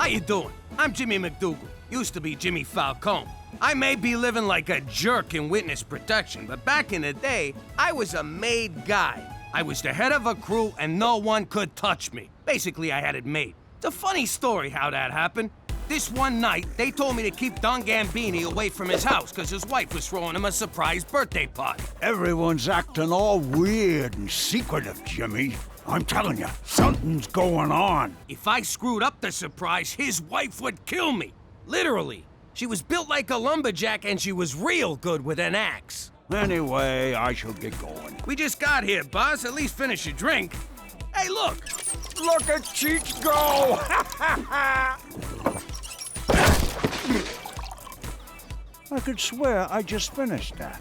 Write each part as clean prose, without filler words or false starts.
How you doing? I'm Jimmy MacDougal. Used to be Jimmy Falcone. I may be living like a jerk in witness protection, but back in the day, I was a made guy. I was the head of a crew and no one could touch me. Basically, I had it made. It's a funny story how that happened. This one night, they told me to keep Don Gambini away from his house because his wife was throwing him a surprise birthday party. Everyone's acting all weird and secretive, Jimmy. I'm telling you, something's going on. If I screwed up the surprise, his wife would kill me. Literally. She was built like a lumberjack and she was real good with an axe. Anyway, I shall get going. We just got here, boss. At least finish your drink. Hey, look! Look at Cheech go! I could swear I just finished that.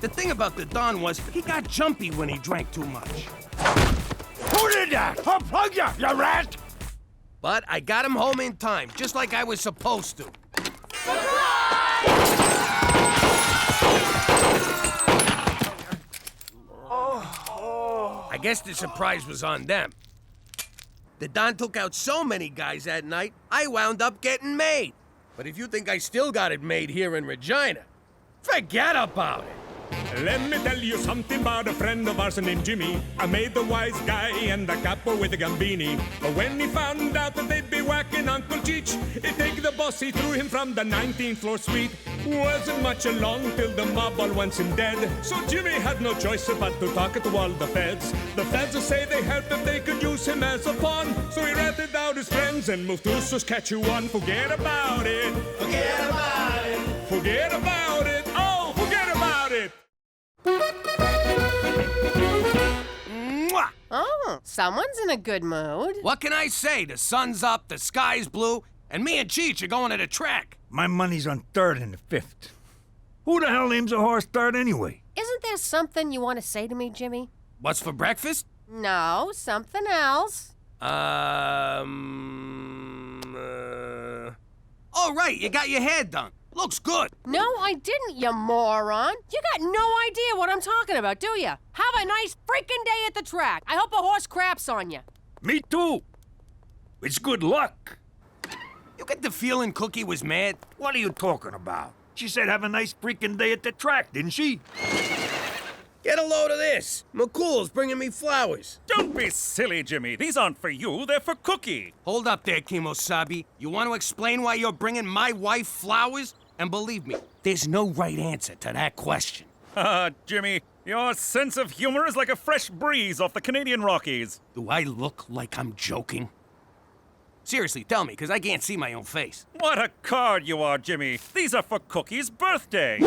The thing about the Don was he got jumpy when he drank too much. Who did that? Unplug you rat! But I got him home in time, just like I was supposed to. I guess the surprise was on them. The Don took out so many guys that night, I wound up getting made. But if you think I still got it made here in Regina, forget about it. Let me tell you something about a friend of ours named Jimmy. I made the wise guy and the capo with the Gambini. But when he found out that they'd be whacking Uncle Cheech, he'd take the boss, he threw him from the 19th floor suite. Wasn't much along till the mob all wants him dead. So Jimmy had no choice but to talk to all the feds. The feds will say they helped if they could use him as a pawn. So he ratted out his friends and moved to Saskatchewan. Forget about it. Forget about it. Forget about it. Oh, forget about it. Mwah! Oh, someone's in a good mood. What can I say? The sun's up, the sky's blue, and me and Cheech are going to the track. My money's on third and the fifth. Who the hell names a horse third anyway? Isn't there something you want to say to me, Jimmy? What's for breakfast? No, something else. Oh, right, you got your hair done. Looks good. No, I didn't, you moron. You got no idea what I'm talking about, do you? Have a nice freaking day at the track. I hope a horse craps on you. Me too. It's good luck. You get the feeling Cookie was mad? What are you talking about? She said have a nice freaking day at the track, didn't she? Get a load of this. McCool's bringing me flowers. Don't be silly, Jimmy. These aren't for you, they're for Cookie. Hold up there, Kimosabi. You want to explain why you're bringing my wife flowers? And believe me, there's no right answer to that question. Jimmy, your sense of humor is like a fresh breeze off the Canadian Rockies. Do I look like I'm joking? Seriously, tell me, because I can't see my own face. What a card you are, Jimmy. These are for Cookie's birthday.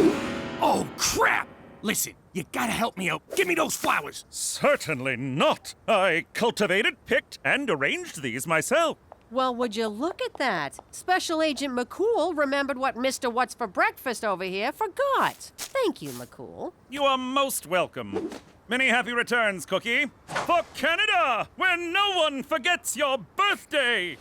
Oh, crap! Listen, you gotta help me out. Give me those flowers. Certainly not. I cultivated, picked, and arranged these myself. Well, would you look at that? Special Agent McCool remembered what Mr. What's for Breakfast over here forgot. Thank you, McCool. You are most welcome. Many happy returns, Cookie. For Canada, where no one forgets your birthday.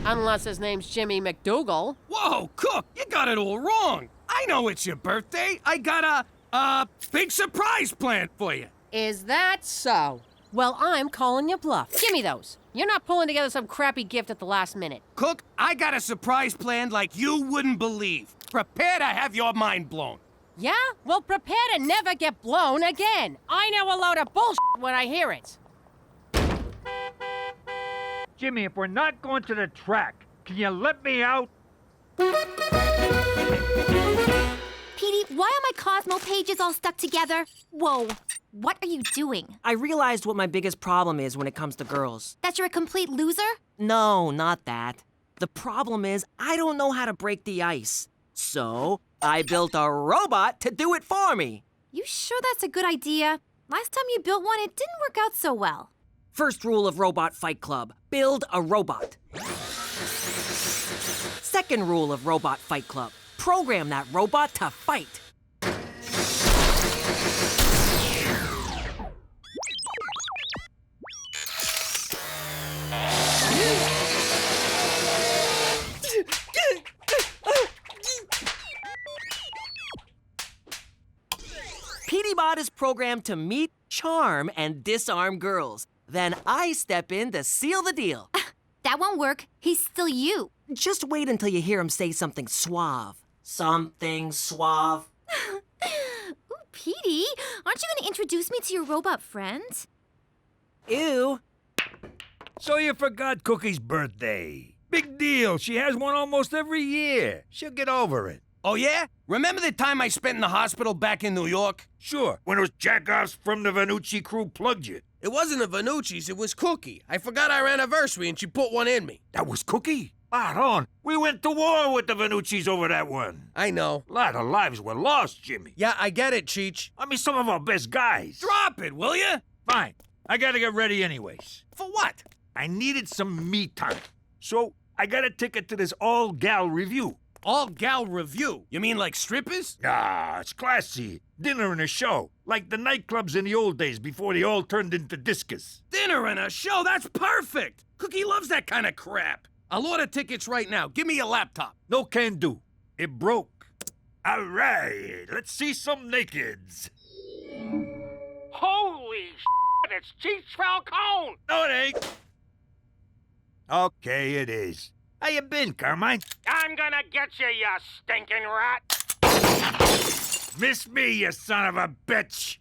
Unless his name's Jimmy MacDougal. Whoa, Cook, you got it all wrong. I know it's your birthday. I got a big surprise planned for you. Is that so? Well, I'm calling you bluff. Give me those. You're not pulling together some crappy gift at the last minute. Cook, I got a surprise planned like you wouldn't believe. Prepare to have your mind blown. Yeah? Well, prepare to never get blown again. I know a load of bullshit when I hear it. Jimmy, if we're not going to the track, can you let me out? Petey, why are my Cosmo pages all stuck together? Whoa, what are you doing? I realized what my biggest problem is when it comes to girls. That you're a complete loser? No, not that. The problem is I don't know how to break the ice. So I built a robot to do it for me. You sure that's a good idea? Last time you built one, it didn't work out so well. First rule of Robot Fight Club, build a robot. Second rule of Robot Fight Club, program that robot to fight. Petey-Bot is programmed to meet, charm, and disarm girls. Then I step in to seal the deal. That won't work. He's still you. Just wait until you hear him say something suave. Something suave. Ooh, Petey, aren't you going to introduce me to your robot friend? Ew. So you forgot Cookie's birthday. Big deal. She has one almost every year. She'll get over it. Oh, yeah? Remember the time I spent in the hospital back in New York? Sure, when those jackoffs from the Vanucci crew plugged you. It wasn't the Vanucci's, it was Cookie. I forgot our anniversary and she put one in me. That was Cookie? Spot on. We went to war with the Vanucci's over that one. I know. A lot of lives were lost, Jimmy. Yeah, I get it, Cheech. I mean, some of our best guys. Drop it, will you? Fine. I gotta get ready anyways. For what? I needed some me time. So I got a ticket to this all-gal review. All-gal review? You mean like strippers? Nah, it's classy. Dinner and a show. Like the nightclubs in the old days before they all turned into discos. Dinner and a show, that's perfect! Cookie loves that kind of crap. I'll order tickets right now. Give me your laptop. No can do. It broke. All right, let's see some nakeds. Holy shit, it's Cheech Falcone! No, it ain't. Okay, it is. How you been, Carmine? I'm gonna get you, you stinking rat! Miss me, you son of a bitch!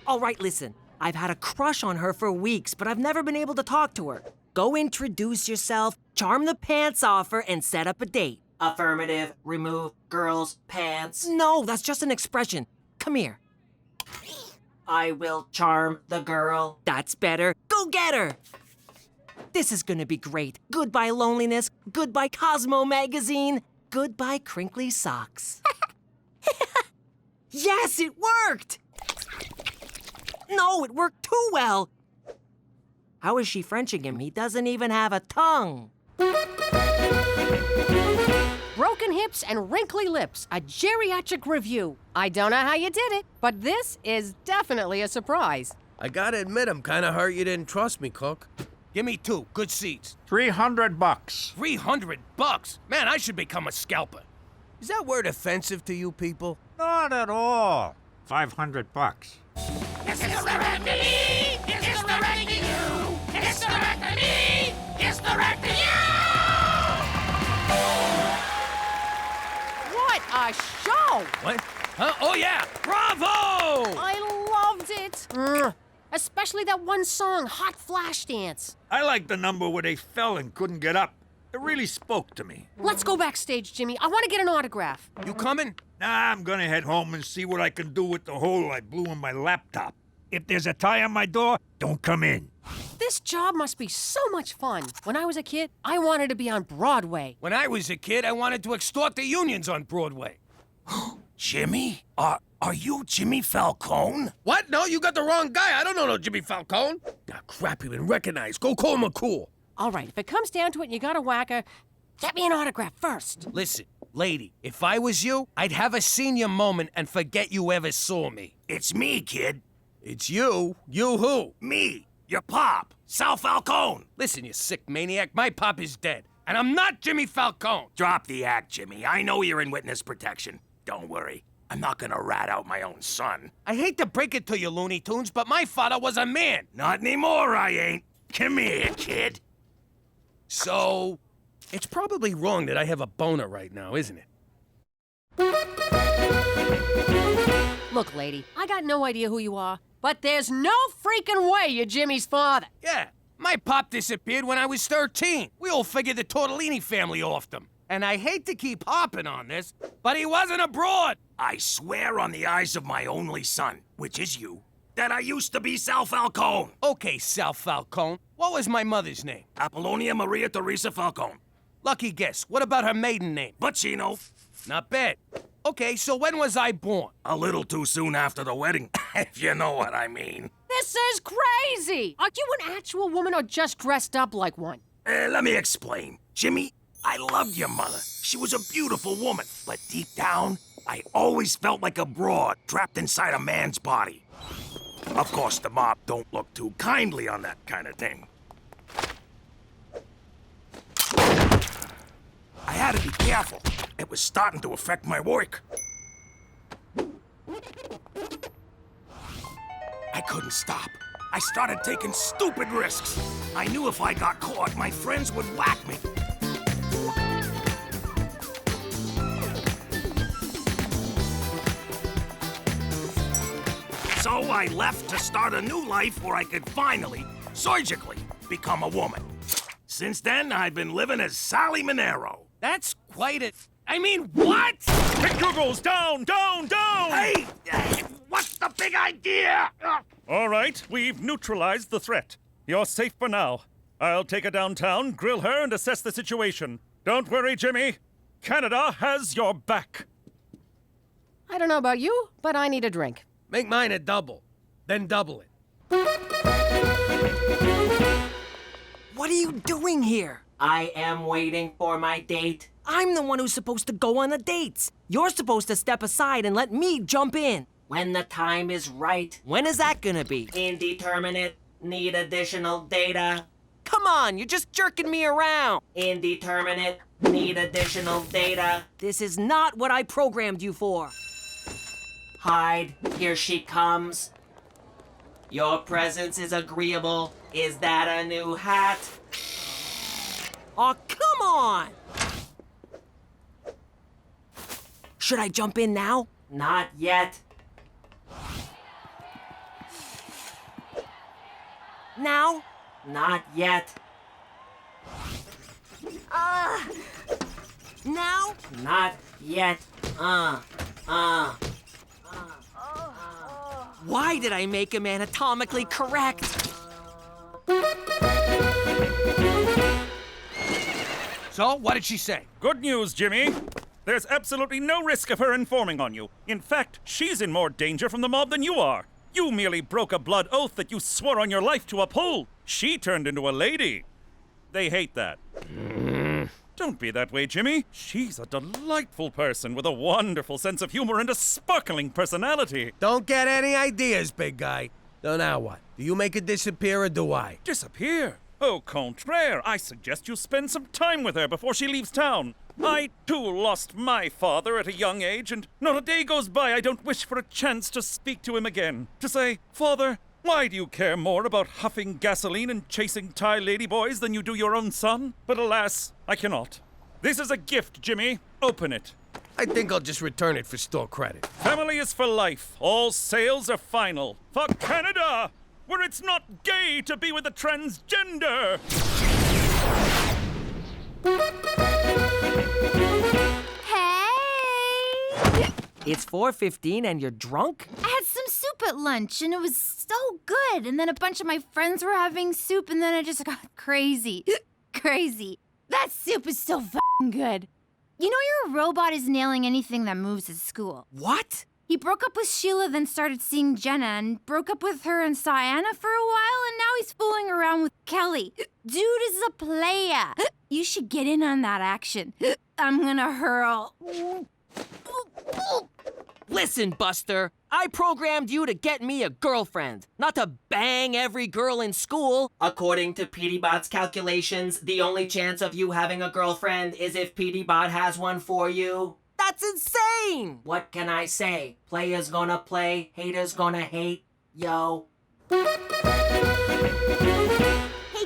All right, listen. I've had a crush on her for weeks, but I've never been able to talk to her. Go introduce yourself, charm the pants off her, and set up a date. Affirmative, remove girls' pants. No, that's just an expression. Come here. I will charm the girl. That's better. Go get her! This is gonna be great. Goodbye loneliness, goodbye Cosmo magazine, goodbye crinkly socks. Yes, it worked! No, it worked too well. How is she Frenching him? He doesn't even have a tongue. Broken hips and wrinkly lips, a geriatric review. I don't know how you did it, but this is definitely a surprise. I gotta admit, I'm kinda hurt you didn't trust me, Cook. Give me 2 good seats. $300. $300? Man, I should become a scalper. Is that word offensive to you people? Not at all. $500. It's directed me! It's directed you! It's directed me! It's directed you! What a show! What? Huh? Oh, yeah! Bravo! I loved it. Especially that one song, Hot Flash Dance. I like the number where they fell and couldn't get up. It really spoke to me. Let's go backstage, Jimmy. I want to get an autograph. You coming? Nah, I'm gonna head home and see what I can do with the hole I blew in my laptop. If there's a tie on my door, don't come in. This job must be so much fun. When I was a kid, I wanted to be on Broadway. When I was a kid, I wanted to extort the unions on Broadway. Jimmy? Are you Jimmy Falcone? What? No, you got the wrong guy. I don't know no Jimmy Falcone. Ah, crap, you've been recognized. Go call McCool. All right, if it comes down to it and you got a whacker, get me an autograph first. Listen, lady, if I was you, I'd have a senior moment and forget you ever saw me. It's me, kid. It's you? You who? Me, your pop, Sal Falcone. Listen, you sick maniac, my pop is dead. And I'm not Jimmy Falcone. Drop the act, Jimmy. I know you're in witness protection. Don't worry. I'm not gonna rat out my own son. I hate to break it to you, Looney Tunes, but my father was a man. Not anymore, I ain't. Come here, kid. So, it's probably wrong that I have a boner right now, isn't it? Look, lady, I got no idea who you are, but there's no freaking way you're Jimmy's father. Yeah, my pop disappeared when I was 13. We all figured the Tortellini family offed him. And I hate to keep harping on this, but he wasn't abroad. I swear on the eyes of my only son, which is you, that I used to be Sal Falcone. Okay, Sal Falcone. What was my mother's name? Apollonia Maria Teresa Falcone. Lucky guess. What about her maiden name? Bacino. Not bad. Okay, so when was I born? A little too soon after the wedding, if you know what I mean. This is crazy! Are you an actual woman or just dressed up like one? Let me explain. Jimmy, I loved your mother. She was a beautiful woman. But deep down, I always felt like a broad trapped inside a man's body. Of course, the mob don't look too kindly on that kind of thing. I had to be careful. It was starting to affect my work. I couldn't stop. I started taking stupid risks. I knew if I got caught, my friends would whack me. So I left to start a new life where I could finally, surgically, become a woman. Since then, I've been living as Sally Monero. That's quite a... I mean, what? MacDougals, down, down, down! Hey, what's the big idea? All right, we've neutralized the threat. You're safe for now. I'll take her downtown, grill her, and assess the situation. Don't worry, Jimmy. Canada has your back. I don't know about you, but I need a drink. Make mine a double, then double it. What are you doing here? I am waiting for my date. I'm the one who's supposed to go on the dates. You're supposed to step aside and let me jump in. When the time is right. When is that gonna be? Indeterminate. Need additional data. Come on, you're just jerking me around. Indeterminate. Need additional data. This is not what I programmed you for. Hide. Here she comes. Your presence is agreeable. Is that a new hat? Oh, come on! Should I jump in now? Not yet. Now? Not yet. Now? Not yet. Why did I make him anatomically correct? So, what did she say? Good news, Jimmy. There's absolutely no risk of her informing on you. In fact, she's in more danger from the mob than you are. You merely broke a blood oath that you swore on your life to uphold. She turned into a lady. They hate that. Don't be that way, Jimmy. She's a delightful person with a wonderful sense of humor and a sparkling personality. Don't get any ideas, big guy. So now what? Do you make it disappear or do I? Disappear? Au contraire, I suggest you spend some time with her before she leaves town. I, too, lost my father at a young age, and not a day goes by I don't wish for a chance to speak to him again. To say, Father, why do you care more about huffing gasoline and chasing Thai ladyboys than you do your own son? But alas, I cannot. This is a gift, Jimmy. Open it. I think I'll just return it for store credit. Family is for life. All sales are final. For Canada, where it's not gay to be with a transgender. Hey! It's 4:15 and you're drunk? I had some soup at lunch and it was so good. And then a bunch of my friends were having soup and then I just got crazy. Crazy. That soup is so f***ing good. You know your robot is nailing anything that moves at school. What? He broke up with Sheila, then started seeing Jenna, and broke up with her and saw Anna for a while, and now he's fooling around with Kelly. Dude is a player. You should get in on that action. I'm gonna hurl. Listen, Buster, I programmed you to get me a girlfriend, not to bang every girl in school. According to PDBot's calculations, the only chance of you having a girlfriend is if PDBot has one for you. That's insane! What can I say? Players gonna play, haters gonna hate. Yo. Hey,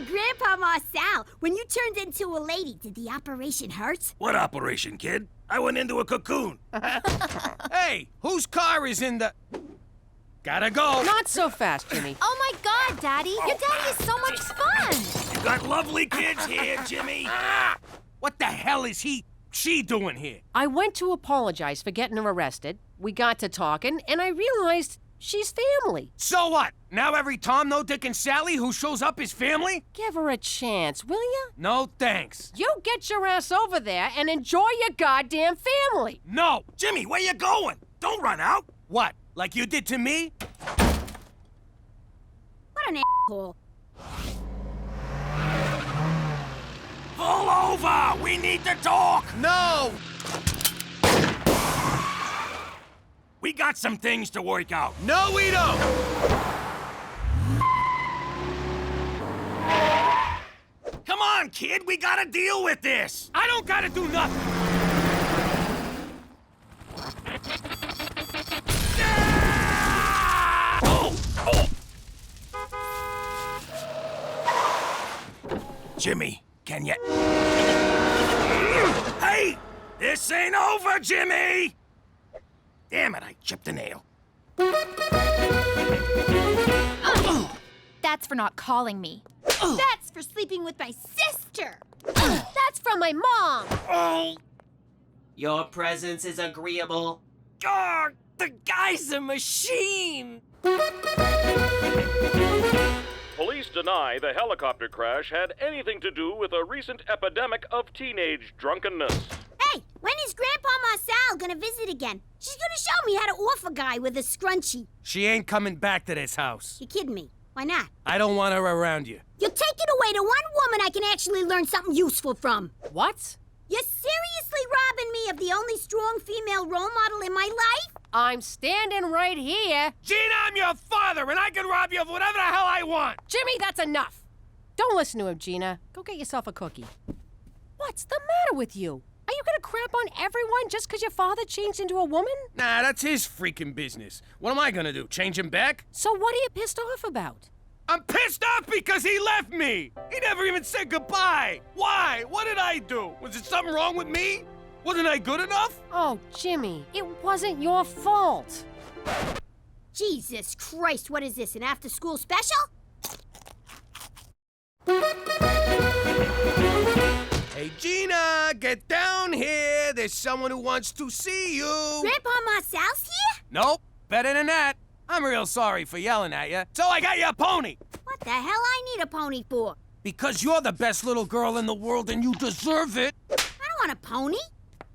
Grandpa Marcel, when you turned into a lady, did the operation hurt? What operation, kid? I went into a cocoon. Hey, whose car is in the... Gotta go. Not so fast, Jimmy. Oh my God, Daddy! Your daddy is so much fun! You got lovely kids here, Jimmy. What the hell is she doing here? I went to apologize for getting her arrested. We got to talking, and I realized she's family. So what? Now every Tom, no Dick, and Sally who shows up is family? Give her a chance, will ya? No thanks. You get your ass over there and enjoy your goddamn family. No. Jimmy, where you going? Don't run out. What? Like you did to me? What an asshole. Pull over! We need to talk! No! We got some things to work out. No, we don't! Come on, kid, we gotta deal with this! I don't gotta do nothing! Oh! Jimmy, can you... Hey! This ain't over, Jimmy! Damn it, I chipped a nail. That's for not calling me. That's for sleeping with my sister. That's from my mom. Oh! Your presence is agreeable. God, the guy's a machine! Police deny the helicopter crash had anything to do with a recent epidemic of teenage drunkenness. Hey, when is Grandpa Marcel gonna visit again? She's gonna show me how to off a guy with a scrunchie. She ain't coming back to this house. You kidding me? Why not? I don't want her around you. You're taking away the one woman I can actually learn something useful from. What? You're seriously robbing me of the only strong female role model in my life? I'm standing right here. Gina, I'm your father, and I can rob you of whatever the hell I want. Jimmy, that's enough. Don't listen to him, Gina. Go get yourself a cookie. What's the matter with you? Are you gonna crap on everyone just because your father changed into a woman? Nah, that's his freaking business. What am I gonna do, change him back? So what are you pissed off about? I'm pissed off because he left me! He never even said goodbye! Why? What did I do? Was it something wrong with me? Wasn't I good enough? Oh, Jimmy, it wasn't your fault. Jesus Christ, what is this, an after-school special? Hey, Gina, get down here. There's someone who wants to see you. Grandpa Marcel's here? Nope, better than that. I'm real sorry for yelling at you, so I got you a pony. What the hell I need a pony for? Because you're the best little girl in the world and you deserve it. I don't want a pony.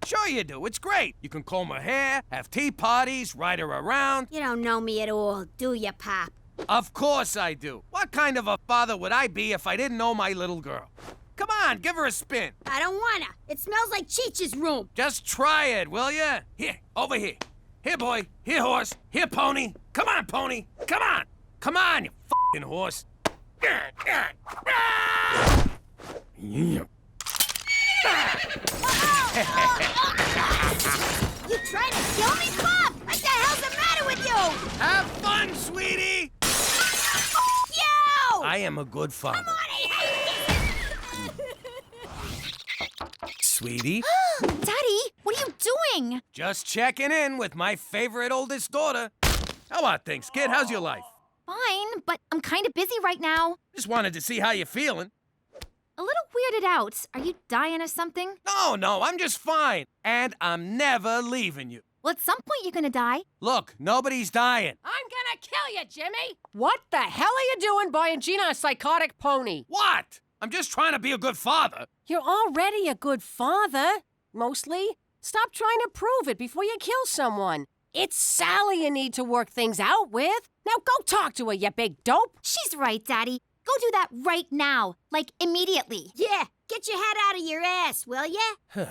Sure you do, it's great. You can comb her hair, have tea parties, ride her around. You don't know me at all, do you, Pop? Of course I do. What kind of a father would I be if I didn't know my little girl? Come on, give her a spin. I don't wanna. It smells like Cheech's room. Just try it, will ya? Here, over here. Here, boy. Here, horse. Here, pony. Come on, pony. Come on. Come on, you f***ing horse. You trying to kill me, Pop? What the hell's the matter with you? Have fun, sweetie. Yo! I am a good father. Come on, Sweetie? Daddy, what are you doing? Just checking in with my favorite oldest daughter. How about things, kid? How's your life? Fine, but I'm kind of busy right now. Just wanted to see how you're feeling. A little weirded out. Are you dying or something? No, I'm just fine. And I'm never leaving you. Well, at some point you're gonna die. Look, nobody's dying. I'm gonna kill you, Jimmy! What the hell are you doing buying Gina a psychotic pony? What? I'm just trying to be a good father. You're already a good father, mostly. Stop trying to prove it before you kill someone. It's Sally you need to work things out with. Now go talk to her, you big dope. She's right, Daddy. Go do that right now. Like, immediately. Yeah, get your head out of your ass, will ya?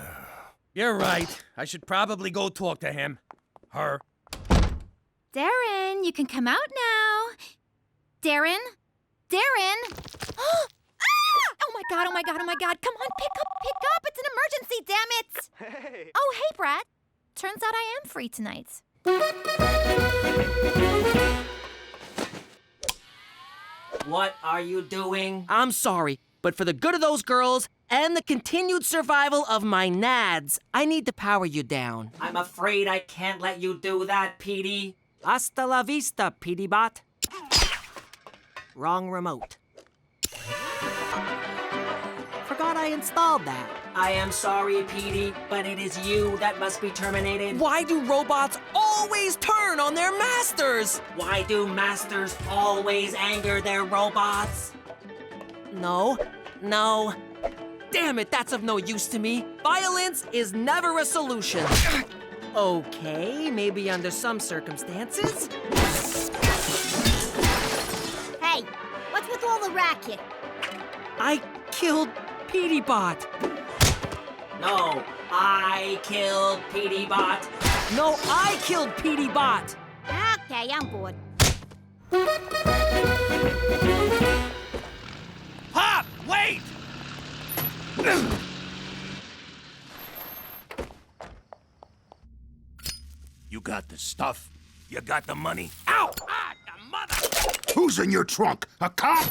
You're right. I should probably go talk to him. Her. Darren, you can come out now. Darren? Darren? Ah! Oh my God. Come on, pick up. It's an emergency, damn it. Hey! Oh, hey, Brad. Turns out I am free tonight. What are you doing? I'm sorry, but for the good of those girls and the continued survival of my nads, I need to power you down. I'm afraid I can't let you do that, Petey. Hasta la vista, Petey Bot. Wrong remote. Forgot I installed that. I am sorry, Petey, but it is you that must be terminated. Why do robots always turn on their masters? Why do masters always anger their robots? No. Damn it, that's of no use to me. Violence is never a solution. Okay, maybe under some circumstances. Hey, what's with all the racket? I killed Petey Bot. No, I killed Petey Bot. No, I killed Petey Bot. Okay, I'm bored. Pop, wait! You got the stuff? You got the money? Ow! Ah, the mother! Who's in your trunk? A cop?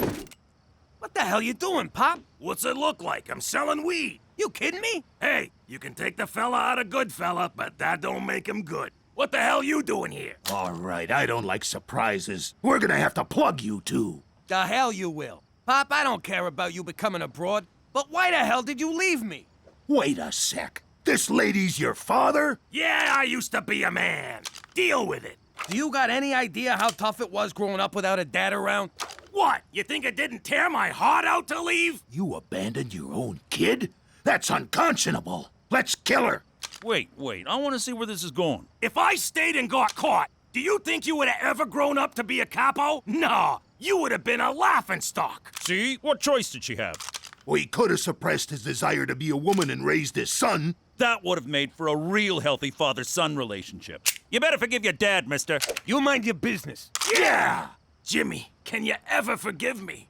What the The hell you doing, Pop? What's it look like? I'm selling weed. You kidding me? Hey, you can take the fella out of good fella, but that don't make him good. What the hell you doing here? All right, I don't like surprises. We're gonna have to plug you two. The hell you will. Pop, I don't care about you becoming a broad, but why the hell did you leave me? Wait a sec. This lady's your father? Yeah, I used to be a man. Deal with it. Do you got any idea how tough it was growing up without a dad around? What? You think it didn't tear my heart out to leave? You abandoned your own kid? That's unconscionable. Let's kill her. Wait, I want to see where this is going. If I stayed and got caught, do you think you would have ever grown up to be a capo? Nah, you would have been a laughingstock. See? What choice did she have? We could have suppressed his desire to be a woman and raised his son. That would have made for a real healthy father-son relationship. You better forgive your dad, mister. You mind your business. Yeah! Jimmy, can you ever forgive me?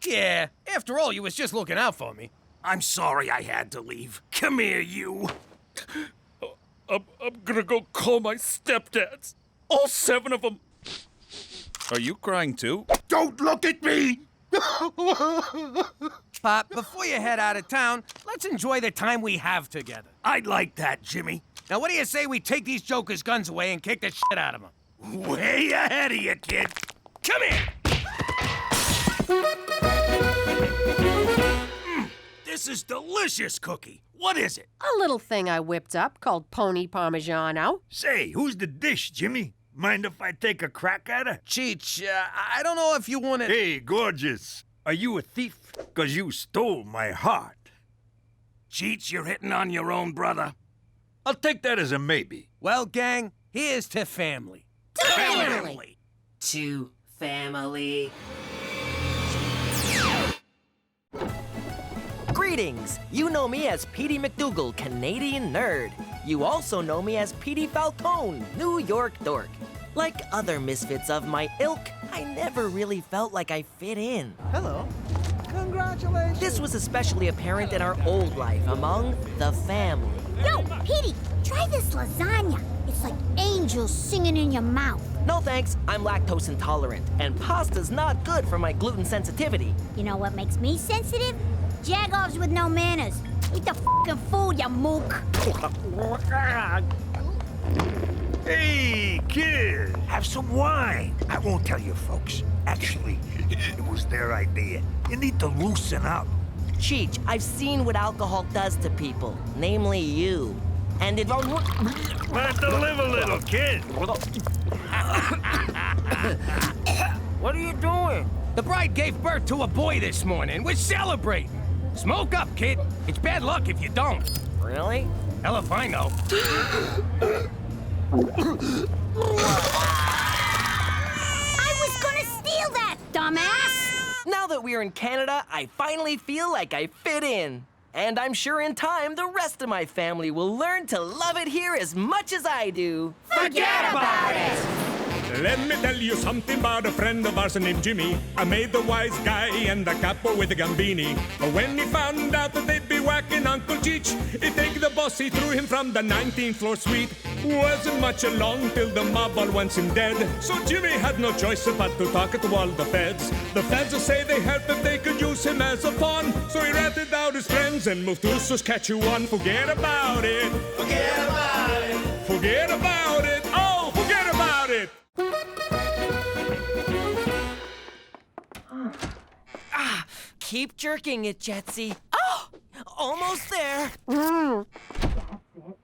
Yeah, after all, you was just looking out for me. I'm sorry I had to leave. Come here, you. I'm gonna go call my stepdads. All 7 of them. Are you crying too? Don't look at me! Pop, before you head out of town, let's enjoy the time we have together. I'd like that, Jimmy. Now, what do you say we take these jokers' guns away and kick the shit out of them? Way ahead of you, kid. Come here! This is delicious, Cookie. What is it? A little thing I whipped up called Pony Parmigiano. Say, who's the dish, Jimmy? Mind if I take a crack at her? Cheech, I don't know if you want to... Hey, gorgeous. Are you a thief? 'Cause you stole my heart. Cheech, you're hitting on your own brother. I'll take that as a maybe. Well, gang, here's to family. To family. To family. Greetings! You know me as Petey MacDougal, Canadian nerd. You also know me as Petey Falcone, New York dork. Like other misfits of my ilk, I never really felt like I fit in. Hello. Congratulations. This was especially apparent in our old life among the family. Yo, Petey, try this lasagna. It's like angels singing in your mouth. No thanks, I'm lactose intolerant, and pasta's not good for my gluten sensitivity. You know what makes me sensitive? Jagoffs with no manners. Eat the f***ing food, you mook. Hey, kid, have some wine. I won't tell you folks. Actually, it was their idea. You need to loosen up. Cheech, I've seen what alcohol does to people, namely you. And it... Learn to live a little, kid. What are you doing? The bride gave birth to a boy this morning. We're celebrating. Smoke up, kid. It's bad luck if you don't. Really? Hell if I know. I was gonna steal that, dumbass! Now that we're in Canada, I finally feel like I fit in. And I'm sure in time, the rest of my family will learn to love it here as much as I do. Forget about it! Let me tell you something about a friend of ours named Jimmy. I made the wise guy and the capo with the Gambini. But when he found out that they'd be whacking Uncle Cheech, he'd take the boss, he threw him from the 19th floor suite. Wasn't much along till the mob all wants him dead. So Jimmy had no choice but to talk to all the feds. The feds say they heard that they could use him as a pawn. So he ratted out his friends and moved to Saskatchewan. Forget about it. Forget about it. Forget about it. Oh, forget about it. Keep jerking it, Jetsy. Oh! Almost there. That's it.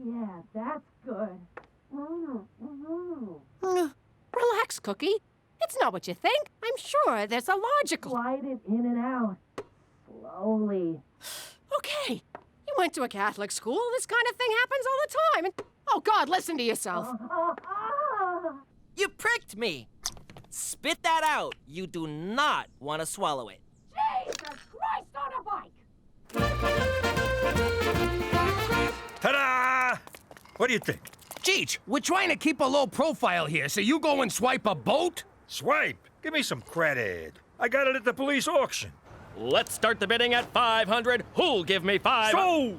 Yeah, that's good. Relax, Cookie. It's not what you think. I'm sure there's a logical... Slide it in and out. Slowly. Okay. You went to a Catholic school. This kind of thing happens all the time. And, oh, God, listen to yourself. You pricked me. Spit that out. You do not want to swallow it. Jesus Christ on a bike! Ta-da! What do you think? Cheech, we're trying to keep a low profile here, so you go and swipe a boat? Swipe? Give me some credit. I got it at the police auction. Let's start the bidding at 500. Who'll give me 5? Sold!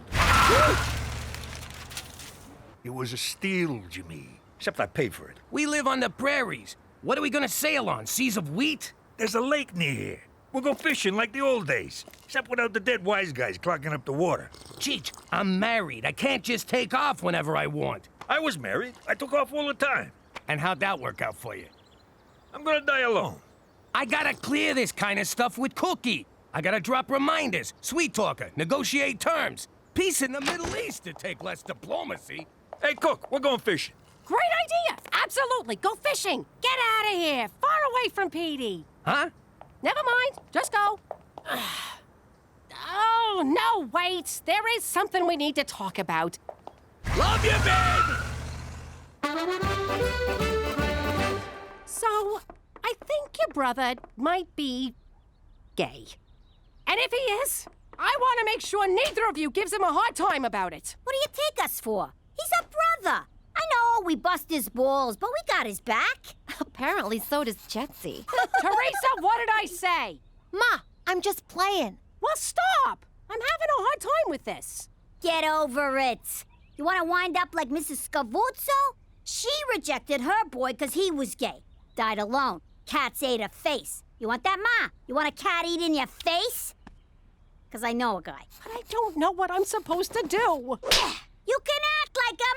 It was a steal, Jimmy. Except I paid for it. We live on the prairies. What are we gonna sail on? Seas of wheat? There's a lake near here. We'll go fishing like the old days, except without the dead wise guys clogging up the water. Cheech, I'm married. I can't just take off whenever I want. I was married. I took off all the time. And how'd that work out for you? I'm gonna die alone. I gotta clear this kind of stuff with Cookie. I gotta drop reminders, sweet talker, negotiate terms. Peace in the Middle East to take less diplomacy. Hey, Cook, we're going fishing. Great idea! Absolutely! Go fishing! Get out of here! Far away from Petey! Huh? Never mind. Just go. Oh, no, wait. There is something we need to talk about. Love you, babe! So, I think your brother might be gay. And if he is, I want to make sure neither of you gives him a hard time about it. What do you take us for? He's a brother. I know we bust his balls, but we got his back. Apparently, so does Jetsy. Teresa, what did I say? Ma, I'm just playing. Well, stop! I'm having a hard time with this. Get over it. You want to wind up like Mrs. Scavuzzo? She rejected her boy because he was gay. Died alone. Cats ate her face. You want that, Ma? You want a cat eat in your face? Because I know a guy. But I don't know what I'm supposed to do. You can act like a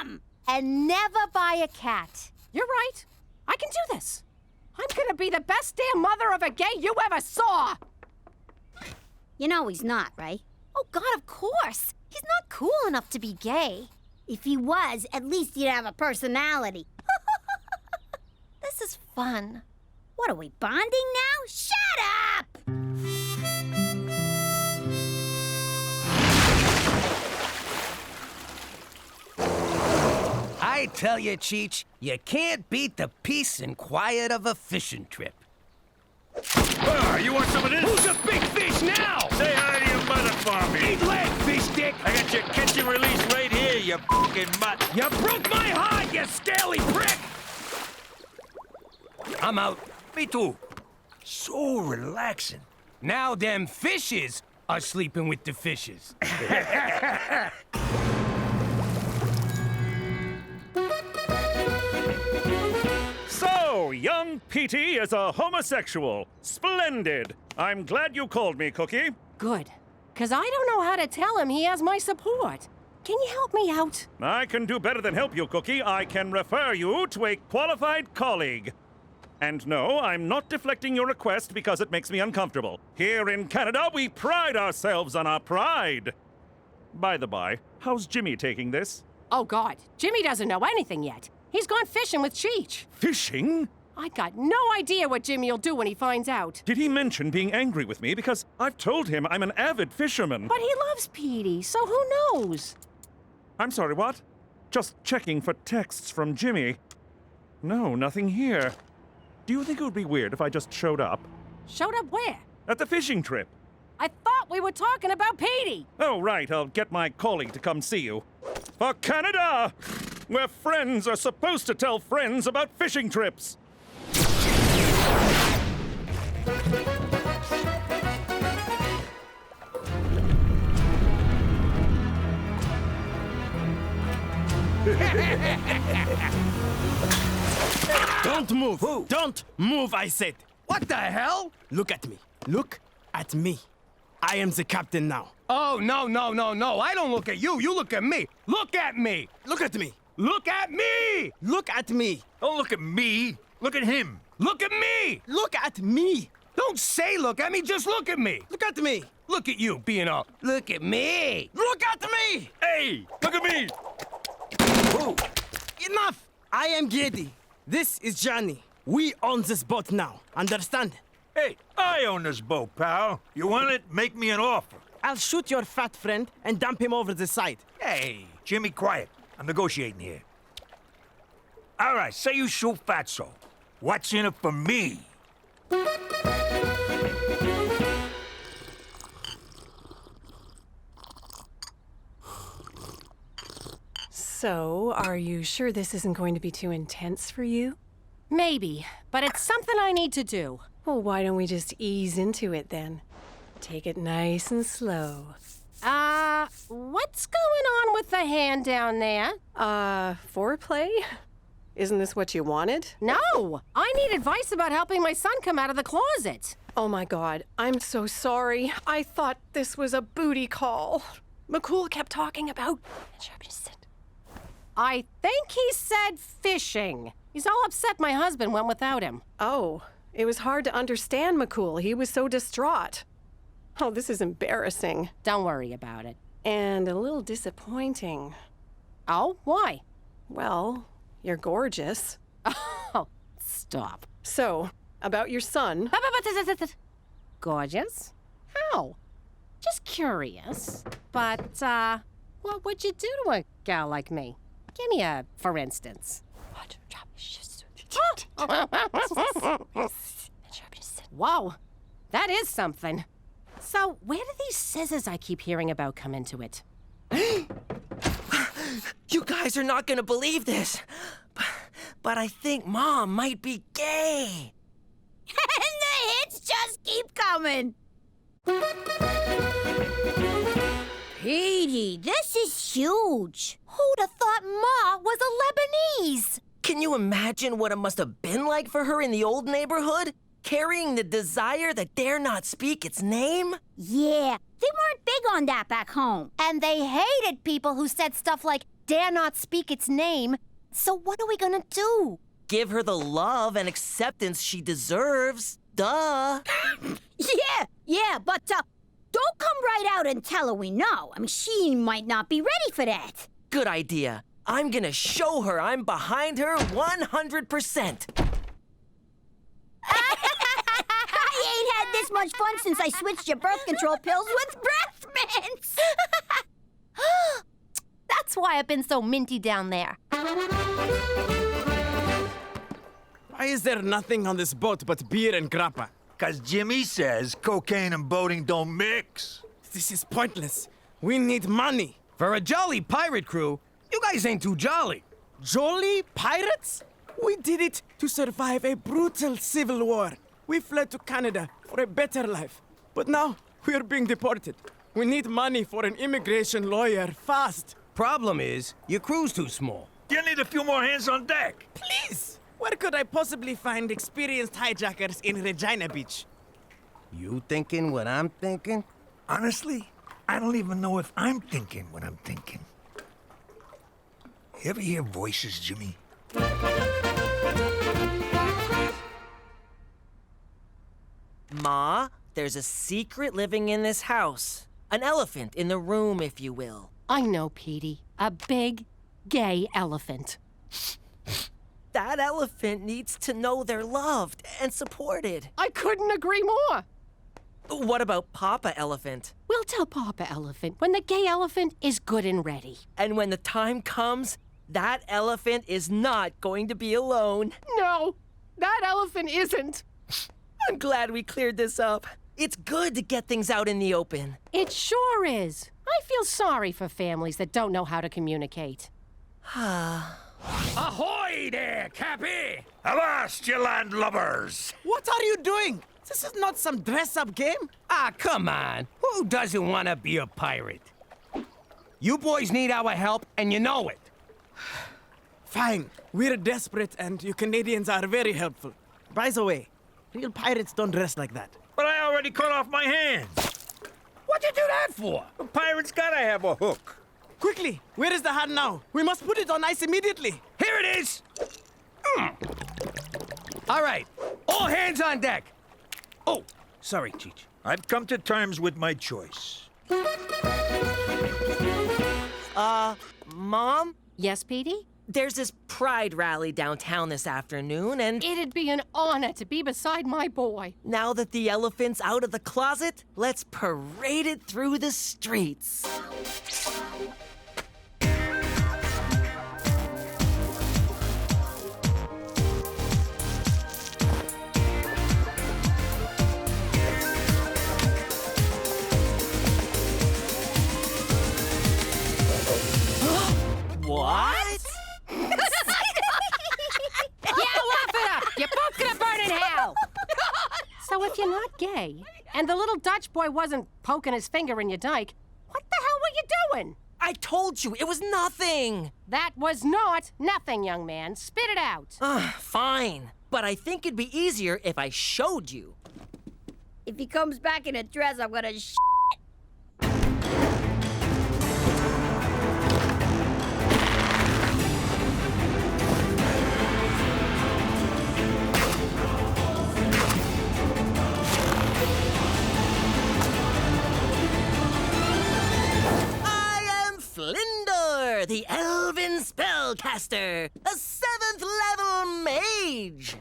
mom! And never buy a cat. You're right. I can do this. I'm gonna be the best damn mother of a gay you ever saw! You know he's not, right? Oh, God, of course. He's not cool enough to be gay. If he was, at least he'd have a personality. This is fun. What, are we bonding now? Shut up! I tell you, Cheech, you can't beat the peace and quiet of a fishing trip. You want some of this? Who's a big fish now? Say hi to your mother for me. Eat leg, fish dick! I got your catch and release right here, you fucking mutt. You broke my heart, you scaly prick! I'm out. Me too. So relaxing. Now them fishes are sleeping with the fishes. So, young Petey is a homosexual. Splendid. I'm glad you called me, Cookie. Good. Because I don't know how to tell him he has my support. Can you help me out? I can do better than help you, Cookie. I can refer you to a qualified colleague. And no, I'm not deflecting your request because it makes me uncomfortable. Here in Canada, we pride ourselves on our pride. By the by, how's Jimmy taking this? Oh, God. Jimmy doesn't know anything yet. He's gone fishing with Cheech. Fishing? I got no idea what Jimmy'll do when he finds out. Did he mention being angry with me? Because I've told him I'm an avid fisherman. But he loves Petey, so who knows? I'm sorry, what? Just checking for texts from Jimmy. No, nothing here. Do you think it would be weird if I just showed up? Showed up where? At the fishing trip. I thought we were talking about Petey. Oh, right. I'll get my colleague to come see you. For Canada, where friends are supposed to tell friends about fishing trips. Don't move! Don't move, I said! What the hell? Look at me. Look at me. I am the captain now. Oh, no, no, no, no. I don't look at you. You look at me. Look at me. Look at me. Look at me. Look at me. Don't look at me. Look at him. Look at me. Look at me. Don't say look at me. Just look at me. Look at me. Look at you being all, look at me. Look at me. Hey, look at me. Oh. Enough. I am Gedi. This is Johnny. We own this boat now. Understand? Hey, I own this boat, pal. You want it? Make me an offer. I'll shoot your fat friend and dump him over the side. Hey, Jimmy, quiet. I'm negotiating here. All right, say you shoot Fatso. What's in it for me? So, are you sure this isn't going to be too intense for you? Maybe, but it's something I need to do. Well, why don't we just ease into it then? Take it nice and slow. What's going on with the hand down there? Foreplay? Isn't this what you wanted? No! I need advice about helping my son come out of the closet. Oh my God, I'm so sorry. I thought this was a booty call. McCool kept talking about... I think he said fishing. He's all upset my husband went without him. Oh, it was hard to understand McCool. He was so distraught. Oh, this is embarrassing. Don't worry about it. And a little disappointing. Oh, why? Well, you're gorgeous. Oh, stop. So, about your son. Gorgeous? How? Just curious. But, what would you do to a gal like me? Give me a for instance. Whoa, that is something. So, where do these scissors I keep hearing about come into it? You guys are not gonna believe this, but I think Mom might be gay. And the hits just keep coming. Petey, this is huge. Who'd have thought Ma was a Lebanese? Can you imagine what it must have been like for her in the old neighborhood? Carrying the desire that dare not speak its name? Yeah, they weren't big on that back home. And they hated people who said stuff like, dare not speak its name. So what are we gonna do? Give her the love and acceptance she deserves. Duh. Yeah, but don't come right out and tell her we know. I mean, she might not be ready for that. Good idea. I'm gonna show her I'm behind her 100%. I ain't had this much fun since I switched your birth control pills with breath mints. That's why I've been so minty down there. Why is there nothing on this boat but beer and grappa? 'Cause Jimmy says cocaine and boating don't mix. This is pointless. We need money. For a jolly pirate crew, you guys ain't too jolly. Jolly pirates? We did it to survive a brutal civil war. We fled to Canada for a better life. But now, we are being deported. We need money for an immigration lawyer, fast. Problem is, your crew's too small. You need a few more hands on deck. Please! Where could I possibly find experienced hijackers in Regina Beach? You thinking what I'm thinking? Honestly, I don't even know if I'm thinking what I'm thinking. You ever hear voices, Jimmy? Ma, there's a secret living in this house. An elephant in the room, if you will. I know, Petey. A big, gay elephant. That elephant needs to know they're loved and supported. I couldn't agree more. What about Papa Elephant? We'll tell Papa Elephant when the gay elephant is good and ready. And when the time comes, that elephant is not going to be alone. No, that elephant isn't. I'm glad we cleared this up. It's good to get things out in the open. It sure is. I feel sorry for families that don't know how to communicate. Ahoy there, Cappy! Avast, you landlubbers! What are you doing? This is not some dress-up game. Ah, come on. Who doesn't want to be a pirate? You boys need our help, and you know it. Fine. We're desperate, and you Canadians are very helpful. By the way, real pirates don't dress like that. But I already cut off my hands. What'd you do that for? A pirate's gotta have a hook. Quickly, where is the hat now? We must put it on ice immediately. Here it is. All right, all hands on deck. Oh, sorry, Cheech. I've come to terms with my choice. Mom? Yes, Petey? There's this pride rally downtown this afternoon, and... It'd be an honor to be beside my boy. Now that the elephant's out of the closet, let's parade it through the streets. What? You're both gonna burn in hell! So if you're not gay, and the little Dutch boy wasn't poking his finger in your dike, what the hell were you doing? I told you, it was nothing. That was not nothing, young man. Spit it out. Fine. But I think it'd be easier if I showed you. If he comes back in a dress, I'm gonna Flindor, the elven spellcaster, a 7th level mage.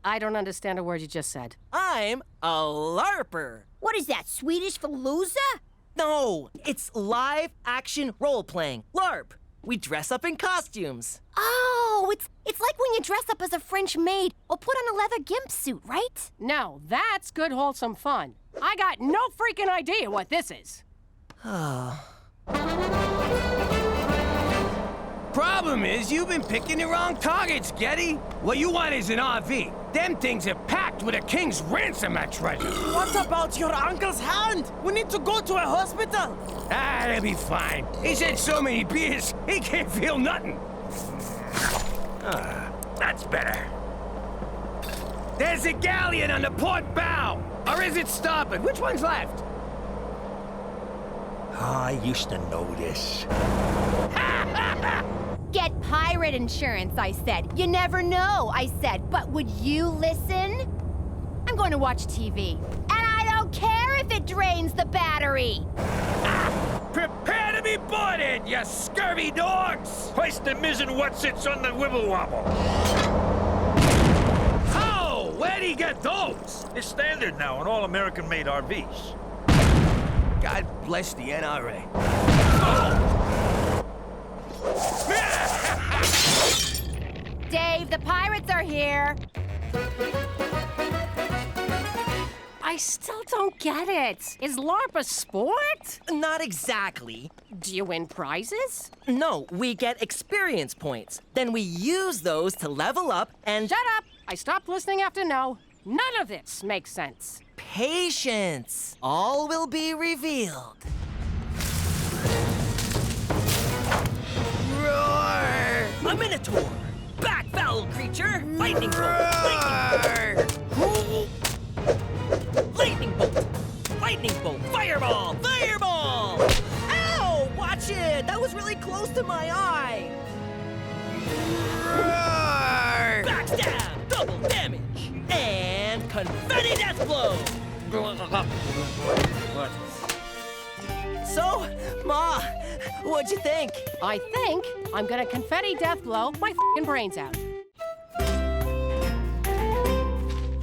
I don't understand a word you just said. I'm a LARPer. What is that, Swedish for loser? No, it's live action role playing. LARP. We dress up in costumes. Oh, it's like when you dress up as a French maid or put on a leather gimp suit, right? No, that's good, wholesome fun. I got no freaking idea what this is. Problem is, you've been picking the wrong targets, Getty. What you want is an RV. Them things are packed with a king's ransom at treasure. What about your uncle's hand? We need to go to a hospital. They'll be fine. He's had so many beers, he can't feel nothing. That's better. There's a galleon on the port bow. Or is it starboard? Which one's left? I used to know this. Get pirate insurance, I said. You never know, I said. But would you listen? I'm going to watch TV. And I don't care if it drains the battery. Prepare to be boarded, you scurvy dogs! Hoist the mizzen whatsits on the wibble wobble. Oh, where'd he get those? It's standard now on all American-made RVs. God bless the NRA. Dave, the pirates are here. I still don't get it. Is LARP a sport? Not exactly. Do you win prizes? No, we get experience points. Then we use those to level up and... Shut up! I stopped listening after no. None of this makes sense. Patience. All will be revealed. Roar! A minotaur. Back, foul creature. Lightning bolt. Lightning bolt. Lightning bolt. Fireball. Fireball. Ow! Watch it. That was really close to my eye. Roar! Backstab. Double damage. And confetti death blow. So, Ma, what'd you think? I think I'm gonna confetti death blow my f***ing brains out.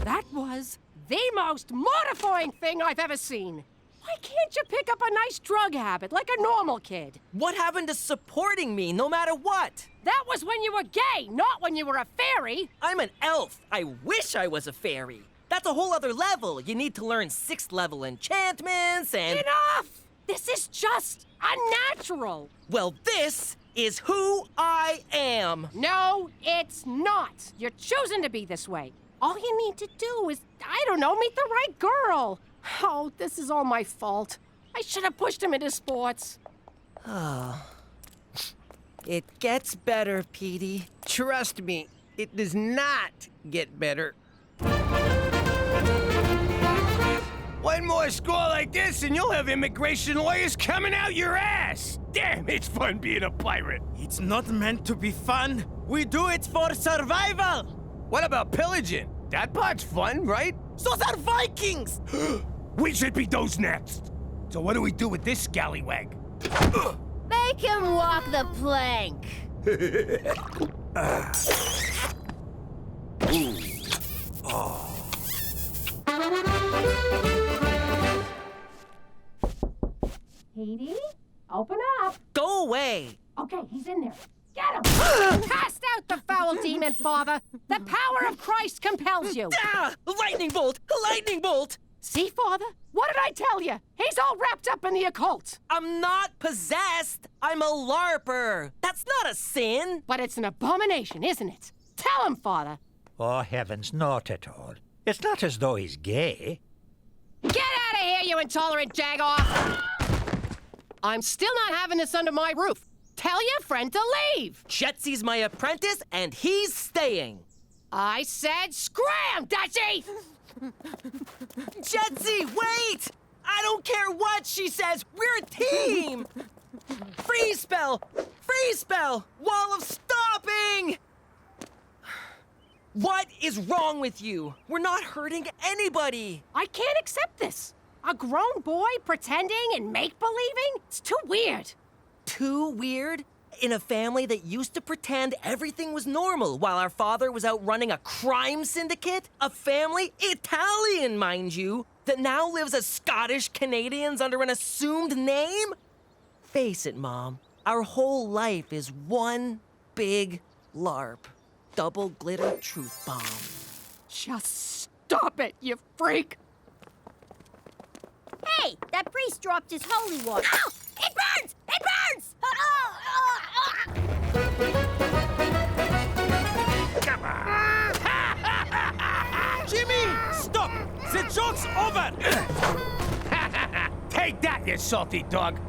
That was the most mortifying thing I've ever seen. Why can't you pick up a nice drug habit like a normal kid? What happened to supporting me no matter what? That was when you were gay, not when you were a fairy. I'm an elf. I wish I was a fairy. That's a whole other level. You need to learn 6th level enchantments and... Enough! This is just unnatural. Well, this is who I am. No, it's not. You're choosing to be this way. All you need to do is, I don't know, meet the right girl. Oh, this is all my fault. I should have pushed him into sports. It gets better, Petey. Trust me, it does not get better. One more score like this and you'll have immigration lawyers coming out your ass. Damn, it's fun being a pirate. It's not meant to be fun. We do it for survival. What about pillaging? That part's fun, right? Those are Vikings. We should be those next. So what do we do with this scallywag? Make him walk the plank. Petey, open up. Go away. Okay, he's in there. Get him! Cast out the foul demon, Father. The power of Christ compels you. Ah! Lightning bolt! Lightning bolt! See, Father? What did I tell you? He's all wrapped up in the occult. I'm not possessed. I'm a LARPer. That's not a sin. But it's an abomination, isn't it? Tell him, Father. Oh, heavens, not at all. It's not as though he's gay. Get out of here, you intolerant jagoff! I'm still not having this under my roof. Tell your friend to leave. Jetsy's my apprentice, and he's staying. I said scram, Dutchie! Jetsy, wait! I don't care what she says. We're a team! Freeze spell! Freeze spell! Wall of stopping! What is wrong with you? We're not hurting anybody. I can't accept this. A grown boy pretending and make-believing? It's too weird. Too weird? In a family that used to pretend everything was normal while our father was out running a crime syndicate? A family, Italian, mind you, that now lives as Scottish Canadians under an assumed name? Face it, Mom. Our whole life is one big LARP. Double glitter truth bomb. Just stop it, you freak! Hey, that priest dropped his holy water. Ow! It burns! It burns! Come on! Jimmy, stop! The joke's over! Take that, you salty dog!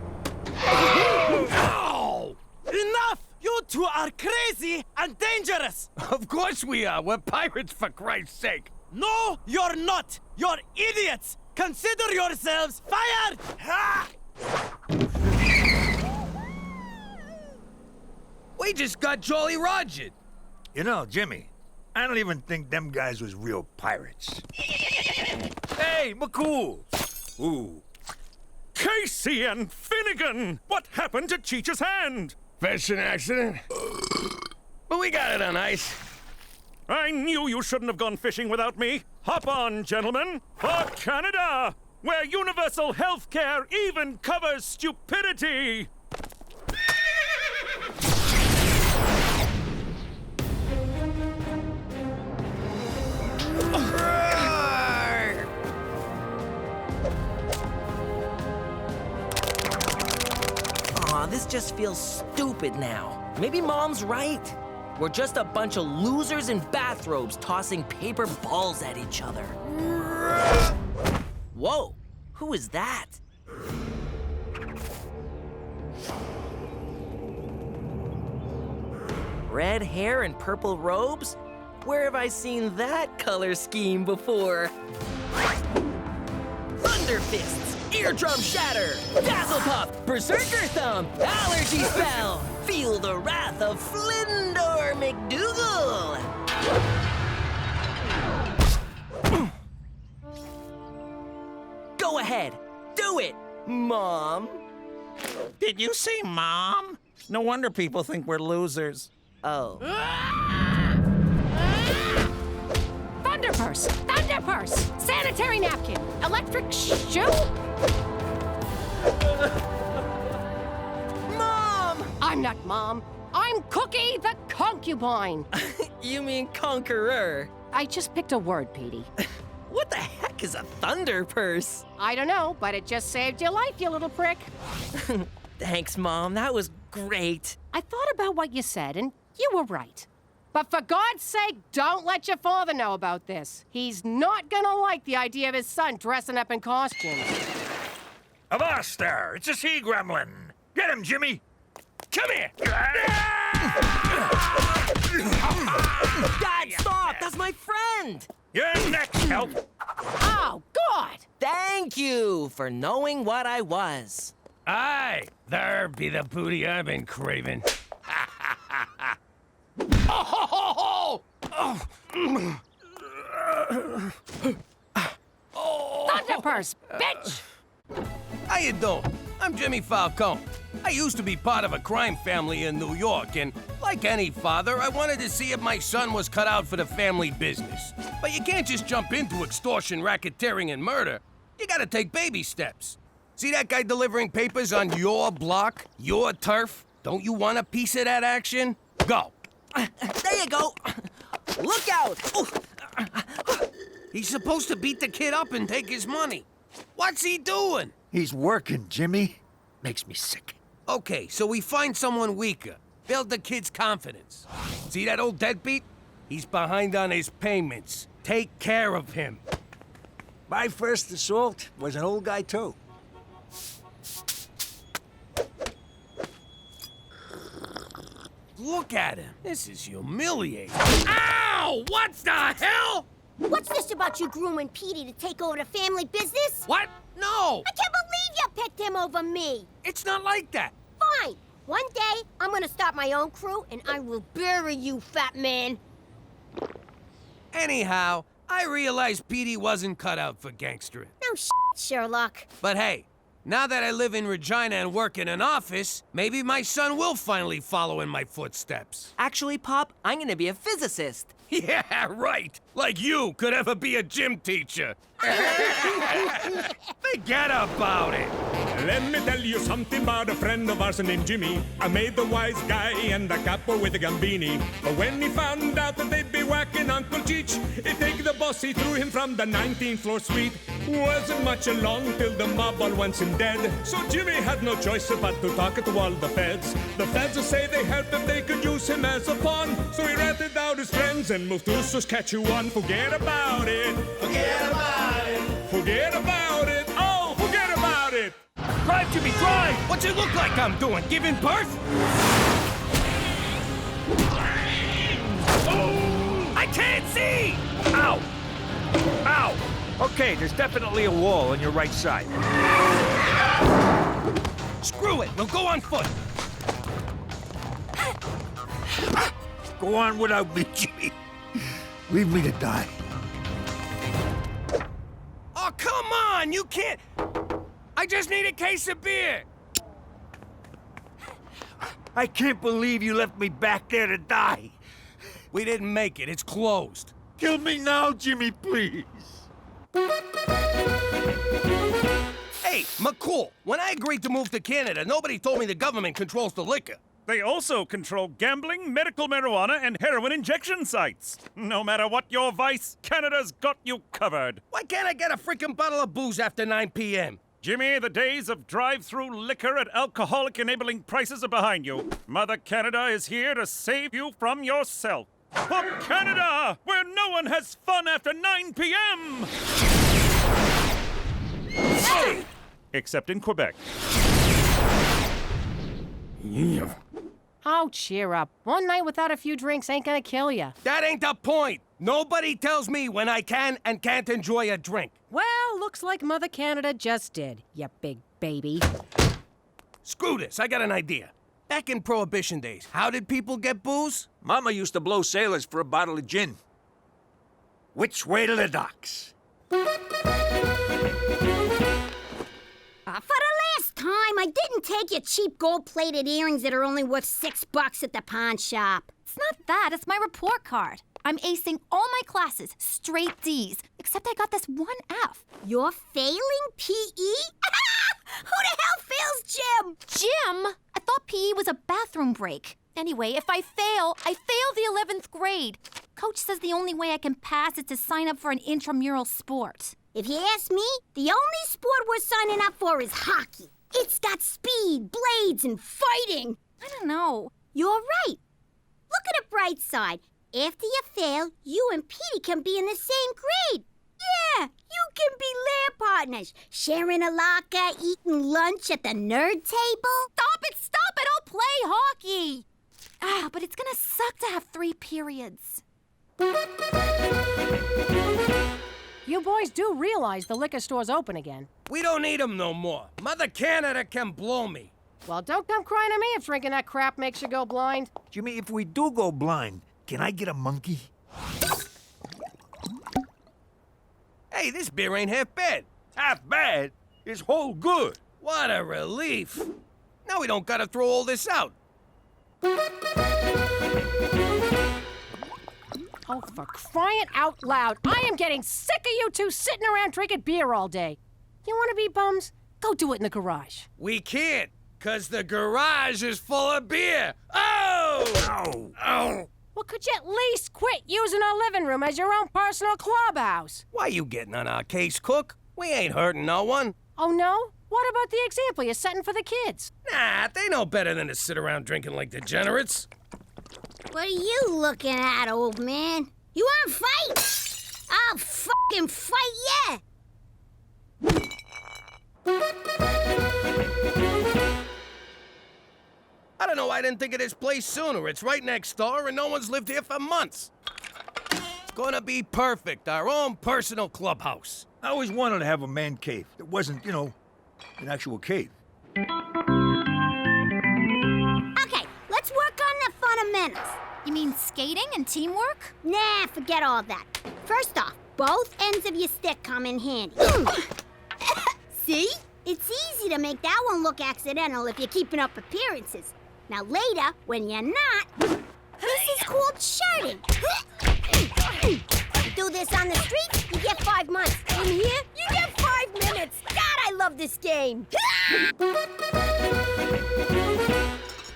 Ow! Enough! You two are crazy and dangerous! Of course we are. We're pirates, for Christ's sake. No, you're not! You're idiots! Consider yourselves fired! Ha! We just got Jolly Rogered. You know, Jimmy, I don't even think them guys was real pirates. Hey, McCool! Ooh. Casey and Finnegan! What happened to Cheech's hand? Fishing accident. But we got it on ice. I knew you shouldn't have gone fishing without me. Hop on, gentlemen, for Canada, where universal health care even covers stupidity. Aw, this just feels stupid now. Maybe Mom's right. We're just a bunch of losers in bathrobes tossing paper balls at each other. Whoa, who is that? Red hair and purple robes? Where have I seen that color scheme before? Thunder fists, eardrum shatter, dazzle puff, berserker thumb, allergy spell. Feel the wrath of Flindor MacDougal. Go ahead, do it, Mom. Did you say Mom? No wonder people think we're losers. Oh. Thunderpurse! Thunderpurse! Sanitary napkin! Electric shoe! Mom! I'm not Mom. I'm Cookie the concubine. You mean conqueror? I just picked a word, Petey. What the heck is a thunder purse? I don't know, but it just saved your life, you little prick. Thanks, Mom. That was great. I thought about what you said, and you were right. But for God's sake, don't let your father know about this. He's not gonna like the idea of his son dressing up in costumes. Avast there! It's a sea gremlin! Get him, Jimmy! Come here! Dad, stop! That's my friend! You're next, help! Oh, God! Thank you for knowing what I was. Aye, there be the booty I've been craving. Thunderpurse, bitch! How you doing? I'm Jimmy Falcone. I used to be part of a crime family in New York, and like any father, I wanted to see if my son was cut out for the family business. But you can't just jump into extortion, racketeering, and murder. You gotta take baby steps. See that guy delivering papers on your block, your turf? Don't you want a piece of that action? Go. There you go. Look out! He's supposed to beat the kid up and take his money. What's he doing? He's working, Jimmy. Makes me sick. Okay, so we find someone weaker. Build the kid's confidence. See that old deadbeat? He's behind on his payments. Take care of him. My first assault was an old guy, too. look at him. This is humiliating. Ow! What the hell? What's this about you grooming Petey to take over the family business? What? No! I can't believe you picked him over me. It's not like that. Fine. One day, I'm gonna start my own crew, and I will bury you, fat man. Anyhow, I realized Petey wasn't cut out for gangstering. No Sherlock. But hey, now that I live in Regina and work in an office, maybe my son will finally follow in my footsteps. Actually, Pop, I'm gonna be a physicist. Yeah, right. Like you could ever be a gym teacher. Forget about it. Let me tell you something about a friend of ours named Jimmy. I made the wise guy and the capo with the Gambini. But when he found out that they'd be whacking Uncle Cheech, he take the boss, he threw him from the 19th floor suite. Wasn't much along till the mob all wants him dead. So Jimmy had no choice but to talk to all the feds. The feds will say they helped if they could use him as a pawn. So he ratted out his friends and moved to Saskatchewan. Forget about it. Forget about it. Forget about it. Oh, forget about it. Drive, Jimmy, drive! What's it look like I'm doing? Giving birth? I can't see! Ow! Ow! Okay, there's definitely a wall on your right side. Screw it, we'll go on foot. Go on without me, Jimmy. Leave me to die. Oh, come on! You can't... I just need a case of beer. I can't believe you left me back there to die. We didn't make it. It's closed. Kill me now, Jimmy, please. Hey, McCool, when I agreed to move to Canada, nobody told me the government controls the liquor. They also control gambling, medical marijuana, and heroin injection sites. No matter what your vice, Canada's got you covered. Why can't I get a freaking bottle of booze after 9 p.m.? Jimmy, the days of drive-through liquor at alcoholic-enabling prices are behind you. Mother Canada is here to save you from yourself. For Canada, where no one has fun after 9 p.m. Hey! Except in Quebec. Yeah. Oh, cheer up. One night without a few drinks ain't gonna kill you. That ain't the point. Nobody tells me when I can and can't enjoy a drink. Well, looks like Mother Canada just did, you big baby. Screw this, I got an idea. Back in Prohibition days, how did people get booze? Mama used to blow sailors for a bottle of gin. Which way to the docks? For the last time, I didn't take your cheap gold-plated earrings that are only worth $6 at the pawn shop. It's not that, it's my report card. I'm acing all my classes, straight D's, except I got this one F. You're failing PE? Who the hell fails gym? Gym? I thought PE was a bathroom break. Anyway, if I fail the 11th grade. Coach says the only way I can pass is to sign up for an intramural sport. If you ask me, the only sport we're signing up for is hockey. It's got speed, blades, and fighting. I don't know. You're right. Look at the bright side. After you fail, you and Petey can be in the same grade. Yeah, you can be lair partners, sharing a locker, eating lunch at the nerd table. Stop it, I'll play hockey. But it's gonna suck to have 3 periods. You boys do realize the liquor store's open again. We don't need them no more. Mother Canada can blow me. Well, don't come crying to me if drinking that crap makes you go blind. Jimmy, if we do go blind, can I get a monkey? Hey, this beer ain't half bad. Half bad? It's whole good. What a relief. Now we don't gotta throw all this out. Oh, for crying out loud. I am getting sick of you two sitting around drinking beer all day. You want to be bums? Go do it in the garage. We can't, 'cause the garage is full of beer. Oh! Ow! Oh! Well, could you at least quit using our living room as your own personal clubhouse? Why you getting on our case, Cook? We ain't hurting no one. Oh, no? What about the example you're setting for the kids? Nah, they know better than to sit around drinking like degenerates. What are you looking at, old man? You wanna fight? I'll fucking fight ya! I don't know why I didn't think of this place sooner. It's right next door and no one's lived here for months. It's gonna be perfect, our own personal clubhouse. I always wanted to have a man cave that wasn't, you know, an actual cave. Okay, let's work on the fundamentals. You mean skating and teamwork? Nah, forget all that. First off, both ends of your stick come in handy. See? It's easy to make that one look accidental if you're keeping up appearances. Now later, when you're not, this is called shirting. You do this on the street, you get 5 months. In here, you get 5 minutes. God, I love this game.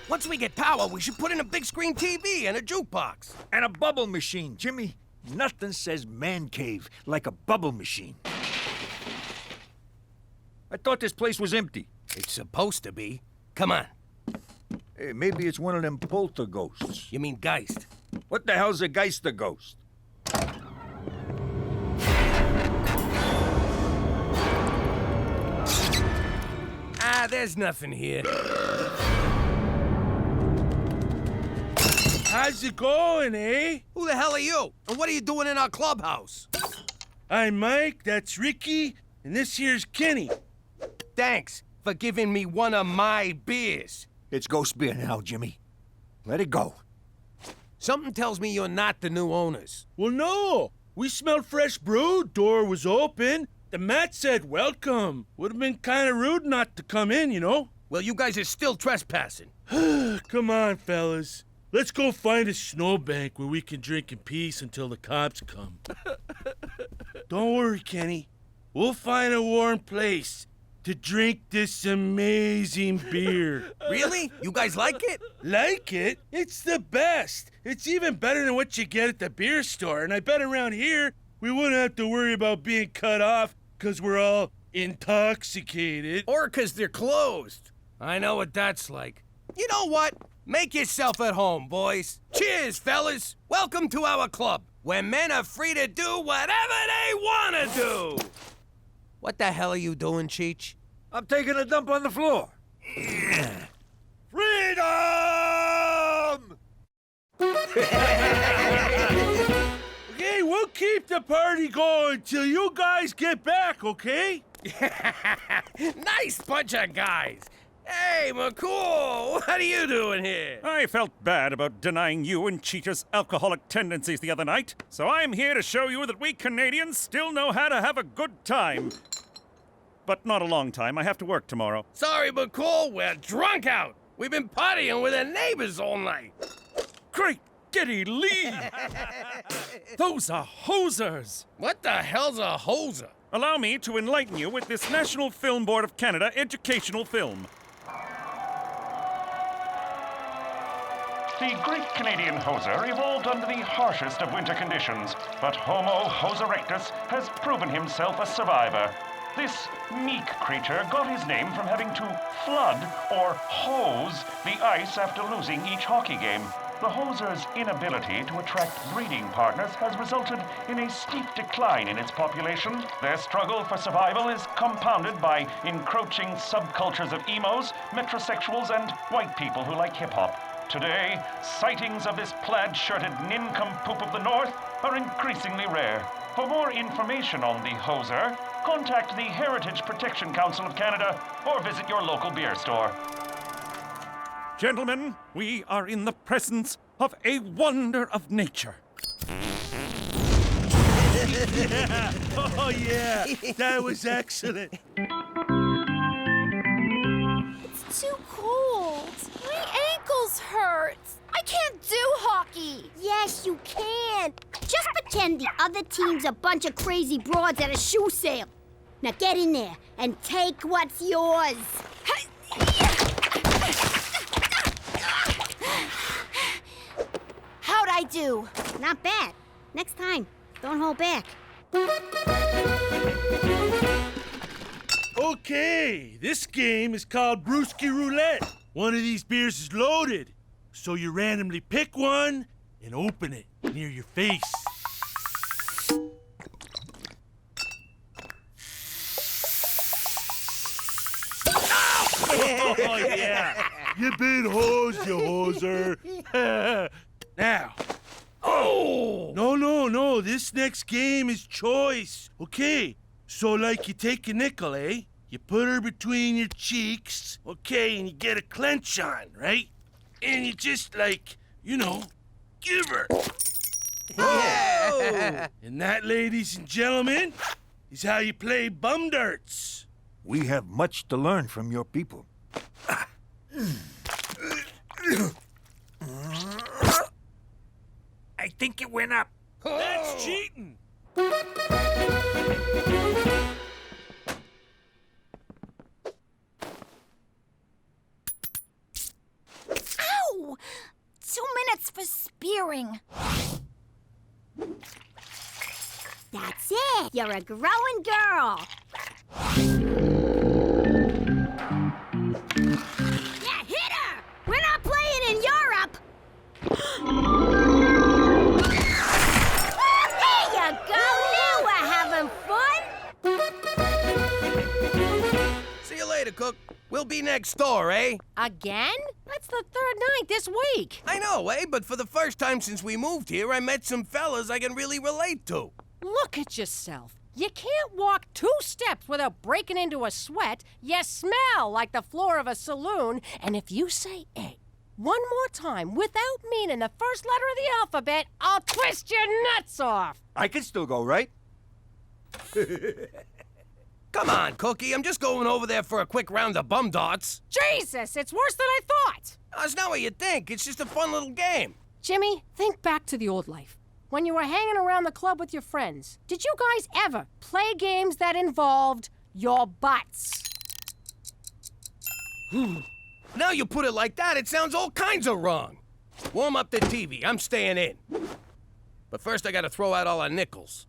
Once we get power, we should put in a big screen TV and a jukebox. And a bubble machine, Jimmy. Nothing says man cave like a bubble machine. I thought this place was empty. It's supposed to be. Come on. Hey, maybe it's one of them poltergeists. You mean Geist? What the hell's a Geister ghost? Ah, there's nothing here. How's it going, eh? Who the hell are you? And what are you doing in our clubhouse? I'm Mike, that's Ricky, and this here's Kenny. Thanks for giving me one of my beers. It's ghost beer now, Jimmy. Let it go. Something tells me you're not the new owners. Well, no. We smelled fresh brew, door was open. The mat said welcome. Would have been kind of rude not to come in, you know? Well, you guys are still trespassing. Come on, fellas. Let's go find a snowbank where we can drink in peace until the cops come. Don't worry, Kenny. We'll find a warm place to drink this amazing beer. Really? You guys like it? Like it? It's the best. It's even better than what you get at the beer store. And I bet around here, we wouldn't have to worry about being cut off because we're all intoxicated. Or because they're closed. I know what that's like. You know what? Make yourself at home, boys. Cheers, fellas. Welcome to our club, where men are free to do whatever they want to do. What the hell are you doing, Cheech? I'm taking a dump on the floor. Freedom! Okay, we'll keep the party going till you guys get back, okay? Nice bunch of guys. Hey, McCool, what are you doing here? I felt bad about denying you and Cheetah's alcoholic tendencies the other night, so I'm here to show you that we Canadians still know how to have a good time. But not a long time. I have to work tomorrow. Sorry, McCool, we're drunk out. We've been partying with the neighbors all night. Great giddy Lee! Those are hosers! What the hell's a hoser? Allow me to enlighten you with this National Film Board of Canada educational film. The Great Canadian Hoser evolved under the harshest of winter conditions, but Homo hoser erectus has proven himself a survivor. This meek creature got his name from having to flood, or hose, the ice after losing each hockey game. The hoser's inability to attract breeding partners has resulted in a steep decline in its population. Their struggle for survival is compounded by encroaching subcultures of emos, metrosexuals, and white people who like hip-hop. Today, sightings of this plaid-shirted nincompoop of the North are increasingly rare. For more information on the hoser, contact the Heritage Protection Council of Canada or visit your local beer store. Gentlemen, we are in the presence of a wonder of nature. Oh, yeah. That was excellent. It's too cold. My ankles hurt. I can't do hockey. Yes, you can. Just pretend the other team's a bunch of crazy broads at a shoe sale. Now get in there and take what's yours. How'd I do? Not bad. Next time, don't hold back. Okay, this game is called Brewski Roulette. One of these beers is loaded, so you randomly pick one and open it near your face. Oh, yeah. You been hosed, you hoser. Now. Oh! No. This next game is choice. Okay, so like you take a nickel, eh? You put her between your cheeks, okay, and you get a clench on, right? And you just like, give her. Yeah. And that, ladies and gentlemen, is how you play bum darts. We have much to learn from your people. I think it went up. That's cheating. Ow! 2 minutes for spearing. That's it. You're a growing girl. Yeah, hit her! We're not playing in Europe. There you go. Now we're having fun. See you later, Cook. We'll be next door, eh? Again? That's the third night this week. I know, eh? But for the first time since we moved here, I met some fellas I can really relate to. Look at yourself. You can't walk 2 steps without breaking into a sweat. You smell like the floor of a saloon. And if you say egg one more time without meaning the first letter of the alphabet, I'll twist your nuts off. I can still go, right? Come on, Cookie. I'm just going over there for a quick round of bum darts. Jesus, it's worse than I thought. That's not what you think. It's just a fun little game. Jimmy, think back to the old life. When you were hanging around the club with your friends, did you guys ever play games that involved your butts? Now you put it like that, it sounds all kinds of wrong. Warm up the TV. I'm staying in. But first, I gotta throw out all our nickels.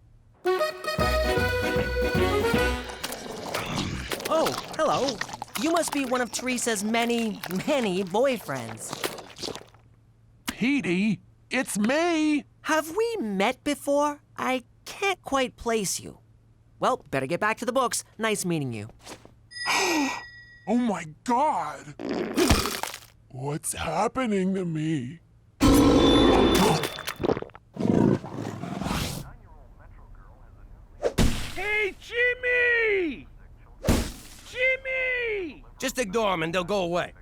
Oh, hello. You must be one of Teresa's many, many boyfriends. Petey, it's me. Have we met before? I can't quite place you. Well, better get back to the books. Nice meeting you. Oh my God! What's happening to me? Hey, Jimmy! Jimmy! Just ignore them and they'll go away.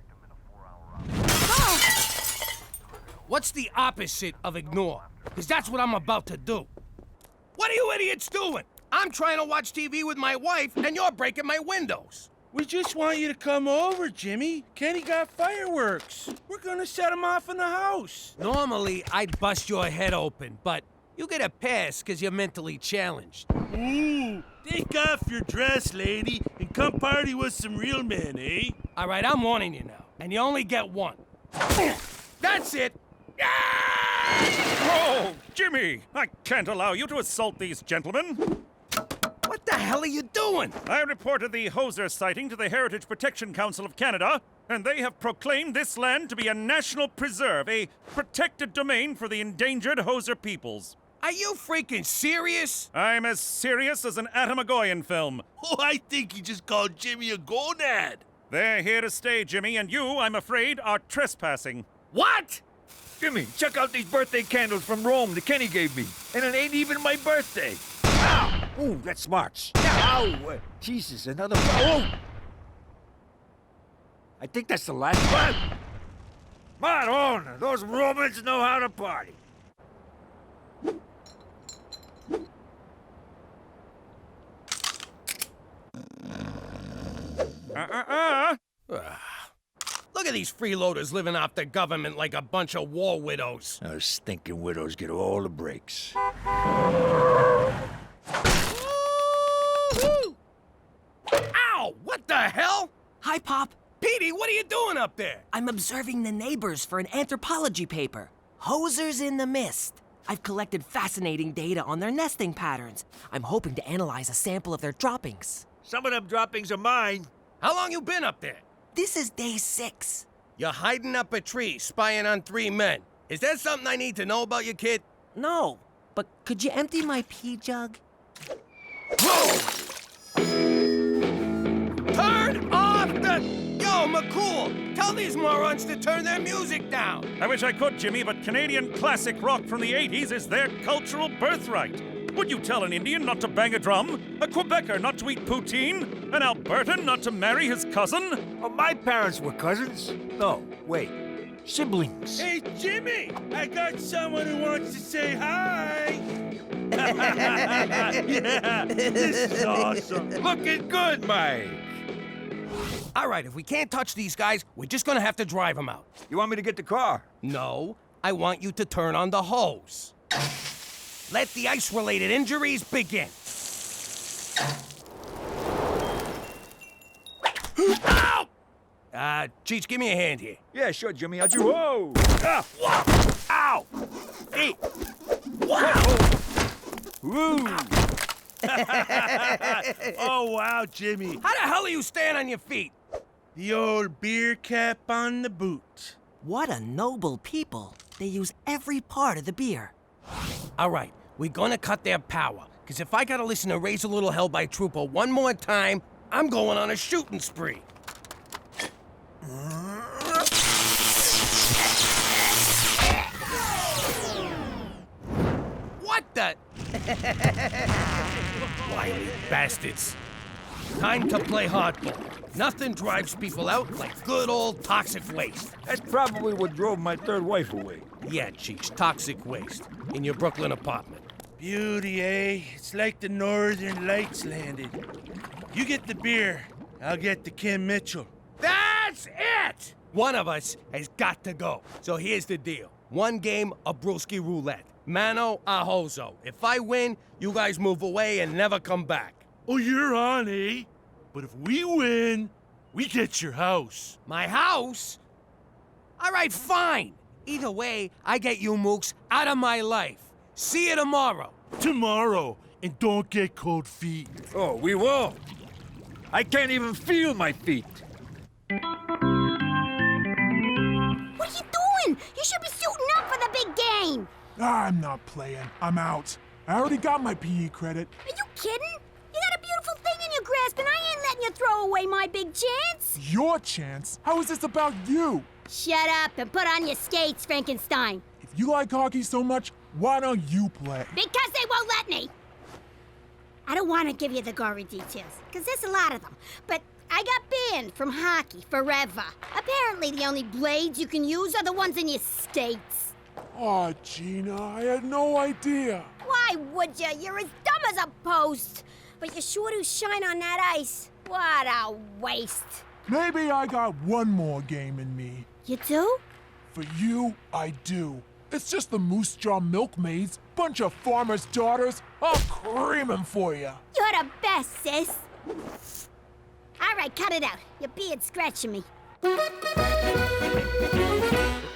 What's the opposite of ignore? Because that's what I'm about to do. What are you idiots doing? I'm trying to watch TV with my wife, and you're breaking my windows. We just want you to come over, Jimmy. Kenny got fireworks. We're gonna set them off in the house. Normally, I'd bust your head open, but you get a pass because you're mentally challenged. Ooh, take off your dress, lady, and come party with some real men, eh? All right, I'm warning you now, and you only get one. That's it. Oh, Jimmy! I can't allow you to assault these gentlemen. What the hell are you doing? I reported the Hoser sighting to the Heritage Protection Council of Canada, and they have proclaimed this land to be a national preserve, a protected domain for the endangered Hoser peoples. Are you freaking serious? I'm as serious as an Atamagoyan film. Oh, I think he just called Jimmy a gonad. They're here to stay, Jimmy, and you, I'm afraid, are trespassing. What? Jimmy, check out these birthday candles from Rome that Kenny gave me. And it ain't even my birthday. Ow! Ooh, that smarts. Ow! Jesus, another... Oh! I think that's the last one. Madonna, those Romans know how to party. Look at these freeloaders living off the government like a bunch of war widows. Those stinking widows get all the breaks. Ow! What the hell? Hi, Pop. Petey, what are you doing up there? I'm observing the neighbors for an anthropology paper. Hosers in the mist. I've collected fascinating data on their nesting patterns. I'm hoping to analyze a sample of their droppings. Some of them droppings are mine. How long you been up there? This is day 6. You're hiding up a tree, spying on 3 men. Is that something I need to know about you, kid? No, but could you empty my pee jug? Whoa! Turn off the... Yo, McCool, tell these morons to turn their music down. I wish I could, Jimmy, but Canadian classic rock from the 80s is their cultural birthright. Would you tell an Indian not to bang a drum? A Quebecer not to eat poutine? An Albertan not to marry his cousin? Oh, my parents were cousins. No, wait. Siblings. Hey, Jimmy! I got someone who wants to say hi! Yeah, this is awesome. Looking good, Mike. All right, if we can't touch these guys, we're just gonna have to drive them out. You want me to get the car? No, I want you to turn on the hose. Let the ice-related injuries begin. Ow! Cheech, give me a hand here. Yeah, sure, Jimmy. I'll do. Whoa! Ow! Hey! Wow! Woo! Oh, wow, Jimmy. How the hell are you staying on your feet? The old beer cap on the boot. What a noble people. They use every part of the beer. All right, we're gonna cut their power. Because if I gotta listen to Raise a Little Hell by Trooper one more time, I'm going on a shooting spree. What the? Wily bastards. Time to play hardball. Nothing drives people out like good old toxic waste. That's probably what drove my third wife away. Yeah, Cheech, toxic waste. In your Brooklyn apartment. Beauty, eh? It's like the Northern Lights landed. You get the beer, I'll get the Kim Mitchell. That's it! One of us has got to go. So here's the deal. One game of brewski roulette. Mano a hozo. If I win, you guys move away and never come back. Oh, you're on, eh? But if we win, we get your house. My house? All right, fine. Either way, I get you mooks out of my life. See you tomorrow. Tomorrow, and don't get cold feet. Oh, we won't. I can't even feel my feet. What are you doing? You should be suiting up for the big game. I'm not playing. I'm out. I already got my PE credit. Are you kidding? You got a beautiful thing in your grasp, and I ain't letting you throw away my big chance. Your chance? How is this about you? Shut up and put on your skates, Frankenstein. If you like hockey so much, why don't you play? Because they won't let me. I don't want to give you the gory details, because there's a lot of them. But I got banned from hockey forever. Apparently the only blades you can use are the ones in your skates. Aw, Gina, I had no idea. Why would you? You're as dumb as a post. But you sure do shine on that ice. What a waste. Maybe I got one more game in me. You do? For you, I do. It's just the Moose Jaw Milkmaids, bunch of farmers' daughters. I'll cream 'em for you. You're the best, sis. All right, cut it out. Your beard's scratching me.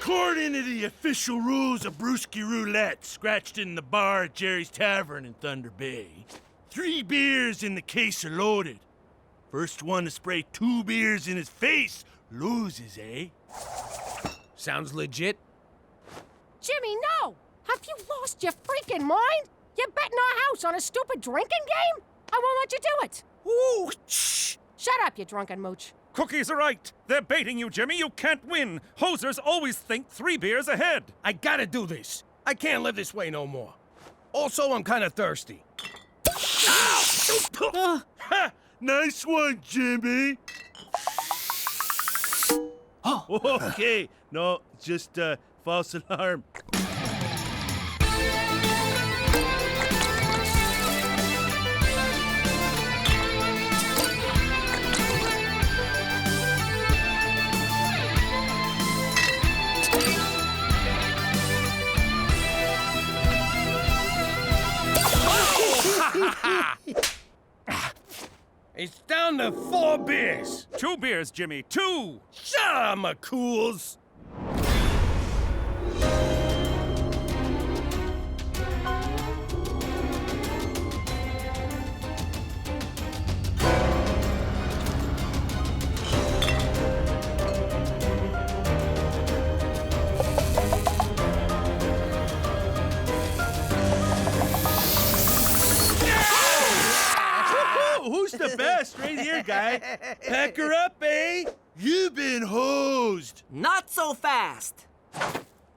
According to the official rules of brewski roulette, scratched in the bar at Jerry's Tavern in Thunder Bay, 3 beers in the case are loaded. First one to spray 2 beers in his face loses, eh? Sounds legit. Jimmy, no! Have you lost your freaking mind? You're betting our house on a stupid drinking game? I won't let you do it. Ooh, shh! Shut up, you drunken mooch. Cookies are right. They're baiting you, Jimmy. You can't win. Hosers always think 3 beers ahead. I gotta do this. I can't live this way no more. Also, I'm kind of thirsty. Ha! Nice one, Jimmy. Okay. No, just false alarm. It's down to 4 beers. 2 beers, Jimmy. 2. Shut up, McCools. Who's the best right here, guy? Pack her up, eh? You've been hosed! Not so fast!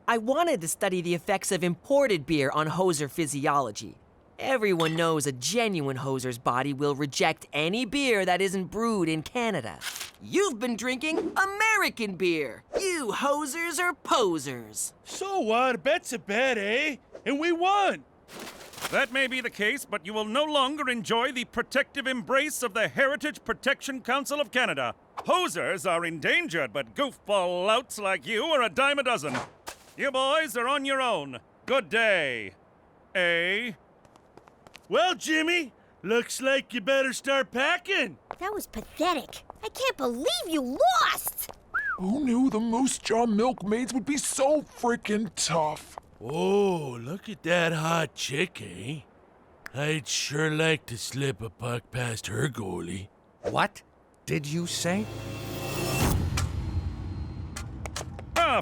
I wanted to study the effects of imported beer on hoser physiology. Everyone knows a genuine hoser's body will reject any beer that isn't brewed in Canada. You've been drinking American beer. You hosers are posers. So what? A bet's a bet, eh? And we won! That may be the case, but you will no longer enjoy the protective embrace of the Heritage Protection Council of Canada. Hosers are endangered, but goofball louts like you are a dime a dozen. You boys are on your own. Good day. Eh? Well, Jimmy, looks like you better start packing. That was pathetic. I can't believe you lost! Who knew the Moose Jaw milkmaids would be so freaking tough? Oh, look at that hot chick, eh? I'd sure like to slip a puck past her goalie. What did you say?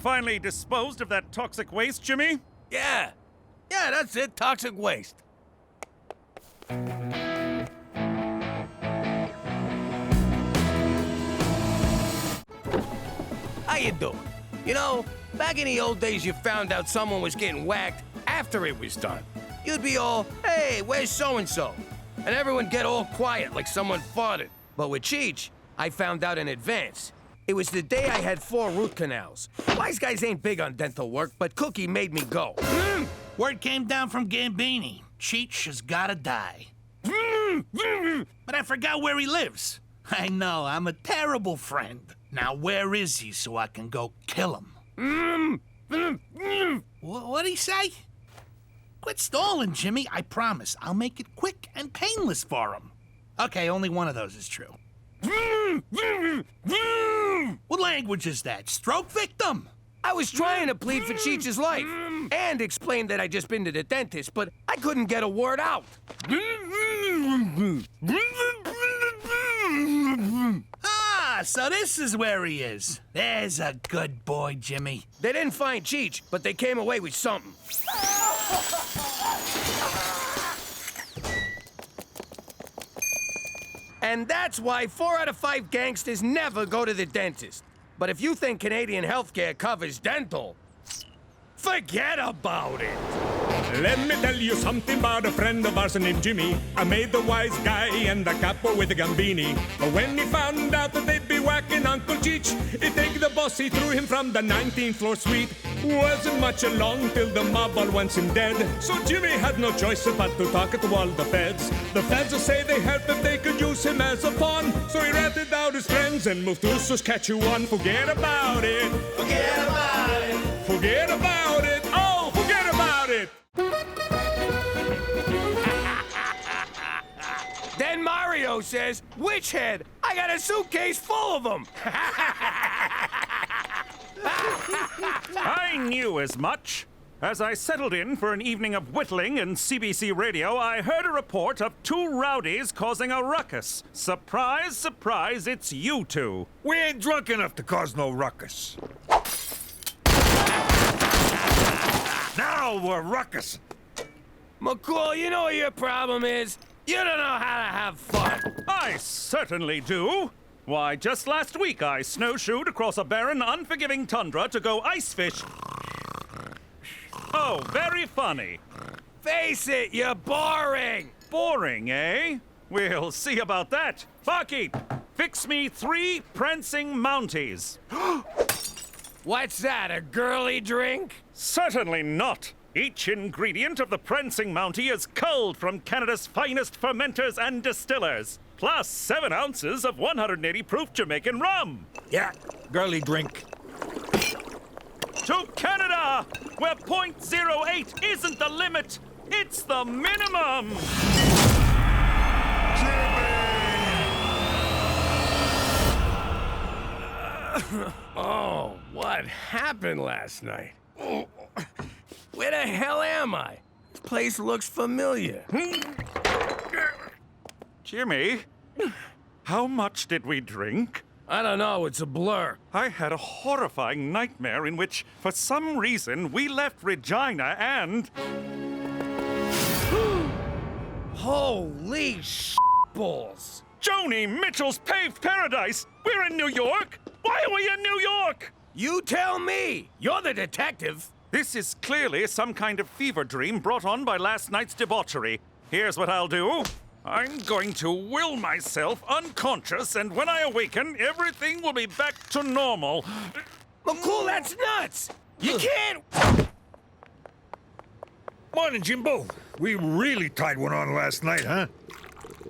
Finally disposed of that toxic waste, Jimmy? Yeah, that's it, toxic waste. How you doing? You know, back in the old days, you found out someone was getting whacked after it was done. You'd be all, hey, where's so-and-so? And everyone get all quiet like someone farted. But with Cheech, I found out in advance. It was the day I had 4 root canals. Wise guys ain't big on dental work, but Cookie made me go. Word came down from Gambini. Cheech has gotta die. But I forgot where he lives. I know, I'm a terrible friend. Now where is he so I can go kill him? What'd he say? Quit stalling, Jimmy. I promise. I'll make it quick and painless for him. Okay, only one of those is true. What language is that? Stroke victim? I was trying to plead for Cheech's life and explain that I'd just been to the dentist, but I couldn't get a word out. Ah, so this is where he is. There's a good boy, Jimmy. They didn't find Cheech, but they came away with something. And that's why 4 out of 5 gangsters never go to the dentist. But if you think Canadian healthcare covers dental, forget about it. Let me tell you something about a friend of ours named Jimmy. I made the wise guy and the capo with the Gambini. But when he found out that they'd be whacking Uncle Cheech, he'd take the boss, he threw him from the 19th floor suite. Wasn't much along till the mob all wants him dead. So Jimmy had no choice but to talk to all the feds. The feds will say they help if they could use him as a pawn. So he ratted out his friends and moved to Saskatchewan. Forget about it. Forget about it. Forget about it. Oh, forget about it. Then Mario says, "Witch head, I got a suitcase full of them." I knew as much. As I settled in for an evening of whittling and CBC radio, I heard a report of 2 rowdies causing a ruckus. Surprise, surprise, it's you 2. We ain't drunk enough to cause no ruckus. Now we're ruckus. McCool, you know what your problem is? You don't know how to have fun. I certainly do. Why, just last week I snowshoed across a barren, unforgiving tundra to go ice fish. Oh, very funny. Face it, you're boring. Boring, eh? We'll see about that. Barkeep, fix me 3 prancing mounties. What's that, a girly drink? Certainly not. Each ingredient of the prancing mountie is culled from Canada's finest fermenters and distillers, plus 7 ounces of 180 proof Jamaican rum. Yeah, girly drink. To Canada, where .08 isn't the limit, it's the minimum. Oh, what happened last night? Where the hell am I? This place looks familiar. Jimmy, how much did we drink? I don't know, it's a blur. I had a horrifying nightmare in which, for some reason, we left Regina and... Holy balls! Joni Mitchell's Paved Paradise! We're in New York! Why are we in New York? You tell me. You're the detective. This is clearly some kind of fever dream brought on by last night's debauchery. Here's what I'll do. I'm going to will myself unconscious, and when I awaken, everything will be back to normal. McCool, that's nuts! You can't... Morning, Jimbo. We really tied one on last night, huh?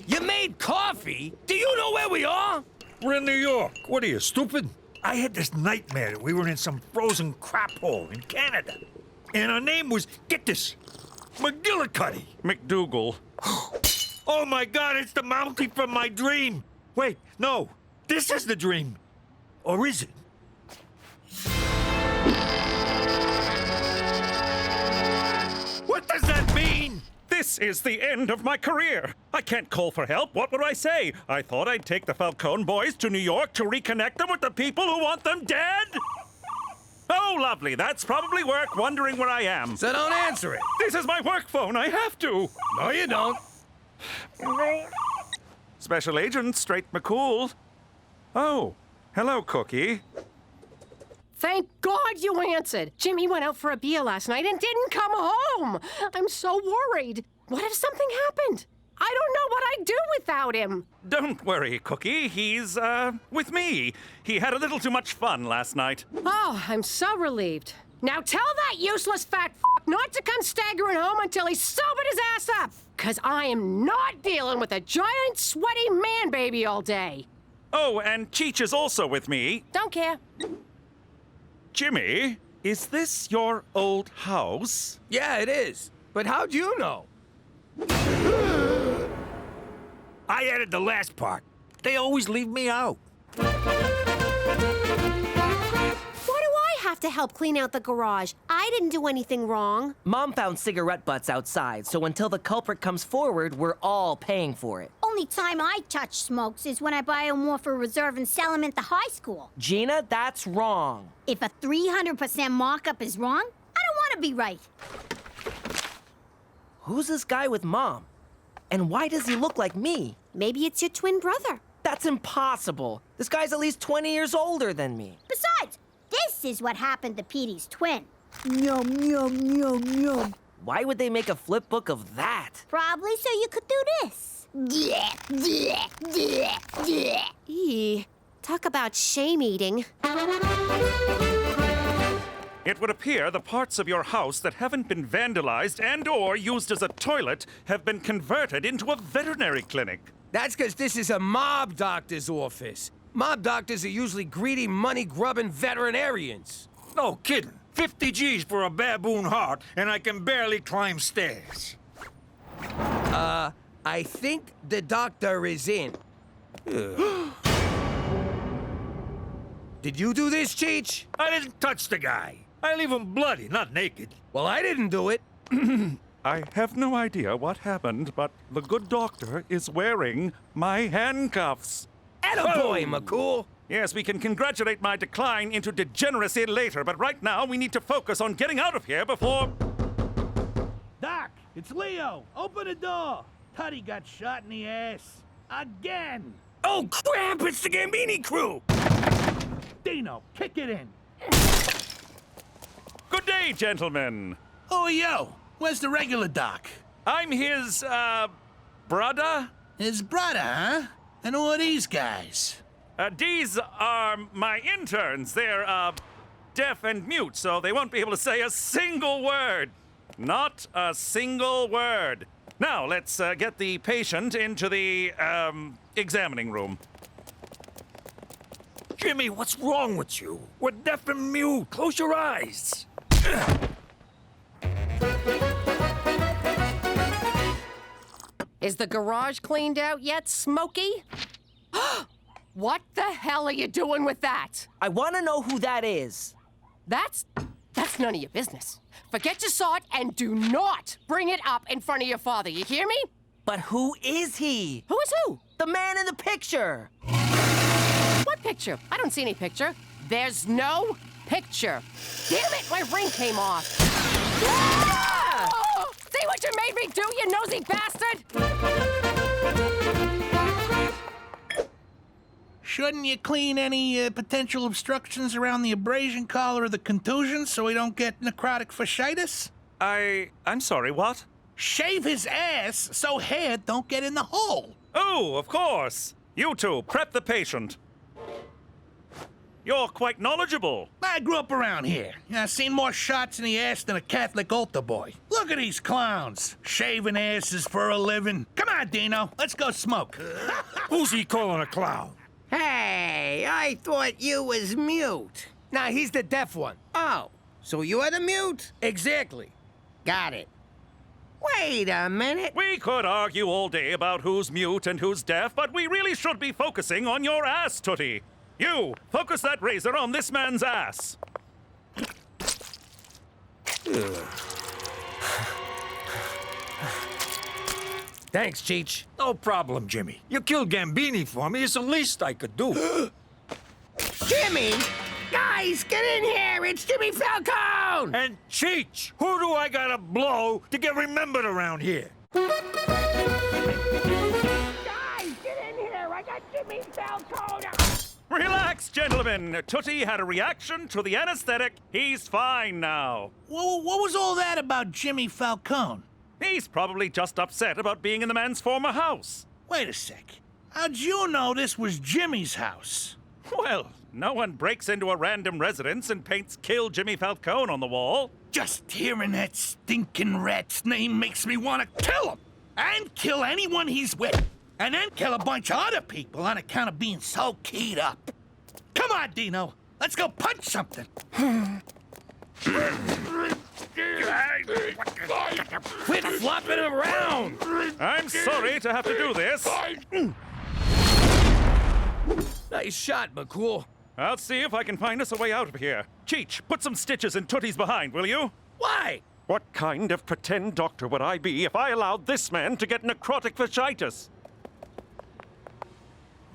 You made coffee? Do you know where we are? We're in New York. What are you, stupid? I had this nightmare that we were in some frozen crap hole in Canada. And our name was, get this, McGillicuddy. MacDougal. Oh my God, it's the Mountie from my dream. Wait, no, this is the dream. Or is it? What does that mean? This is the end of my career. I can't call for help. What would I say? I thought I'd take the Falcone boys to New York to reconnect them with the people who want them dead? Oh, lovely. That's probably work, wondering where I am. So don't answer it. This is my work phone. I have to. No, you don't. Special Agent Straight McCool. Oh, hello, Cookie. Thank God you answered. Jimmy went out for a beer last night and didn't come home. I'm so worried. What if something happened? I don't know what I'd do without him. Don't worry, Cookie. He's, with me. He had a little too much fun last night. Oh, I'm so relieved. Now tell that useless fat not to come staggering home until he's sobered his ass up. 'Cause I am not dealing with a giant, sweaty man baby all day. Oh, and Cheech is also with me. Don't care. Jimmy, is this your old house? Yeah, it is. But how'd you know? I added the last part. They always leave me out. Why do I have to help clean out the garage? I didn't do anything wrong. Mom found cigarette butts outside, so until the culprit comes forward, we're all paying for it. Only time I touch smokes is when I buy them off a reserve and sell them at the high school. Gina, that's wrong. If a 300% markup is wrong, I don't want to be right. Who's this guy with Mom? And why does he look like me? Maybe it's your twin brother. That's impossible. This guy's at least 20 years older than me. Besides, this is what happened to Petey's twin. Yum, yum, yum, yum. Why would they make a flip book of that? Probably so you could do this. Eee, talk about shame eating. It would appear the parts of your house that haven't been vandalized and/or used as a toilet have been converted into a veterinary clinic. That's because this is a mob doctor's office. Mob doctors are usually greedy, money-grubbing veterinarians. No kidding. 50 G's for a baboon heart, and I can barely climb stairs. I think the doctor is in. Did you do this, Cheech? I didn't touch the guy. I leave him bloody, not naked. Well, I didn't do it. I have no idea what happened, but the good doctor is wearing my handcuffs. Attaboy, McCool. Yes, we can congratulate my decline into degeneracy later, but right now we need to focus on getting out of here before... Doc, it's Leo. Open the door. Tutty got shot in the ass. Again. Oh, crap! It's the Gambini crew! Dino, kick it in. Good day, gentlemen. Who are you? Where's the regular Doc? I'm his, brother? His brother, huh? And who are these guys? These are my interns. They're, deaf and mute, so they won't be able to say a single word. Not a single word. Now, let's, get the patient into the, examining room. Jimmy, what's wrong with you? We're deaf and mute. Close your eyes. Is the garage cleaned out yet, Smokey? What the hell are you doing with that? I want to know who that is. That's none of your business. Forget you saw it and do not bring it up in front of your father, you hear me? But who is he? Who is who? The man in the picture. What picture? I don't see any picture. There's no picture. Damn it, my ring came off. Ah! See what you made me do, you nosy bastard? Shouldn't you clean any potential obstructions around the abrasion collar or the contusion so we don't get necrotic fasciitis? I'm sorry, what? Shave his ass so hair don't get in the hole. Oh, of course. You two, prep the patient. You're quite knowledgeable. I grew up around here. I've seen more shots in the ass than a Catholic altar boy. Look at these clowns, shaving asses for a living. Come on, Dino, let's go smoke. Who's he calling a clown? Hey, I thought you was mute. Nah, he's the deaf one. Oh, so you're the mute? Exactly. Got it. Wait a minute. We could argue all day about who's mute and who's deaf, but we really should be focusing on your ass, Tootie. You, focus that razor on this man's ass. Thanks, Cheech. No problem, Jimmy. You killed Gambini for me. It's the least I could do. Jimmy! Guys, get in here! It's Jimmy Falcone! And Cheech! Who do I gotta blow to get remembered around here? Guys, get in here! I got Jimmy Falcone! Relax, gentlemen. Tootie had a reaction to the anesthetic. He's fine now. What was all that about Jimmy Falcone? He's probably just upset about being in the man's former house. Wait a sec. How'd you know this was Jimmy's house? Well, no one breaks into a random residence and paints "Kill Jimmy Falcone" on the wall. Just hearing that stinking rat's name makes me want to kill him. And kill anyone he's with. And then kill a bunch of other people on account of being so keyed up. Come on, Dino. Let's go punch something. Quit flopping around! I'm sorry to have to do this. Nice shot, McCool. I'll see if I can find us a way out of here. Cheech, put some stitches in Tootie's behind, will you? Why? What kind of pretend doctor would I be if I allowed this man to get necrotic fasciitis?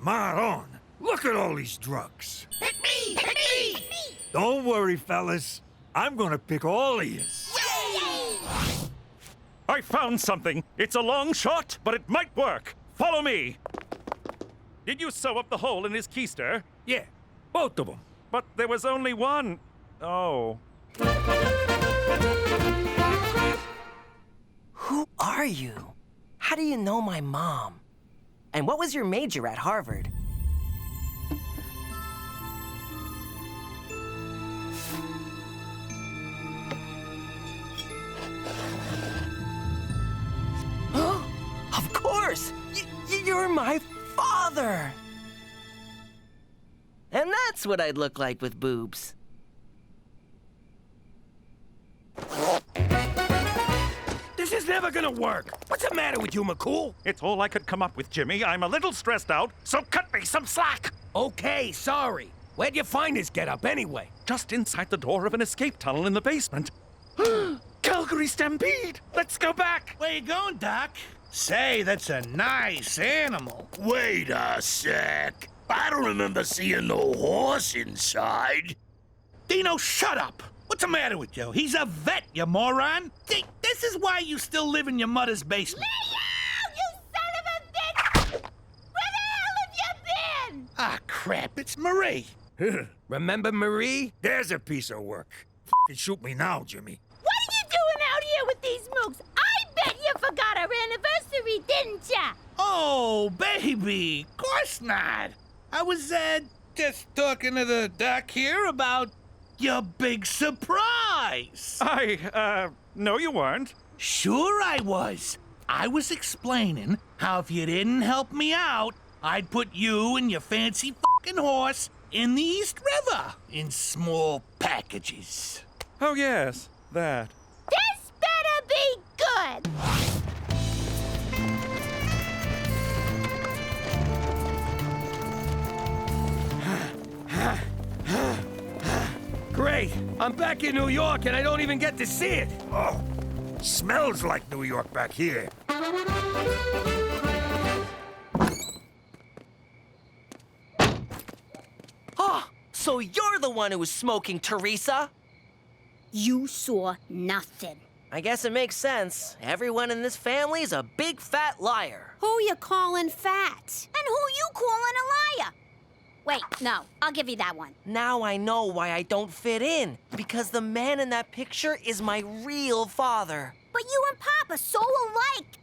Maron, look at all these drugs. Hit me! Hit me! Don't worry, fellas. I'm gonna pick all of yous. I found something. It's a long shot, but it might work. Follow me. Did you sew up the hole in his keister? Yeah, both of them. But there was only one. Oh. Who are you? How do you know my mom? And what was your major at Harvard? Of course! You're my father! And that's what I'd look like with boobs. This is never gonna work. What's the matter with you, McCool? It's all I could come up with, Jimmy. I'm a little stressed out, so cut me some slack. Okay, sorry. Where'd you find this getup anyway? Just inside the door of an escape tunnel in the basement. Calgary Stampede! Let's go back! Where you going, Doc? Say, that's a nice animal. Wait a sec. I don't remember seeing no horse inside. Dino, shut up! What's the matter with you? He's a vet, you moron! See, this is why you still live in your mother's basement. Leo, you son of a bitch! Where the hell have you been? Ah, crap, it's Marie. Remember Marie? There's a piece of work. F***ing shoot me now, Jimmy. What are you doing out here with these mooks? I bet you forgot our anniversary, didn't ya? Oh, baby, of course not. I was, just talking to the doc here about your big surprise. No, you weren't. Sure I was. I was explaining how if you didn't help me out, I'd put you and your fancy fucking horse in the East River in small packages. Oh, yes, that. This better be good! Great! I'm back in New York and I don't even get to see it! Oh, smells like New York back here. Oh, so you're the one who was smoking, Teresa? You saw nothing. I guess it makes sense. Everyone in this family is a big fat liar. Who you calling fat? And who you calling a liar? Wait, no, I'll give you that one. Now I know why I don't fit in. Because the man in that picture is my real father. But you and Pop are so alike.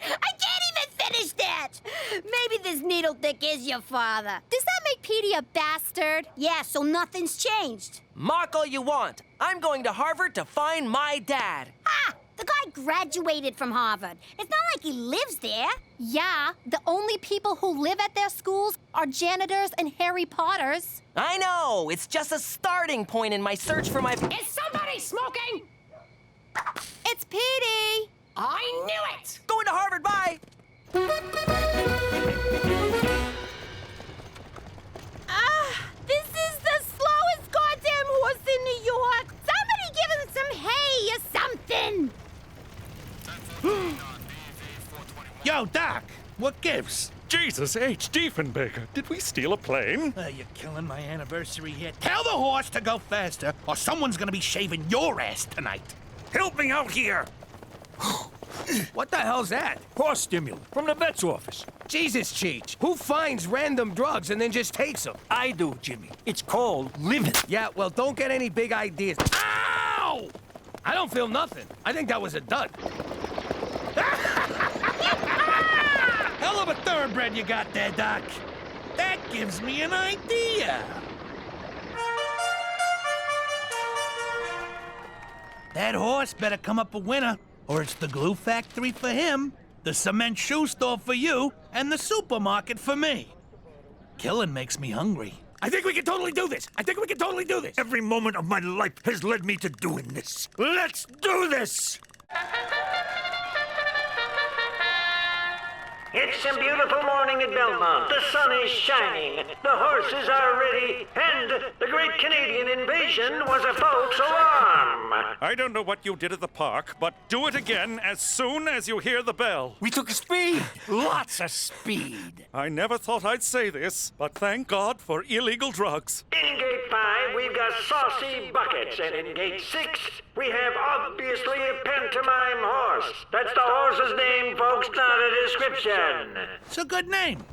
I can't even finish that. Maybe this needle dick is your father. Does that make Petey a bastard? Yeah, so nothing's changed. Mark all you want. I'm going to Harvard to find my dad. Ah! The guy graduated from Harvard. It's not like he lives there. Yeah, the only people who live at their schools are janitors and Harry Potters. I know. It's just a starting point in my search for my... Is somebody smoking? It's Petey. I knew it! Going to Harvard, bye! This is the slowest goddamn horse in New York. Somebody give him some hay or something. Yo, Doc, what gives? Jesus H. Diefenbaker, did we steal a plane? You're killing my anniversary here. Tell the horse to go faster, or someone's gonna be shaving your ass tonight. Help me out here! What the hell's that? Horse stimulant from the vet's office. Jesus, Cheech. Who finds random drugs and then just takes them? I do, Jimmy. It's called living. Yeah, well, don't get any big ideas. Ow! I don't feel nothing. I think that was a dud. Hell of a thoroughbred you got there, Doc. That gives me an idea. That horse better come up a winner, or it's the glue factory for him, the cement shoe store for you, and the supermarket for me. Killing makes me hungry. I think we can totally do this. Every moment of my life has led me to doing this. Let's do this! It's a beautiful morning at Belmont. The sun is shining, the horses are ready, and the Great Canadian Invasion was a false alarm. I don't know what you did at the park, but do it again as soon as you hear the bell. We took speed. Lots of speed. I never thought I'd say this, but thank God for illegal drugs. In Gate 5, we've got saucy buckets, and in Gate 6, we have obviously a pantomime horse. That's the horse's name, folks, not a description. It's a good name.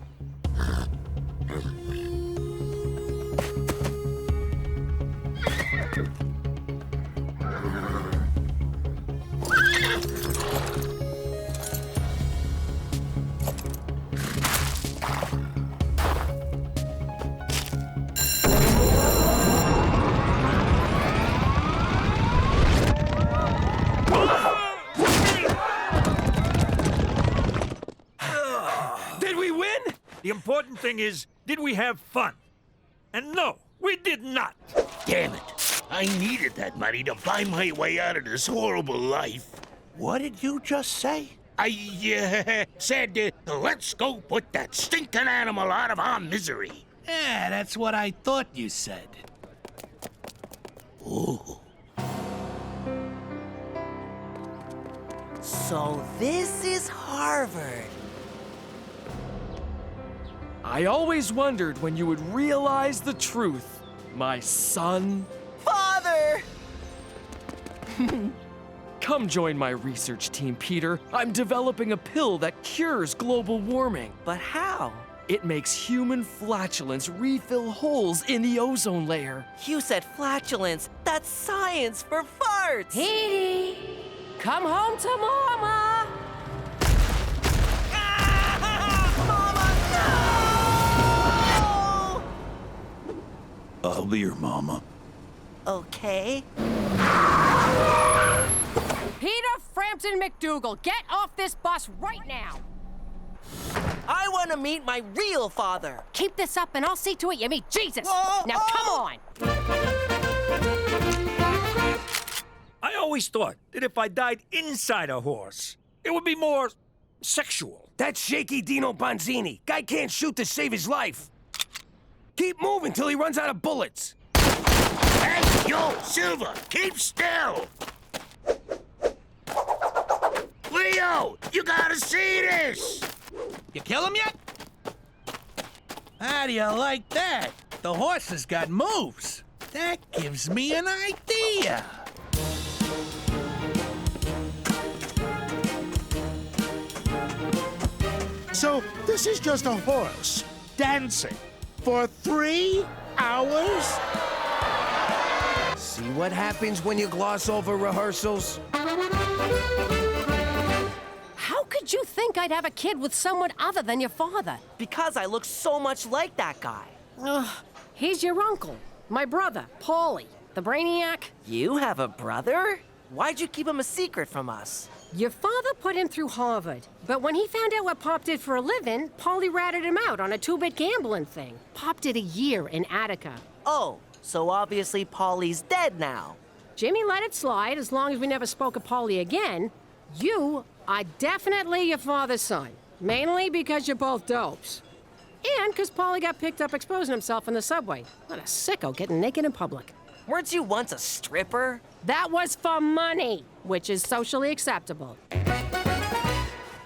The important thing is, did we have fun? And no, we did not. Damn it. I needed that money to buy my way out of this horrible life. What did you just say? I said, let's go put that stinking animal out of our misery. Yeah, that's what I thought you said. Ooh. So this is Harvard. I always wondered when you would realize the truth, my son. Father! Come join my research team, Peter. I'm developing a pill that cures global warming. But how? It makes human flatulence refill holes in the ozone layer. You said flatulence. That's science for farts. Petey, come home to Mama. I'll be your mama. Okay. Peter Frampton MacDougal, get off this bus right now. I want to meet my real father. Keep this up and I'll see to it you meet Jesus. Whoa, now come on. I always thought that if I died inside a horse, it would be more sexual. That's shaky Dino Bonzini. Guy can't shoot to save his life. Keep moving till he runs out of bullets. Hey, yo, Silver, keep still. Leo, you gotta see this. You kill him yet? How do you like that? The horse has got moves. That gives me an idea. So, this is just a horse. dancing for 3 hours? See what happens when you gloss over rehearsals? How could you think I'd have a kid with someone other than your father? Because I look so much like that guy. Ugh, he's your uncle, my brother, Paulie, the brainiac. You have a brother? Why'd you keep him a secret from us? Your father put him through Harvard, but when he found out what Pop did for a living, Paulie ratted him out on a 2-bit gambling thing. Pop did a year in Attica. Oh, so obviously Paulie's dead now. Jimmy let it slide as long as we never spoke of Paulie again. You are definitely your father's son, mainly because you're both dopes. And because Paulie got picked up exposing himself in the subway. What a sicko getting naked in public. Weren't you once a stripper? That was for money, which is socially acceptable.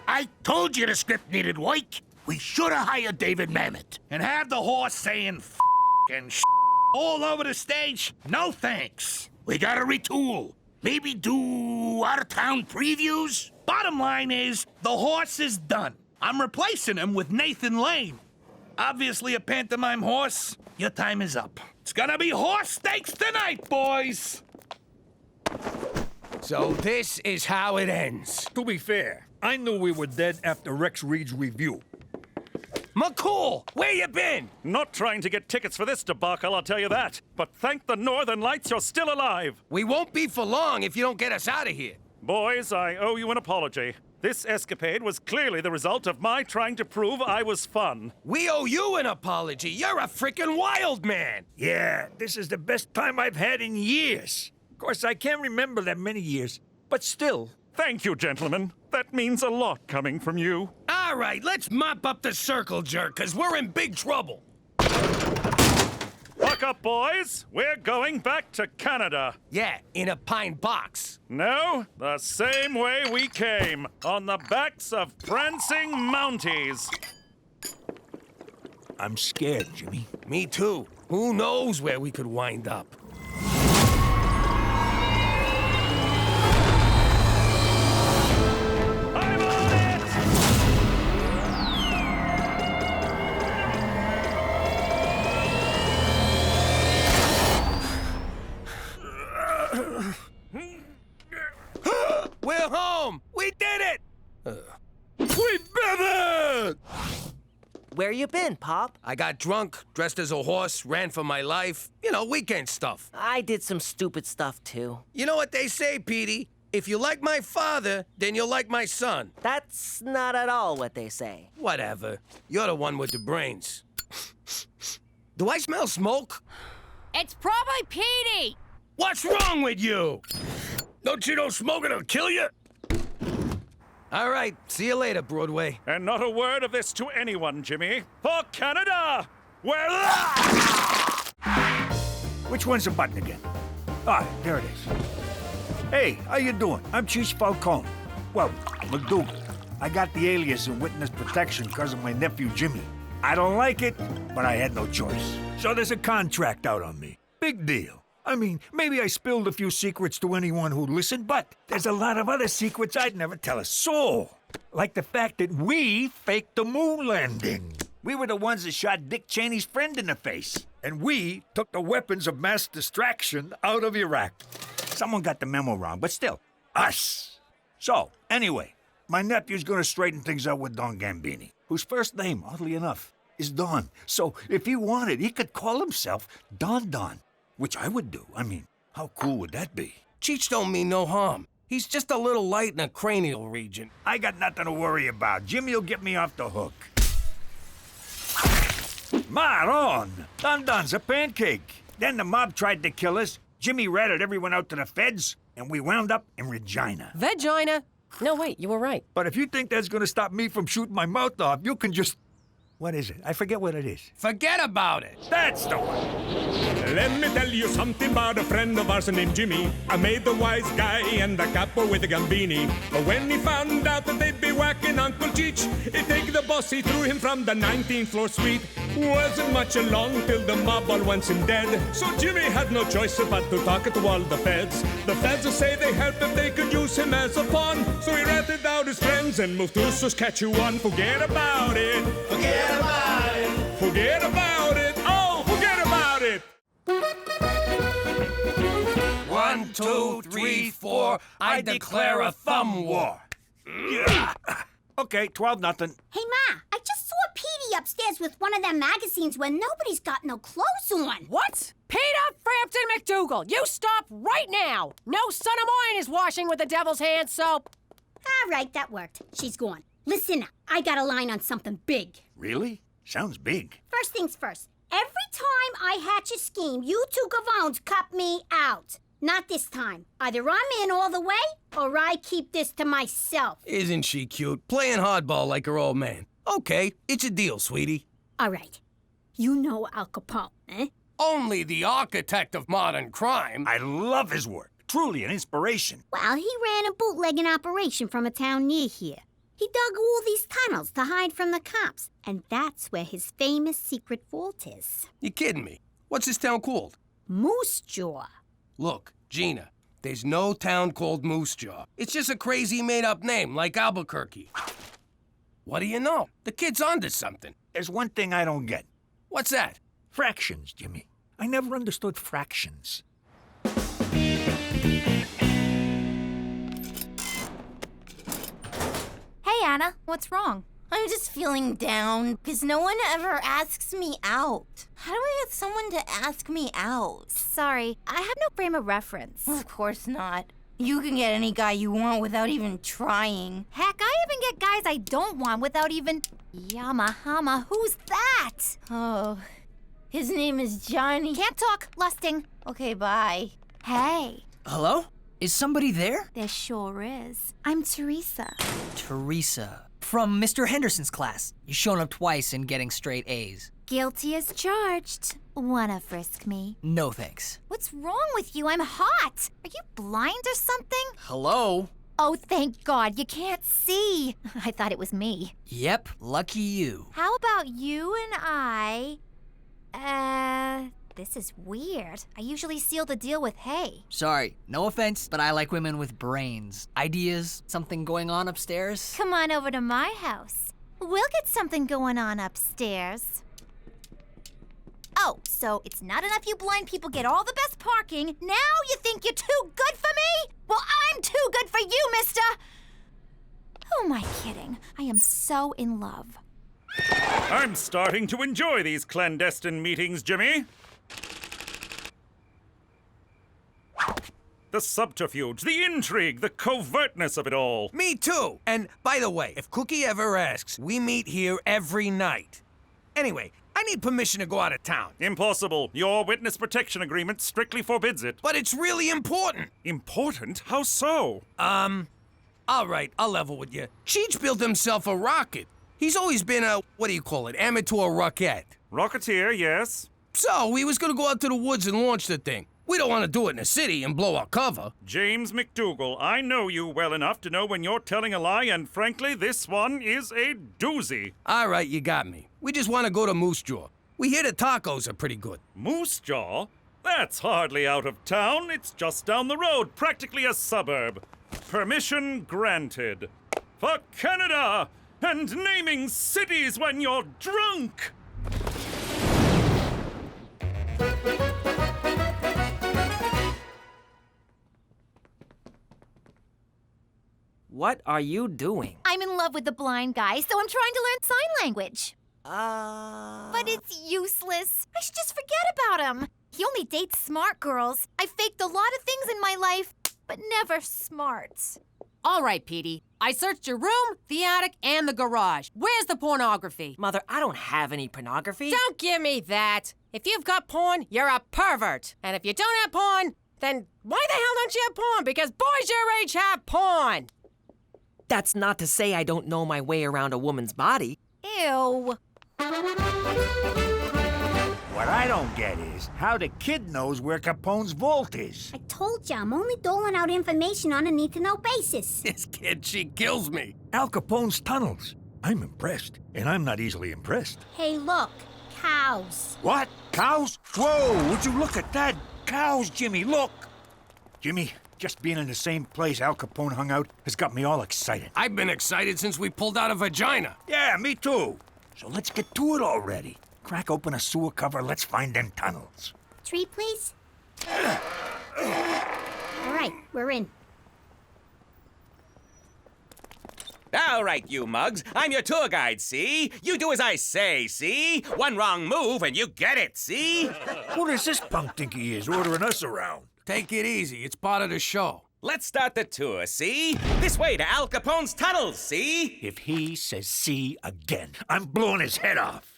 I told you the script needed work. We should have hired David Mamet. And have the horse saying f and all over the stage? No thanks. We gotta retool. Maybe do out-of-town previews? Bottom line is, the horse is done. I'm replacing him with Nathan Lane. Obviously a pantomime horse. Your time is up. It's gonna be horse steaks tonight, boys. So this is how it ends. To be fair, I knew we were dead after Rex Reed's review. McCool, where you been? Not trying to get tickets for this debacle, I'll tell you that. But thank the Northern Lights you're still alive. We won't be for long if you don't get us out of here. Boys, I owe you an apology. This escapade was clearly the result of my trying to prove I was fun. We owe you an apology. You're a freaking wild man. Yeah, this is the best time I've had in years. Of course, I can't remember that many years, but still. Thank you, gentlemen. That means a lot coming from you. All right, let's mop up the circle jerk, because we're in big trouble. Buck up, boys. We're going back to Canada. Yeah, in a pine box. No, the same way we came, on the backs of prancing Mounties. I'm scared, Jimmy. Me too. Who knows where we could wind up? We're home! We did it! We did it! Where you been, Pop? I got drunk, dressed as a horse, ran for my life. You know, weekend stuff. I did some stupid stuff, too. You know what they say, Petey? If you like my father, then you'll like my son. That's not at all what they say. Whatever. You're the one with the brains. Do I smell smoke? It's probably Petey! What's wrong with you? Don't you know smoking will kill you? All right, see you later, Broadway. And not a word of this to anyone, Jimmy. For Canada! We're Which one's the button again? Ah, there it is. Hey, how you doing? I'm Chief Falcone. Well, MacDougal. I got the alias in witness protection because of my nephew Jimmy. I don't like it, but I had no choice. So there's a contract out on me. Big deal. I mean, maybe I spilled a few secrets to anyone who'd listen, but there's a lot of other secrets I'd never tell a soul. Like the fact that we faked the moon landing. We were the ones that shot Dick Cheney's friend in the face. And we took the weapons of mass distraction out of Iraq. Someone got the memo wrong, but still, us. So, anyway, my nephew's gonna straighten things out with Don Gambini, whose first name, oddly enough, is Don. So, if he wanted, he could call himself Don Don. Which I would do. I mean, how cool would that be? Cheech don't mean no harm. He's just a little light in the cranial region. I got nothing to worry about. Jimmy'll get me off the hook. Maron! Don Don's a pancake. Then the mob tried to kill us. Jimmy ratted everyone out to the feds, and we wound up in Regina. Vagina? No, wait, you were right. But if you think that's gonna stop me from shooting my mouth off, you can just... What is it? I forget what it is. Forget about it. That's the one. Let me tell you something about a friend of ours named Jimmy. I made the wise guy and the capo with the Gambini. But when he found out that they'd be whacking Uncle Cheech, he'd take the boss, he threw him from the 19th floor suite. Wasn't much along till the mob all wants him dead. So Jimmy had no choice but to talk to all the feds. The feds say they helped if they could use him as a pawn. So he ratted out his friends and moved to Saskatchewan. Forget about it. Forget about it. Forget about it. Oh, forget about it. 1, 2, 3, 4. I declare a thumb war. Yeah. Okay, 12-0. Hey, Ma, I just saw Petey upstairs with one of them magazines where nobody's got no clothes on. What? Peter Frampton MacDougal, you stop right now! No son of mine is washing with the devil's hand soap. All right, that worked. She's gone. Listen, I got a line on something big. Really? Sounds big. First things first. Every time I hatch a scheme, you two gavones cut me out. Not this time. Either I'm in all the way, or I keep this to myself. Isn't she cute? Playing hardball like her old man. Okay, it's a deal, sweetie. All right. You know Al Capone, eh? Only the architect of modern crime. I love his work. Truly an inspiration. Well, he ran a bootlegging operation from a town near here. He dug all these tunnels to hide from the cops, and that's where his famous secret vault is. You kidding me? What's this town called? Moose Jaw. Look, Gina, there's no town called Moose Jaw. It's just a crazy made-up name, like Albuquerque. What do you know? The kid's onto something. There's one thing I don't get. What's that? Fractions, Jimmy. I never understood fractions. Hey, Anna, what's wrong? I'm just feeling down because no one ever asks me out. How do I get someone to ask me out? Sorry, I have no frame of reference. Of course not. You can get any guy you want without even trying. Heck, I even get guys I don't want without even... Yamahama, who's that? Oh, his name is Johnny. Can't talk, lusting. Okay, bye. Hey. Hello? Is somebody there? There sure is. I'm Teresa. Teresa. From Mr. Henderson's class. You've shown up twice and getting straight A's. Guilty as charged. Wanna frisk me? No thanks. What's wrong with you? I'm hot. Are you blind or something? Hello? Oh, thank God, you can't see. I thought it was me. Yep, lucky you. How about you and I... This is weird. I usually seal the deal with hey. Sorry, no offense, but I like women with brains. Ideas? Something going on upstairs? Come on over to my house. We'll get something going on upstairs. Oh, so it's not enough you blind people get all the best parking. Now you think you're too good for me? Well, I'm too good for you, mister! Who am I kidding? I am so in love. I'm starting to enjoy these clandestine meetings, Jimmy. The subterfuge, the intrigue, the covertness of it all. Me too. And by the way, if Cookie ever asks, we meet here every night. Anyway, I need permission to go out of town. Impossible. Your witness protection agreement strictly forbids it. But it's really important. Important? How so? All right, I'll level with you. Cheech built himself a rocket. He's always been a, amateur rocket. Rocketeer, yes. So, he was gonna go out to the woods and launch the thing. We don't want to do it in the city and blow our cover. James MacDougal, I know you well enough to know when you're telling a lie, and frankly, this one is a doozy. All right, you got me. We just want to go to Moose Jaw. We hear the tacos are pretty good. Moose Jaw? That's hardly out of town. It's just down the road, practically a suburb. Permission granted. For Canada! And naming cities when you're drunk! What are you doing? I'm in love with the blind guy, so I'm trying to learn sign language. But it's useless. I should just forget about him. He only dates smart girls. I faked a lot of things in my life, but never smart. All right, Petey. I searched your room, the attic, and the garage. Where's the pornography? Mother, I don't have any pornography. Don't give me that. If you've got porn, you're a pervert. And if you don't have porn, then why the hell don't you have porn? Because boys your age have porn. That's not to say I don't know my way around a woman's body. Ew. What I don't get is how the kid knows where Capone's vault is. I told you, I'm only doling out information on a need-to-know basis. This kid, she kills me. Al Capone's tunnels. I'm impressed, and I'm not easily impressed. Hey, look, cows. What? Cows? Whoa, would you look at that? Cows, Jimmy, look. Jimmy, just being in the same place Al Capone hung out has got me all excited. I've been excited since we pulled out a vagina. Yeah, me too. So let's get to it already. crack open a sewer cover, let's find them tunnels. Treat, please. All right, we're in. All right, you mugs. I'm your tour guide, see? You do as I say, see? One wrong move and you get it, see? Who does this punk think he is, ordering us around? Take it easy. It's part of the show. Let's start the tour, see? This way to Al Capone's tunnels, see? If he says see again, I'm blowing his head off.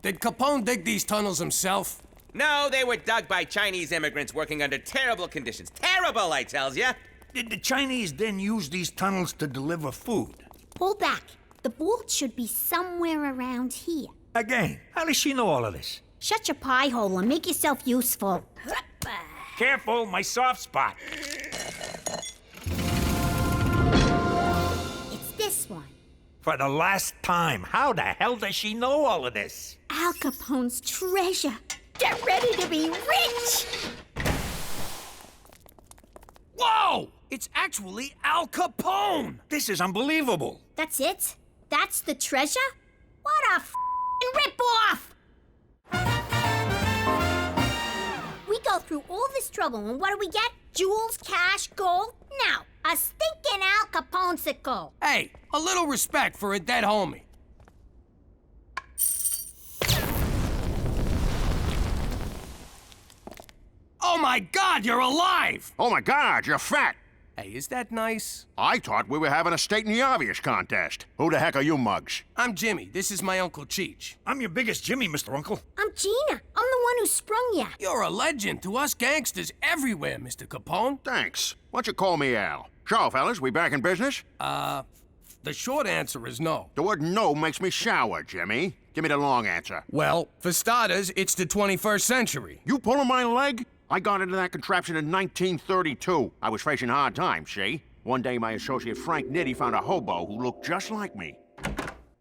Did Capone dig these tunnels himself? No, they were dug by Chinese immigrants working under terrible conditions. Terrible, I tells ya. Did the Chinese then use these tunnels to deliver food? Pull back. The vault should be somewhere around here. Again, how does she know all of this? Shut your pie hole and make yourself useful. Careful, my soft spot. It's this one. For the last time, how the hell does she know all of this? Al Capone's treasure. Get ready to be rich! Whoa! It's actually Al Capone! This is unbelievable. That's it? That's the treasure? What a f***ing rip-off! We go through all this trouble, and what do we get? Jewels, cash, gold? Now, a stinking Al Capone-sicle. Hey, a little respect for a dead homie. Oh my God, you're alive! Oh my God, you're fat! Hey, is that nice? I thought we were having a stating the obvious contest. Who the heck are you mugs? I'm Jimmy. This is my Uncle Cheech. I'm your biggest Jimmy, Mr. Uncle. I'm Gina. I'm the one who sprung ya. You're a legend to us gangsters everywhere, Mr. Capone. Thanks. Why don't you call me Al? So, fellas, we back in business? The short answer is no. The word no makes me sour, Jimmy. Give me the long answer. Well, for starters, it's the 21st century. You pulling my leg? I got into that contraption in 1932. I was facing hard times, see? One day, my associate Frank Nitti found a hobo who looked just like me.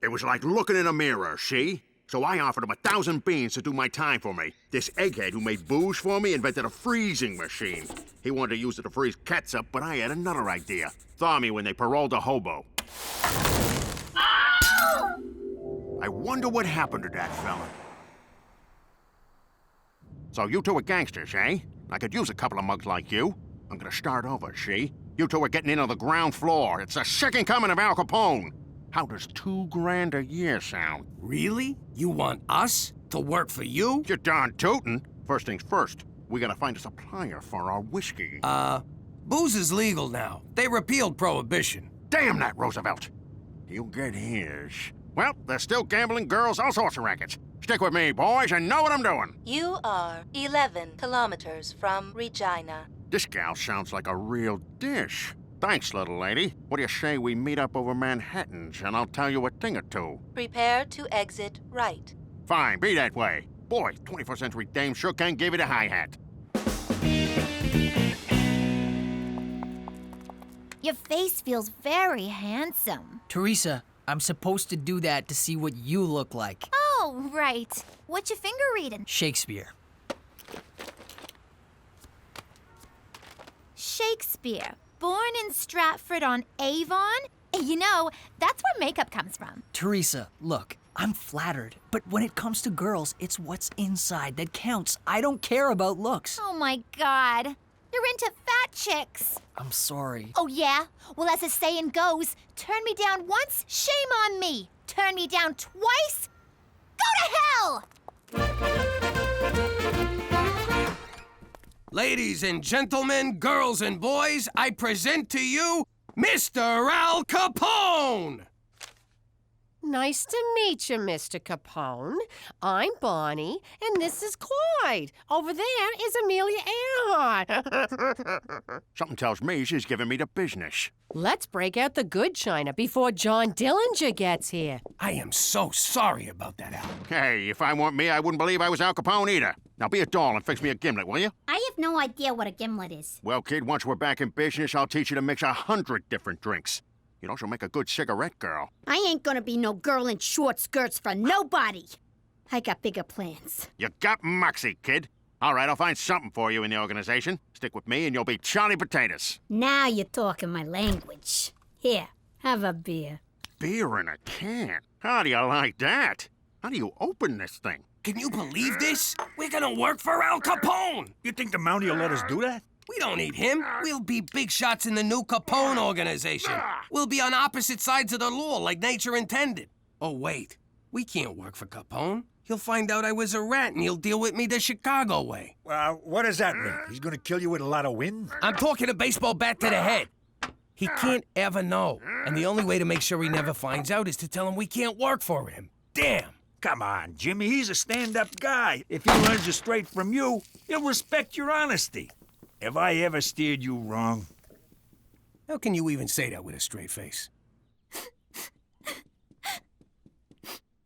It was like looking in a mirror, see? So I offered him 1,000 beans to do my time for me. This egghead who made booze for me invented a freezing machine. He wanted to use it to freeze ketchup, but I had another idea. Thaw me when they paroled a hobo. I wonder what happened to that fella. So you two are gangsters, eh? I could use a couple of mugs like you. I'm gonna start over, see? You two are getting in on the ground floor. It's the second coming of Al Capone. How does $2 grand a year sound? Really? You want us to work for you? You're darn tootin'. First things first, we gotta find a supplier for our whiskey. Booze is legal now. They repealed prohibition. Damn that Roosevelt! You get his. Well, there's still gambling, girls, all sorts of rackets. Stick with me, boys, and know what I'm doing. You are 11 kilometers from Regina. This gal sounds like a real dish. Thanks, little lady. What do you say we meet up over Manhattan's, and I'll tell you a thing or two? Prepare to exit right. Fine, be that way. Boy, 21st century dame sure can give it a hi-hat. Your face feels very handsome. Teresa, I'm supposed to do that to see what you look like. Oh, right. What's your finger reading? Shakespeare. Shakespeare. Born in Stratford-on-Avon? You know, that's where makeup comes from. Teresa, look, I'm flattered, but when it comes to girls, it's what's inside that counts. I don't care about looks. Oh my God. You're into fat chicks. I'm sorry. Oh yeah? Well, as the saying goes, turn me down once, shame on me. Turn me down twice, go to hell! Ladies and gentlemen, girls and boys, I present to you Mr. Al Capone! Nice to meet you, Mr. Capone. I'm Bonnie, and this is Clyde. Over there is Amelia Earhart. Something tells me she's giving me the business. Let's break out the good china before John Dillinger gets here. I am so sorry about that, Al. Hey, if I weren't me, I wouldn't believe I was Al Capone either. Now be a doll and fix me a gimlet, will you? I have no idea what a gimlet is. Well, kid, once we're back in business, I'll teach you to mix 100 different drinks. You know, she'll make a good cigarette girl. I ain't gonna be no girl in short skirts for nobody. I got bigger plans. You got moxie, kid. All right, I'll find something for you in the organization. Stick with me and you'll be Charlie Potatoes. Now you're talking my language. Here, have a beer. Beer in a can? How do you like that? How do you open this thing? Can you believe this? We're gonna work for Al Capone! You think the Mountie will let us do that? We don't need him. We'll be big shots in the new Capone organization. We'll be on opposite sides of the law like nature intended. Oh, wait. We can't work for Capone. He'll find out I was a rat and he'll deal with me the Chicago way. What does that mean? He's gonna kill you with a lot of wind? I'm talking a baseball bat to the head. He can't ever know. And the only way to make sure he never finds out is to tell him we can't work for him. Damn. Come on, Jimmy. He's a stand-up guy. If he learns it straight from you, he'll respect your honesty. Have I ever steered you wrong? How can you even say that with a straight face?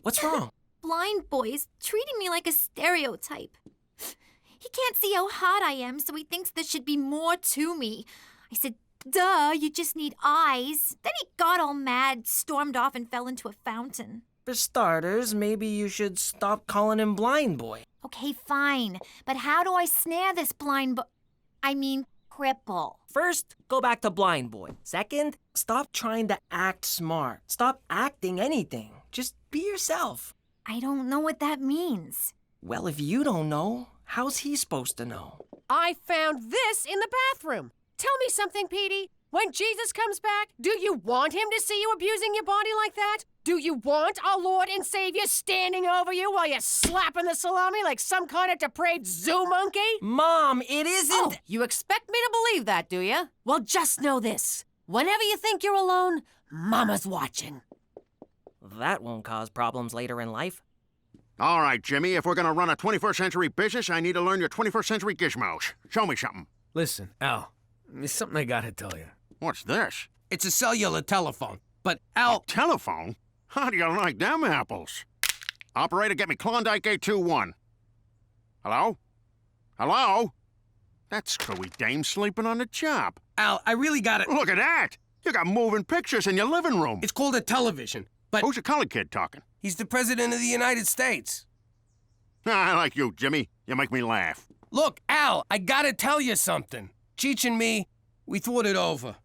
What's wrong? Blind boy is treating me like a stereotype. He can't see how hot I am, so he thinks there should be more to me. I said, duh, you just need eyes. Then he got all mad, stormed off, and fell into a fountain. For starters, maybe you should stop calling him blind boy. Okay, fine. But how do I snare this cripple? First, go back to blind boy. Second, stop trying to act smart. Stop acting anything. Just be yourself. I don't know what that means. Well, if you don't know, how's he supposed to know? I found this in the bathroom. Tell me something, Petey. When Jesus comes back, do you want him to see you abusing your body like that? Do you want our Lord and Savior standing over you while you're slapping the salami like some kind of depraved zoo monkey? Mom, it isn't... Oh, you expect me to believe that, do you? Well, just know this. Whenever you think you're alone, Mama's watching. That won't cause problems later in life. All right, Jimmy, if we're gonna run a 21st century business, I need to learn your 21st century gizmos. Show me something. Listen, Al, there's something I gotta tell you. What's this? It's a cellular telephone, but Al... A telephone? How do you like them apples? Operator, get me Klondike 821. Hello? Hello? That screwy dame sleeping on the job. Al, I really gotta... Look at that! You got moving pictures in your living room. It's called a television, but... Who's the colored kid talking? He's the President of the United States. I like you, Jimmy. You make me laugh. Look, Al, I gotta tell you something. Cheech and me, we thought it over.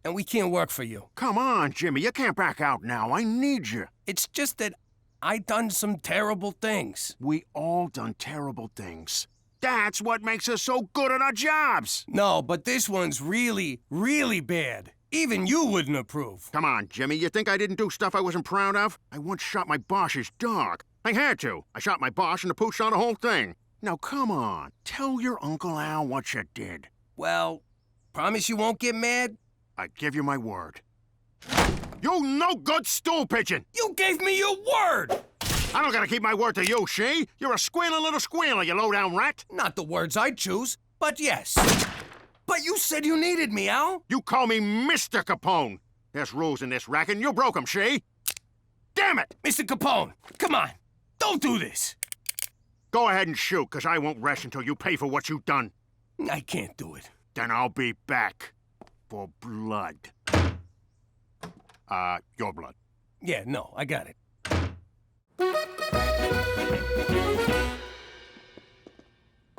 And we can't work for you. Come on, Jimmy. You can't back out now. I need you. It's just that I done some terrible things. We all done terrible things. That's what makes us so good at our jobs. No, but this one's really, really bad. Even you wouldn't approve. Come on, Jimmy. You think I didn't do stuff I wasn't proud of? I once shot my boss's dog. I had to. I shot my boss and the pooch on the whole thing. Now, come on. Tell your Uncle Al what you did. Well, promise you won't get mad? I give you my word. You no-good stool pigeon! You gave me your word! I don't gotta keep my word to you, she. You're a squealing little squealer, you low-down rat. Not the words I'd choose, but yes. But you said you needed me, Al. You call me Mr. Capone. There's rules in this racket, and you broke them, she. Damn it! Mr. Capone, come on. Don't do this. Go ahead and shoot, because I won't rest until you pay for what you've done. I can't do it. Then I'll be back. For blood. Your blood. Yeah, no, I got it.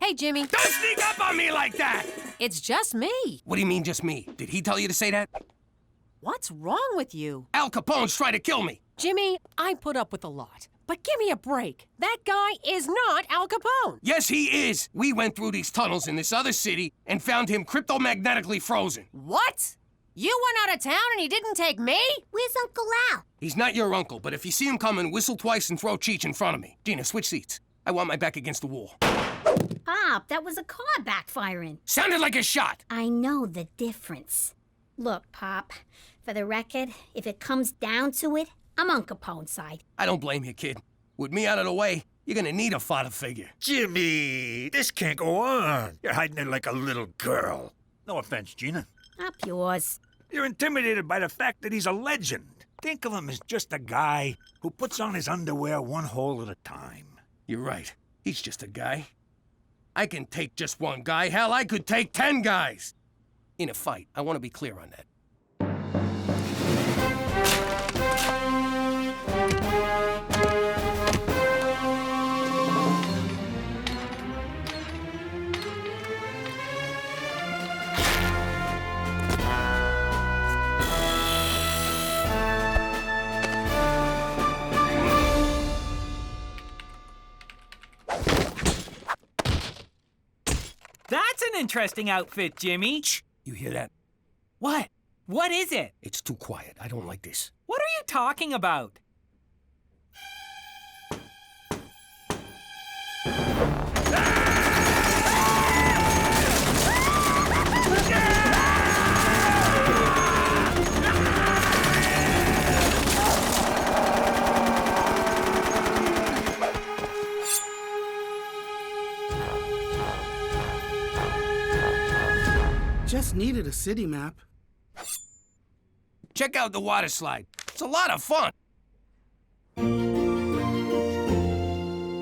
Hey, Jimmy. Don't sneak up on me like that! It's just me. What do you mean, just me? Did he tell you to say that? What's wrong with you? Al Capone's trying to kill me. Jimmy, I put up with a lot. But give me a break. That guy is not Al Capone. Yes, he is. We went through these tunnels in this other city and found him cryptomagnetically frozen. What? You went out of town and he didn't take me? Where's Uncle Al? He's not your uncle, but if you see him coming, whistle twice and throw Cheech in front of me. Gina, switch seats. I want my back against the wall. Pop, that was a car backfiring. Sounded like a shot. I know the difference. Look, Pop, for the record, if it comes down to it, I'm on Capone's side. I don't blame you, kid. With me out of the way, you're gonna need a father figure. Jimmy, this can't go on. You're hiding it like a little girl. No offense, Gina. Up yours. You're intimidated by the fact that he's a legend. Think of him as just a guy who puts on his underwear one hole at a time. You're right. He's just a guy. I can take just one guy. Hell, I could take 10 guys. In a fight, I want to be clear on that. That's an interesting outfit, Jimmy. Shh! You hear that? What? What is it? It's too quiet. I don't like this. What are you talking about? Just needed a city map. Check out the water slide. It's a lot of fun.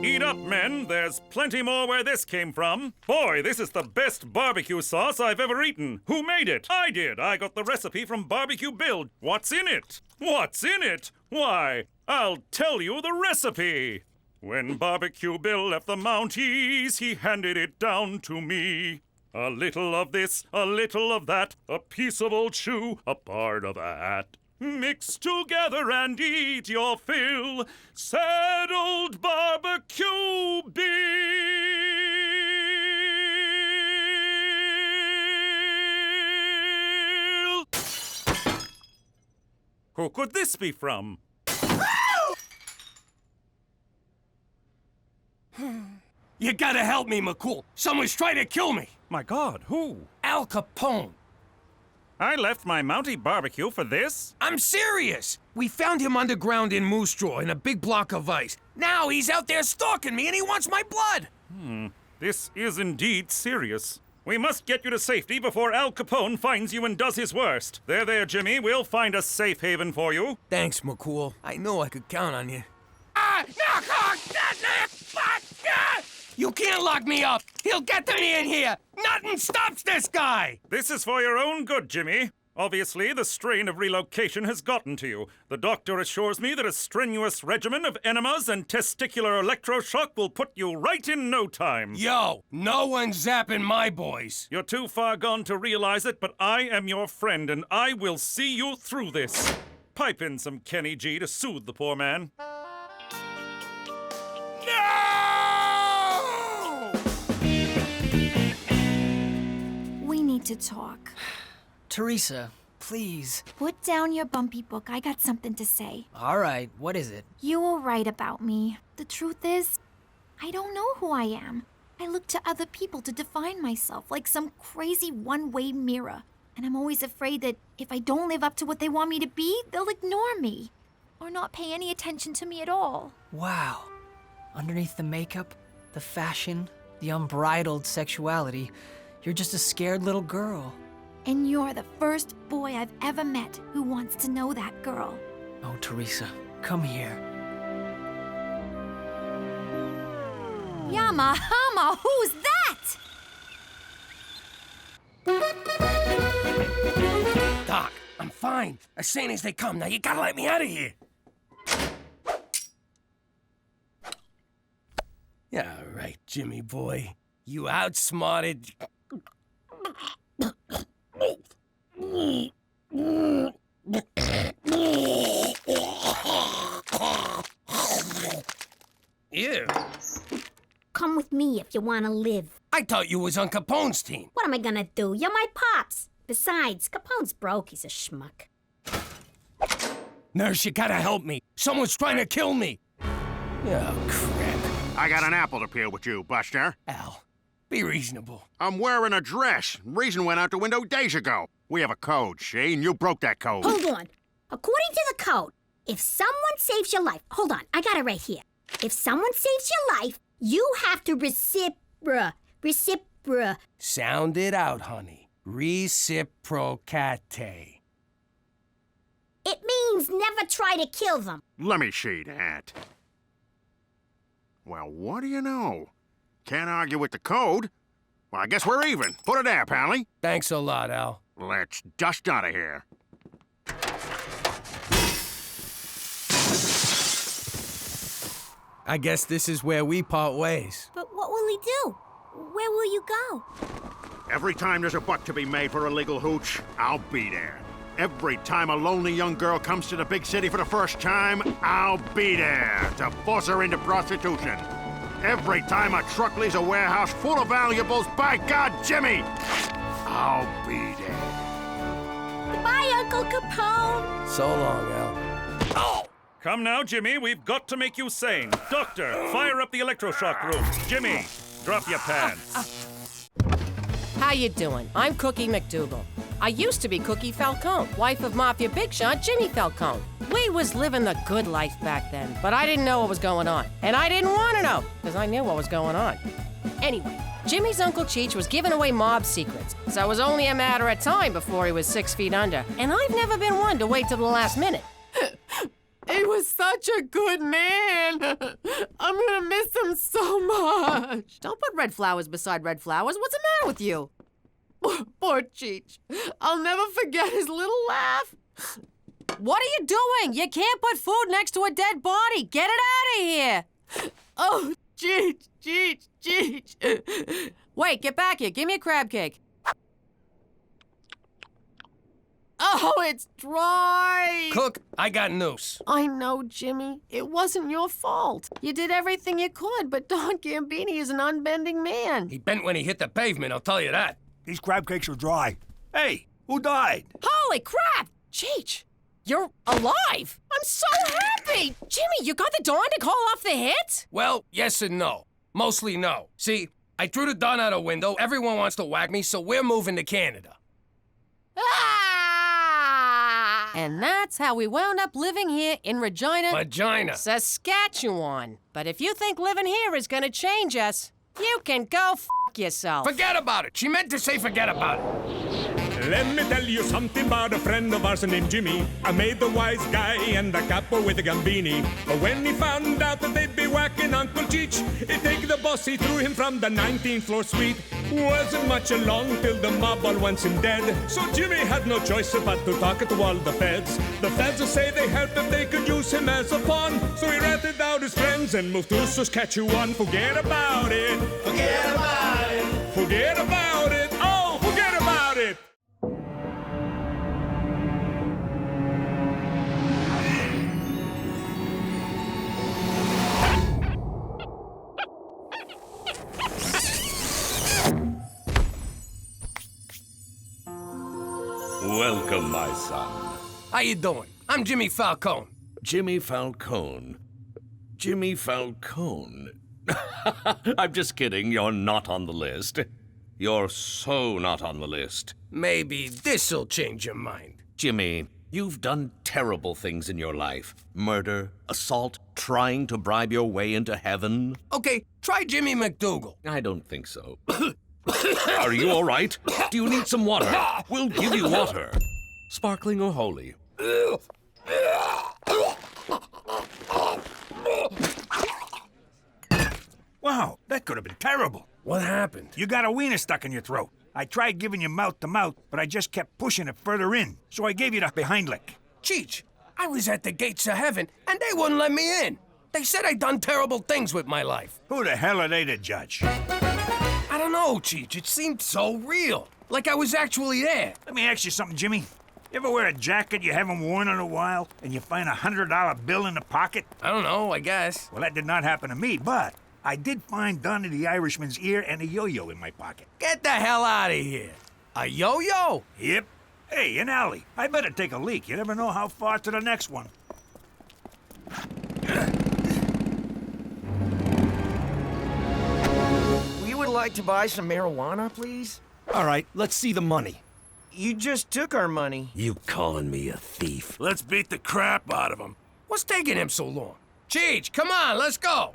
Eat up, men. There's plenty more where this came from. Boy, this is the best barbecue sauce I've ever eaten. Who made it? I did. I got the recipe from Barbecue Bill. What's in it? What's in it? Why, I'll tell you the recipe. When Barbecue Bill left the Mounties, he handed it down to me. A little of this, a little of that, a piece of old shoe, a part of a hat. Mix together and eat your fill. Sad old Barbecue Bill. Who could this be from? You gotta help me, McCool. Someone's trying to kill me. My God, who? Al Capone. I left my Mountie barbecue for this? I'm serious. We found him underground in Moose Jaw in a big block of ice. Now he's out there stalking me and he wants my blood. This is indeed serious. We must get you to safety before Al Capone finds you and does his worst. There, Jimmy. We'll find a safe haven for you. Thanks, McCool. I know I could count on you. You can't lock me up! He'll get to me in here! Nothing stops this guy! This is for your own good, Jimmy. Obviously, the strain of relocation has gotten to you. The doctor assures me that a strenuous regimen of enemas and testicular electroshock will put you right in no time. Yo, no one's zapping my boys. You're too far gone to realize it, but I am your friend, and I will see you through this. Pipe in some Kenny G to soothe the poor man. We need to talk. Teresa, please. Put down your bumpy book. I got something to say. All right, what is it? You were right about me. The truth is, I don't know who I am. I look to other people to define myself like some crazy one-way mirror. And I'm always afraid that if I don't live up to what they want me to be, they'll ignore me. Or not pay any attention to me at all. Wow. Underneath the makeup, the fashion, the unbridled sexuality, you're just a scared little girl. And you're the first boy I've ever met who wants to know that girl. Oh, Teresa, come here. Yamahama, who's that? Doc, I'm fine. As sane as they come. Now you gotta let me out of here. Yeah, right, Jimmy boy. You outsmarted... Ew. Come with me if you want to live. I thought you was on Capone's team. What am I gonna do? You're my pops. Besides, Capone's broke. He's a schmuck. Nurse, you gotta help me. Someone's trying to kill me. Oh, crap. I got an apple to peel with you, Buster. Al, be reasonable. I'm wearing a dress. Reason went out the window days ago. We have a code, see? And you broke that code. Hold on. According to the code, if someone saves your life... Hold on, I got it right here. If someone saves your life, you have to recipro... Sound it out, honey. Reciprocate. It means never try to kill them. Let me see that. Well, what do you know? Can't argue with the code. Well, I guess we're even. Put it there, Pally. Thanks a lot, Al. Let's dust out of here. I guess this is where we part ways. But what will he do? Where will you go? Every time there's a buck to be made for a legal hooch, I'll be there. Every time a lonely young girl comes to the big city for the first time, I'll be there to force her into prostitution. Every time a truck leaves a warehouse full of valuables, by God, Jimmy! I'll be there. Bye, Uncle Capone. So long, Al. Oh! Come now, Jimmy, we've got to make you sane. Doctor, fire up the electroshock room. Jimmy, drop your pants. How you doing? I'm Cookie MacDougal. I used to be Cookie Falcone, wife of Mafia Big Shot Jimmy Falcone. We was living the good life back then, but I didn't know what was going on. And I didn't want to know, because I knew what was going on. Anyway, Jimmy's Uncle Cheech was giving away mob secrets, so it was only a matter of time before he was 6 feet under. And I've never been one to wait till the last minute. He was such a good man. I'm gonna miss him so much. Don't put red flowers beside red flowers. What's the matter with you? Poor Cheech. I'll never forget his little laugh. What are you doing? You can't put food next to a dead body. Get it out of here. Oh, Cheech. Wait, get back here. Give me a crab cake. Oh, it's dry! Cook, I got news. I know, Jimmy. It wasn't your fault. You did everything you could, but Don Gambini is an unbending man. He bent when he hit the pavement, I'll tell you that. These crab cakes are dry. Hey, who died? Holy crap! Cheech, you're alive! I'm so happy! Jimmy, you got the Don to call off the hit? Well, yes and no. Mostly no. See, I threw the Don out a window, everyone wants to whack me, so we're moving to Canada. And that's how we wound up living here in Regina, Saskatchewan. But if you think living here is gonna change us, you can go f yourself. Forget about it. She meant to say forget about it. Let me tell you something about a friend of ours named Jimmy. I made the wise guy and the capo with the Gambini. But when he found out that they'd be whacking Uncle Cheech, he'd take the boss, he threw him from the 19th floor suite. Wasn't much along till the mob all wants him dead. So Jimmy had no choice but to talk to all the feds. The feds will say they helped if they could use him as a pawn. So he ratted out his friends and moved to Saskatchewan. Forget about it. Forget about it. Forget about it. Oh, forget about it. Welcome, my son. How you doing? I'm Jimmy Falcone. Jimmy Falcone. Jimmy Falcone. I'm just kidding. You're not on the list. You're so not on the list. Maybe this'll change your mind. Jimmy, you've done terrible things in your life. Murder, assault, trying to bribe your way into heaven. Okay, try Jimmy MacDougal. I don't think so. Are you all right? Do you need some water? We'll give you water. Sparkling or holy? Wow, that could have been terrible. What happened? You got a wiener stuck in your throat. I tried giving you mouth to mouth, but I just kept pushing it further in, so I gave you the behind lick. Cheech, I was at the gates of heaven, and they wouldn't let me in. They said I'd done terrible things with my life. Who the hell are they to judge? I don't know, Cheech. It seemed so real. Like I was actually there. Let me ask you something, Jimmy. You ever wear a jacket you haven't worn in a while, and you find $100 bill in the pocket? I don't know, I guess. Well, that did not happen to me, but I did find Donnie the Irishman's ear and a yo-yo in my pocket. Get the hell out of here. A yo-yo? Yep. Hey, an alley. I better take a leak. You never know how far to the next one. We would like to buy some marijuana, please. All right, let's see the money. You just took our money. You calling me a thief? Let's beat the crap out of him. What's taking him so long? Cheech, come on, let's go.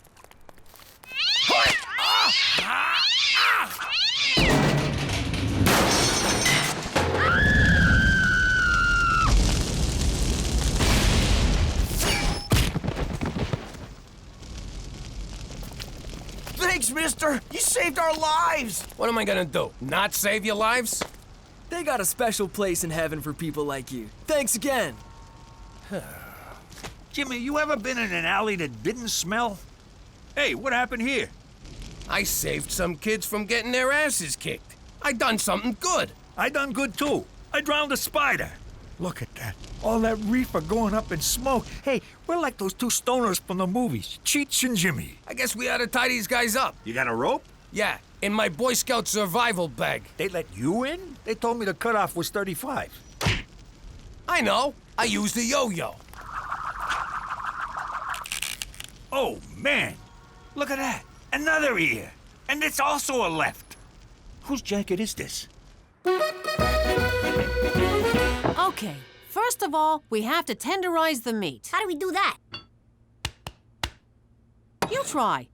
Thanks, mister. You saved our lives. What am I gonna do? Not save your lives? They got a special place in heaven for people like you. Thanks again. Jimmy, you ever been in an alley that didn't smell? Hey, what happened here? I saved some kids from getting their asses kicked. I done something good. I done good too. I drowned a spider. Look at that. All that reefer going up in smoke. Hey, we're like those two stoners from the movies, Cheech and Jimmy. I guess we ought to tie these guys up. You got a rope? Yeah, in my Boy Scout survival bag. They let you in? They told me the cutoff was 35. I know. I used a yo-yo. Oh, man. Look at that. Another ear. And it's also a left. Whose jacket is this? Okay, first of all, we have to tenderize the meat. How do we do that? You try.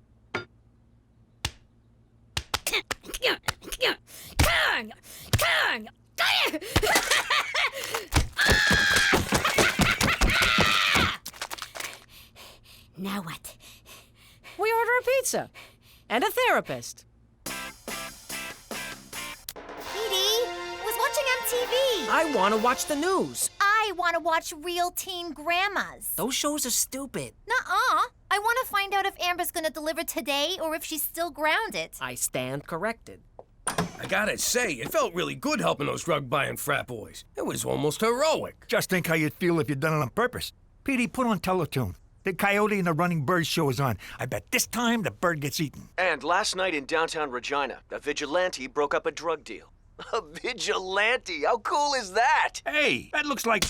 Now what? We order a pizza and a therapist. Petey, was watching MTV. I want to watch the news. I want to watch Real Teen Grandmas. Those shows are stupid. Nuh-uh. I want to find out if Amber's gonna deliver today or if she's still grounded. I stand corrected. I gotta say, it felt really good helping those drug-buying frat boys. It was almost heroic. Just think how you'd feel if you'd done it on purpose. Petey, put on Teletoon. The Coyote and the Running Bird show is on. I bet this time the bird gets eaten. And last night in downtown Regina, a vigilante broke up a drug deal. A vigilante? How cool is that? Hey, that looks like...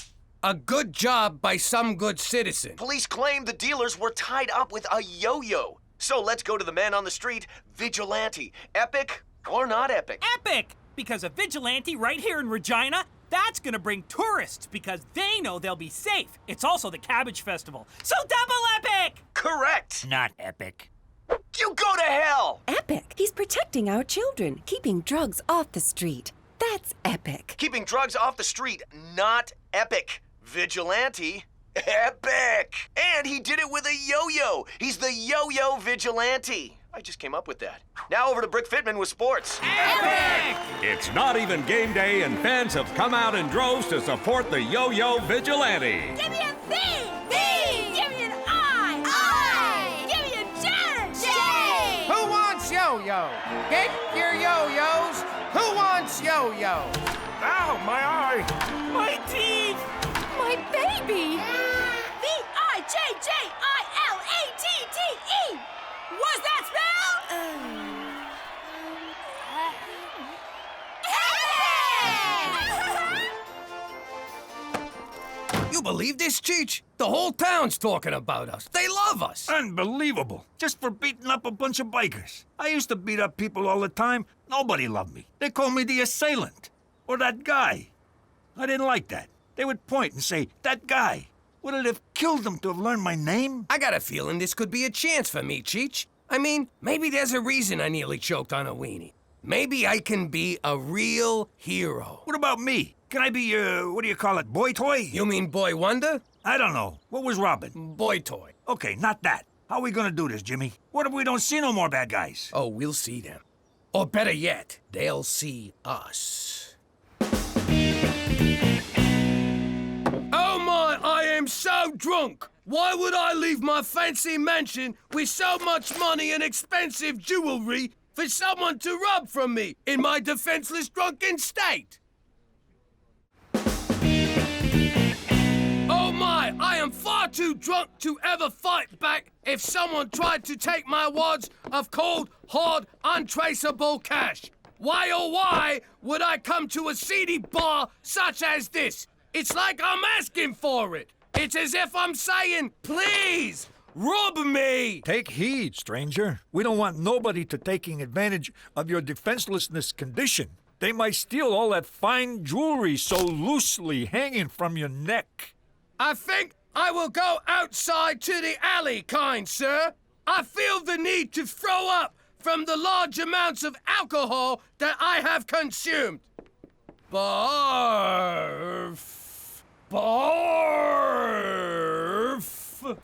A good job by some good citizen. Police claim the dealers were tied up with a yo-yo. So let's go to the man on the street, vigilante. Epic or not epic? Epic! Because a vigilante right here in Regina, that's gonna bring tourists because they know they'll be safe. It's also the Cabbage Festival, so double epic! Correct! Not epic. You go to hell! Epic. He's protecting our children, keeping drugs off the street. That's epic. Keeping drugs off the street, not epic. Vigilante, epic! And he did it with a yo-yo. He's the yo-yo vigilante. I just came up with that. Now over to Brick Fitman with sports. Epic! It's not even game day, and fans have come out in droves to support the Yo-Yo Vigilante. Give me a V! V! Give me an I! Give me a J! J! Who wants yo-yo? Get your yo-yos. Who wants yo-yo? Ow, my eye! My teeth! My baby! V-I-J-J-I-L-A-T-T-E! What's that spell? You believe this, Cheech? The whole town's talking about us. They love us. Unbelievable. Just for beating up a bunch of bikers. I used to beat up people all the time. Nobody loved me. They called me the assailant. Or that guy. I didn't like that. They would point and say, that guy. Would it have killed them to have learned my name? I got a feeling this could be a chance for me, Cheech. I mean, maybe there's a reason I nearly choked on a weenie. Maybe I can be a real hero. What about me? Can I be, what do you call it, boy toy? You mean Boy Wonder? I don't know. What was Robin? Boy toy. Okay, not that. How are we gonna do this, Jimmy? What if we don't see no more bad guys? Oh, we'll see them. Or better yet, they'll see us. Oh my, I am so drunk! Why would I leave my fancy mansion with so much money and expensive jewelry for someone to rob from me in my defenseless drunken state? Oh my, I am far too drunk to ever fight back if someone tried to take my wads of cold, hard, untraceable cash. Why oh why would I come to a seedy bar such as this? It's like I'm asking for it. It's as if I'm saying, please, rob me. Take heed, stranger. We don't want nobody to taking advantage of your defenselessness condition. They might steal all that fine jewelry so loosely hanging from your neck. I think I will go outside to the alley, kind sir. I feel the need to throw up from the large amounts of alcohol that I have consumed. Barf. Barf!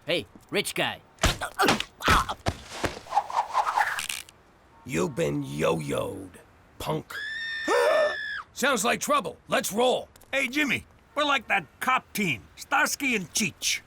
Hey, rich guy. You've been yo-yoed, punk. Sounds like trouble. Let's roll. Hey, Jimmy, we're like that cop team, Starsky and Cheech.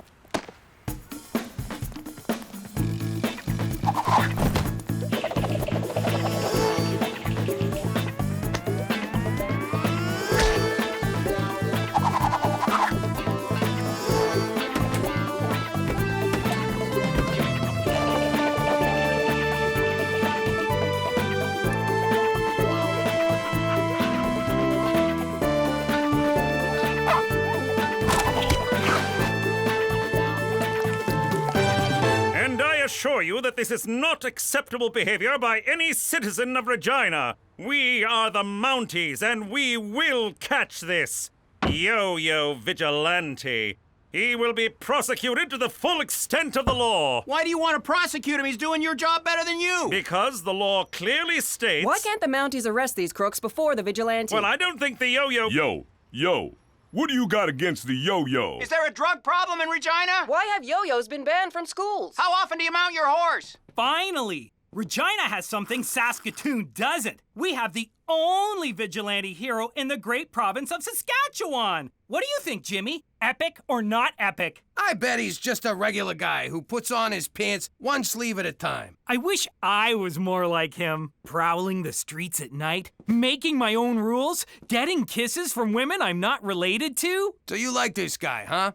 assure you that this is not acceptable behavior by any citizen of Regina. We are the Mounties, and we will catch this yo-yo vigilante. He will be prosecuted to the full extent of the law. Why do you want to prosecute him? He's doing your job better than you. Because the law clearly states... Why can't the Mounties arrest these crooks before the vigilante? Well, I don't think the yo-yo... Yo, what do you got against the yo-yo? Is there a drug problem in Regina? Why have yo-yos been banned from schools? How often do you mount your horse? Finally! Regina has something Saskatoon doesn't. We have the only vigilante hero in the great province of Saskatchewan. What do you think, Jimmy? Epic or not epic? I bet he's just a regular guy who puts on his pants one sleeve at a time. I wish I was more like him. Prowling the streets at night, making my own rules, getting kisses from women I'm not related to. So you like this guy, huh?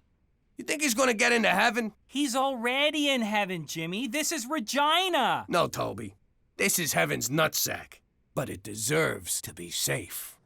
You think he's gonna get into heaven? He's already in heaven, Jimmy. This is Regina. No, Toby. This is heaven's nutsack. But it deserves to be safe.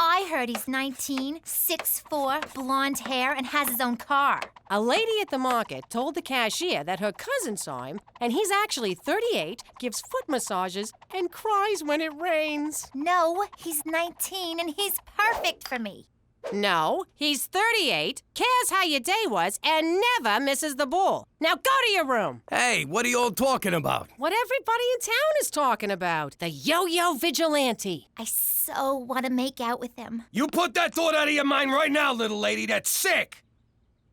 I heard he's 19, 6'4", blonde hair, and has his own car. A lady at the market told the cashier that her cousin saw him, and he's actually 38, gives foot massages, and cries when it rains. No, he's 19, and he's perfect for me. No, he's 38, cares how your day was, and never misses the ball. Now go to your room. Hey, what are you all talking about? What everybody in town is talking about. The yo-yo vigilante. I so want to make out with him. You put that thought out of your mind right now, little lady. That's sick.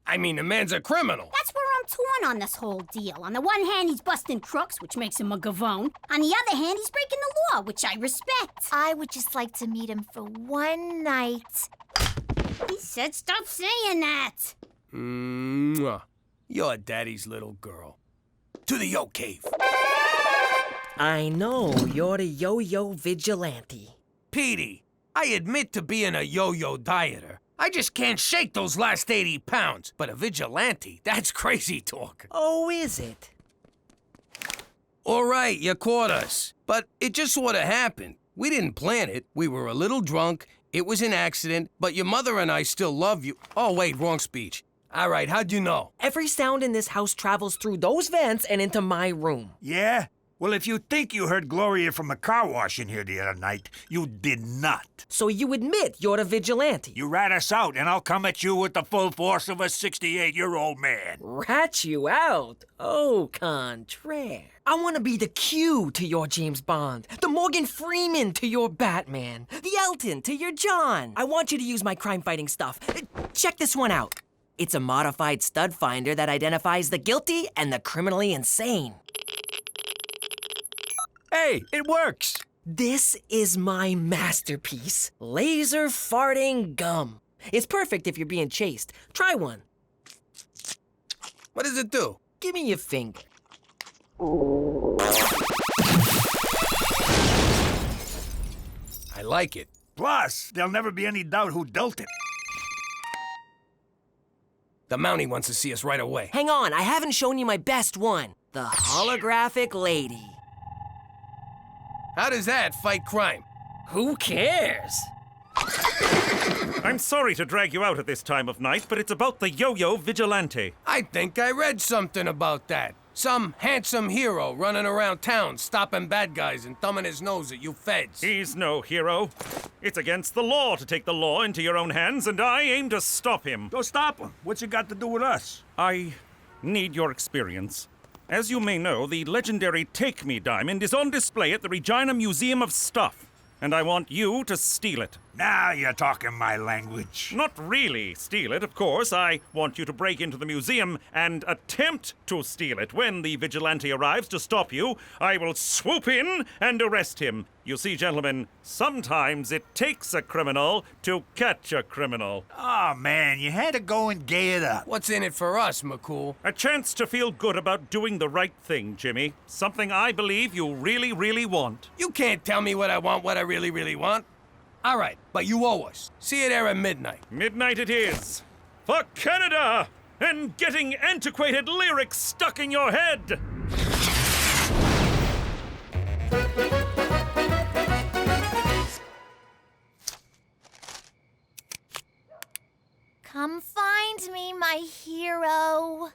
I mean, the man's a criminal. That's where I'm torn on this whole deal. On the one hand, he's busting crooks, which makes him a gavone. On the other hand, he's breaking the law, which I respect. I would just like to meet him for one night. He said stop saying that. Mwah. You're daddy's little girl. To the yo cave. I know, you're the yo-yo vigilante. Petey, I admit to being a yo-yo dieter. I just can't shake those last 80 pounds. But a vigilante, that's crazy talk. Oh, is it? All right, you caught us. But it just sort of happened. We didn't plan it. We were a little drunk. It was an accident, but your mother and I still love you. Oh, wait, wrong speech. All right, how'd you know? Every sound in this house travels through those vents and into my room. Yeah? Well, if you think you heard Gloria from a car wash in here the other night, you did not. So you admit you're the vigilante? You rat us out, and I'll come at you with the full force of a 68-year-old man. Rat you out? Au contraire. I want to be the Q to your James Bond, the Morgan Freeman to your Batman, the Elton to your John. I want you to use my crime-fighting stuff. Check this one out. It's a modified stud finder that identifies the guilty and the criminally insane. Hey, it works. This is my masterpiece, laser farting gum. It's perfect if you're being chased. Try one. What does it do? Give me your finger. I like it. Plus, there'll never be any doubt who dealt it. The Mountie wants to see us right away. Hang on, I haven't shown you my best one. The holographic lady. How does that fight crime? Who cares? I'm sorry to drag you out at this time of night, but it's about the yo-yo vigilante. I think I read something about that. Some handsome hero running around town stopping bad guys and thumbing his nose at you feds. He's no hero. It's against the law to take the law into your own hands, and I aim to stop him. Go stop him. What's it got to do with us? I need your experience. As you may know, the legendary Take Me diamond is on display at the Regina Museum of Stuff, and I want you to steal it. Now you're talking my language. Not really steal it, of course. I want you to break into the museum and attempt to steal it. When the vigilante arrives to stop you, I will swoop in and arrest him. You see, gentlemen, sometimes it takes a criminal to catch a criminal. Oh, man, you had to go and gay it up. What's in it for us, McCool? A chance to feel good about doing the right thing, Jimmy. Something I believe you really, really want. You can't tell me what I want, what I really, really want. All right, but you owe us. See you there at midnight. Midnight it is. For Canada! And getting antiquated lyrics stuck in your head! Come find me, my hero.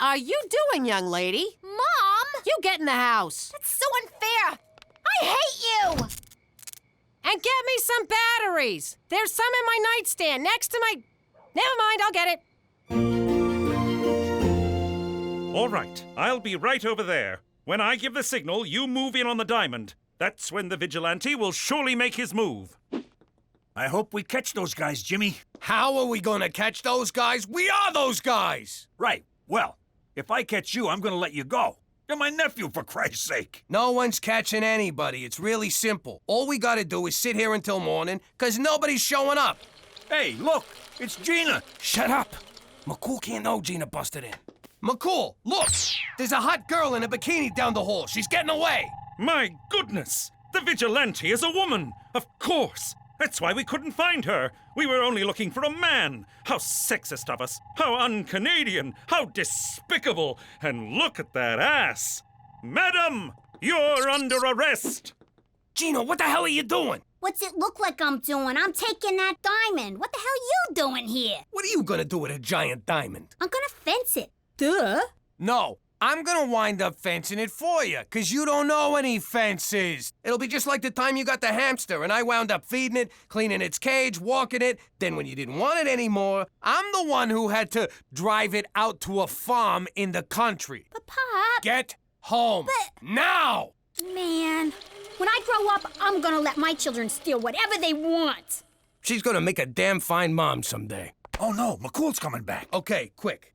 are you doing, young lady? Mom! You get in the house. That's so unfair. I hate you! And get me some batteries. There's some in my nightstand next to my... Never mind, I'll get it. All right, I'll be right over there. When I give the signal, you move in on the diamond. That's when the vigilante will surely make his move. I hope we catch those guys, Jimmy. How are we gonna catch those guys? We are those guys! Right. Well, if I catch you, I'm gonna let you go. You're my nephew, for Christ's sake. No one's catching anybody. It's really simple. All we gotta do is sit here until morning, 'cause nobody's showing up. Hey, look, it's Gina. Shut up. McCool can't know Gina busted in. McCool, look! There's a hot girl in a bikini down the hall. She's getting away. My goodness! The vigilante is a woman! Of course! That's why we couldn't find her. We were only looking for a man. How sexist of us. How un-Canadian. How despicable. And look at that ass. Madam, you're under arrest. Gina, what the hell are you doing? What's it look like I'm doing? I'm taking that diamond. What the hell you doing here? What are you gonna do with a giant diamond? I'm gonna fence it. Duh. No, I'm gonna wind up fencing it for you, 'cause you don't know any fences. It'll be just like the time you got the hamster and I wound up feeding it, cleaning its cage, walking it. Then when you didn't want it anymore, I'm the one who had to drive it out to a farm in the country. But, Pop... Get home. Now! Man, when I grow up, I'm gonna let my children steal whatever they want. She's gonna make a damn fine mom someday. Oh no, McCool's coming back. Okay, quick.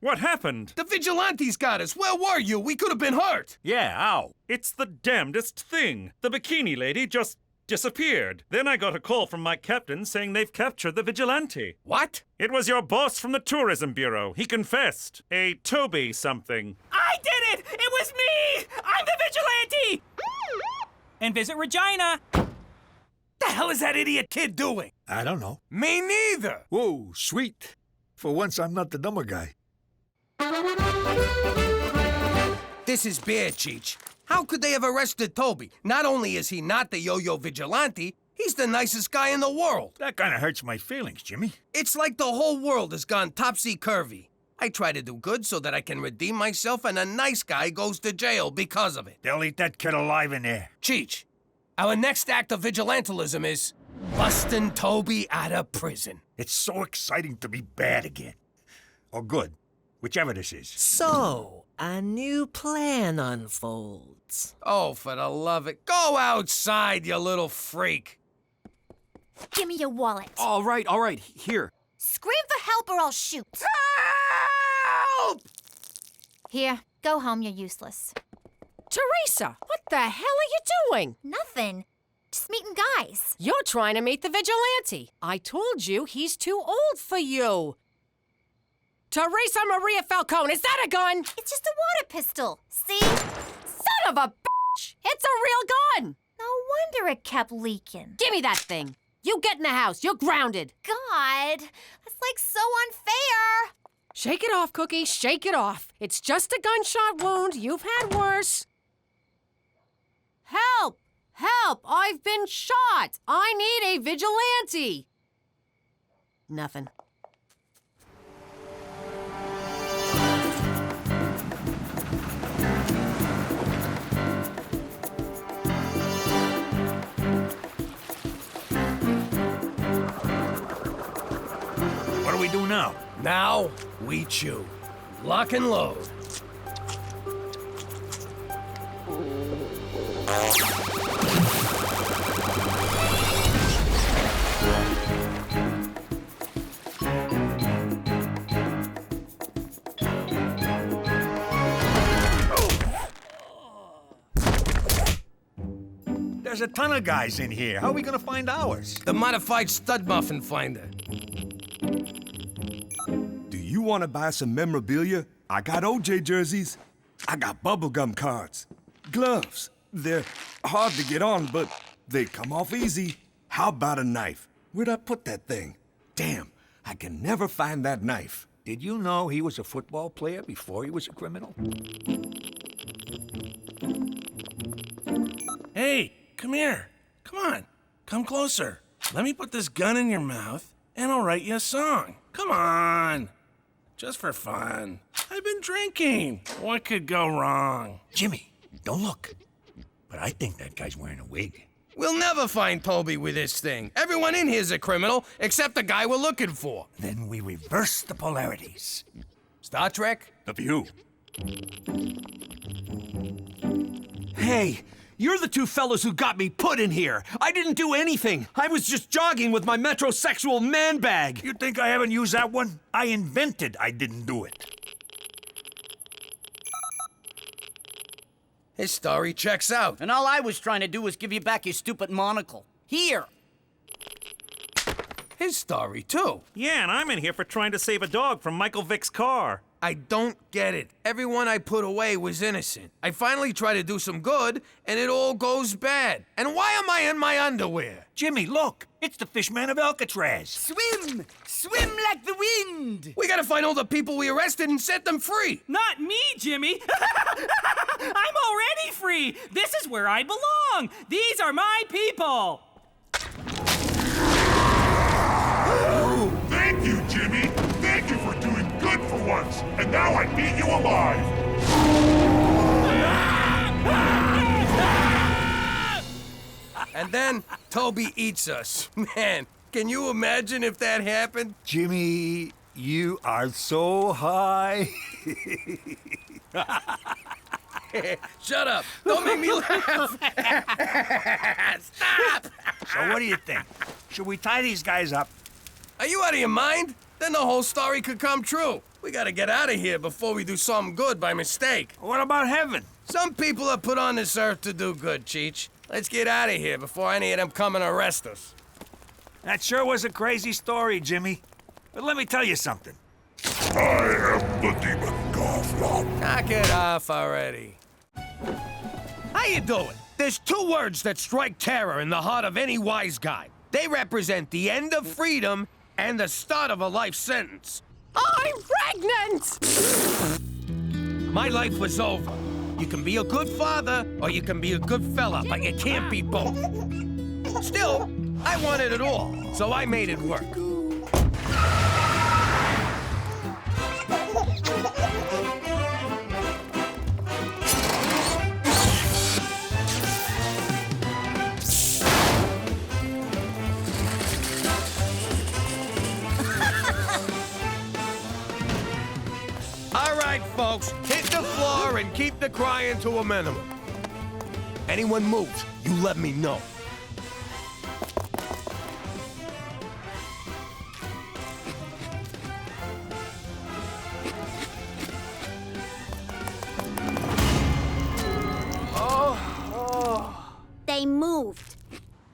What happened? The vigilantes got us. Where were you? We could have been hurt. Yeah, ow. It's the damnedest thing. The bikini lady just disappeared. Then I got a call from my captain saying they've captured the vigilante. What? It was your boss from the tourism bureau. He confessed. A Toby something. I did it! It was me! I'm the vigilante! And visit Regina. The hell is that idiot kid doing? I don't know. Me neither. Whoa, sweet. For once, I'm not the dumber guy. This is bad, Cheech. How could they have arrested Toby? Not only is he not the yo-yo vigilante, he's the nicest guy in the world. That kind of hurts my feelings, Jimmy. It's like the whole world has gone topsy-turvy. I try to do good so that I can redeem myself, and a nice guy goes to jail because of it. They'll eat that kid alive in there. Cheech, our next act of vigilantism is busting Toby out of prison. It's so exciting to be bad again. Or good, whichever this is. So, a new plan unfolds. Oh, for the love of... Go outside, you little freak. Give me your wallet. All right, here. Scream for help or I'll shoot. Help! Here, go home, you're useless. Teresa, what the hell are you doing? Nothing. Just meeting guys. You're trying to meet the vigilante. I told you he's too old for you. Teresa Maria Falcone, is that a gun? It's just a water pistol. See? Son of a bitch! It's a real gun! No wonder it kept leaking. Give me that thing. You get in the house. You're grounded. God, that's like so unfair. Shake it off, Cookie. Shake it off. It's just a gunshot wound. You've had worse. Help! Help! I've been shot! I need a vigilante! Nothing. What do we do now? Now, we chew. Lock and load. There's a ton of guys in here. How are we gonna find ours? The modified stud muffin finder. Do you want to buy some memorabilia? I got OJ jerseys. I got bubblegum cards. Gloves. They're hard to get on, but they come off easy. How about a knife? Where'd I put that thing? Damn, I can never find that knife. Did you know he was a football player before he was a criminal? Hey, come here. Come on. Come closer. Let me put this gun in your mouth, and I'll write you a song. Come on. Just for fun. I've been drinking. What could go wrong? Jimmy, don't look. But I think that guy's wearing a wig. We'll never find Toby with this thing. Everyone in here's a criminal, except the guy we're looking for. Then we reverse the polarities. Star Trek? The View. Hey, you're the two fellows who got me put in here. I didn't do anything. I was just jogging with my metrosexual man bag. You think I haven't used that one? I invented I didn't do it. His story checks out. And all I was trying to do was give you back your stupid monocle. Here. His story, too. Yeah, and I'm in here for trying to save a dog from Michael Vick's car. I don't get it. Everyone I put away was innocent. I finally try to do some good, and it all goes bad. And why am I in my underwear? Jimmy, look. It's the Fishman of Alcatraz. Swim! Swim like the wind! We gotta find all the people we arrested and set them free. Not me, Jimmy! I'm already free! This is where I belong! These are my people! Thank you, Jimmy! Thank you for doing good for once! And now I eat you alive! And then Toby eats us. Man, can you imagine if that happened? Jimmy, you are so high. Shut up. Don't make me laugh. Stop. So what do you think? Should we tie these guys up? Are you out of your mind? Then the whole story could come true. We gotta get out of here before we do something good by mistake. What about heaven? Some people are put on this earth to do good, Cheech. Let's get out of here before any of them come and arrest us. That sure was a crazy story, Jimmy. But let me tell you something. I am the demon Garflop. Knock it off already. How you doing? There's two words that strike terror in the heart of any wise guy. They represent the end of freedom and the start of a life sentence. I'm pregnant! My life was over. You can be a good father or you can be a good fella, but you can't be both. Still, I wanted it all, so I made it work. All right, folks, hit the floor and keep the crying to a minimum. Anyone moves, you let me know. They moved.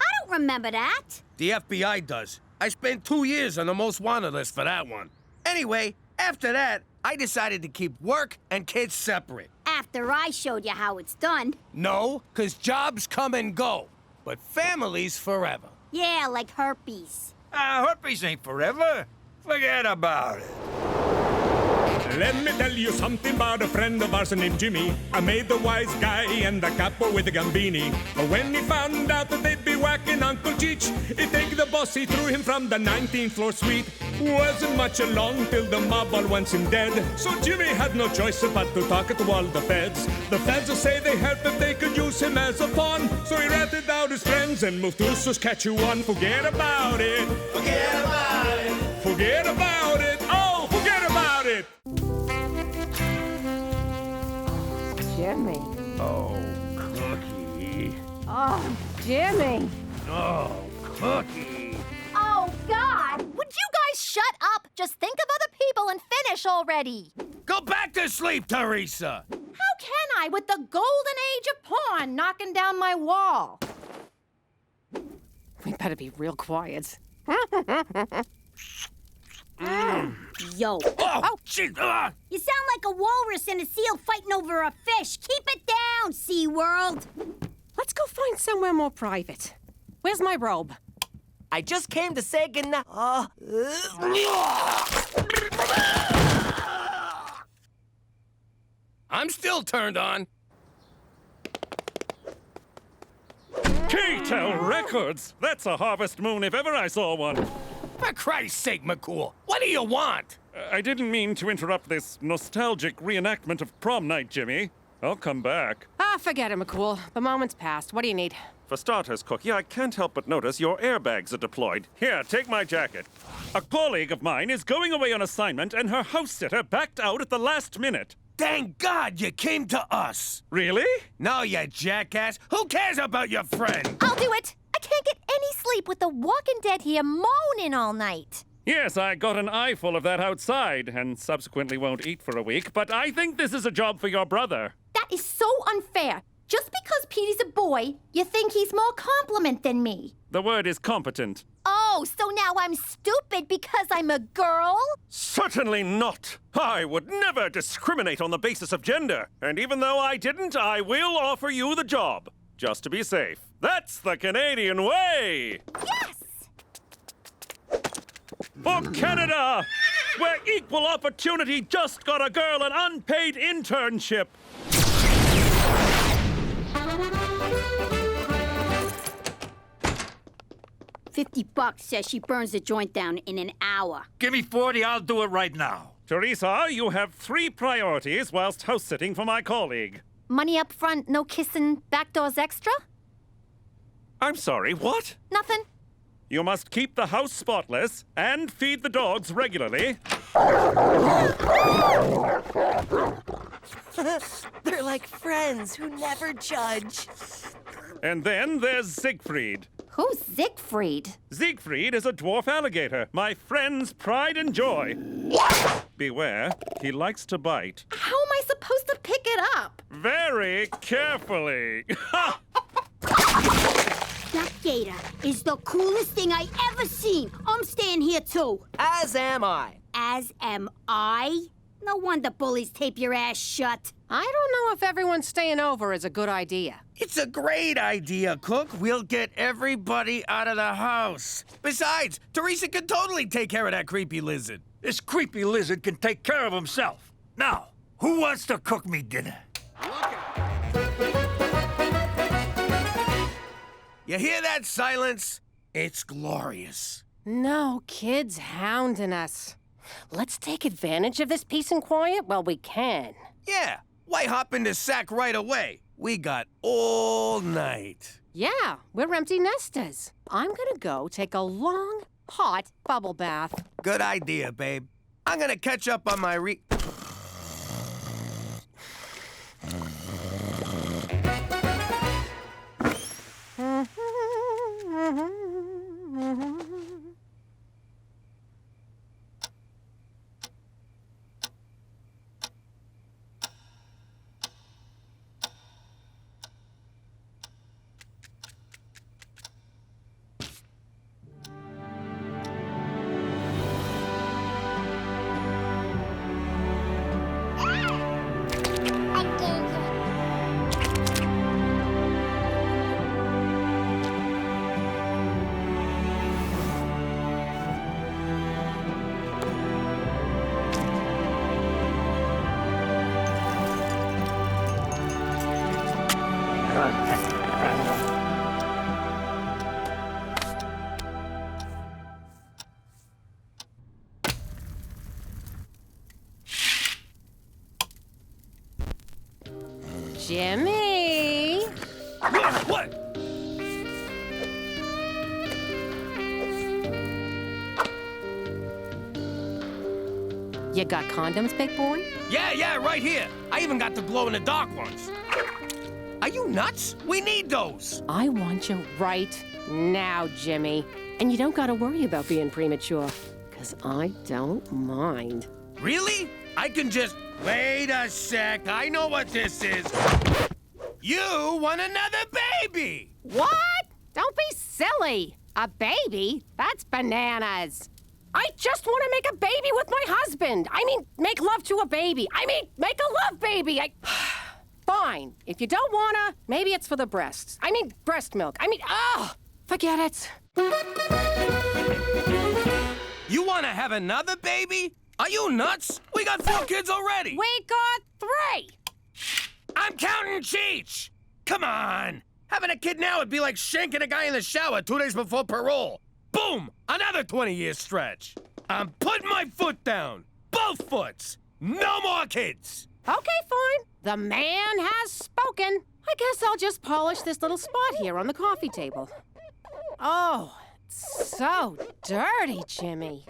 I don't remember that. The FBI does. I spent 2 years on the most wanted list for that one. Anyway, after that, I decided to keep work and kids separate. After I showed you how it's done. No, 'cause jobs come and go, but families forever. Yeah, like herpes. Herpes ain't forever. Forget about it. Let me tell you something about a friend of ours named Jimmy. I made the wise guy and the capo with the Gambini. But when he found out that they'd be whacking Uncle Cheech, he take the boss, he threw him from the 19th floor suite. Wasn't much along till the mob all wants him dead. So Jimmy had no choice but to talk to all the feds. The feds will say they help if they could use him as a pawn. So he ratted out his friends and moved to Saskatchewan. Forget about it. Forget about it. Forget about it. Oh, forget about it. Jimmy. Oh, Cookie. Oh, Jimmy. Oh, Cookie. Oh, God! Would you guys shut up? Just think of other people and finish already. Go back to sleep, Teresa. How can I with the golden age of porn knocking down my wall? We better be real quiet. Yo. Oh, shit. You sound like a walrus and a seal fighting over a fish. Keep it down, SeaWorld. Let's go find somewhere more private. Where's my robe? I just came to say goodnight. I'm still turned on. K-Tel Records! That's a harvest moon if ever I saw one. For Christ's sake, McCool, what do you want? I didn't mean to interrupt this nostalgic reenactment of prom night, Jimmy. I'll come back. Ah, forget it, McCool. The moment's passed. What do you need? For starters, Cookie, I can't help but notice your airbags are deployed. Here, take my jacket. A colleague of mine is going away on assignment, and her house sitter backed out at the last minute. Thank God you came to us. Really? No, you jackass. Who cares about your friend? I'll do it. I can't get any sleep with the Walking Dead here moaning all night. Yes, I got an eyeful of that outside, and subsequently won't eat for a week, but I think this is a job for your brother. That is so unfair. Just because Petey's a boy, you think he's more competent than me. The word is competent. Oh, so now I'm stupid because I'm a girl? Certainly not. I would never discriminate on the basis of gender. And even though I didn't, I will offer you the job. Just to be safe. That's the Canadian way! Yes! For Canada, where equal opportunity just got a girl an unpaid internship. $50 says she burns the joint down in an hour. Give me 40, I'll do it right now. Teresa, you have 3 priorities whilst house-sitting for my colleague. Money up front, no kissing, back doors extra? I'm sorry, what? Nothing. You must keep the house spotless and feed the dogs regularly. They're like friends who never judge. And then there's Siegfried. Who's Siegfried? Siegfried is a dwarf alligator, my friend's pride and joy. Beware, he likes to bite. How am I supposed to pick it up? Very carefully. That gator is the coolest thing I ever seen. I'm staying here too. As am I. As am I? No wonder bullies tape your ass shut. I don't know if everyone staying over is a good idea. It's a great idea, Cook. We'll get everybody out of the house. Besides, Teresa can totally take care of that creepy lizard. This creepy lizard can take care of himself. Now, who wants to cook me dinner? You hear that silence? It's glorious. No kids hounding us. Let's take advantage of this peace and quiet while we can. Yeah, why hop into sack right away? We got all night. Yeah, we're empty nesters. I'm gonna go take a long, hot bubble bath. Good idea, babe. I'm gonna catch up on my Jimmy! What? You got condoms, big boy? Yeah, right here. I even got the glow-in-the-dark ones. Are you nuts? We need those. I want you right now, Jimmy. And you don't gotta worry about being premature, 'cause I don't mind. Really? I can just... Wait a sec. I know what this is. You want another baby! What? Don't be silly. A baby? That's bananas. I just want to make a baby with my husband. I mean, make love to a baby. I mean, make a love baby. Fine. If you don't wanna, maybe it's for the breasts. I mean, breast milk. I mean, forget it. You want to have another baby? Are you nuts? We got 4 kids already. We got 3. I'm counting Cheech. Come on. Having a kid now would be like shanking a guy in the shower 2 days before parole. Boom! Another 20-year stretch. I'm putting my foot down. Both foots! No more kids! Okay, fine. The man has spoken. I guess I'll just polish this little spot here on the coffee table. Oh, it's so dirty, Jimmy.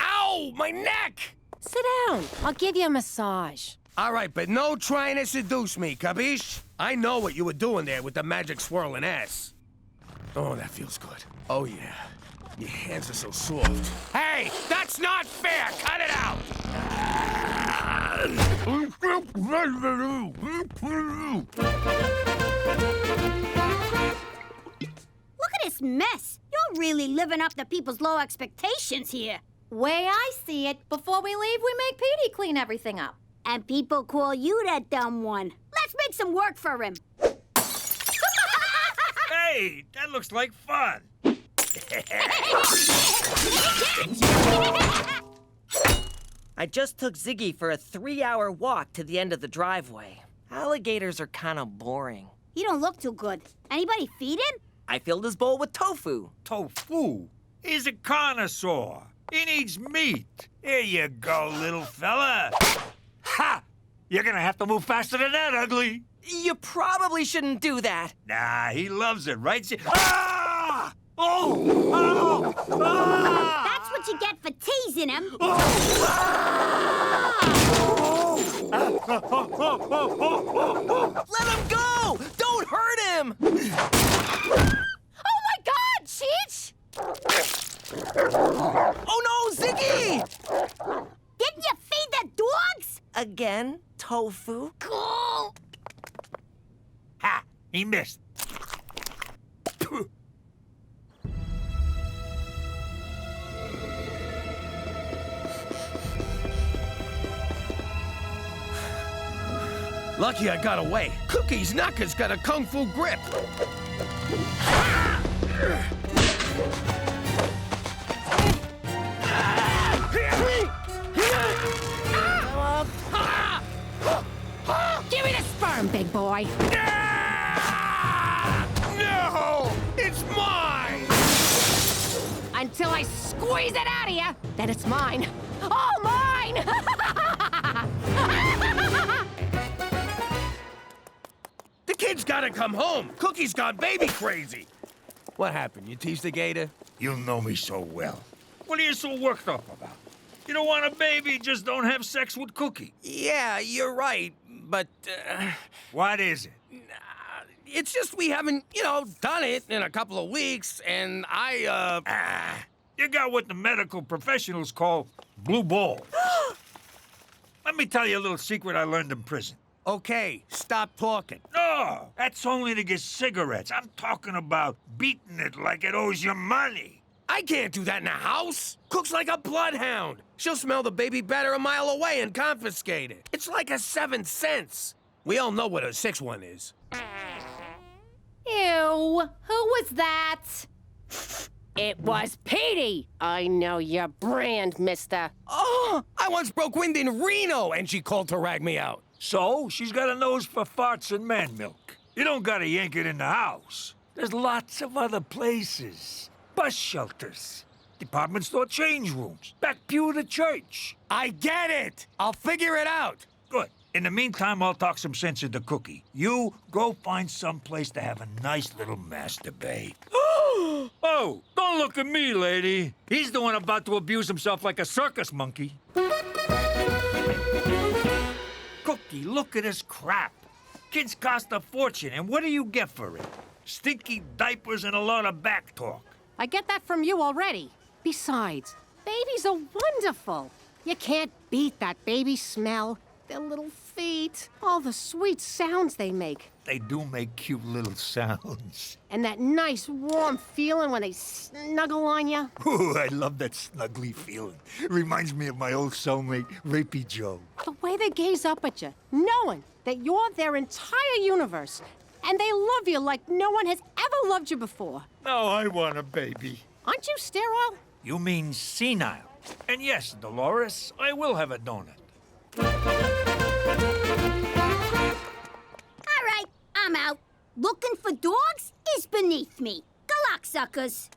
Ow! My neck! Sit down. I'll give you a massage. All right, but no trying to seduce me, capiche? I know what you were doing there with the magic swirling ass. Oh, that feels good. Oh, yeah. Your hands are so soft. Hey, that's not fair! Cut it out! Look at this mess. You're really living up to people's low expectations here. Way I see it, before we leave, we make Petey clean everything up. And people call you that dumb one. Let's make some work for him. Hey, that looks like fun. I just took Ziggy for a 3-hour walk to the end of the driveway. Alligators are kind of boring. He don't look too good. Anybody feed him? I filled his bowl with tofu. Tofu? He's a connoisseur. He needs meat. Here you go, little fella. Ha! You're gonna have to move faster than that, Ugly. You probably shouldn't do that. Nah, he loves it, right? Ah! Oh! Oh! Ah! That's what you get for teasing him. Let him go! Don't hurt him! Oh my God, Cheech! Oh no, Ziggy! Didn't you feed the dogs? Again? Tofu? Cool. Ha! He missed. Lucky I got away. Cookie's Knucker's got a kung fu grip. Give me the sperm, big boy. No! It's mine! Until I squeeze it out of you, then it's mine. All mine! The kid's gotta come home. Cookie's gone baby crazy. What happened? You teased the gator? You know me so well. What are you so worked up about? You don't want a baby, just don't have sex with Cookie. Yeah, you're right, but... What is it? It's just we haven't, done it in a couple of weeks, and You got what the medical professionals call blue balls. Let me tell you a little secret I learned in prison. Okay, stop talking. No, that's only to get cigarettes. I'm talking about beating it like it owes you money. I can't do that in a house. Cook's like a bloodhound. She'll smell the baby better a mile away and confiscate it. It's like a 7 cents. We all know what a 6-1 is. Ew, who was that? It was Petey. I know your brand, mister. Oh, I once broke wind in Reno, and she called to rag me out. So, she's got a nose for farts and man milk. You don't gotta yank it in the house. There's lots of other places. Bus shelters, department store change rooms, back pew of the church. I get it. I'll figure it out. Good. In the meantime, I'll talk some sense into Cookie. You go find some place to have a nice little masturbate. Oh, don't look at me, lady. He's the one about to abuse himself like a circus monkey. Cookie, look at this crap. Kids cost a fortune, and what do you get for it? Stinky diapers and a lot of back talk. I get that from you already. Besides, babies are wonderful. You can't beat that baby smell. Their little feet, all the sweet sounds they make. They do make cute little sounds. And that nice warm feeling when they snuggle on you. Ooh, I love that snuggly feeling. Reminds me of my old cellmate, Rapey Joe. The way they gaze up at you, knowing that you're their entire universe. And they love you like no one has ever loved you before. Now I want a baby. Aren't you sterile? You mean senile. And yes, Dolores, I will have a donut. All right, I'm out. Looking for dogs is beneath me. Good luck, suckers.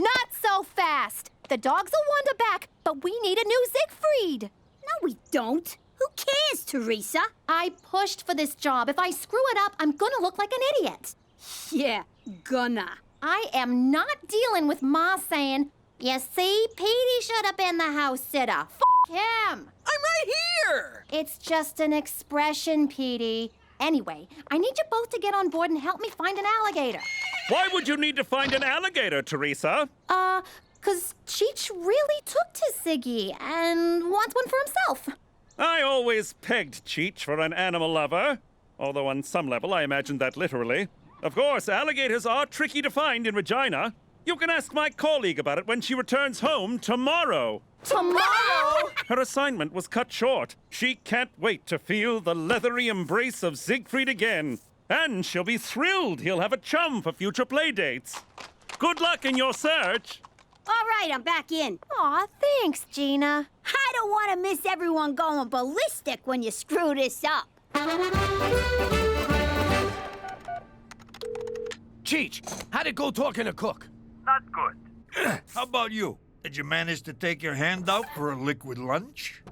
Not so fast. The dogs will wander back, but we need a new Siegfried. No, we don't. Who cares, Teresa? I pushed for this job. If I screw it up, I'm gonna look like an idiot. Yeah, gonna. I am not dealing with Ma saying, you see, Petey should have been the house sitter. F*** him. I'm right here! It's just an expression, Petey. Anyway, I need you both to get on board and help me find an alligator. Why would you need to find an alligator, Teresa? 'Cause Cheech really took to Siggy and wants one for himself. I always pegged Cheech for an animal lover. Although on some level I imagined that literally. Of course, alligators are tricky to find in Regina. You can ask my colleague about it when she returns home tomorrow. Tomorrow? Her assignment was cut short. She can't wait to feel the leathery embrace of Siegfried again. And she'll be thrilled he'll have a chum for future playdates. Good luck in your search. All right, I'm back in. Aw, thanks, Gina. I don't want to miss everyone going ballistic when you screw this up. Cheech, how'd it go talking to Cook? Not good. How about you? Did you manage to take your hand out for a liquid lunch?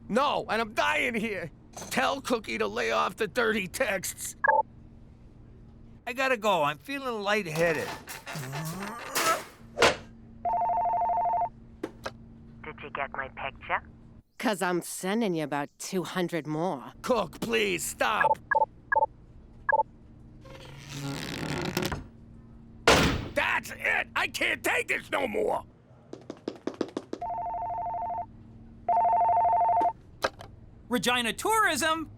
No, and I'm dying here. Tell Cookie to lay off the dirty texts. I gotta go. I'm feeling lightheaded. Did you get my picture? 'Cause I'm sending you about 200 more. Cook, please, stop. That's it! I can't take this no more! Regina Tourism!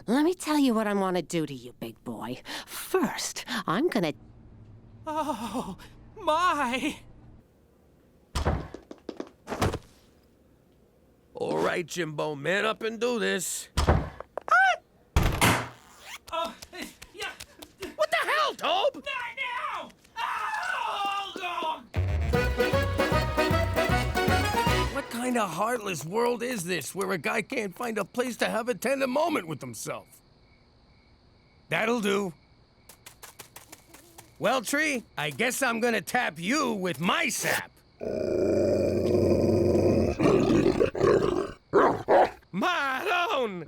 Let me tell you what I want to do to you, big boy. First, I'm gonna... Oh, my! All right, Jimbo, man up and do this. Oh, yeah. What the hell, Tobe? Not now! Oh, God! What kind of heartless world is this where a guy can't find a place to have a tender moment with himself? That'll do. Well, Tree, I guess I'm gonna tap you with my sap. Maroon!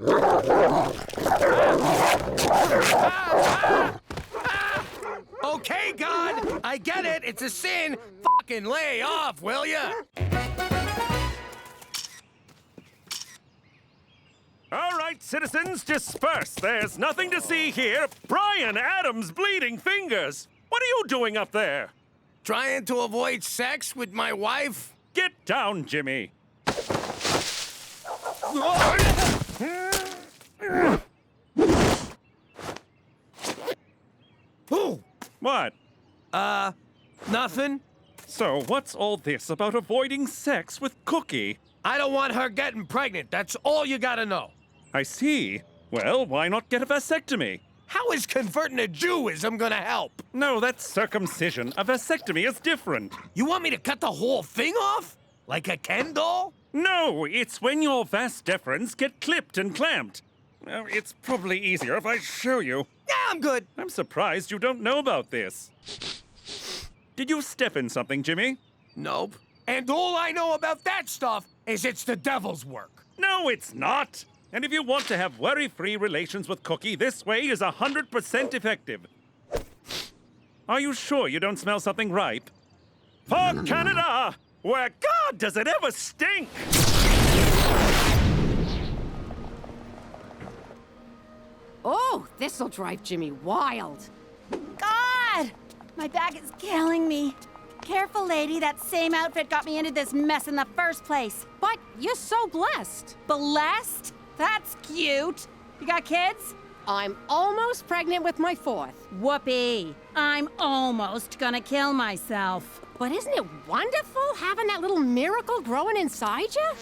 Okay, God, I get it. It's a sin. Fucking lay off, will ya? All right, citizens, disperse. There's nothing to see here. Brian Adams' bleeding fingers. What are you doing up there? Trying to avoid sex with my wife? Get down, Jimmy. Who? What? Nothing. So what's all this about avoiding sex with Cookie? I don't want her getting pregnant. That's all you gotta know. I see. Well, why not get a vasectomy? How is converting to Jewism gonna help? No, that's circumcision. A vasectomy is different. You want me to cut the whole thing off? Like a Ken doll? No, it's when your vas deferens get clipped and clamped. It's probably easier if I show you. Yeah, I'm good. I'm surprised you don't know about this. Did you step in something, Jimmy? Nope. And all I know about that stuff is it's the devil's work. No, it's not. And if you want to have worry-free relations with Cookie, this way is 100% effective. Are you sure you don't smell something ripe? For Canada, where God does it ever stink! Oh, this'll drive Jimmy wild. God! My back is killing me. Careful, lady. That same outfit got me into this mess in the first place. But you're so blessed. Blessed? That's cute. You got kids? I'm almost pregnant with my fourth. Whoopee. I'm almost gonna kill myself. But isn't it wonderful having that little miracle growing inside you?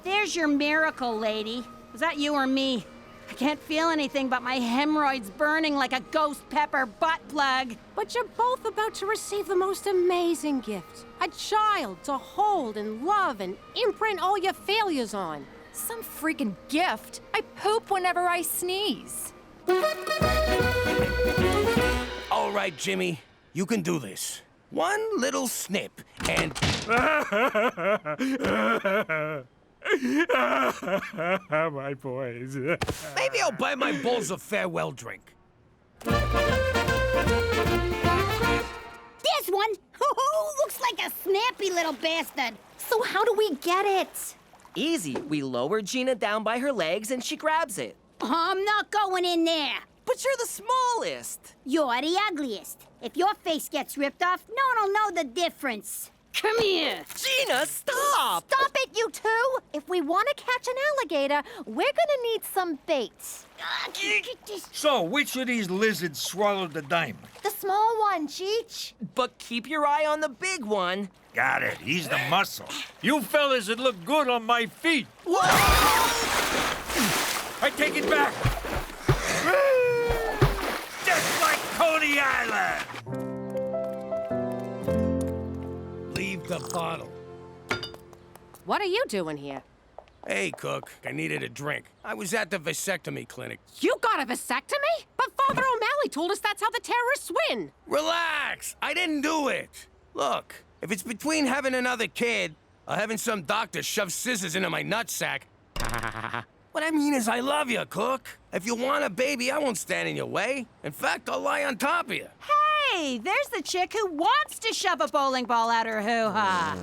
There's your miracle, lady. Was that you or me? I can't feel anything but my hemorrhoids burning like a ghost pepper butt plug. But you're both about to receive the most amazing gift. A child to hold and love and imprint all your failures on. Some freaking gift. I poop whenever I sneeze. All right, Jimmy, you can do this. One little snip, and... My boys. Maybe I'll buy my bulls a farewell drink. There's one. Looks like a snappy little bastard. So how do we get it? Easy. We lower Gina down by her legs and she grabs it. I'm not going in there. But you're the smallest. You're the ugliest. If your face gets ripped off, no one will know the difference. Come here. Gina, stop! Stop it, you two! If we want to catch an alligator, we're gonna need some bait. So, which of these lizards swallowed the diamond? The small one, Cheech. But keep your eye on the big one. Got it. He's the muscle. You fellas would look good on my feet. Whoa! I take it back. Just like Coney Island. Leave the bottle. What are you doing here? Hey, Cook, I needed a drink. I was at the vasectomy clinic. You got a vasectomy? But Father O'Malley told us that's how the terrorists win. Relax! I didn't do it. Look, if it's between having another kid or having some doctor shove scissors into my nutsack, what I mean is I love you, Cook. If you want a baby, I won't stand in your way. In fact, I'll lie on top of you. Hey, there's the chick who wants to shove a bowling ball out her hoo-ha.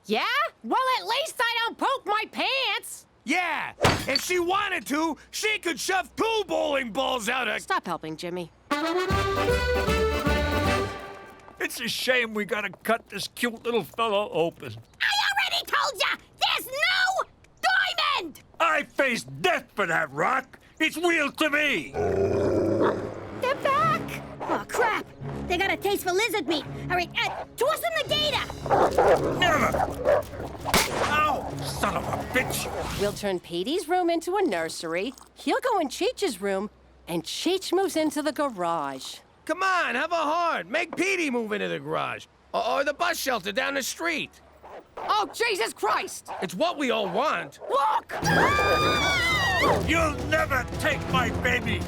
Yeah? Well, at least I don't poke my pants. Yeah, if she wanted to, she could shove 2 bowling balls out her... Stop helping, Jimmy. It's a shame we gotta cut this cute little fellow open. I already told ya! There's no diamond! I face death for that rock. It's real to me. They're back! Oh, crap! They got a taste for lizard meat. All right, toss them the gator! Never! Ow! Son of a bitch! We'll turn Petey's room into a nursery. He'll go in Cheech's room, and Cheech moves into the garage. Come on, have a heart. Make Petey move into the garage. Or the bus shelter down the street. Oh, Jesus Christ! It's what we all want. Look! You'll never take my baby!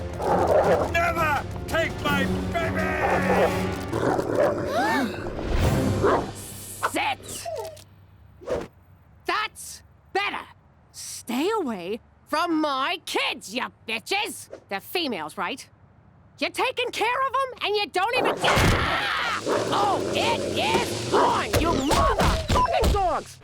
Never take my baby! Sit! That's better. Stay away from my kids, you bitches! They're females, right? You're taking care of them, and you don't even... Oh, it is on, you motherfucking dogs!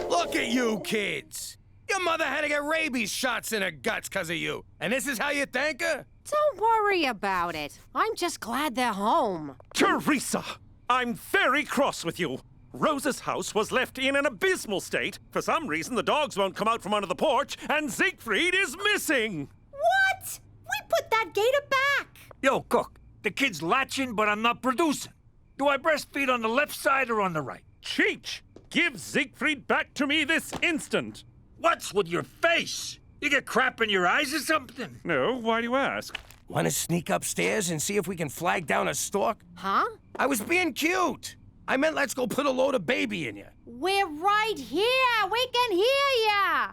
Look at you kids. Your mother had to get rabies shots in her guts because of you. And this is how you thank her? Don't worry about it. I'm just glad they're home. Teresa, I'm very cross with you. Rose's house was left in an abysmal state. For some reason, the dogs won't come out from under the porch, and Siegfried is missing. What? We put that gator back. Yo, Cook, the kid's latching, but I'm not producing. Do I breastfeed on the left side or on the right? Cheech, give Siegfried back to me this instant. What's with your face? You get crap in your eyes or something? No, why do you ask? Want to sneak upstairs and see if we can flag down a stork? Huh? I was being cute. I meant let's go put a load of baby in you. We're right here. We can hear ya.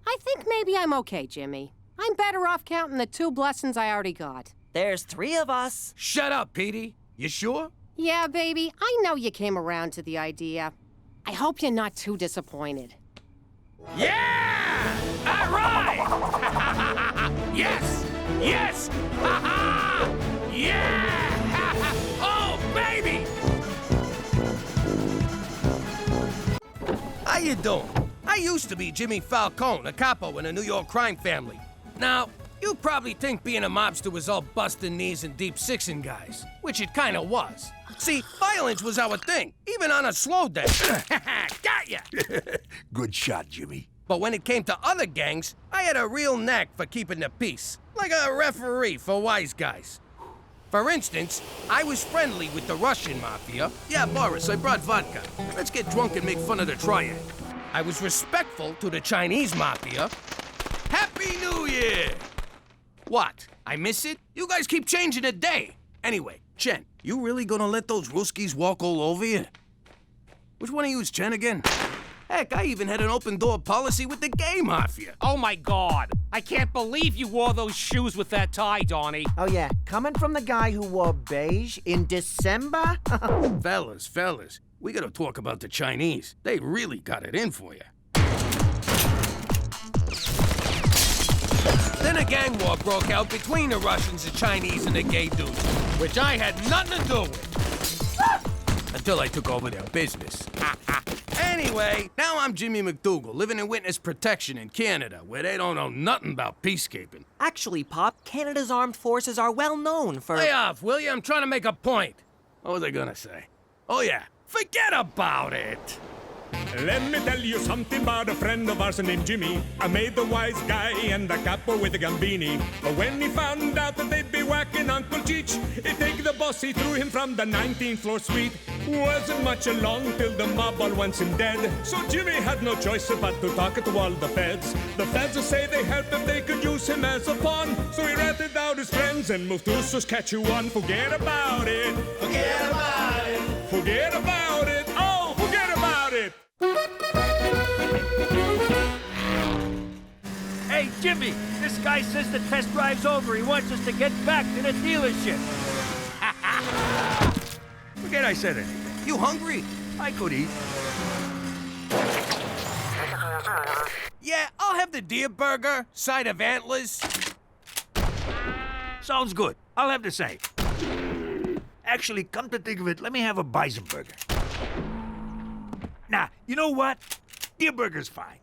I think maybe I'm okay, Jimmy. I'm better off counting the 2 blessings I already got. There's 3 of us. Shut up, Petey. You sure? Yeah, baby, I know you came around to the idea. I hope you're not too disappointed. Yeah! All right! Yes! Yes! Yeah! Oh, baby! How you doing? I used to be Jimmy Falcone, a capo in a New York crime family. Now, you probably think being a mobster was all busting knees and deep sixing guys, which it kind of was. See, violence was our thing, even on a slow day. Got ya! Good shot, Jimmy. But when it came to other gangs, I had a real knack for keeping the peace, like a referee for wise guys. For instance, I was friendly with the Russian mafia. Yeah, Boris, I brought vodka. Let's get drunk and make fun of the triad. I was respectful to the Chinese mafia. Happy New Year! What? I miss it? You guys keep changing the day. Anyway, Chen, you really gonna let those Ruskies walk all over you? Which one of you is Chen again? Heck, I even had an open door policy with the gay mafia. Oh my God! I can't believe you wore those shoes with that tie, Donnie. Oh, yeah. Coming from the guy who wore beige in December? Fellas, we gotta talk about the Chinese. They really got it in for you. Then a gang war broke out between the Russians, the Chinese, and the gay dudes, which I had nothing to do with. Until I took over their business. Anyway, now I'm Jimmy MacDougal, living in witness protection in Canada, where they don't know nothing about peacekeeping. Actually, Pop, Canada's armed forces are well known for... Lay off, will you? I'm trying to make a point. What was I gonna say? Oh, yeah. Forget about it. Let me tell you something about a friend of ours named Jimmy. I made the wise guy and the capo with the Gambini. But when he found out that they'd be whacking Uncle Cheech, he take the boss, he threw him from the 19th floor suite. Wasn't much along till the mob all wants him dead. So Jimmy had no choice but to talk to all the feds. The feds say they helped if they could use him as a pawn. So he ratted out his friends and moved to Saskatchewan. Forget about it. Forget about it. Forget about it. Oh, forget about it. Hey, Jimmy, this guy says the test drive's over. He wants us to get back to the dealership. Forget I said anything. You hungry? I could eat. Yeah, I'll have the deer burger, side of antlers. Sounds good. I'll have the same. Actually, come to think of it, let me have a bison burger. Nah, you know what? Deer burger's fine.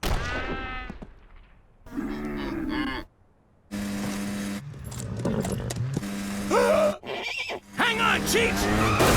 Hang on, Cheech!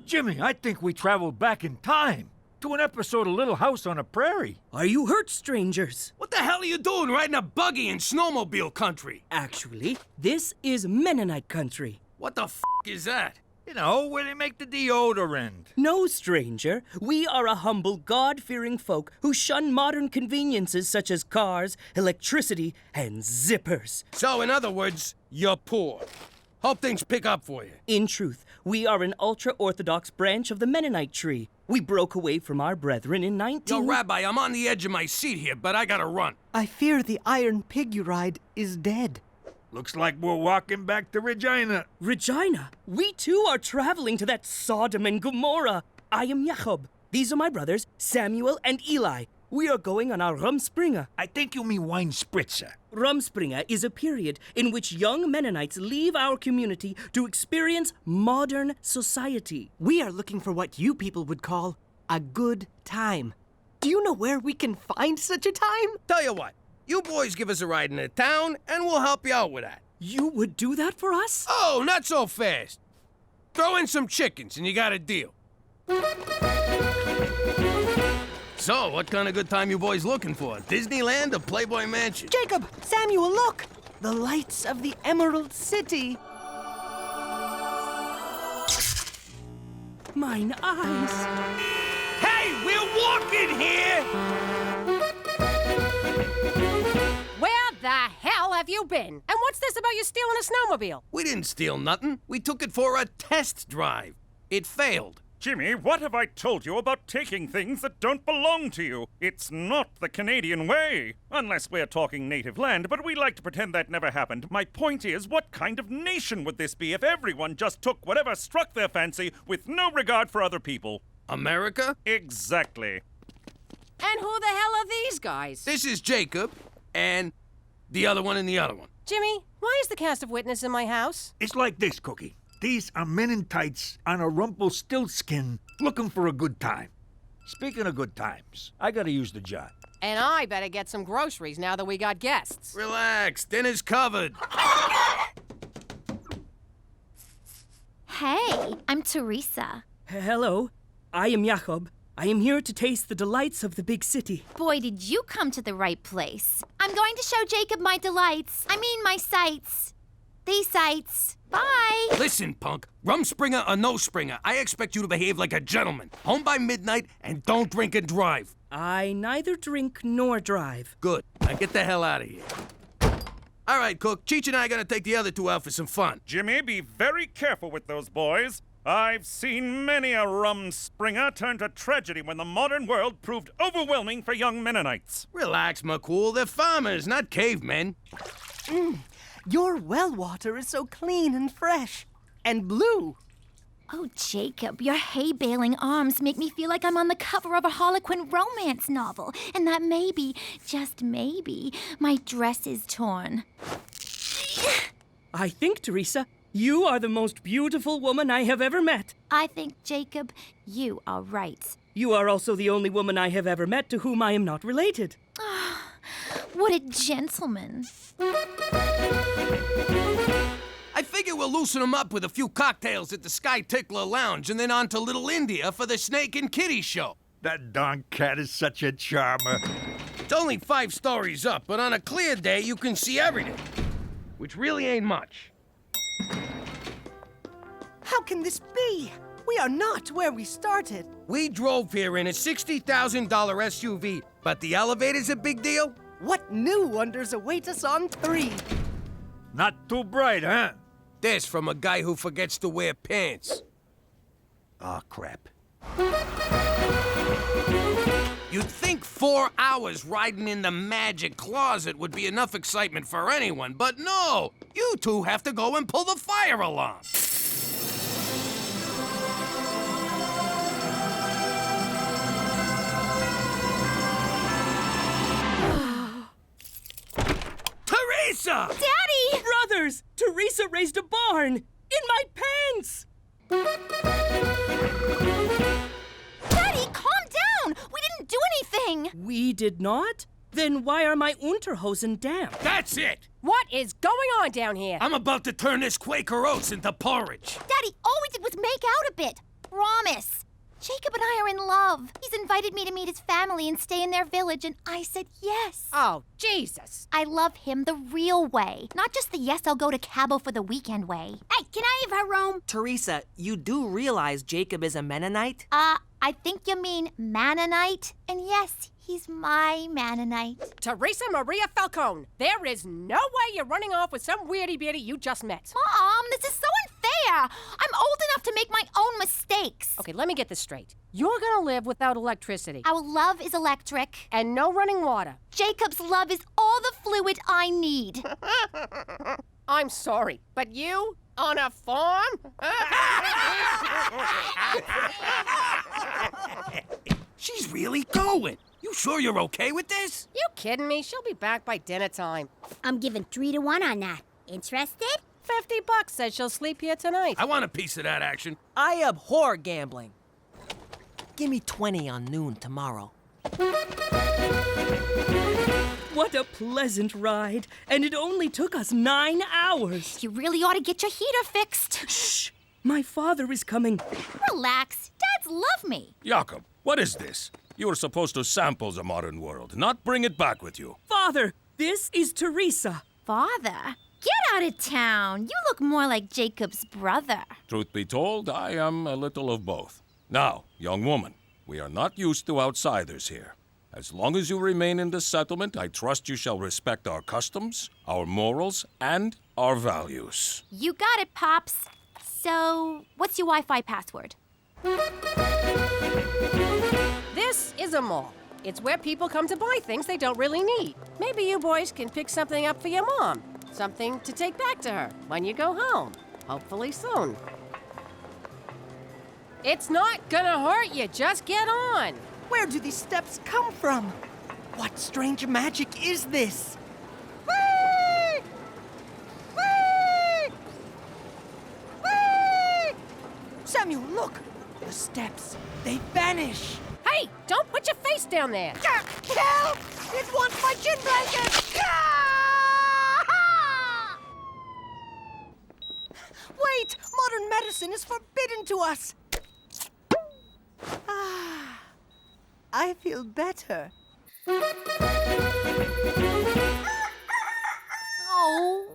Jimmy, I think we traveled back in time to an episode of Little House on the Prairie. Are you hurt, strangers? What the hell are you doing riding a buggy in snowmobile country? Actually, this is Mennonite country. What the f*** is that? You know, where they make the deodorant. No, stranger. We are a humble, God-fearing folk who shun modern conveniences such as cars, electricity, and zippers. So, in other words, you're poor. Hope things pick up for you. In truth, we are an ultra-Orthodox branch of the Mennonite tree. We broke away from our brethren in 19... Yo, Rabbi, I'm on the edge of my seat here, but I gotta run. I fear the iron pig you ride is dead. Looks like we're walking back to Regina. Regina? We too are traveling to that Sodom and Gomorrah. I am Jacob. These are my brothers, Samuel and Eli. We are going on our Rumspringa. I think you mean wine spritzer. Rumspringa is a period in which young Mennonites leave our community to experience modern society. We are looking for what you people would call a good time. Do you know where we can find such a time? Tell you what, you boys give us a ride into town, and we'll help you out with that. You would do that for us? Oh, not so fast. Throw in some chickens, and you got a deal. So, what kind of good time you boys looking for? Disneyland or Playboy Mansion? Jacob! Samuel, look! The lights of the Emerald City. Mine eyes. Hey, we're walking here! Where the hell have you been? And what's this about you stealing a snowmobile? We didn't steal nothing. We took it for a test drive. It failed. Jimmy, what have I told you about taking things that don't belong to you? It's not the Canadian way. Unless we're talking native land, but we like to pretend that never happened. My point is, what kind of nation would this be if everyone just took whatever struck their fancy with no regard for other people? America? Exactly. And who the hell are these guys? This is Jacob, and the other one and the other one. Jimmy, why is the cast of Witness in my house? It's like this, Cookie. These are men in tights on a Rumpelstiltskin looking for a good time. Speaking of good times, I gotta use the John. And I better get some groceries now that we got guests. Relax, dinner's covered. Hey, I'm Teresa. Hello, I am Jacob. I am here to taste the delights of the big city. Boy, did you come to the right place. I'm going to show Jacob my delights. I mean my sights. These sights. Bye. Listen, punk. Rumspringer or no Springer, I expect you to behave like a gentleman. Home by midnight and don't drink and drive. I neither drink nor drive. Good. Now get the hell out of here. All right, Cook. Cheech and I are gonna take the other two out for some fun. Jimmy, be very careful with those boys. I've seen many a rumspringer turn to tragedy when the modern world proved overwhelming for young Mennonites. Relax, McCool. They're farmers, not cavemen. Your well water is so clean and fresh. And blue. Oh, Jacob, your hay-baling arms make me feel like I'm on the cover of a Harlequin romance novel, and that maybe, just maybe, my dress is torn. I think, Teresa, you are the most beautiful woman I have ever met. I think, Jacob, you are right. You are also the only woman I have ever met to whom I am not related. What a gentleman. I figure we'll loosen them up with a few cocktails at the Sky Tickler Lounge and then on to Little India for the Snake and Kitty show. That darn cat is such a charmer. It's only 5 stories up, but on a clear day you can see everything, which really ain't much. How can this be? We are not where we started. We drove here in a $60,000 SUV, but the elevator's a big deal? What new wonders await us on 3? Not too bright, huh? This from a guy who forgets to wear pants. Oh, crap. You'd think 4 hours riding in the magic closet would be enough excitement for anyone, but no! You two have to go and pull the fire alarm. Teresa! Daddy! Brothers! Teresa raised a barn! In my pants! Daddy, calm down! We didn't do anything! We did not? Then why are my Unterhosen damp? That's it! What is going on down here? I'm about to turn this Quaker Oats into porridge. Daddy, all we did was make out a bit. Promise. Jacob and I are in love. He's invited me to meet his family and stay in their village, and I said yes. Oh, Jesus. I love him the real way, not just the yes, I'll go to Cabo for the weekend way. Hey, can I have her room? Teresa, you do realize Jacob is a Mennonite? I think you mean Mannonite, and yes, he's my Mannonite. Teresa Maria Falcone, there is no way you're running off with some weirdy-beardy you just met. Mom, this is so unfair. I'm old enough to make my own mistakes. Okay, let me get this straight. You're gonna live without electricity. Our love is electric. And no running water. Jacob's love is all the fluid I need. I'm sorry, but you? On a farm? She's really going. You sure you're okay with this? You kidding me? She'll be back by dinner time. I'm giving 3 to 1 on that. Interested? $50 says she'll sleep here tonight. I want a piece of that action. I abhor gambling. Give me 20 on noon tomorrow. What a pleasant ride. And it only took us 9 hours. You really ought to get your heater fixed. Shh! My father is coming. Relax. Dads love me. Jakob, what is this? You were supposed to sample the modern world, not bring it back with you. Father, this is Teresa. Father? Get out of town. You look more like Jacob's brother. Truth be told, I am a little of both. Now, young woman, we are not used to outsiders here. As long as you remain in this settlement, I trust you shall respect our customs, our morals, and our values. You got it, Pops. So, what's your Wi-Fi password? This is a mall. It's where people come to buy things they don't really need. Maybe you boys can pick something up for your mom. Something to take back to her when you go home. Hopefully soon. It's not gonna hurt you. Just get on. Where do these steps come from? What strange magic is this? Whee! Whee! Whee! Samuel, look! The steps, they vanish. Hey, don't put your face down there. Help! It wants my gin blanket! Wait! Modern medicine is forbidden to us! I feel better. Oh,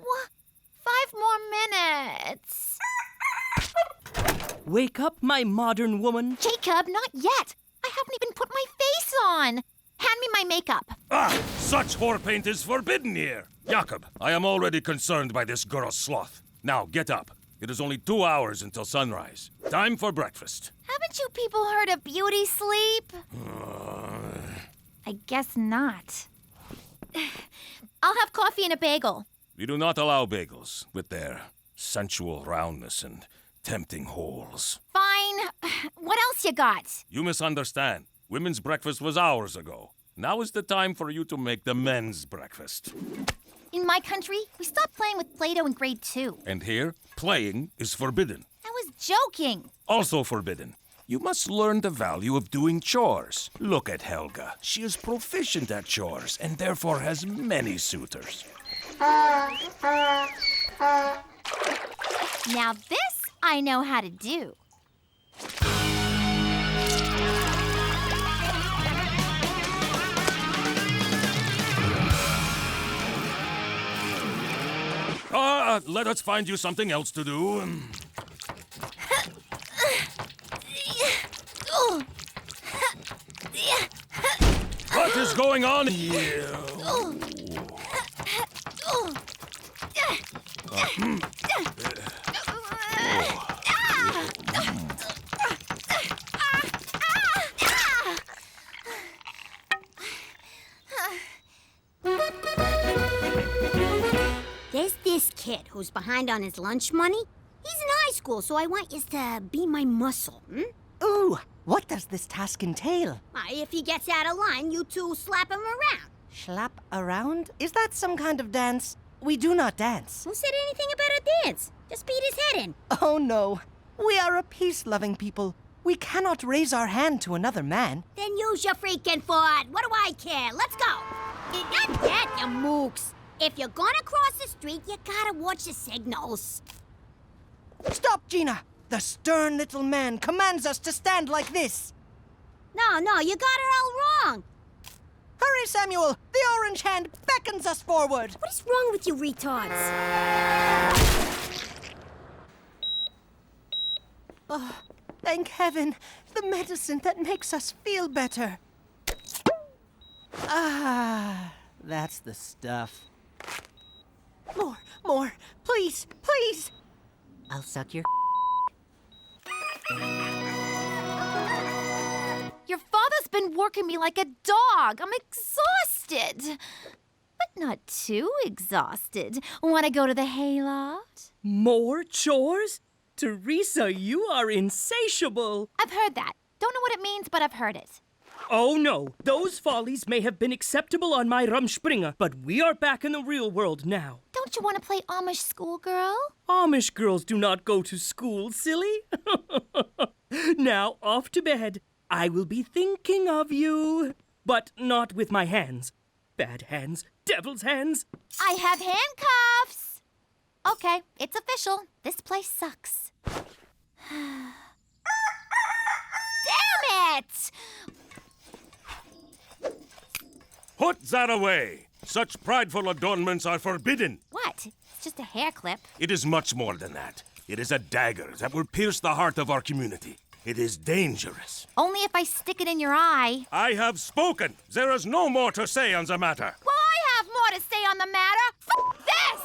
5 more minutes. Wake up, my modern woman. Jacob, not yet. I haven't even put my face on. Hand me my makeup. Such whore paint is forbidden here. Jakob, I am already concerned by this girl's sloth. Now, get up. It is only 2 hours until sunrise. Time for breakfast. Haven't you people heard of beauty sleep? I guess not. I'll have coffee and a bagel. We do not allow bagels with their sensual roundness and tempting holes. Fine. What else you got? You misunderstand. Women's breakfast was hours ago. Now is the time for you to make the men's breakfast. In my country, we stopped playing with Play-Doh in grade 2. And here, playing is forbidden. I was joking. Also forbidden. You must learn the value of doing chores. Look at Helga. She is proficient at chores and therefore has many suitors. Now this I know how to do. Let us find you something else to do. What is going on here? There's this kid who's behind on his lunch money. He's in high school, so I want you to be my muscle, Ooh, what does this task entail? If he gets out of line, you two slap him around. Slap around? Is that some kind of dance? We do not dance. Who said anything about a dance? Just beat his head in. Oh, no. We are a peace-loving people. We cannot raise our hand to another man. Then use your freaking foot. What do I care? Let's go. Not that, you mooks. If you're gonna cross the street, you gotta watch the signals. Stop, Gina! The stern little man commands us to stand like this. No, you got it all wrong. Hurry, Samuel! The orange hand beckons us forward. What is wrong with you retards? Oh, thank heaven. The medicine that makes us feel better. Ah, that's the stuff. More. Please. I'll suck your Your father's been working me like a dog. I'm exhausted. But not too exhausted. Want to go to the hayloft? More chores? Teresa, you are insatiable. I've heard that. Don't know what it means, but I've heard it. Oh no, those follies may have been acceptable on my Rumspringa, but we are back in the real world now. Don't you want to play Amish schoolgirl? Amish girls do not go to school, silly. Now, off to bed. I will be thinking of you, but not with my hands. Bad hands, devil's hands. I have handcuffs. Okay, it's official. This place sucks. Damn it! Put that away! Such prideful adornments are forbidden. What? It's just a hair clip. It is much more than that. It is a dagger that will pierce the heart of our community. It is dangerous. Only if I stick it in your eye. I have spoken. There is no more to say on the matter. Well, I have more to say on the matter. F this!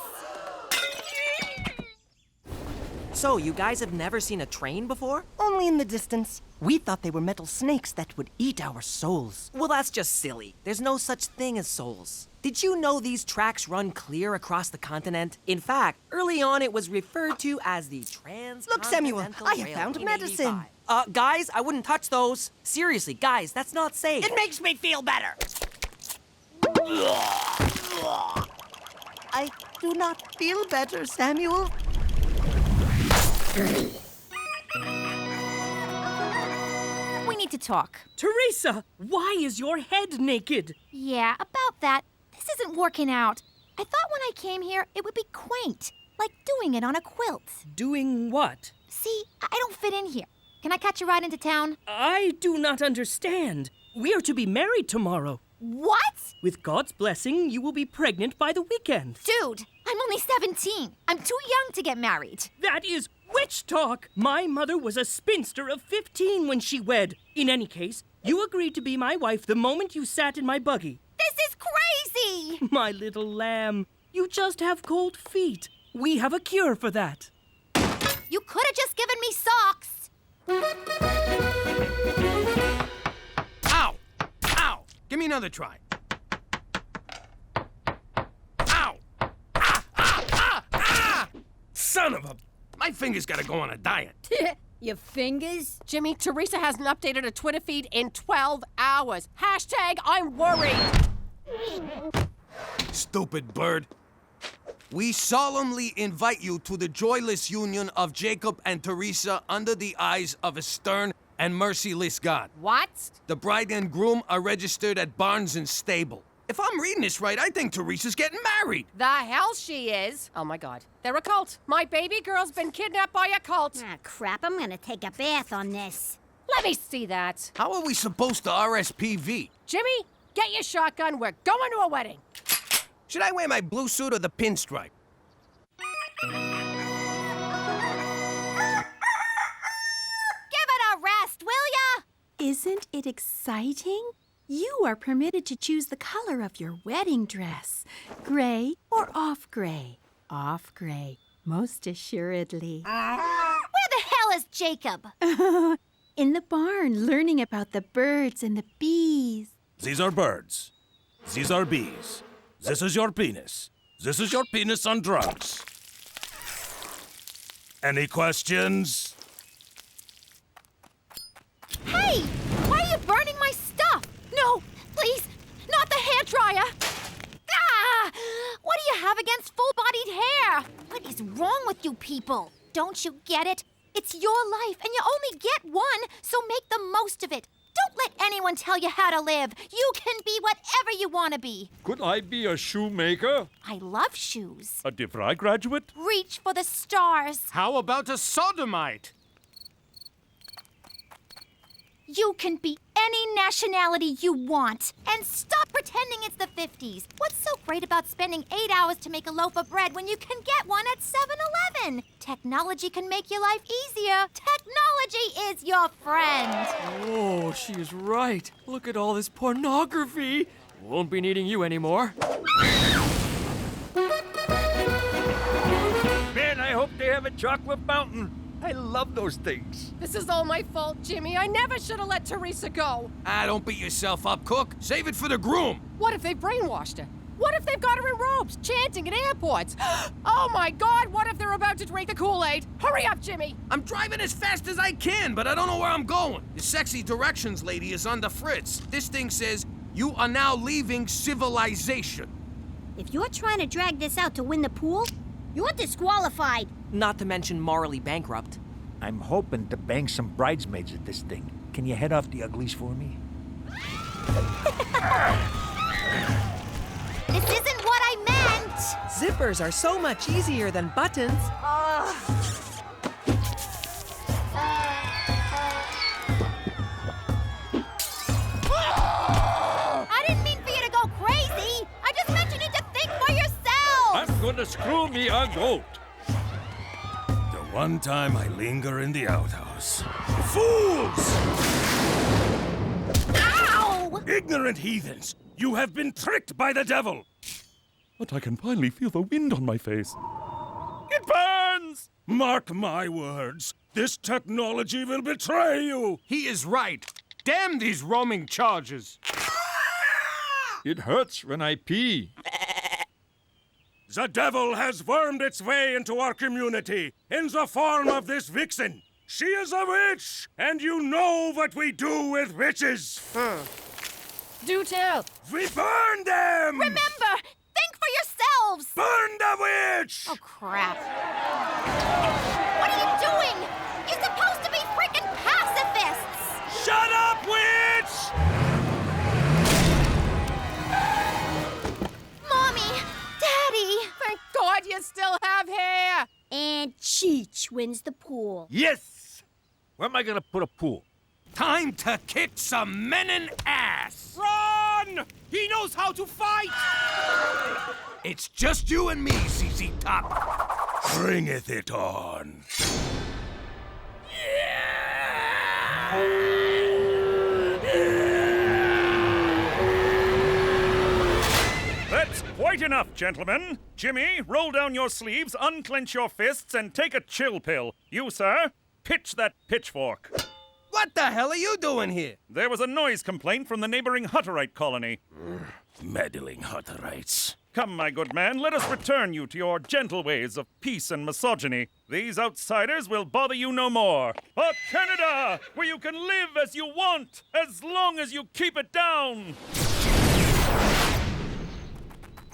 So, you guys have never seen a train before? Only in the distance. We thought they were metal snakes that would eat our souls. Well, that's just silly. There's no such thing as souls. Did you know these tracks run clear across the continent? In fact, early on it was referred to as the Transcontinental Look, Samuel, I have Railway found in medicine. 85. Guys, I wouldn't touch those. Seriously, guys, that's not safe. It makes me feel better. I do not feel better, Samuel. We need to talk. Teresa, why is your head naked? Yeah, about that. This isn't working out. I thought when I came here it would be quaint, like doing it on a quilt. Doing what? See, I don't fit in here. Can I catch a ride into town? I do not understand. We are to be married tomorrow. What? With God's blessing, you will be pregnant by the weekend. Dude, I'm only 17. I'm too young to get married. That is witch talk. My mother was a spinster of 15 when she wed. In any case, you agreed to be my wife the moment you sat in my buggy. This is crazy! My little lamb, you just have cold feet. We have a cure for that. You could have just given me socks. Ow! Ow! Give me another try. Ow! Ah! Ah! Ah! Ah! Son of a... My fingers gotta go on a diet. Your fingers? Jimmy, Teresa hasn't updated her Twitter feed in 12 hours. Hashtag I'm worried. Stupid bird. We solemnly invite you to the joyless union of Jacob and Teresa under the eyes of a stern and merciless God. What? The bride and groom are registered at Barnes and Stable. If I'm reading this right, I think Teresa's getting married. The hell she is. Oh my God. They're a cult. My baby girl's been kidnapped by a cult. Ah, crap. I'm gonna take a bath on this. Let me see that. How are we supposed to RSPV? Jimmy, get your shotgun. We're going to a wedding. Should I wear my blue suit or the pinstripe? Give it a rest, will ya? Isn't it exciting? You are permitted to choose the color of your wedding dress. Gray or off gray? Off gray, most assuredly. Where the hell is Jacob? In the barn, learning about the birds and the bees. These are birds. These are bees. This is your penis. This is your penis on drugs. Any questions? Hey! Why are you burning my stuff? No, please, not the hairdryer. Ah! What do you have against full-bodied hair? What is wrong with you people? Don't you get it? It's your life, and you only get one, so make the most of it. Don't let anyone tell you how to live. You can be whatever you want to be. Could I be a shoemaker? I love shoes. A DeVry graduate? Reach for the stars. How about a sodomite? You can be any nationality you want. And stop pretending it's the 50s. What's so great about spending 8 hours to make a loaf of bread when you can get one at 7-Eleven? Technology can make your life easier. Technology is your friend. Oh, she is right. Look at all this pornography. Won't be needing you anymore. Man, I hope they have a chocolate fountain. I love those things. This is all my fault, Jimmy. I never should have let Teresa go. Ah, don't beat yourself up, Cook. Save it for the groom. What if they brainwashed her? What if they've got her in robes, chanting at airports? Oh my God, what if they're about to drink the Kool-Aid? Hurry up, Jimmy. I'm driving as fast as I can, but I don't know where I'm going. The sexy directions lady is on the fritz. This thing says, you are now leaving civilization. If you're trying to drag this out to win the pool, you're disqualified. Not to mention morally bankrupt. I'm hoping to bang some bridesmaids at this thing. Can you head off the uglies for me? This isn't what I meant. Zippers are so much easier than buttons. I didn't mean for you to go crazy. I just meant you need to think for yourself. I'm gonna screw me a goat. The one time I linger in the outhouse. Fools! Ow! Ignorant heathens! You have been tricked by the devil! But I can finally feel the wind on my face. It burns! Mark my words. This technology will betray you! He is right. Damn these roaming charges. It hurts when I pee. The devil has wormed its way into our community in the form of this vixen. She is a witch, and you know what we do with witches. Do tell. We burn them! Remember, think for yourselves. Burn the witch! Oh, crap. What are you doing? You're supposed to be freaking pacifists. Shut up, witch! Mommy, Daddy. Thank God you still have hair. And Cheech wins the pool. Yes! Where am I gonna put a pool? Time to kick some menin ass! Run! He knows how to fight! It's just you and me, ZZ Top. Bringeth it on. That's quite enough, gentlemen. Jimmy, roll down your sleeves, unclench your fists, and take a chill pill. You, sir, pitch that pitchfork. What the hell are you doing here? There was a noise complaint from the neighboring Hutterite colony. Meddling Hutterites. Come, my good man, let us return you to your gentle ways of peace and misogyny. These outsiders will bother you no more. A Canada, where you can live as you want, as long as you keep it down.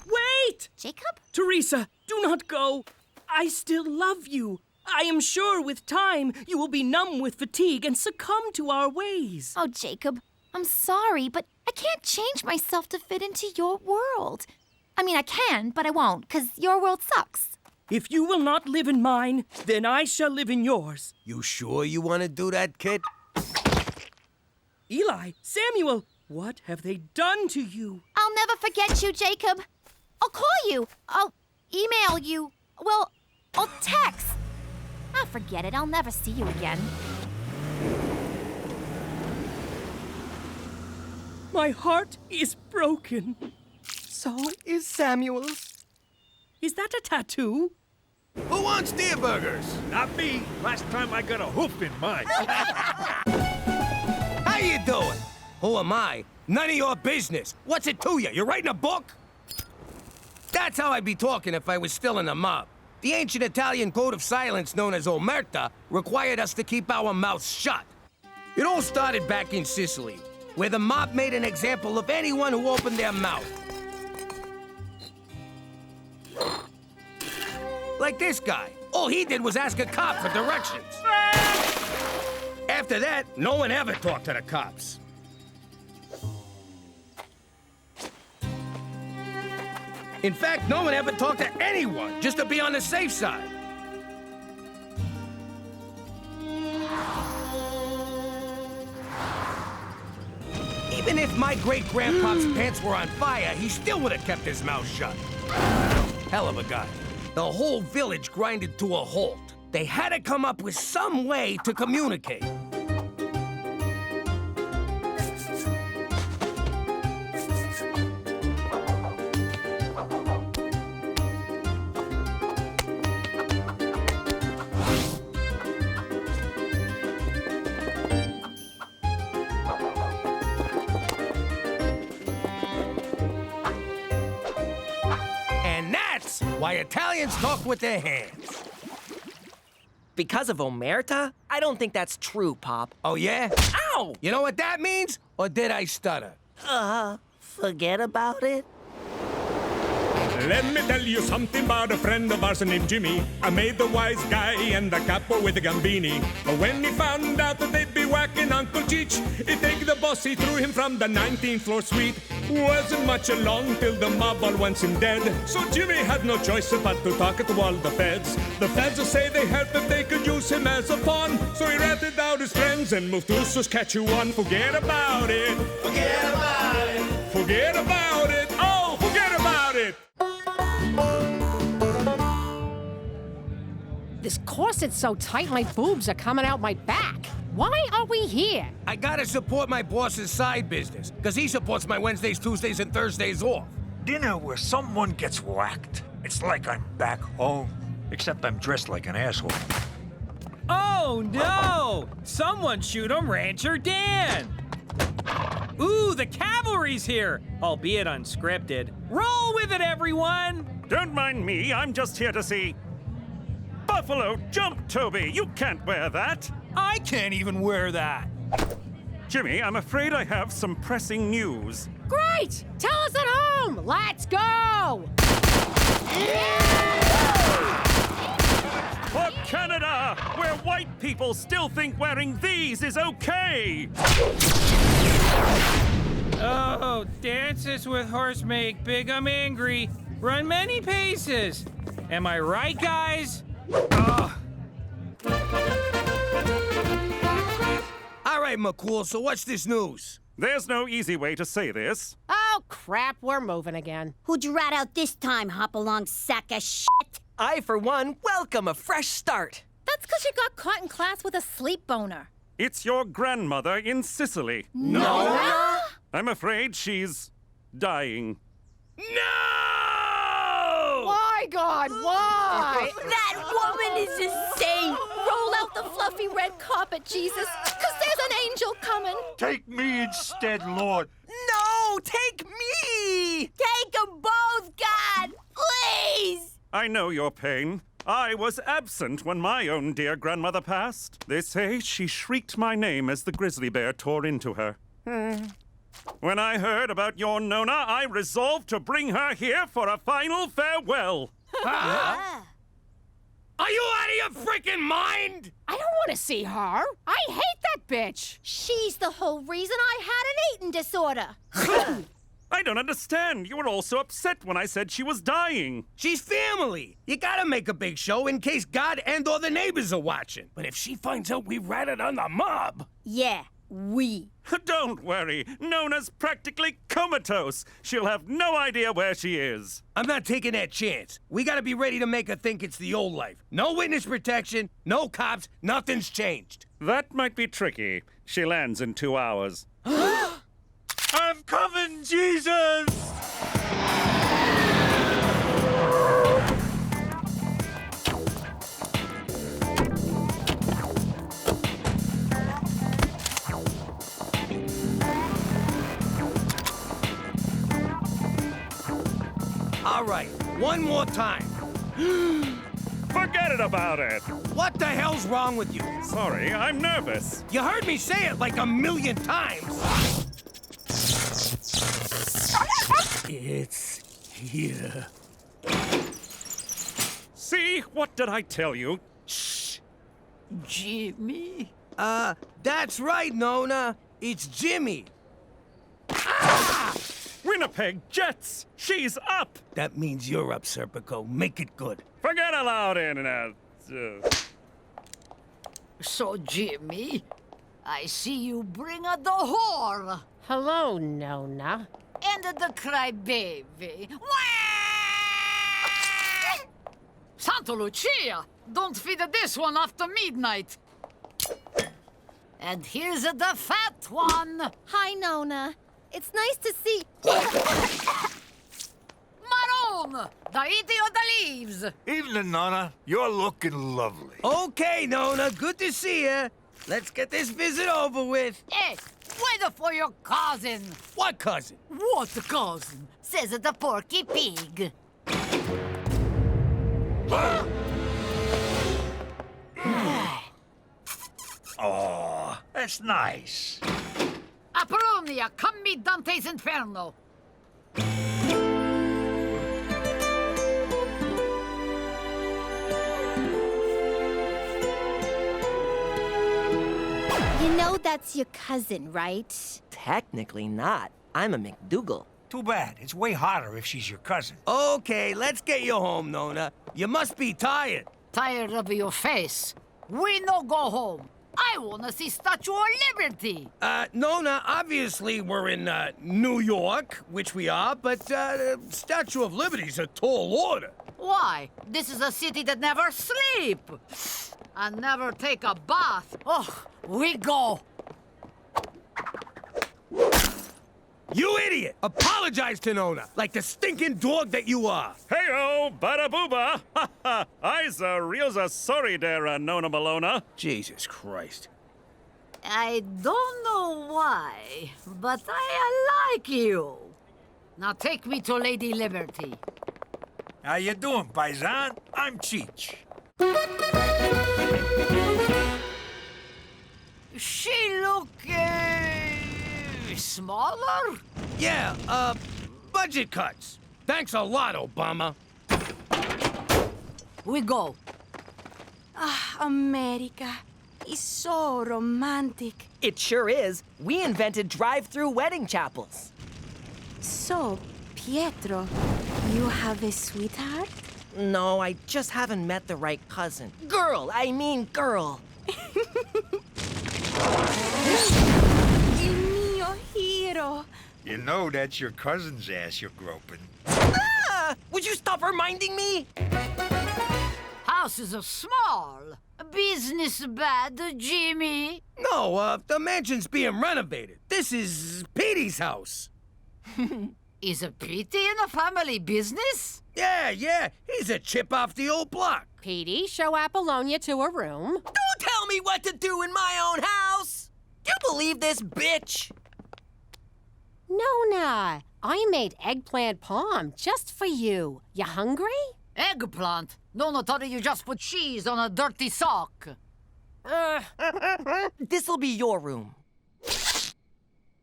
Wait! Jacob? Teresa, do not go. I still love you. I am sure with time you will be numb with fatigue and succumb to our ways. Oh, Jacob, I'm sorry, but I can't change myself to fit into your world. I mean, I can, but I won't, because your world sucks. If you will not live in mine, then I shall live in yours. You sure you want to do that, kid? Eli, Samuel, what have they done to you? I'll never forget you, Jacob. I'll call you. I'll email you. Well, I'll text. Ah, forget it. I'll never see you again. My heart is broken. So is Samuel's. Is that a tattoo? Who wants deer burgers? Not me. Last time I got a hoof in mine. How you doing? Who am I? None of your business. What's it to you? You writing a book? That's how I'd be talking if I was still in the mob. The ancient Italian code of silence known as omerta required us to keep our mouths shut. It all started back in Sicily, where the mob made an example of anyone who opened their mouth. Like this guy. All he did was ask a cop for directions. After that, no one ever talked to the cops. In fact, no one ever talked to anyone, just to be on the safe side. Even if my great-grandpa's pants were on fire, he still would have kept his mouth shut. Hell of a guy. The whole village grinded to a halt. They had to come up with some way to communicate. Why Italians talk with their hands. Because of omerta? I don't think that's true, Pop. Oh, yeah? Ow! You know what that means? Or did I stutter? Forget about it. Let me tell you something about a friend of ours named Jimmy. I made the wise guy and the capo with the Gambini. But when he found out that they'd be whacking Uncle Cheech, he take the boss, he threw him from the 19th floor suite. Wasn't much along till the mob all wants him dead. So Jimmy had no choice but to talk to all the feds. The feds will say they heard that they could use him as a pawn. So he ratted out his friends and moved to Saskatchewan. Forget about it. Forget about it. Forget about it. Oh, forget about it. This corset's so tight my boobs are coming out my back. Why are we here? I gotta support my boss's side business, because he supports my Wednesdays, Tuesdays, and Thursdays off. Dinner where someone gets whacked. It's like I'm back home, except I'm dressed like an asshole. Oh, no! Someone shoot him, Rancher Dan! Ooh, the cavalry's here, albeit unscripted. Roll with it, everyone! Don't mind me, I'm just here to see... Buffalo Jump, Toby! You can't wear that! I can't even wear that! Jimmy, I'm afraid I have some pressing news. Great! Tell us at home! Let's go! For Canada, where white people still think wearing these is okay! Oh, dances with horse make big 'em angry. Run many paces. Am I right, guys? All right, McCool, so what's this news? There's no easy way to say this. Oh, crap, we're moving again. Who'd you rat out this time, hop-along sack of shit? I, for one, welcome a fresh start. That's because you got caught in class with a sleep boner. It's your grandmother in Sicily. No! I'm afraid she's dying. No! Why, God, why? That woman is insane! Roll off the fluffy red carpet, Jesus, because there's an angel coming. Take me instead, Lord. No, take me! Take them both, God! Please! I know your pain. I was absent when my own dear grandmother passed. They say she shrieked my name as the grizzly bear tore into her. When I heard about your Nona, I resolved to bring her here for a final farewell. Huh? Are you out of your freaking mind? I don't want to see her. I hate that bitch. She's the whole reason I had an eating disorder. I don't understand. You were all so upset when I said she was dying. She's family. You gotta make a big show in case God and or the neighbors are watching. But if she finds out we ratted on the mob... Yeah, we. Don't worry. Nona's practically comatose. She'll have no idea where she is. I'm not taking that chance. We gotta be ready to make her think it's the old life. No witness protection, no cops, nothing's changed. That might be tricky. She lands in 2 hours. I'm coming, Jesus! All right, one more time. Forget it about it. What the hell's wrong with you? Sorry, I'm nervous. You heard me say it like 1,000,000 times. It's here. See? What did I tell you? Shh. Jimmy? That's right, Nona. It's Jimmy. Winnipeg Jets! She's up! That means you're up, Serpico. Make it good. Forget aloud, Internet. So, Jimmy, I see you bring a the whore. Hello, Nona. And the crybaby. Santa Lucia! Don't feed this one after midnight. And here's the fat one. Hi, Nona. It's nice to see... Maroon! The eating of the leaves. Evening, Nona. You're looking lovely. Okay, Nona. Good to see you. Let's get this visit over with. Hey, wait for your cousin. What cousin? What cousin? Says the Porky Pig. Oh, that's nice. Apollonia, come meet Dante's Inferno. You know that's your cousin, right? Technically not. I'm a MacDougal. Too bad. It's way hotter if she's your cousin. Okay, let's get you home, Nona. You must be tired. Tired of your face. We no go home. I wanna see Statue of Liberty. Nona, obviously we're in, New York, which we are, but, Statue of Liberty's a tall order. Why? This is a city that never sleep. And never take a bath. Oh, we go. You idiot! Apologize to Nona, like the stinking dog that you are. Hey-o, bada booba! Ha ha! Iza realza sorry there, Nona Malona. Jesus Christ. I don't know why, but I like you. Now take me to Lady Liberty. How you doing, paisan? I'm Cheech. She look, smaller? Yeah, budget cuts. Thanks a lot, Obama. We go. Ah, America. It's so romantic. It sure is. We invented drive-through wedding chapels. So, Pietro, you have a sweetheart? No, I just haven't met the right cousin. Girl, I mean girl. Il mio hero. You know that's your cousin's ass you're groping. Ah! Would you stop reminding me? House is small. Business bad, Jimmy. No, the mansion's being renovated. This is Petey's house. Is a Petey in the family business? Yeah, he's a chip off the old block. Petey, show Apollonia to her room. Don't tell me what to do in my own house! Do you believe this bitch? Nona, I made eggplant palm just for you. You hungry? Eggplant? Nona thought you just put cheese on a dirty sock. This'll be your room.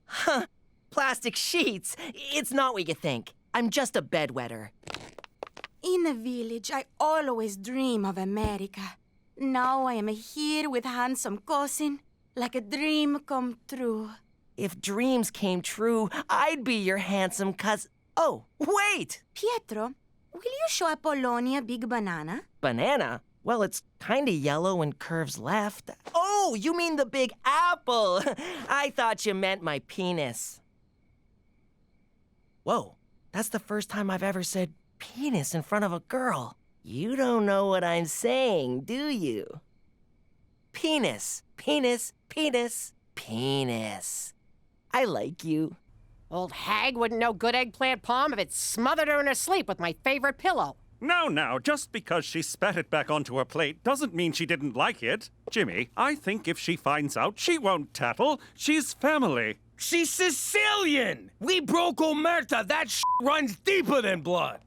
Huh. Plastic sheets. It's not what you think. I'm just a bedwetter. In the village, I always dream of America. Now I am here with handsome cousin, like a dream come true. If dreams came true, I'd be your handsome cousin. Oh, wait! Pietro, will you show Apollonia big banana? Banana? Well, it's kinda yellow and curves left. Oh, you mean the big apple! I thought you meant my penis. Whoa, that's the first time I've ever said penis in front of a girl. You don't know what I'm saying, do you? Penis, penis, penis, penis. I like you. Old hag wouldn't know good eggplant palm if it smothered her in her sleep with my favorite pillow. Now, just because she spat it back onto her plate doesn't mean she didn't like it. Jimmy, I think if she finds out, she won't tattle. She's family. She's Sicilian! We broke Omerta. That runs deeper than blood.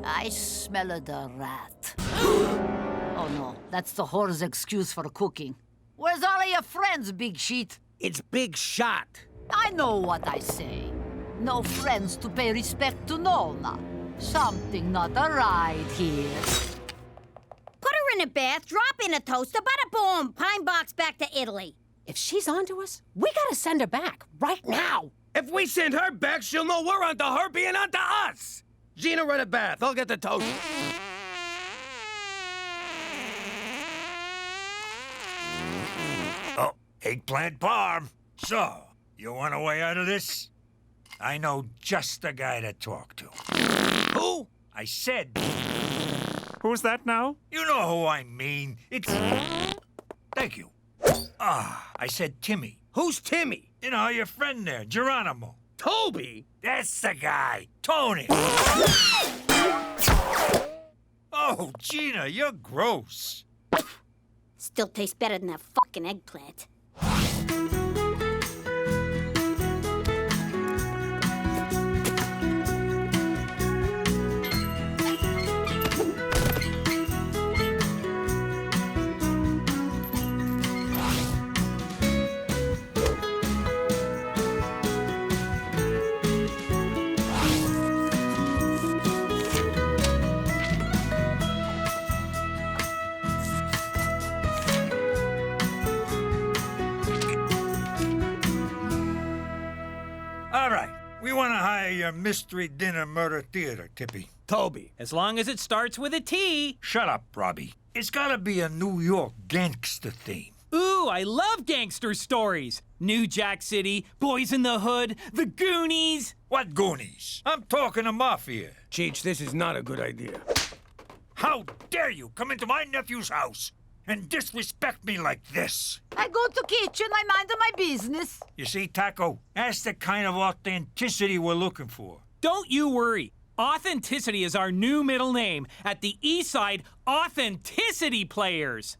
I smell the rat. Oh no, that's the whore's excuse for cooking. Where's all of your friends, Big Sheet? It's Big Shot. I know what I say. No friends to pay respect to Nona. Something not right here. Put her in a bath, drop in a toaster, bada boom, pine box back to Italy. If she's onto us, we gotta send her back right now. If we send her back, she'll know we're onto her being onto us. Gina, run a bath. I'll get the toast. Oh, eggplant parm. So, you want a way out of this? I know just the guy to talk to. Who? I said... Who's that now? You know who I mean. It's... Thank you. I said Timmy. Who's Timmy? You know, your friend there, Geronimo. Toby? That's the guy. Tony. Oh, Gina, you're gross. Still tastes better than that fucking eggplant. All right, we want to hire your mystery dinner murder theater, Tippy. Toby. As long as it starts with a T. Shut up, Robbie. It's gotta be a New York gangster theme. Ooh, I love gangster stories. New Jack City, Boys in the Hood, The Goonies. What Goonies? I'm talking to Mafia. Cheech, this is not a good idea. How dare you come into my nephew's house and disrespect me like this? I go to kitchen, I mind my business. You see, Taco, that's the kind of authenticity we're looking for. Don't you worry. Authenticity is our new middle name. At the East Side, Authenticity Players.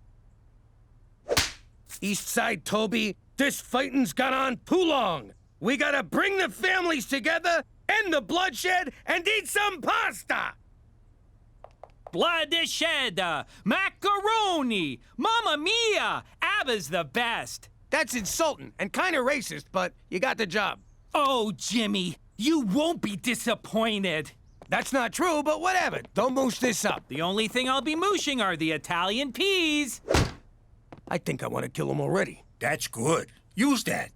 East Side, Toby, this fighting's gone on too long. We gotta bring the families together, end the bloodshed, and eat some pasta! Blood is shed, macaroni, Mamma Mia, ABBA's the best. That's insulting and kinda racist, but you got the job. Oh, Jimmy, you won't be disappointed. That's not true, but whatever. Don't moosh this up. The only thing I'll be mooshing are the Italian peas. I think I want to kill him already. That's good. Use that.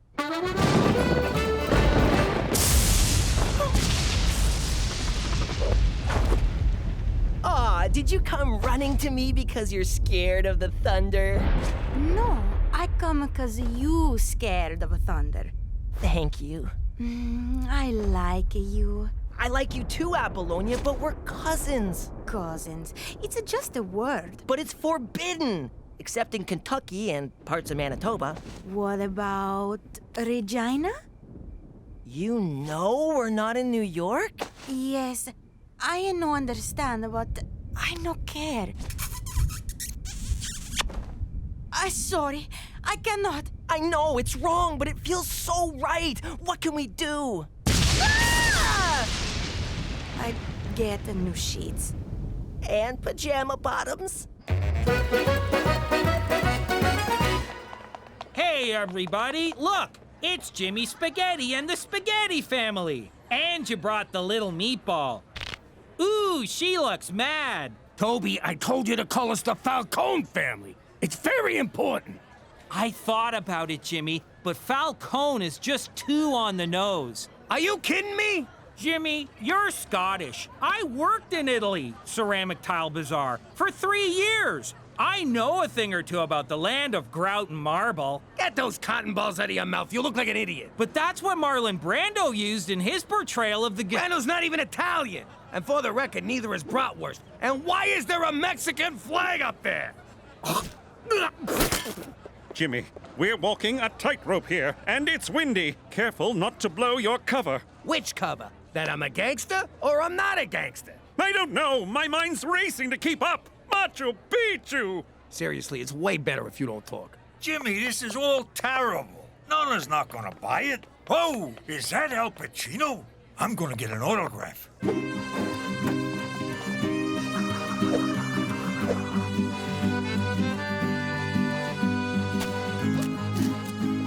Aw, did you come running to me because you're scared of the thunder? No, I come because you scared of thunder. Thank you. I like you. I like you too, Apollonia, but we're cousins. Cousins. It's just a word. But it's forbidden, except in Kentucky and parts of Manitoba. What about Regina? You know we're not in New York? Yes, I no understand, but I no care. I'm sorry, I cannot. I know, it's wrong, but it feels so right. What can we do? I get the new sheets. And pajama bottoms. Hey, everybody, look! It's Jimmy Spaghetti and the Spaghetti family. And you brought the little meatball. Ooh, she looks mad. Toby, I told you to call us the Falcone family. It's very important. I thought about it, Jimmy, but Falcone is just too on the nose. Are you kidding me? Jimmy, you're Scottish. I worked in Italy, Ceramic Tile Bazaar, for 3 years. I know a thing or two about the land of grout and marble. Get those cotton balls out of your mouth. You look like an idiot. But that's what Marlon Brando used in his portrayal of the... Brando's not even Italian. And for the record, neither is bratwurst. And why is there a Mexican flag up there? Jimmy, we're walking a tightrope here, and it's windy. Careful not to blow your cover. Which cover? That I'm a gangster or I'm not a gangster? I don't know. My mind's racing to keep up. Machu Picchu! Seriously, it's way better if you don't talk. Jimmy, this is all terrible. Nona's not gonna buy it. Oh, is that Al Pacino? I'm gonna get an autograph.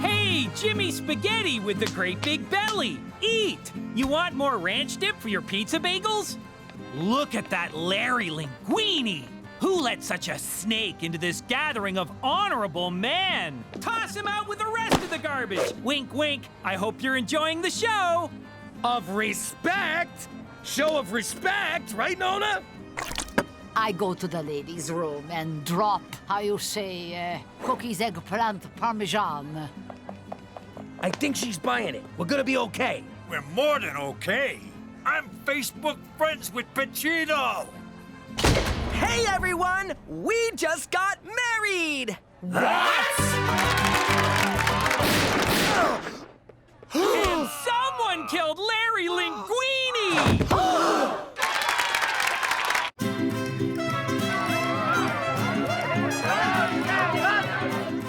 Hey, Jimmy Spaghetti with the great big belly. Eat! You want more ranch dip for your pizza bagels? Look at that Larry Linguini! Who let such a snake into this gathering of honorable men? Toss him out with the rest of the garbage. Wink, wink. I hope you're enjoying the show. Of respect? Show of respect, right, Nona? I go to the ladies' room and drop, how you say, cookies, eggplant, parmesan. I think she's buying it. We're gonna be okay. We're more than okay. I'm Facebook friends with Pacino. Hey, everyone! We just got married! What? And someone killed Larry Linguini!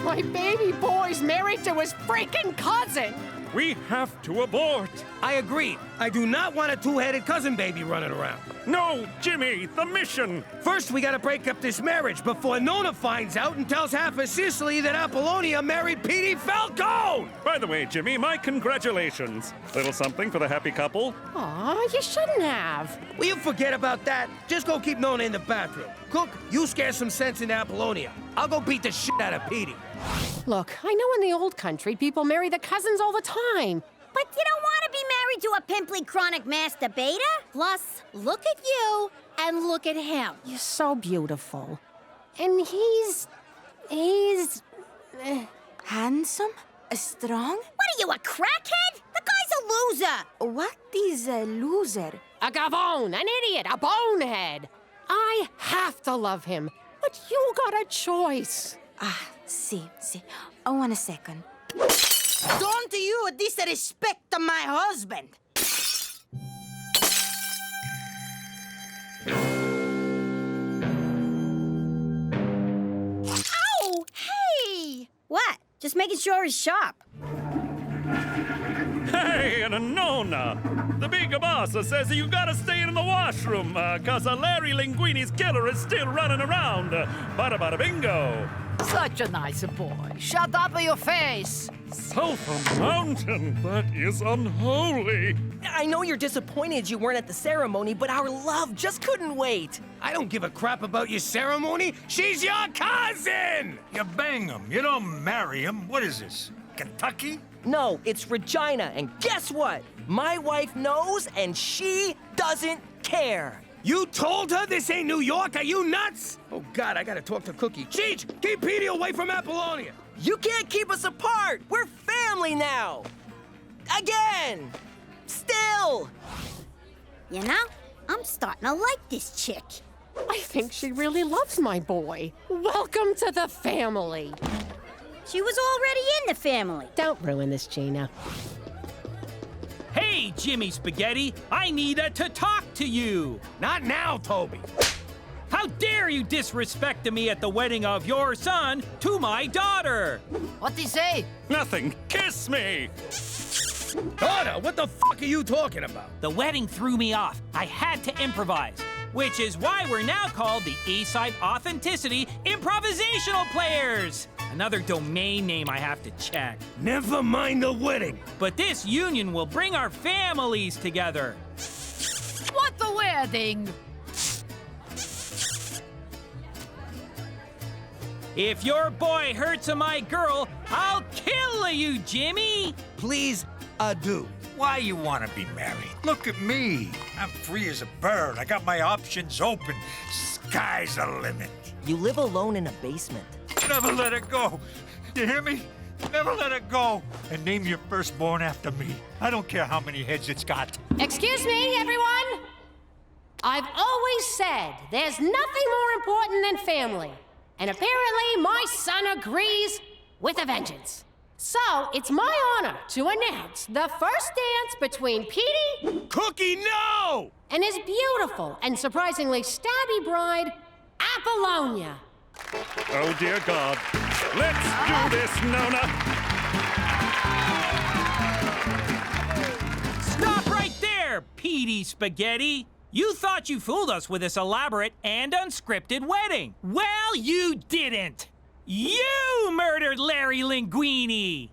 My baby boy's married to his freaking cousin! We have to abort. I agree. I do not want a two-headed cousin baby running around. No, Jimmy, the mission. First, we gotta break up this marriage before Nona finds out and tells half of Sicily that Apollonia married Petey Falcone! By the way, Jimmy, my congratulations. Little something for the happy couple. Aw, you shouldn't have. Will you forget about that? Just go keep Nona in the bathroom. Cook, you scare some sense into Apollonia. I'll go beat the shit out of Petey. Look, I know in the old country people marry the cousins all the time. But you don't want to be married to a pimply chronic masturbator? Plus, look at you and look at him. You're so beautiful. And he's... Handsome? Strong? What are you, a crackhead? The guy's a loser. What is a loser? A gavone, an idiot, a bonehead. I have to love him, but you got a choice. See. Oh, 1 second. Don't you disrespect my husband. Ow! Hey! What? Just making sure he's sharp. Hey, and Nona! The big boss says you gotta stay in the washroom, cause Larry Linguini's killer is still running around. Bada bada bingo! Such a nice boy. Shut up your face. Sulphur Mountain, that is unholy. I know you're disappointed you weren't at the ceremony, but our love just couldn't wait. I don't give a crap about your ceremony. She's your cousin! You bang him. You don't marry him. What is this, Kentucky? No, it's Regina, and guess what? My wife knows, and she doesn't care. You told her this ain't New York? Are you nuts? Oh, God, I gotta talk to Cookie. Cheech, keep Petey away from Apollonia. You can't keep us apart. We're family now. Again. Still. You know, I'm starting to like this chick. I think she really loves my boy. Welcome to the family. She was already in the family. Don't ruin this, Gina. Hey, Jimmy Spaghetti, I need to talk to you. Not now, Toby. How dare you disrespect me at the wedding of your son to my daughter? What'd he say? Nothing. Kiss me! Daughter, what the fuck are you talking about? The wedding threw me off. I had to improvise, which is why we're now called the Eastside Authenticity Improvisational Players. Another domain name I have to check. Never mind the wedding. But this union will bring our families together. What the wedding? If your boy hurts my girl, I'll kill you, Jimmy! Please, do. Why you want to be married? Look at me. I'm free as a bird. I got my options open. Sky's the limit. You live alone in a basement. Never let it go. You hear me? Never let it go. And name your firstborn after me. I don't care how many heads it's got. Excuse me, everyone. I've always said there's nothing more important than family. And apparently my son agrees with a vengeance. So it's my honor to announce the first dance between Petey... Cookie, no! ...and his beautiful and surprisingly stabby bride, Apollonia. Oh, dear God. Let's do this, Nona! Stop right there, Petey Spaghetti! You thought you fooled us with this elaborate and unscripted wedding. Well, you didn't. You murdered Larry Linguini.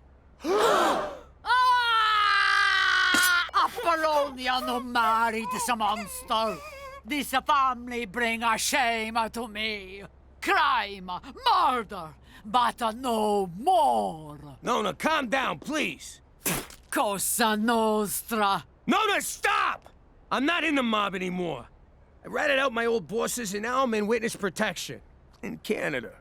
Apollonia no married this monster. This family bring a shame to me. Crime, murder, but no more. Nona, calm down, please. Cosa Nostra. Nona, stop! I'm not in the mob anymore. I ratted out my old bosses and now I'm in witness protection. In Canada.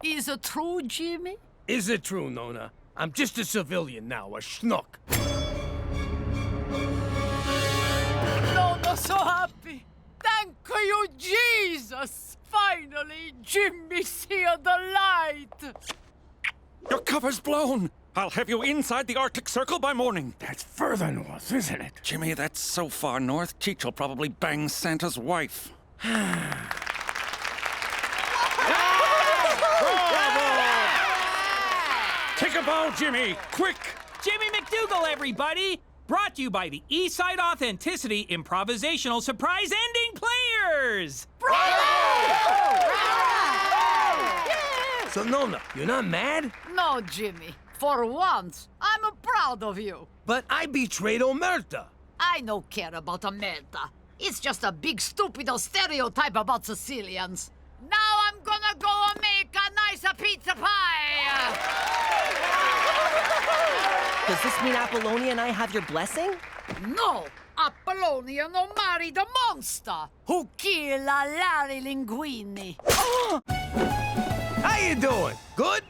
Is it true, Jimmy? Is it true, Nona? I'm just a civilian now, a schnook. Nona, so happy. Thank you, Jesus. Finally, Jimmy see the light. Your cover's blown. I'll have you inside the Arctic Circle by morning. That's further north, isn't it? Jimmy, that's so far north, Cheech will probably bang Santa's wife. Take a bow, Jimmy! Quick! Jimmy MacDougal, everybody! Brought to you by the Eastside Authenticity Improvisational Surprise Ending Players! Bravo! Yeah! So, Nona, you're not mad? No, Jimmy. For once, I'm proud of you. But I betrayed Omerta. I don't care about Omerta. It's just a big stupid stereotype about Sicilians. Now I'm gonna go and make a nice pizza pie! Does this mean Apollonia and I have your blessing? No! Apollonia no marry the monster who killed Larry Linguini. How you doing? Good?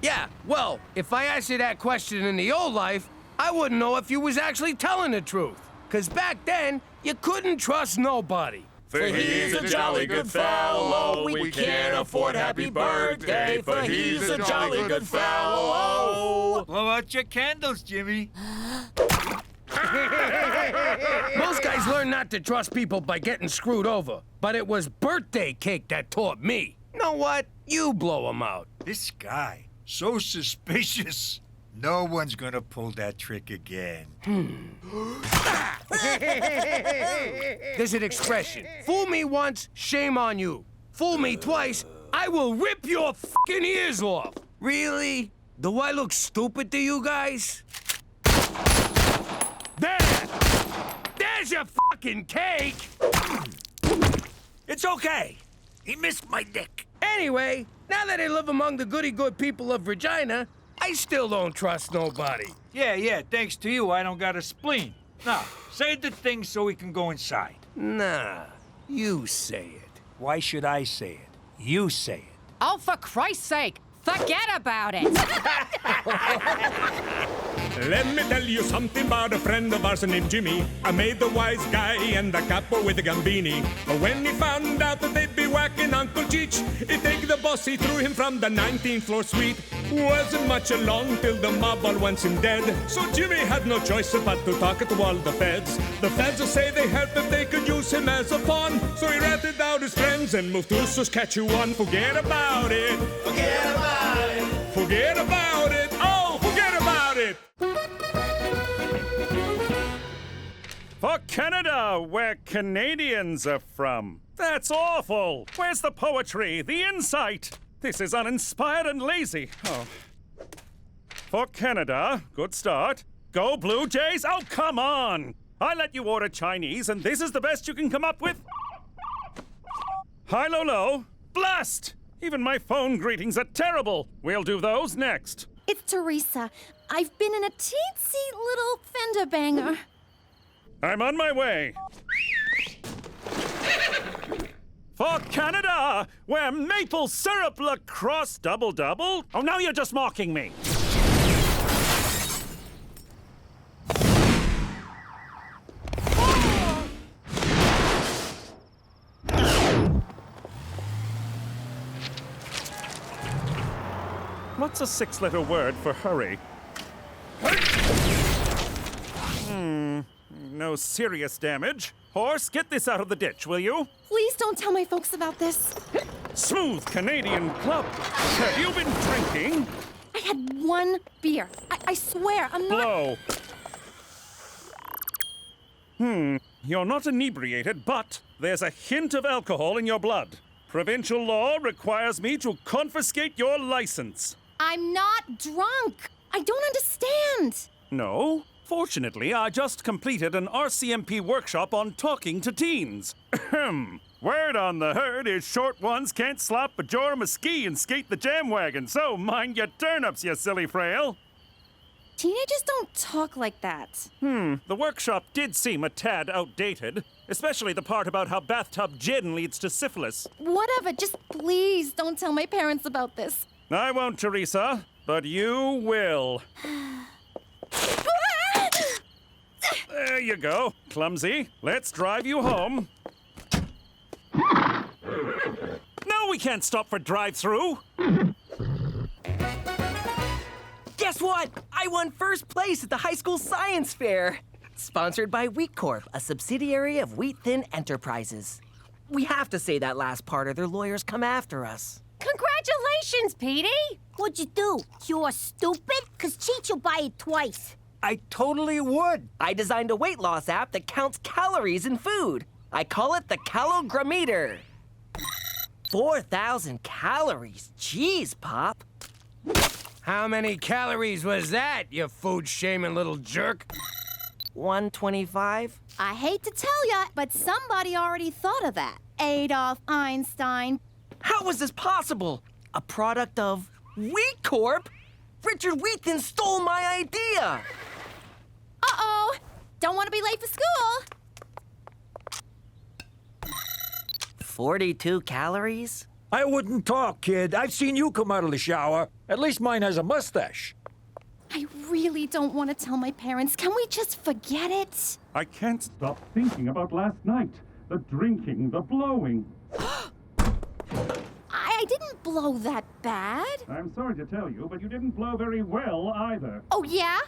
Yeah, well, if I asked you that question in the old life, I wouldn't know if you was actually telling the truth. 'Cause back then, you couldn't trust nobody. For he's a jolly good fellow, we can't afford happy birthday, for he's a jolly good fellow. Blow out your candles, Jimmy. Most guys learn not to trust people by getting screwed over, but it was birthday cake that taught me. You know what? You blow him out. This guy, so suspicious. No one's gonna pull that trick again. There's an expression. Fool me once, shame on you. Fool me twice, I will rip your fucking ears off. Really? Do I look stupid to you guys? There's your fucking cake! It's okay. He missed my dick. Anyway, now that I live among the goody-good people of Regina, I still don't trust nobody. Yeah, thanks to you, I don't got a spleen. Now, say the thing so we can go inside. Nah, you say it. Why should I say it? You say it. Oh, for Christ's sake, forget about it. Let me tell you something about a friend of ours named Jimmy. I made the wise guy and the capo with the Gambini. But when he found out that they'd be whacking Uncle Cheech, he'd take the bossy threw him from the 19th floor suite. Wasn't much along till the mob all wants him dead. So Jimmy had no choice but to talk to all the feds. The feds say they heard that they could use him as a pawn. So he ratted out his friends and moved to Saskatchewan. Forget about it. Forget about it. Forget about it. Oh, forget about it. For Canada, where Canadians are from. That's awful. Where's the poetry, the insight? This is uninspired and lazy. Oh. For Canada, good start. Go Blue Jays. Oh, come on. I let you order Chinese, and this is the best you can come up with? Hi, Lolo. Blast! Even my phone greetings are terrible. We'll do those next. It's Teresa. I've been in a teensy little fender banger. I'm on my way. For Canada, where maple syrup lacrosse double-double? Oh, now you're just mocking me. What's a 6-letter word for hurry? No serious damage. Horse, get this out of the ditch, will you? Please don't tell my folks about this. Smooth Canadian club. Have you been drinking? I had one beer. I swear, I'm not... Blow. You're not inebriated, but there's a hint of alcohol in your blood. Provincial law requires me to confiscate your license. I'm not drunk. I don't understand. No. Fortunately, I just completed an RCMP workshop on talking to teens. Word on the herd is short ones can't slap a jorm of ski and skate the jam wagon, so mind your turnips, you silly frail. Teenagers don't talk like that. The workshop did seem a tad outdated, especially the part about how bathtub gin leads to syphilis. Whatever, just please don't tell my parents about this. I won't, Teresa, but you will. There you go, clumsy. Let's drive you home. No, we can't stop for drive-through. Guess what? I won first place at the high school science fair. Sponsored by Wheat Corp, a subsidiary of Wheat Thin Enterprises. We have to say that last part or their lawyers come after us. Congratulations, Petey! What'd you do? You're stupid? 'Cause Cheech will buy it twice. I totally would. I designed a weight loss app that counts calories in food. I call it the Calogrammeter. 4,000 calories. Jeez, Pop. How many calories was that, you food-shaming little jerk? 125. I hate to tell ya, but somebody already thought of that. Adolf Einstein. How was this possible? A product of Wheat Corp? Richard Wheaton stole my idea! Uh-oh! Don't want to be late for school! 42 calories? I wouldn't talk, kid. I've seen you come out of the shower. At least mine has a mustache. I really don't want to tell my parents. Can we just forget it? I can't stop thinking about last night. The drinking, the blowing. I didn't blow that bad. I'm sorry to tell you, but you didn't blow very well either. Oh, yeah?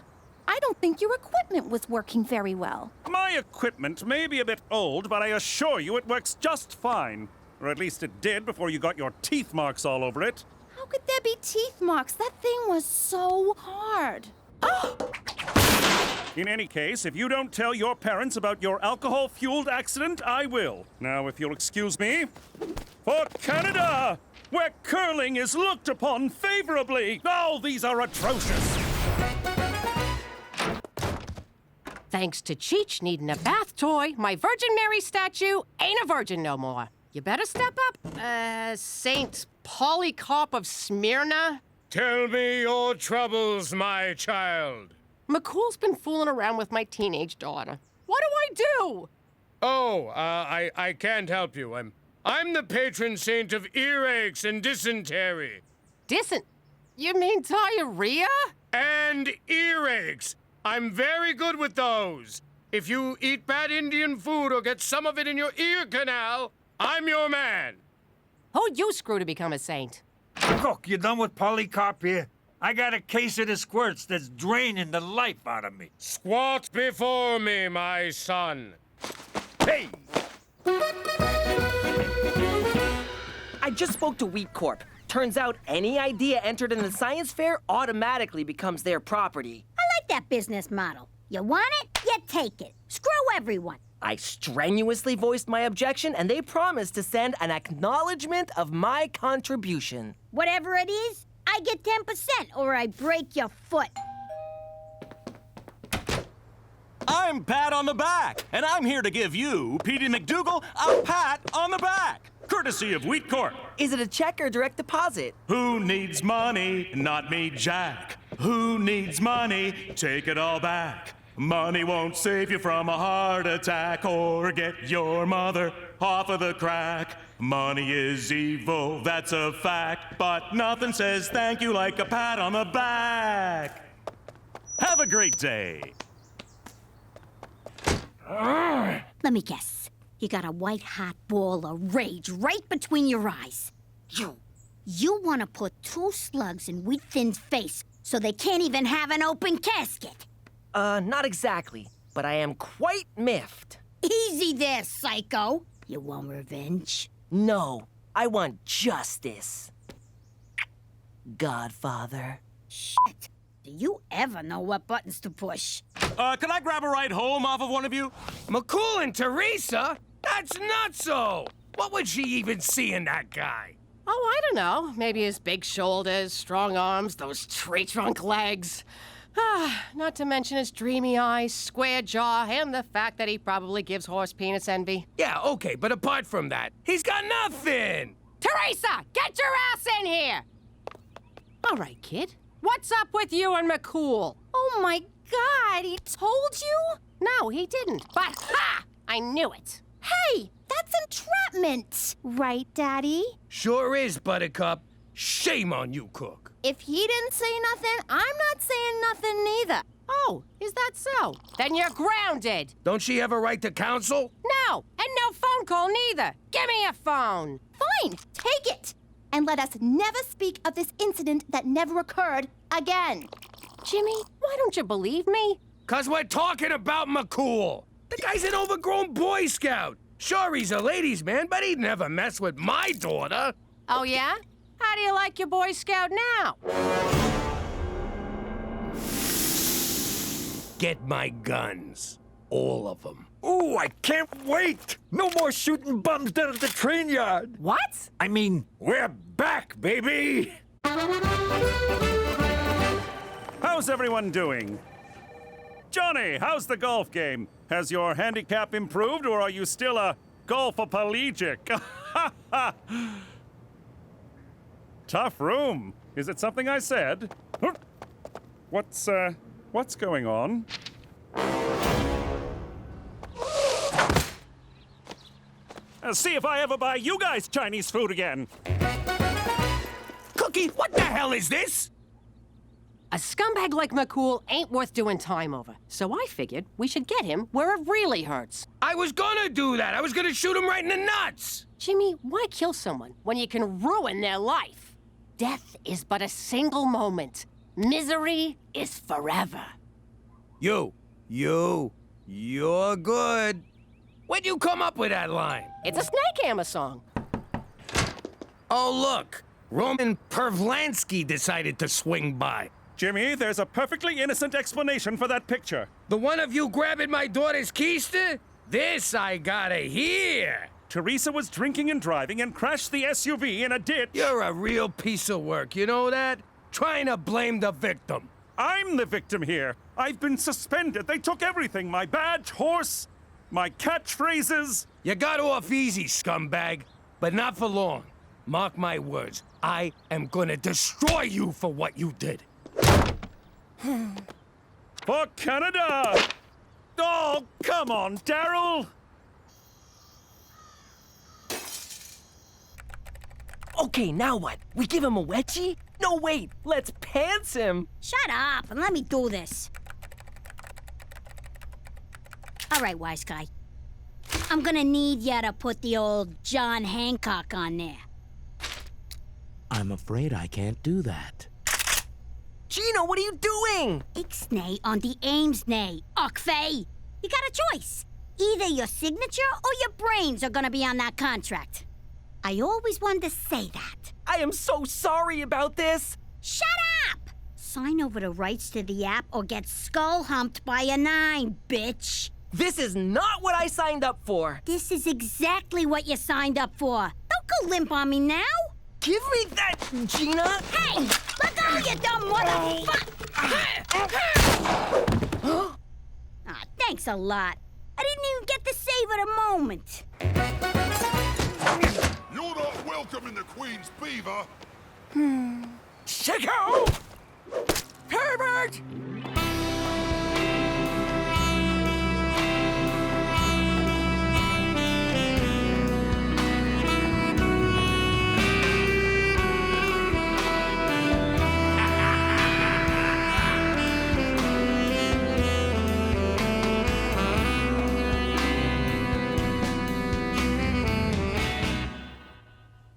I don't think your equipment was working very well. My equipment may be a bit old, but I assure you it works just fine. Or at least it did before you got your teeth marks all over it. How could there be teeth marks? That thing was so hard. In any case, if you don't tell your parents about your alcohol-fueled accident, I will. Now, if you'll excuse me. For Canada, where curling is looked upon favorably. Oh, these are atrocious. Thanks to Cheech needing a bath toy, my Virgin Mary statue ain't a virgin no more. You better step up. Saint Polycarp of Smyrna? Tell me your troubles, my child. McCool's been fooling around with my teenage daughter. What do I do? Oh, I can't help you. I'm the patron saint of earaches and dysentery. You mean diarrhea? And earaches. I'm very good with those. If you eat bad Indian food or get some of it in your ear canal, I'm your man. Who'd you screw to become a saint? Cook, you done with Polycarp here? I got a case of the squirts that's draining the life out of me. Squat before me, my son. Hey! I just spoke to Wheat Corp. Turns out any idea entered in the science fair automatically becomes their property. I like that business model. You want it, you take it. Screw everyone. I strenuously voiced my objection, and they promised to send an acknowledgement of my contribution. Whatever it is, I get 10% or I break your foot. I'm Pat on the Back, and I'm here to give you, Petey MacDougal, a pat on the back. Courtesy of Wheat Corp. Is it a check or direct deposit? Who needs money? Not me, Jack. Who needs money? Take it all back. Money won't save you from a heart attack or get your mother off of the crack. Money is evil, that's a fact, but nothing says thank you like a pat on the back. Have a great day. Let me guess. You got a white-hot ball of rage right between your eyes. You want to put 2 slugs in Wheat Thin's face so they can't even have an open casket. Not exactly, but I am quite miffed. Easy there, psycho. You want revenge? No, I want justice. Godfather. Shit. Do you ever know what buttons to push? Can I grab a ride home off of one of you? McCool and Teresa? That's nutso! What would she even see in that guy? Oh, I don't know. Maybe his big shoulders, strong arms, those tree-trunk legs. Not to mention his dreamy eyes, square jaw, and the fact that he probably gives horse penis envy. Yeah, okay, but apart from that, he's got nothing! Teresa, get your ass in here! All right, kid. What's up with you and McCool? Oh my God, he told you? No, he didn't. But ha! I knew it. Hey, that's entrapment. Right, Daddy? Sure is, Buttercup. Shame on you, Cook. If he didn't say nothing, I'm not saying nothing neither. Oh, is that so? Then you're grounded. Don't she have a right to counsel? No, and no phone call neither. Give me a phone. Fine, take it. And let us never speak of this incident that never occurred again. Jimmy, why don't you believe me? 'Cause we're talking about McCool. The guy's an overgrown Boy Scout. Sure, he's a ladies' man, but he'd never mess with my daughter. Oh, yeah? How do you like your Boy Scout now? Get my guns. All of them. Ooh, I can't wait! No more shooting bums down at the train yard. What? I mean, we're back, baby! How's everyone doing? Johnny, how's the golf game? Has your handicap improved, or are you still a golfoplegic? Tough room. Is it something I said? What's going on? See if I ever buy you guys Chinese food again. Cookie, what the hell is this? A scumbag like McCool ain't worth doing time over. So I figured we should get him where it really hurts. I was gonna do that. I was gonna shoot him right in the nuts. Jimmy, why kill someone when you can ruin their life? Death is but a single moment. Misery is forever. You're good. Where'd you come up with that line? It's a Snake Hammer song. Oh, look. Roman Pervlansky decided to swing by. Jimmy, there's a perfectly innocent explanation for that picture. The one of you grabbing my daughter's keister? This I gotta hear. Teresa was drinking and driving and crashed the SUV in a ditch. You're a real piece of work, you know that? Trying to blame the victim. I'm the victim here. I've been suspended. They took everything. My badge, horse, my catchphrases. You got off easy, scumbag, but not for long. Mark my words, I am gonna destroy you for what you did. For Canada! Oh, come on, Daryl! Okay, now what? We give him a wedgie? No, wait, let's pants him. Shut up and let me do this. All right, wise guy. I'm gonna need ya to put the old John Hancock on there. I'm afraid I can't do that. Gino, what are you doing? Ixnay on the Amesnay, Okfei. You got a choice. Either your signature or your brains are gonna be on that contract. I always wanted to say that. I am so sorry about this. Shut up! Sign over the rights to the app or get skull humped by a 9, bitch. This is not what I signed up for. This is exactly what you signed up for. Don't go limp on me now. Give me that, Gina. Hey, let go, you dumb motherfucker. Ah, thanks a lot. I didn't even get to savor the moment. You're not welcome in the Queen's Beaver. Sicko! Herbert!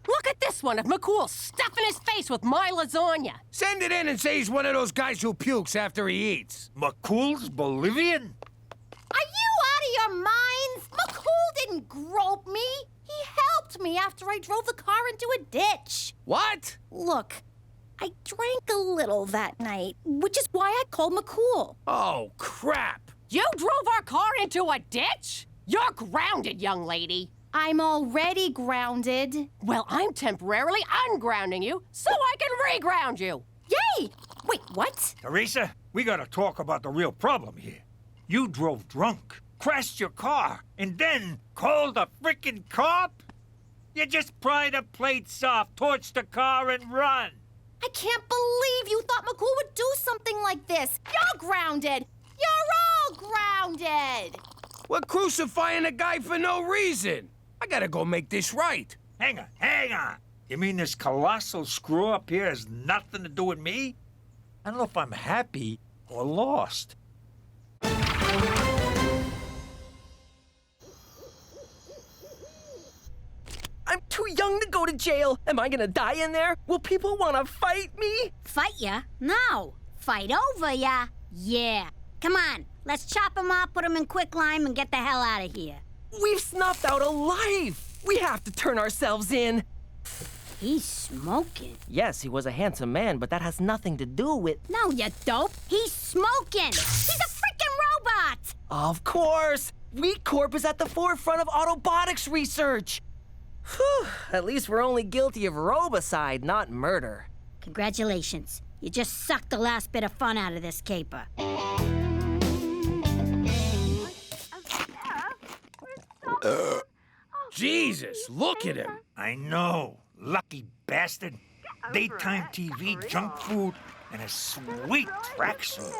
Look at this one of McCool stuffing his face with my lasagna. Send it in and say he's one of those guys who pukes after he eats. McCool's Bolivian? Are you out of your minds? McCool didn't grope me. He helped me after I drove the car into a ditch. What? Look, I drank a little that night, which is why I called McCool. Oh, crap. You drove our car into a ditch? You're grounded, young lady. I'm already grounded. Well, I'm temporarily ungrounding you so I can reground you. Yay! Wait, what? Teresa, we gotta talk about the real problem here. You drove drunk, crashed your car, and then called a frickin' cop? You just pry the plates off, torch the car, and run. I can't believe you thought McCool would do something like this. You're grounded. You're all grounded. We're crucifying a guy for no reason. I gotta go make this right. Hang on. You mean this colossal screw-up here has nothing to do with me? I don't know if I'm happy or lost. I'm too young to go to jail. Am I gonna die in there? Will people wanna fight me? Fight ya? No. Fight over ya? Yeah. Come on, let's chop him up, put him in quicklime, and get the hell out of here. We've snuffed out a life. We have to turn ourselves in. He's smoking. Yes, he was a handsome man, but that has nothing to do with... No, you dope. He's smoking. He's a freaking robot. Of course. Wheat Corp is at the forefront of autobotics research. Whew, at least we're only guilty of robicide, not murder. Congratulations. You just sucked the last bit of fun out of this caper. Jesus, look at him. I know. Lucky bastard. Daytime TV, junk food, and a sweet tracksuit.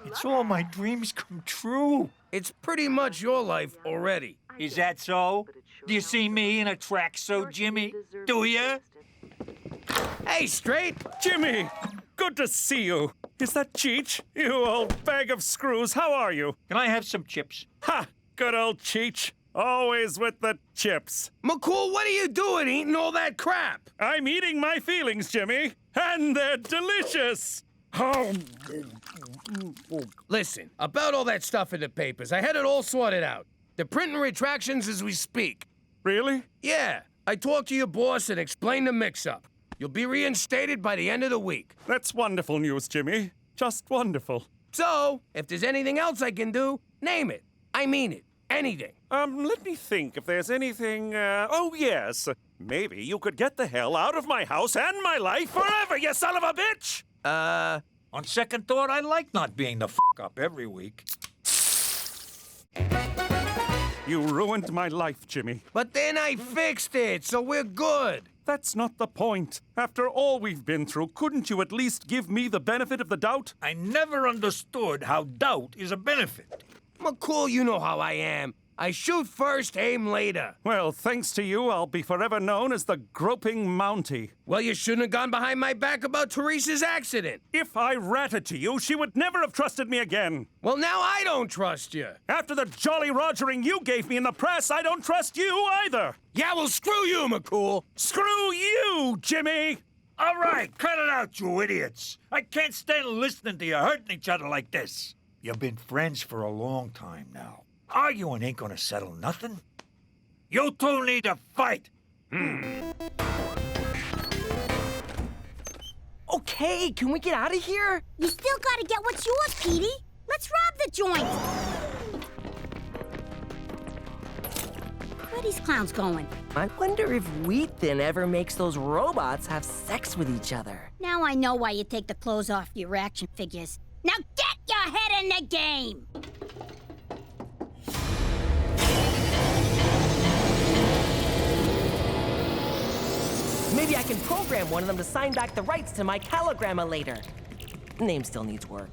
It's all my dreams come true. It's pretty much your life already. Is that so? Do you see me in a tracksuit, Jimmy? Do ya? Hey, Straight. Jimmy, good to see you. Is that Cheech? You old bag of screws, how are you? Can I have some chips? Ha! Good old Cheech. Always with the chips. McCool, what are you doing eating all that crap? I'm eating my feelings, Jimmy, and they're delicious. Oh. Listen, about all that stuff in the papers, I had it all sorted out. They're printing retractions as we speak. Really? Yeah. I talked to your boss and explained the mix-up. You'll be reinstated by the end of the week. That's wonderful news, Jimmy. Just wonderful. So, if there's anything else I can do, name it. I mean it. Anything. Let me think if there's anything, oh yes. Maybe you could get the hell out of my house and my life forever, you son of a bitch! On second thought, I like not being the up every week. You ruined my life, Jimmy. But then I fixed it, so we're good. That's not the point. After all we've been through, couldn't you at least give me the benefit of the doubt? I never understood how doubt is a benefit. McCool, you know how I am. I shoot first, aim later. Well, thanks to you, I'll be forever known as the groping Mountie. Well, you shouldn't have gone behind my back about Teresa's accident. If I ratted to you, she would never have trusted me again. Well, now I don't trust you. After the jolly rogering you gave me in the press, I don't trust you either. Yeah, well, screw you, McCool. Screw you, Jimmy. All right, cut it out, you idiots. I can't stand listening to you hurting each other like this. You've been friends for a long time now. Arguing ain't gonna settle nothing. You two need to fight. Okay, can we get out of here? You still gotta get what's yours, Petey. Let's rob the joint. Where are these clowns going? I wonder if Wheat Thin ever makes those robots have sex with each other. Now I know why you take the clothes off your action figures. Now get your head in the game! Maybe I can program one of them to sign back the rights to my calogramma later. Name still needs work.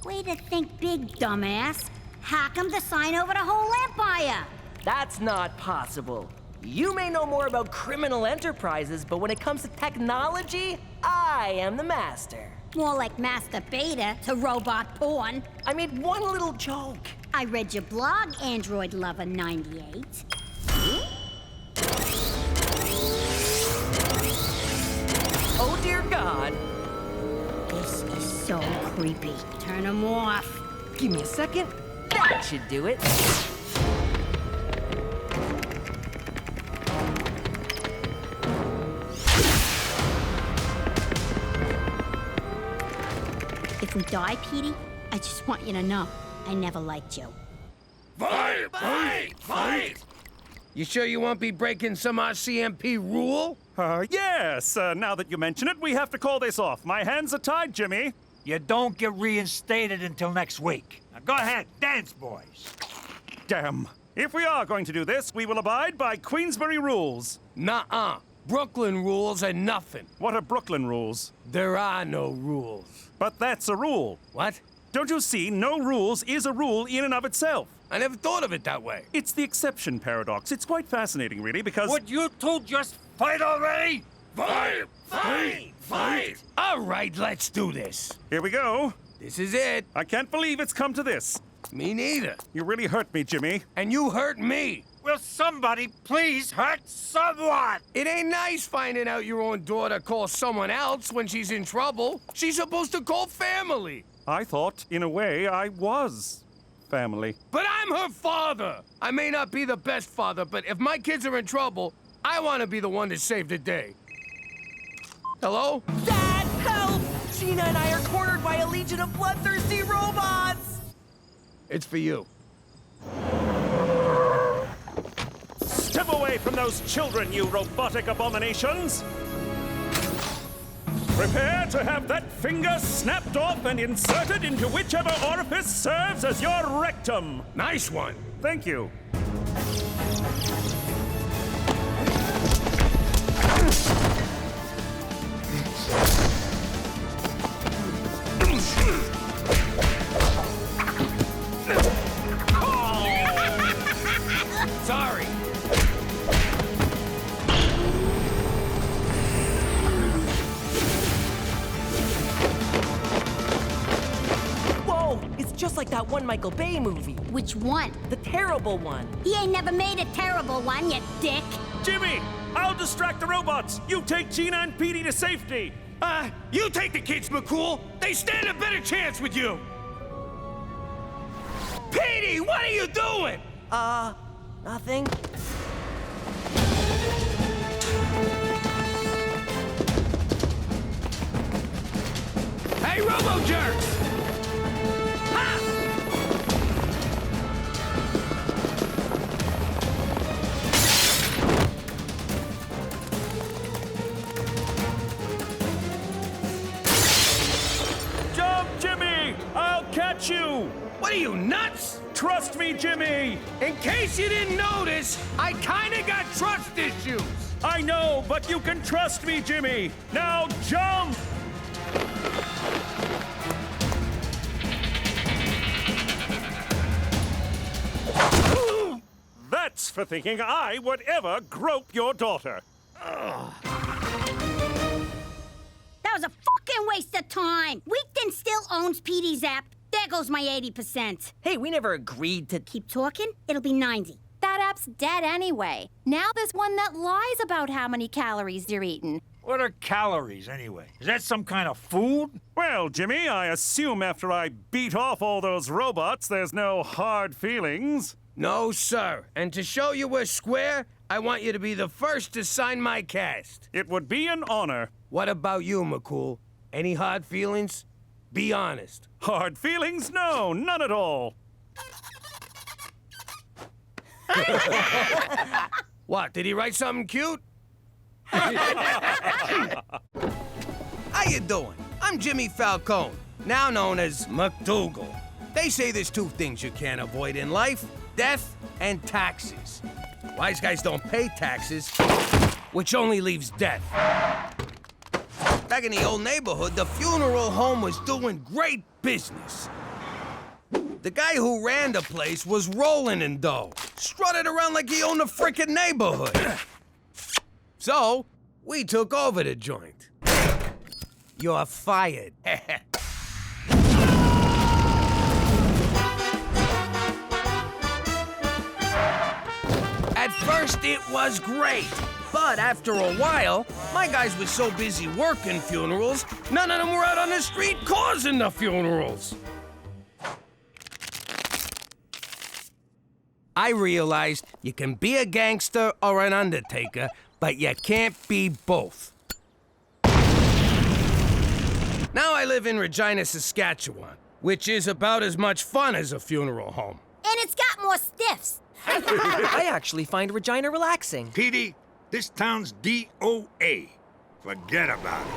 Way to think big, dumbass. Hack 'em to sign over the whole empire. That's not possible. You may know more about criminal enterprises, but when it comes to technology, I am the master. More like Master Beta to robot porn. I made one little joke. I read your blog, Android Lover 98. Oh, dear God. This is so creepy. Turn 'em off. Give me a second. That should do it. If we die, Petey, I just want you to know I never liked you. Fight! Fight! Fight! You sure you won't be breaking some RCMP rule? Yes. Now that you mention it, we have to call this off. My hands are tied, Jimmy. You don't get reinstated until next week. Now go ahead, dance, boys. Damn. If we are going to do this, we will abide by Queensbury rules. Nuh-uh. Brooklyn rules are nothing. What are Brooklyn rules? There are no rules. But that's a rule. What? Don't you see? No rules is a rule in and of itself. I never thought of it that way. It's the exception paradox. It's quite fascinating, really, because... Would you two just fight already? Fight! Fight! Fight! All right, let's do this. Here we go. This is it. I can't believe it's come to this. Me neither. You really hurt me, Jimmy. And you hurt me. Will somebody please hurt someone? It ain't nice finding out your own daughter calls someone else when she's in trouble. She's supposed to call family. I thought, in a way, I was family. But I'm her father. I may not be the best father, but if my kids are in trouble, I want to be the one to save the day. Hello? Dad, help! Gina and I are cornered by a legion of bloodthirsty robots! It's for you. Step away from those children, you robotic abominations! Prepare to have that finger snapped off and inserted into whichever orifice serves as your rectum. Nice one. Thank you. Sorry. Whoa! It's just like that one Michael Bay movie. Which one? The terrible one. He ain't never made a terrible one, you dick. Jimmy, I'll distract the robots. You take Gina and Petey to safety. You take the kids, McCool. They stand a better chance with you. Petey, what are you doing? Nothing. Hey, Robo-Jerks! Ha! Jump, Jimmy! I'll catch you! What are you, nuts? Trust me, Jimmy! In case you didn't notice, I kinda got trust issues. I know, but you can trust me, Jimmy! Now jump! That's for thinking I would ever grope your daughter. That was a fucking waste of time. Weekden still owns Petey's app. There goes my 80%. Hey, we never agreed to... Keep talking, it'll be 90. That app's dead anyway. Now there's one that lies about how many calories you're eating. What are calories, anyway? Is that some kind of food? Well, Jimmy, I assume after I beat off all those robots, there's no hard feelings. No, sir. And to show you we're square, I want you to be the first to sign my cast. It would be an honor. What about you, McCool? Any hard feelings? Be honest. Hard feelings? No, none at all. What, did he write something cute? How you doing? I'm Jimmy Falcone, now known as MacDougal. They say there's two things you can't avoid in life, death and taxes. Wise guys don't pay taxes, which only leaves death. Back in the old neighborhood, the funeral home was doing great business. The guy who ran the place was rolling in dough, strutted around like he owned the frickin' neighborhood. So, we took over the joint. You're fired. At first, it was great. But after a while, my guys were so busy working funerals, none of them were out on the street causing the funerals. I realized you can be a gangster or an undertaker, but you can't be both. Now I live in Regina, Saskatchewan, which is about as much fun as a funeral home. And it's got more stiffs. I actually find Regina relaxing. Petey, this town's DOA. Forget about it.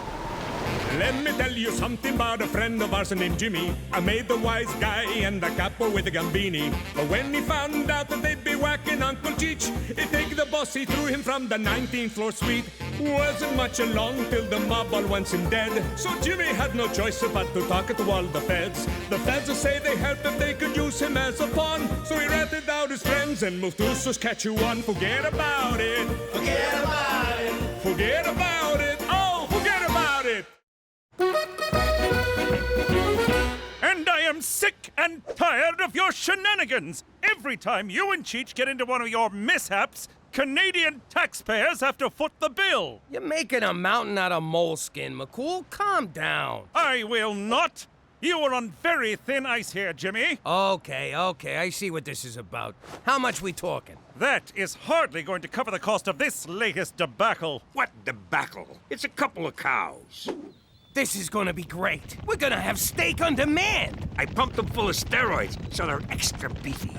Let me tell you something about a friend of ours named Jimmy. I made the wise guy and the capo with the Gambini. But when he found out that they'd be whacking Uncle Cheech, he take the boss, he threw him from the 19th floor suite. Wasn't much along till the mob all wants him dead. So Jimmy had no choice but to talk to all the feds. The feds will say they helped if they could use him as a pawn. So he ratted out his friends and moved to Saskatchewan. Forget about it. Forget about it. Forget about it. Oh, forget about it. And I am sick and tired of your shenanigans. Every time you and Cheech get into one of your mishaps, Canadian taxpayers have to foot the bill. You're making a mountain out of moleskin, McCool. Calm down. I will not. You are on very thin ice here, Jimmy. Okay, I see what this is about. How much we talking? That is hardly going to cover the cost of this latest debacle. What debacle? It's a couple of cows. This is gonna be great. We're gonna have steak on demand. I pumped them full of steroids, so they're extra beefy.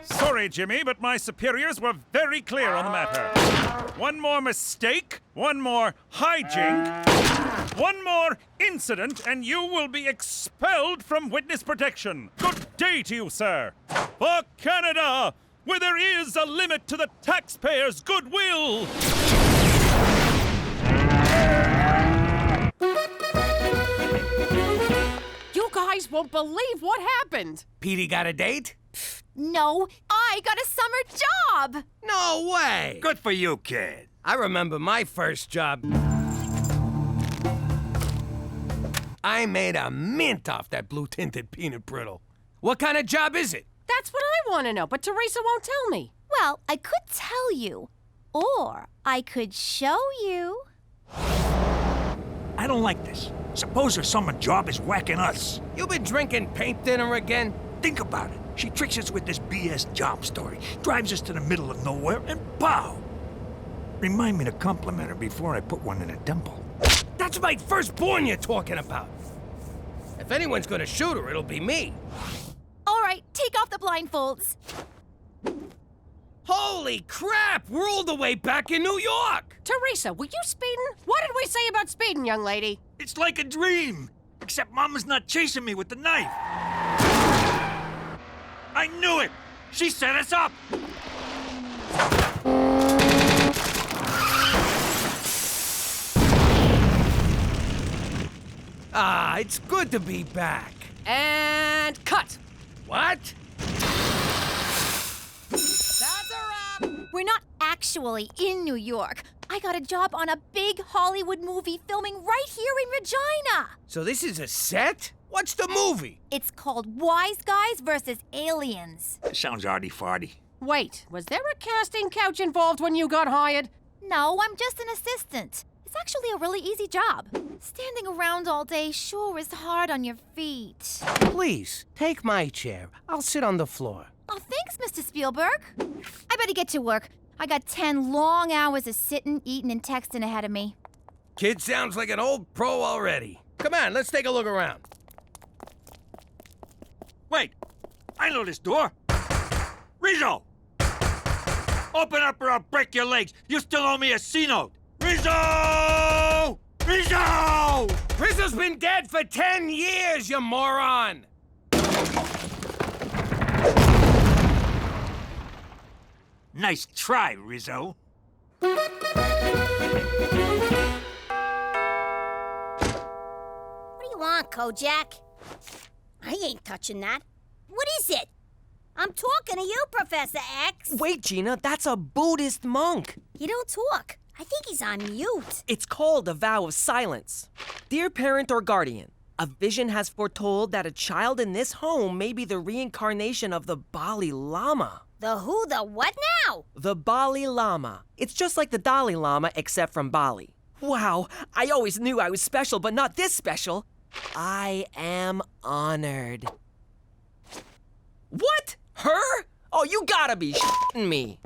Sorry, Jimmy, but my superiors were very clear on the matter. One more mistake, one more hijink, one more incident, and you will be expelled from witness protection. Good day to you, sir. For Canada, where there is a limit to the taxpayers' goodwill. You guys won't believe what happened. Petey got a date? No, I got a summer job. No way. Good for you, kid. I remember my first job. I made a mint off that blue-tinted peanut brittle. What kind of job is it? That's what I want to know, but Teresa won't tell me. Well, I could tell you, or I could show you. I don't like this. Suppose her summer job is whacking us. You been drinking paint dinner again? Think about it. She tricks us with this BS job story, drives us to the middle of nowhere, and pow! Remind me to compliment her before I put one in a dimple. That's my firstborn you're talking about. If anyone's gonna shoot her, it'll be me. All right, take off the blindfolds. Holy crap! We're all the way back in New York! Teresa, were you speeding? What did we say about speeding, young lady? It's like a dream, except Mama's not chasing me with the knife. I knew it! She set us up! Ah, it's good to be back. And cut. What? We're not actually in New York. I got a job on a big Hollywood movie filming right here in Regina. So this is a set? What's the movie? It's called Wise Guys versus Aliens. Sounds arty-farty. Wait, was there a casting couch involved when you got hired? No, I'm just an assistant. It's actually a really easy job. Standing around all day sure is hard on your feet. Please, take my chair. I'll sit on the floor. Oh, thanks, Mr. Spielberg. I better get to work. I got 10 long hours of sitting, eating, and texting ahead of me. Kid sounds like an old pro already. Come on, let's take a look around. Wait, I know this door. Rizzo! Open up or I'll break your legs. You still owe me a C-note. Rizzo! Rizzo! Rizzo's been dead for 10 years, you moron! Nice try, Rizzo. What do you want, Kojak? I ain't touching that. What is it? I'm talking to you, Professor X. Wait, Gina, that's a Buddhist monk. He don't talk. I think he's on mute. It's called a vow of silence. Dear parent or guardian, a vision has foretold that a child in this home may be the reincarnation of the Bali Lama. The who, the what now? The Bali Lama. It's just like the Dalai Lama, except from Bali. Wow, I always knew I was special, but not this special. I am honored. What? Her? Oh, you gotta be shitting me.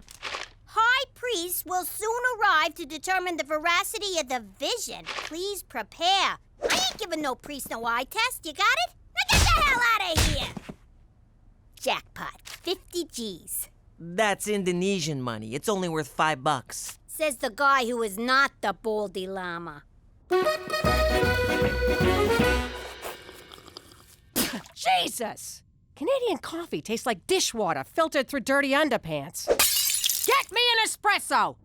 High priest will soon arrive to determine the veracity of the vision. Please prepare. I ain't giving no priest no eye test. You got it? Now get the hell out of here! Jackpot. 50 G's. That's Indonesian money. It's only worth $5. Says the guy who is not the Baldy Llama. Jesus! Canadian coffee tastes like dishwater filtered through dirty underpants. Get me an espresso!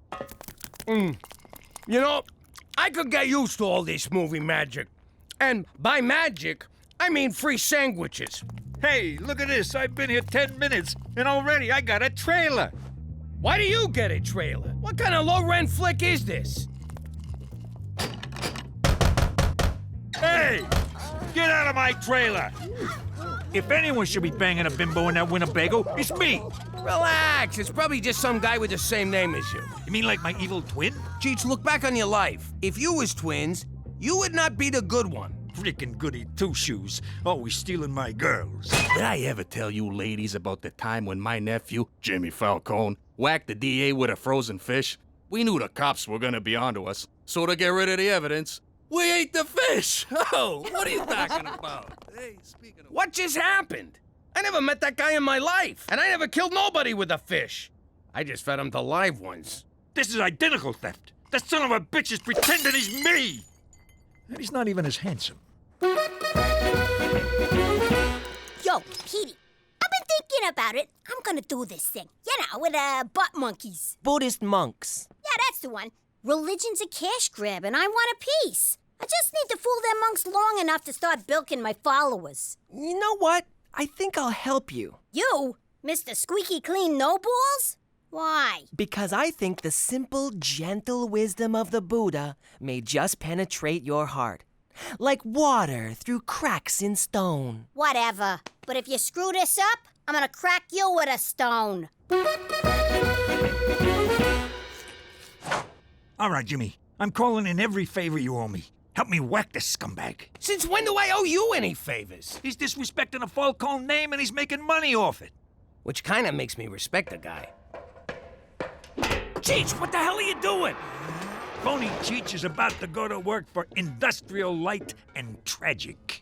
You know, I could get used to all this movie magic. And by magic, I mean free sandwiches. Hey, look at this. I've been here 10 minutes, and already I got a trailer. Why do you get a trailer? What kind of low-rent flick is this? Hey! Get out of my trailer! If anyone should be banging a bimbo in that Winnebago, it's me! Relax, it's probably just some guy with the same name as you. You mean like my evil twin? Cheech, look back on your life. If you was twins, you would not be the good one. Freaking goody two-shoes, always stealing my girls. Did I ever tell you ladies about the time when my nephew, Jimmy Falcone, whacked the DA with a frozen fish? We knew the cops were gonna be onto us, so to get rid of the evidence, we ate the fish! Oh, what are you talking about? Hey, speaking of... What just happened? I never met that guy in my life, and I never killed nobody with a fish. I just fed him to live ones. This is identical theft. That son of a bitch is pretending he's me! And he's not even as handsome. Yo, Petey, I've been thinking about it. I'm gonna do this thing. You know, with butt monkeys. Buddhist monks. Yeah, that's the one. Religion's a cash grab, and I want a piece. I just need to fool them monks long enough to start bilking my followers. You know what? I think I'll help you. You? Mr. Squeaky Clean No Balls? Why? Because I think the simple, gentle wisdom of the Buddha may just penetrate your heart. Like water through cracks in stone. Whatever. But if you screw this up, I'm gonna crack you with a stone. All right, Jimmy. I'm calling in every favor you owe me. Help me whack this scumbag. Since when do I owe you any favors? He's disrespecting a Falcone name and he's making money off it. Which kind of makes me respect the guy. Cheech, what the hell are you doing? Phony Cheech is about to go to work for Industrial Light and Tragic.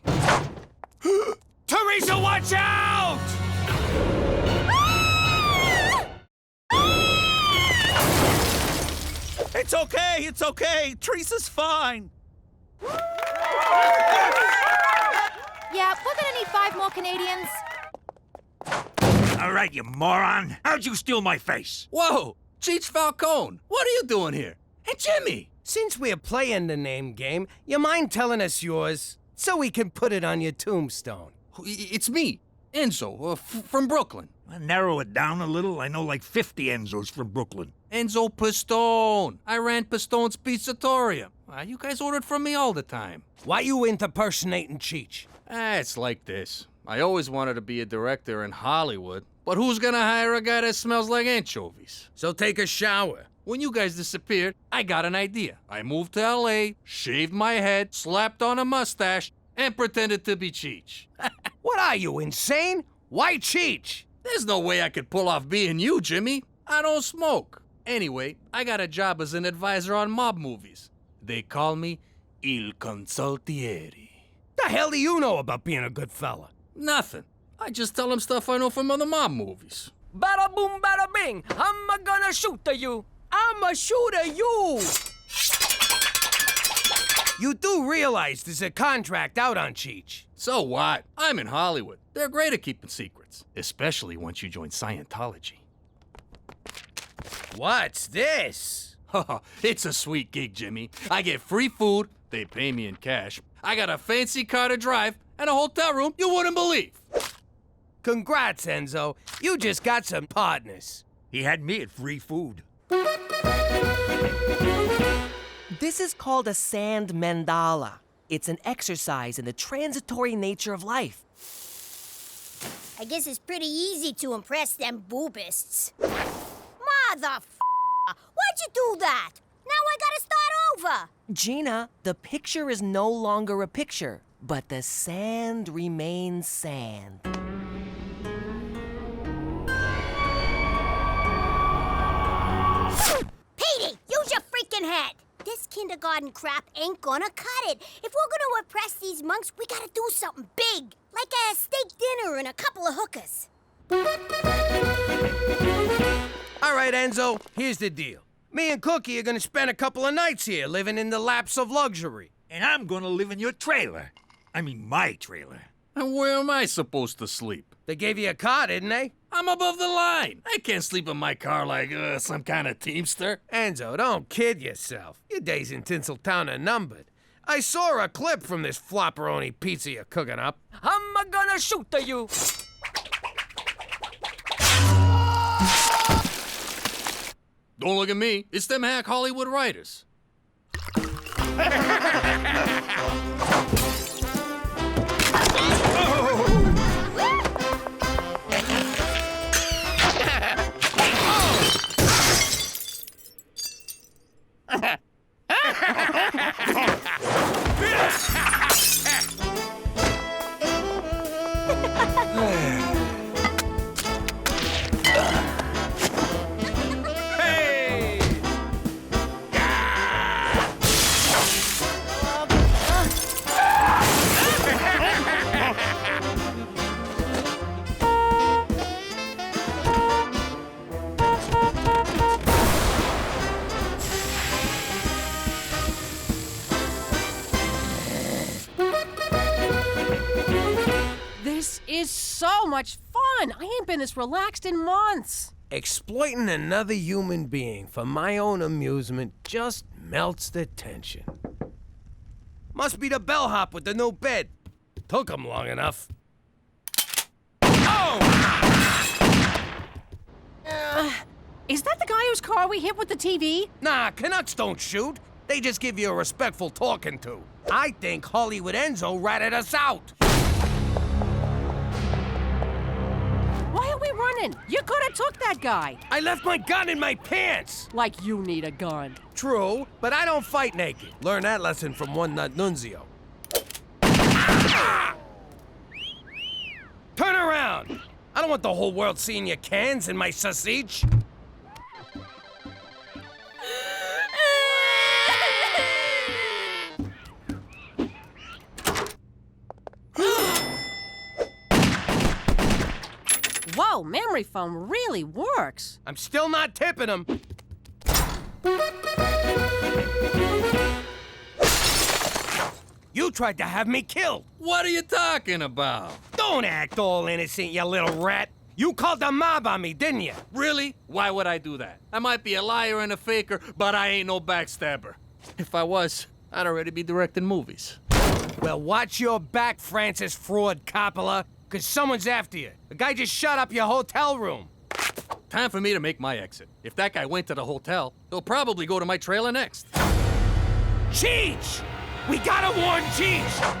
Teresa, watch out! It's okay. Teresa's fine. Yeah, we're gonna need 5 more Canadians. All right, you moron. How'd you steal my face? Whoa! Cheech Falcone, what are you doing here? Hey, Jimmy! Since we're playing the name game, you mind telling us yours? so we can put it on your tombstone. It's me, Enzo, from Brooklyn. Narrow it down a little. I know like 50 Enzos from Brooklyn. Enzo Pistone. I ran Pistone's Pizzatorium. You guys ordered from me all the time. Why you impersonating Cheech? It's like this. I always wanted to be a director in Hollywood, but who's gonna hire a guy that smells like anchovies? So take a shower. When you guys disappeared, I got an idea. I moved to LA, shaved my head, slapped on a mustache, and pretended to be Cheech. What are you, insane? Why Cheech? There's no way I could pull off being you, Jimmy. I don't smoke. Anyway, I got a job as an advisor on mob movies. They call me Il Consultieri. The hell do you know about being a good fella? Nothing. I just tell them stuff I know from other mob movies. Bada boom, bada bing. I'm gonna shoot you. I'm a shooter you. You do realize there's a contract out on Cheech. So what? I'm in Hollywood. They're great at keeping secrets, especially once you join Scientology. What's this? It's a sweet gig, Jimmy. I get free food, they pay me in cash. I got a fancy car to drive, and a hotel room you wouldn't believe. Congrats, Enzo. You just got some partners. He had me at free food. This is called a sand mandala. It's an exercise in the transitory nature of life. I guess it's pretty easy to impress them boobists. Mother why'd you do that? Now I gotta start over. Gina, the picture is no longer a picture, but the sand remains sand. Petey, use your freaking head. This kindergarten crap ain't gonna cut it. If we're gonna impress these monks, we gotta do something big. Like a steak dinner and a couple of hookers. All right, Enzo, here's the deal. Me and Cookie are gonna spend a couple of nights here, living in the laps of luxury. And I'm gonna live in your trailer. I mean, my trailer. And where am I supposed to sleep? They gave you a car, didn't they? I'm above the line. I can't sleep in my car like some kind of teamster. Enzo, don't kid yourself. Your days in Tinseltown are numbered. I saw a clip from this flopperoni pizza you're cooking up. I'm gonna shoot you. Don't look at me. It's them hack Hollywood writers. This is so much fun. I ain't been this relaxed in months. Exploiting another human being for my own amusement just melts the tension. Must be the bellhop with the new bed. Took him long enough. Oh! Is that the guy whose car we hit with the TV? Nah, Canucks don't shoot. They just give you a respectful talking to. I think Hollywood Enzo ratted us out. Why are we running? You could have took that guy. I left my gun in my pants. Like you need a gun. True, but I don't fight naked. Learn that lesson from one nut nunzio. Ah! Turn around. I don't want the whole world seeing your cans in my sausage. Whoa, memory foam really works. I'm still not tipping him. You tried to have me killed. What are you talking about? Don't act all innocent, you little rat. You called the mob on me, didn't you? Really? Why would I do that? I might be a liar and a faker, but I ain't no backstabber. If I was, I'd already be directing movies. Well, watch your back, Francis Fraud Coppola, because someone's after you. The guy just shut up your hotel room. Time for me to make my exit. If that guy went to the hotel, he'll probably go to my trailer next. Cheech! We gotta warn Cheech!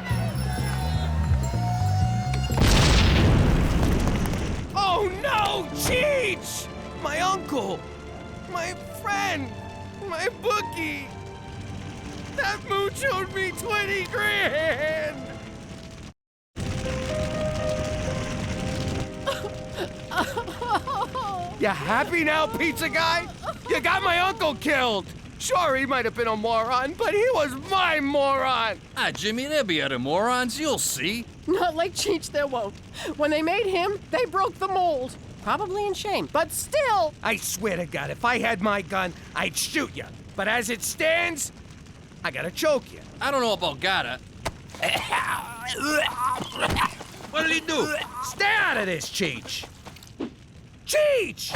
Oh no, Cheech! My uncle! My friend! My bookie! That mooch owed me 20 grand! You happy now, pizza guy? You got my uncle killed! Sure, he might have been a moron, but he was my moron! Ah, Jimmy, there'll be other morons, you'll see. Not like Cheech, there won't. When they made him, they broke the mold. Probably in shame, but still. I swear to God, if I had my gun, I'd shoot you. But as it stands, I gotta choke you. I don't know about gotta. What did he do? Stay out of this, Cheech! Cheech!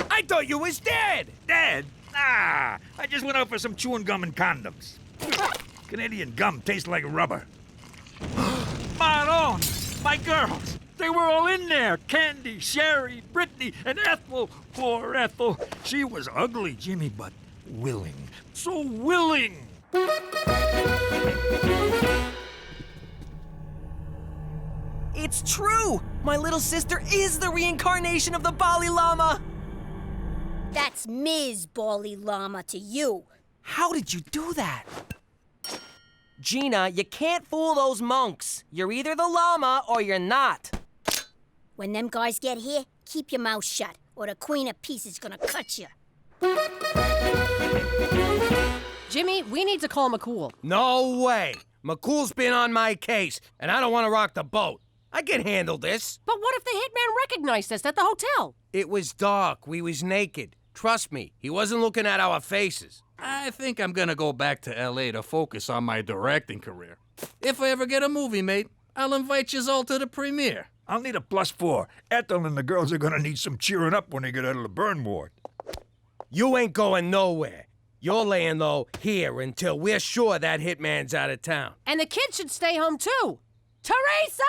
I thought you was dead! Dead? Nah, I just went out for some chewing gum and condoms. Canadian gum tastes like rubber. Maron, my girls, they were all in there. Candy, Sherry, Brittany, and Ethel. Poor Ethel. She was ugly, Jimmy, but willing. So willing. It's true! My little sister is the reincarnation of the Bali Lama! That's Ms. Bali Lama to you. How did you do that? Gina, you can't fool those monks. You're either the llama or you're not. When them guys get here, keep your mouth shut, or the Queen of Peace is gonna cut you. Jimmy, we need to call McCool. No way! McCool's been on my case, and I don't want to rock the boat. I can handle this. But what if the hitman recognized us at the hotel? It was dark. We was naked. Trust me, he wasn't looking at our faces. I think I'm gonna go back to L.A. to focus on my directing career. If I ever get a movie made, I'll invite you all to the premiere. I'll need a +4. Ethel and the girls are gonna need some cheering up when they get out of the burn ward. You ain't going nowhere. You're laying low here until we're sure that hitman's out of town. And the kids should stay home too. Teresa!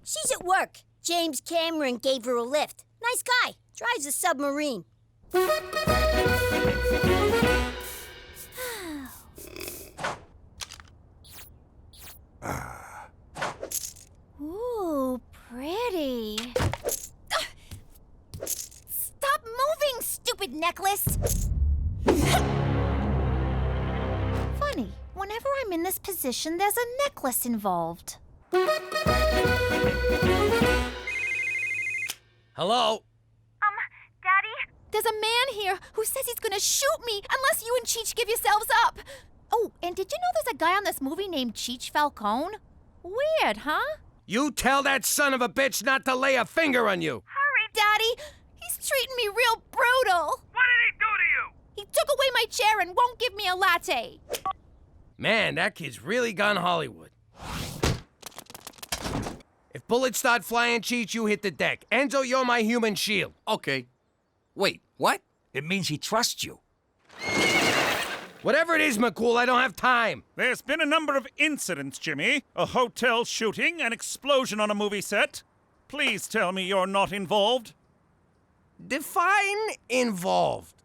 She's at work. James Cameron gave her a lift. Nice guy. Drives a submarine. Ooh, pretty. Stop moving, stupid necklace! Funny, whenever I'm in this position, there's a necklace involved. Hello? Daddy? There's a man here who says he's gonna shoot me unless you and Cheech give yourselves up. Oh, and did you know there's a guy on this movie named Cheech Falcone? Weird, huh? You tell that son of a bitch not to lay a finger on you. Hurry, Daddy! He's treating me real brutal. What did he do to you? He took away my chair and won't give me a latte. Man, that kid's really gone Hollywood. If bullets start flying, Cheech, you hit the deck. Enzo, you're my human shield. Okay. Wait, what? It means he trusts you. Whatever it is, McCool, I don't have time. There's been a number of incidents, Jimmy. A hotel shooting, an explosion on a movie set. Please tell me you're not involved. Define involved.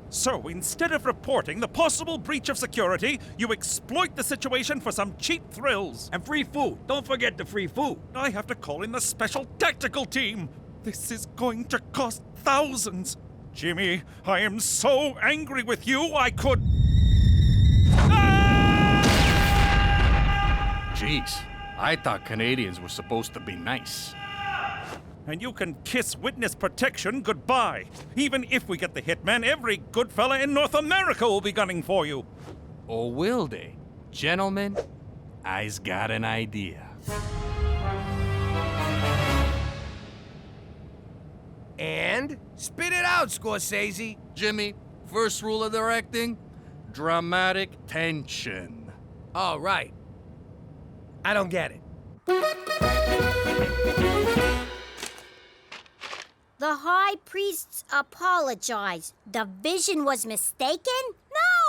So instead of reporting the possible breach of security, you exploit the situation for some cheap thrills. And free food. Don't forget the free food. I have to call in the special tactical team. This is going to cost thousands. Jimmy, I am so angry with you, I could... Jeez, I thought Canadians were supposed to be nice. And you can kiss witness protection goodbye. Even if we get the hitman, every good fella in North America will be gunning for you. Or will they? Gentlemen, I's got an idea. And spit it out, Scorsese. Jimmy, first rule of directing, dramatic tension. Oh, right. I don't get it. The high priests apologize. The vision was mistaken?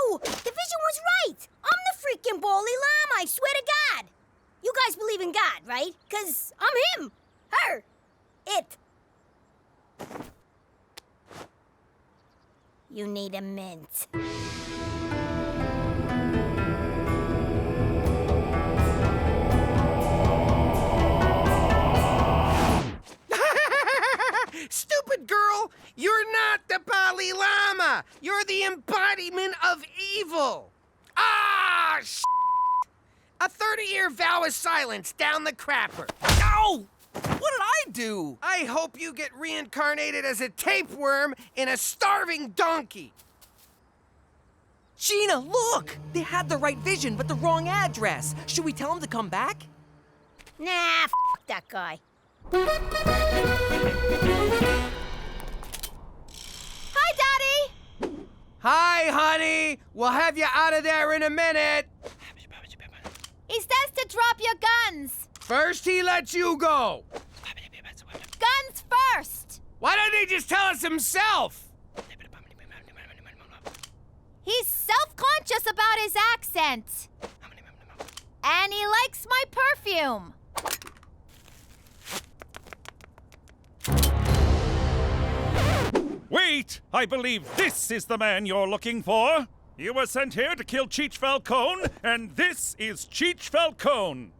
No! The vision was right! I'm the freaking Bali Lama, I swear to God! You guys believe in God, right? 'Cause I'm him. Her. It. You need a mint. Stupid girl! You're not the Bali Lama! You're the embodiment of evil! Ah, A 30-year vow of silence down the crapper. Ow! What did I do? I hope you get reincarnated as a tapeworm in a starving donkey. Gina, look! They had the right vision, but the wrong address. Should we tell them to come back? Nah, f that guy. Hi, Daddy! Hi, honey! We'll have you out of there in a minute. He says to drop your guns. First, he lets you go. Guns first! Why don't he just tell us himself? He's self-conscious about his accent. And he likes my perfume. Wait! I believe this is the man you're looking for. You were sent here to kill Cheech Falcone, and this is Cheech Falcone.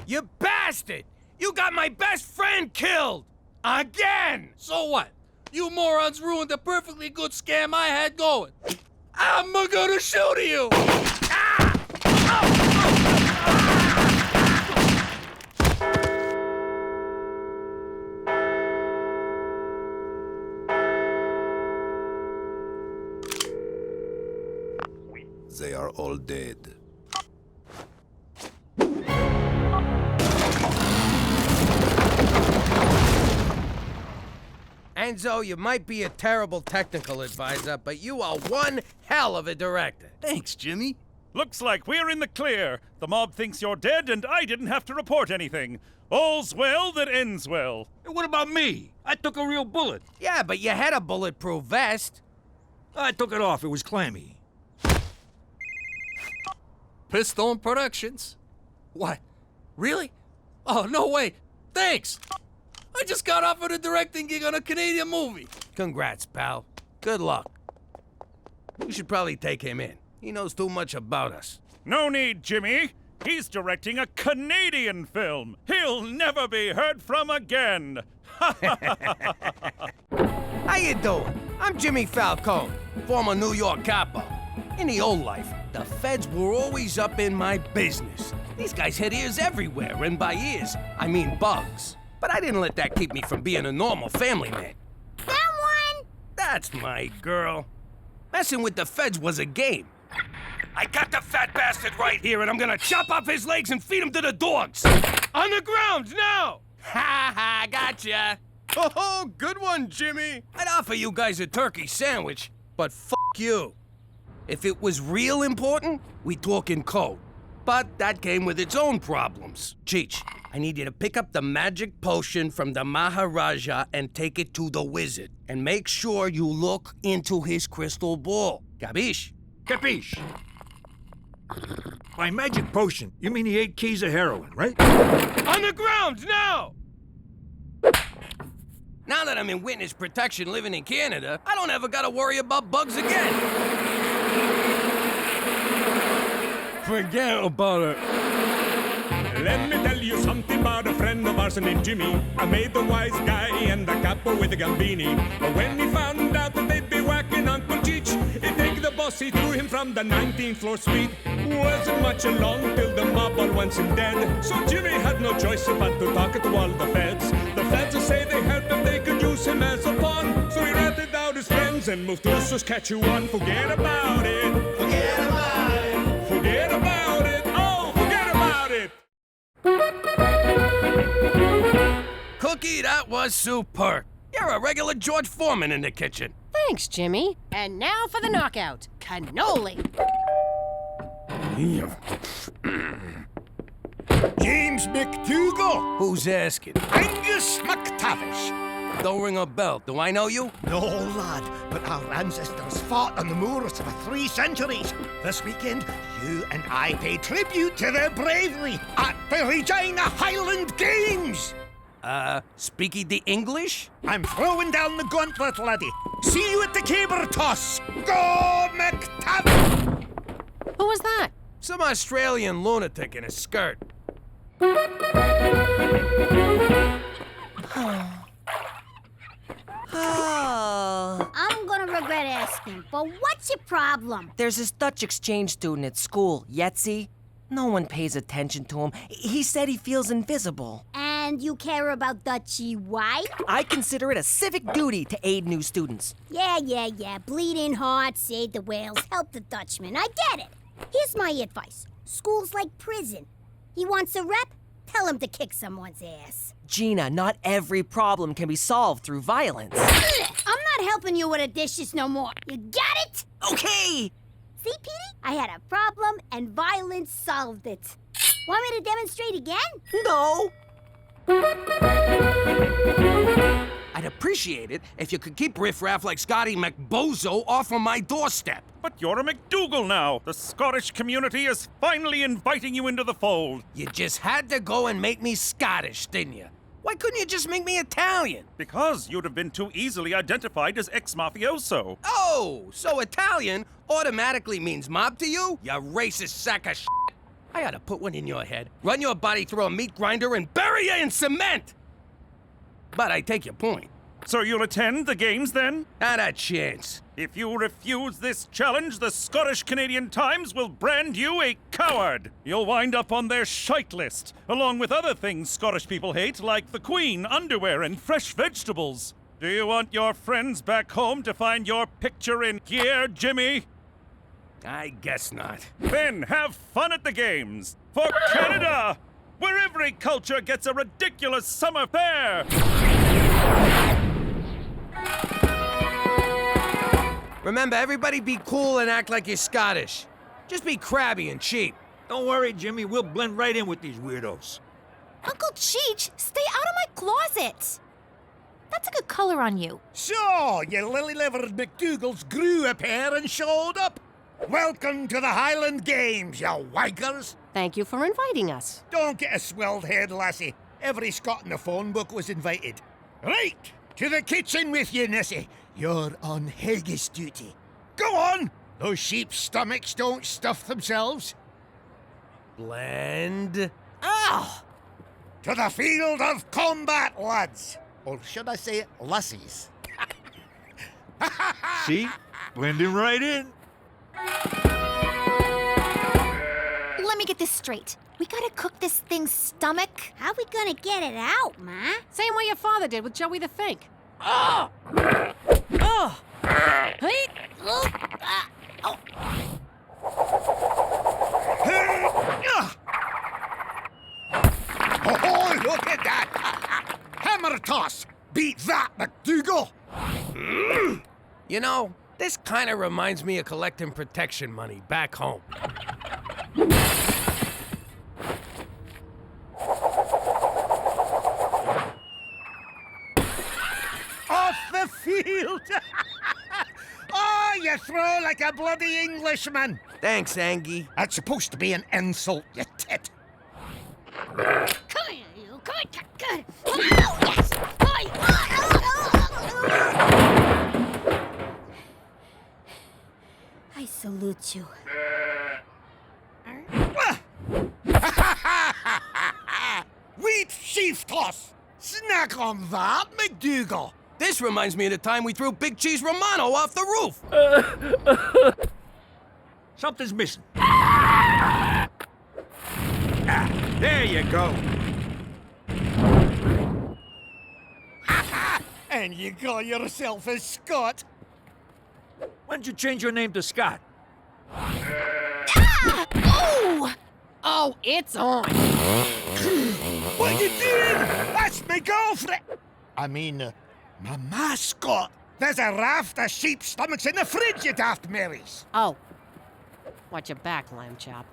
You bastard! You got my best friend killed! Again! So what? You morons ruined the perfectly good scam I had going. I'm gonna shoot you! They are all dead. Enzo, you might be a terrible technical advisor, but you are one hell of a director. Thanks, Jimmy. Looks like we're in the clear. The mob thinks you're dead, and I didn't have to report anything. All's well that ends well. Hey, what about me? I took a real bullet. Yeah, but you had a bulletproof vest. I took it off. It was clammy. Pistone Productions. What? Really? Oh, no way. Thanks. I just got offered a directing gig on a Canadian movie. Congrats, pal. Good luck. You should probably take him in. He knows too much about us. No need, Jimmy. He's directing a Canadian film. He'll never be heard from again. How you doing? I'm Jimmy Falcone, former New York capo. In the old life, the feds were always up in my business. These guys had ears everywhere, and by ears, I mean bugs. But I didn't let that keep me from being a normal family man. Someone! That's my girl. Messing with the feds was a game. I got the fat bastard right here, and I'm gonna chop off his legs and feed him to the dogs. On the ground, now! Ha ha, gotcha. Oh, good one, Jimmy. I'd offer you guys a turkey sandwich, but f*** you. If it was real important, we talk in code. But that came with its own problems. Cheech, I need you to pick up the magic potion from the Maharaja and take it to the wizard. And make sure you look into his crystal ball. Capiche? Capiche. By magic potion, you mean he 8 keys of heroin, right? On the ground, now! Now that I'm in witness protection living in Canada, I don't ever gotta worry about bugs again. Forget about it. Let me tell you something about a friend of ours named Jimmy. I made the wise guy and the capo with the Gambini. But when he found out that they'd be whacking Uncle Cheech, he'd take the boss, he threw him from the 19th floor suite. Wasn't much along till the mob all wants him dead. So Jimmy had no choice but to talk to all the feds. The feds will say they heard that they could use him as a pawn. So he ratted out his friends and moved to Saskatchewan. Forget about it. Forget about it. Forget about it. Oh, forget about it. Cookie, that was superb. You're a regular George Foreman in the kitchen. Thanks, Jimmy. And now for the knockout. Cannoli. James MacDougal. Who's asking? Angus McTavish. Don't ring a bell. Do I know you? No, lad, but our ancestors fought on the moors for 3 centuries. This weekend, you and I pay tribute to their bravery at the Regina Highland Games. Speaky the English? I'm throwing down the gauntlet, laddie. See you at the caber toss. Go, McTavish! Who was that? Some Australian lunatic in a skirt. I'm gonna regret asking, but what's your problem? There's this Dutch exchange student at school, Yetzi. No one pays attention to him. He said he feels invisible. And you care about Dutchie why? I consider it a civic duty to aid new students. Yeah. Bleeding heart, save the whales, help the Dutchman. I get it. Here's my advice. School's like prison. He wants a rep? Tell him to kick someone's ass. Gina, not every problem can be solved through violence. I'm not helping you with the dishes no more. You got it? Okay! See, Petey? I had a problem and violence solved it. Want me to demonstrate again? No! I'd appreciate it if you could keep riffraff like Scotty McBozo off of my doorstep. But you're a MacDougal now. The Scottish community is finally inviting you into the fold. You just had to go and make me Scottish, didn't you? Why couldn't you just make me Italian? Because you'd have been too easily identified as ex-mafioso. Oh, so Italian automatically means mob to you? You racist sack of shit. I ought to put one in your head, run your body through a meat grinder, and bury you in cement! But I take your point. So you'll attend the games then? Not a chance. If you refuse this challenge, the Scottish Canadian Times will brand you a coward. You'll wind up on their shite list, along with other things Scottish people hate, like the Queen, underwear, and fresh vegetables. Do you want your friends back home to find your picture in here, Jimmy? I guess not. Then have fun at the games. For Canada, where every culture gets a ridiculous summer fair. Remember, everybody be cool and act like you're Scottish. Just be crabby and cheap. Don't worry, Jimmy. We'll blend right in with these weirdos. Uncle Cheech, stay out of my closet. That's a good color on you. So, you lily-livered MacDougals grew a pair and showed up. Welcome to the Highland Games, you wankers. Thank you for inviting us. Don't get a swelled head, lassie. Every Scot in the phone book was invited. Right, to the kitchen with you, Nissie. You're on haggis duty. Go on! Those sheep's stomachs don't stuff themselves. Blend. Ow! To the field of combat, lads. Or should I say, lassies? See? Blending right in. Let me get this straight. We gotta cook this thing's stomach. How we gonna get it out, Ma? Same way your father did with Joey the Fink. Oh! Hey! Oh, look at that! Hammer toss! Beat that, MacDougal! You know, this kind of reminds me of collecting protection money back home. Off the field! Oh, you throw like a bloody Englishman! Thanks, Angie. That's supposed to be an insult, you tit. Come here, you. Come on, good. Oh, yes! I salute you. Wheat sheaf toss! Snack on that, MacDougal! This reminds me of the time we threw Big Cheese Romano off the roof. Something's missing. There you go. And you call yourself a Scot? When'd you change your name to Scott? Oh! Oh, it's on. What you doing? That's my girlfriend. I mean, my mascot. There's a raft of sheep stomachs in the fridge, you daft Marys. Oh. Watch your back, lamb chop.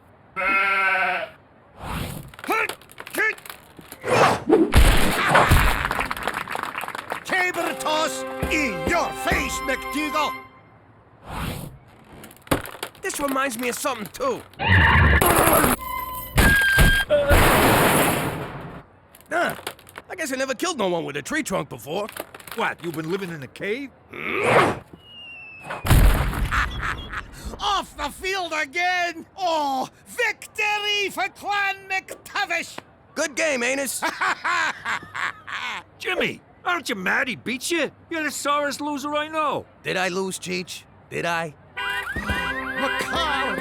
Caber In your face, MacDougal! This reminds me of something, too. I guess I never killed no one with a tree trunk before. What, you've been living in a cave? Off the field again! Oh, victory for Clan McTavish! Good game, Anus. Jimmy, aren't you mad he beat you? You're the sorest loser I know. Did I lose, Cheech? Did I? McCall!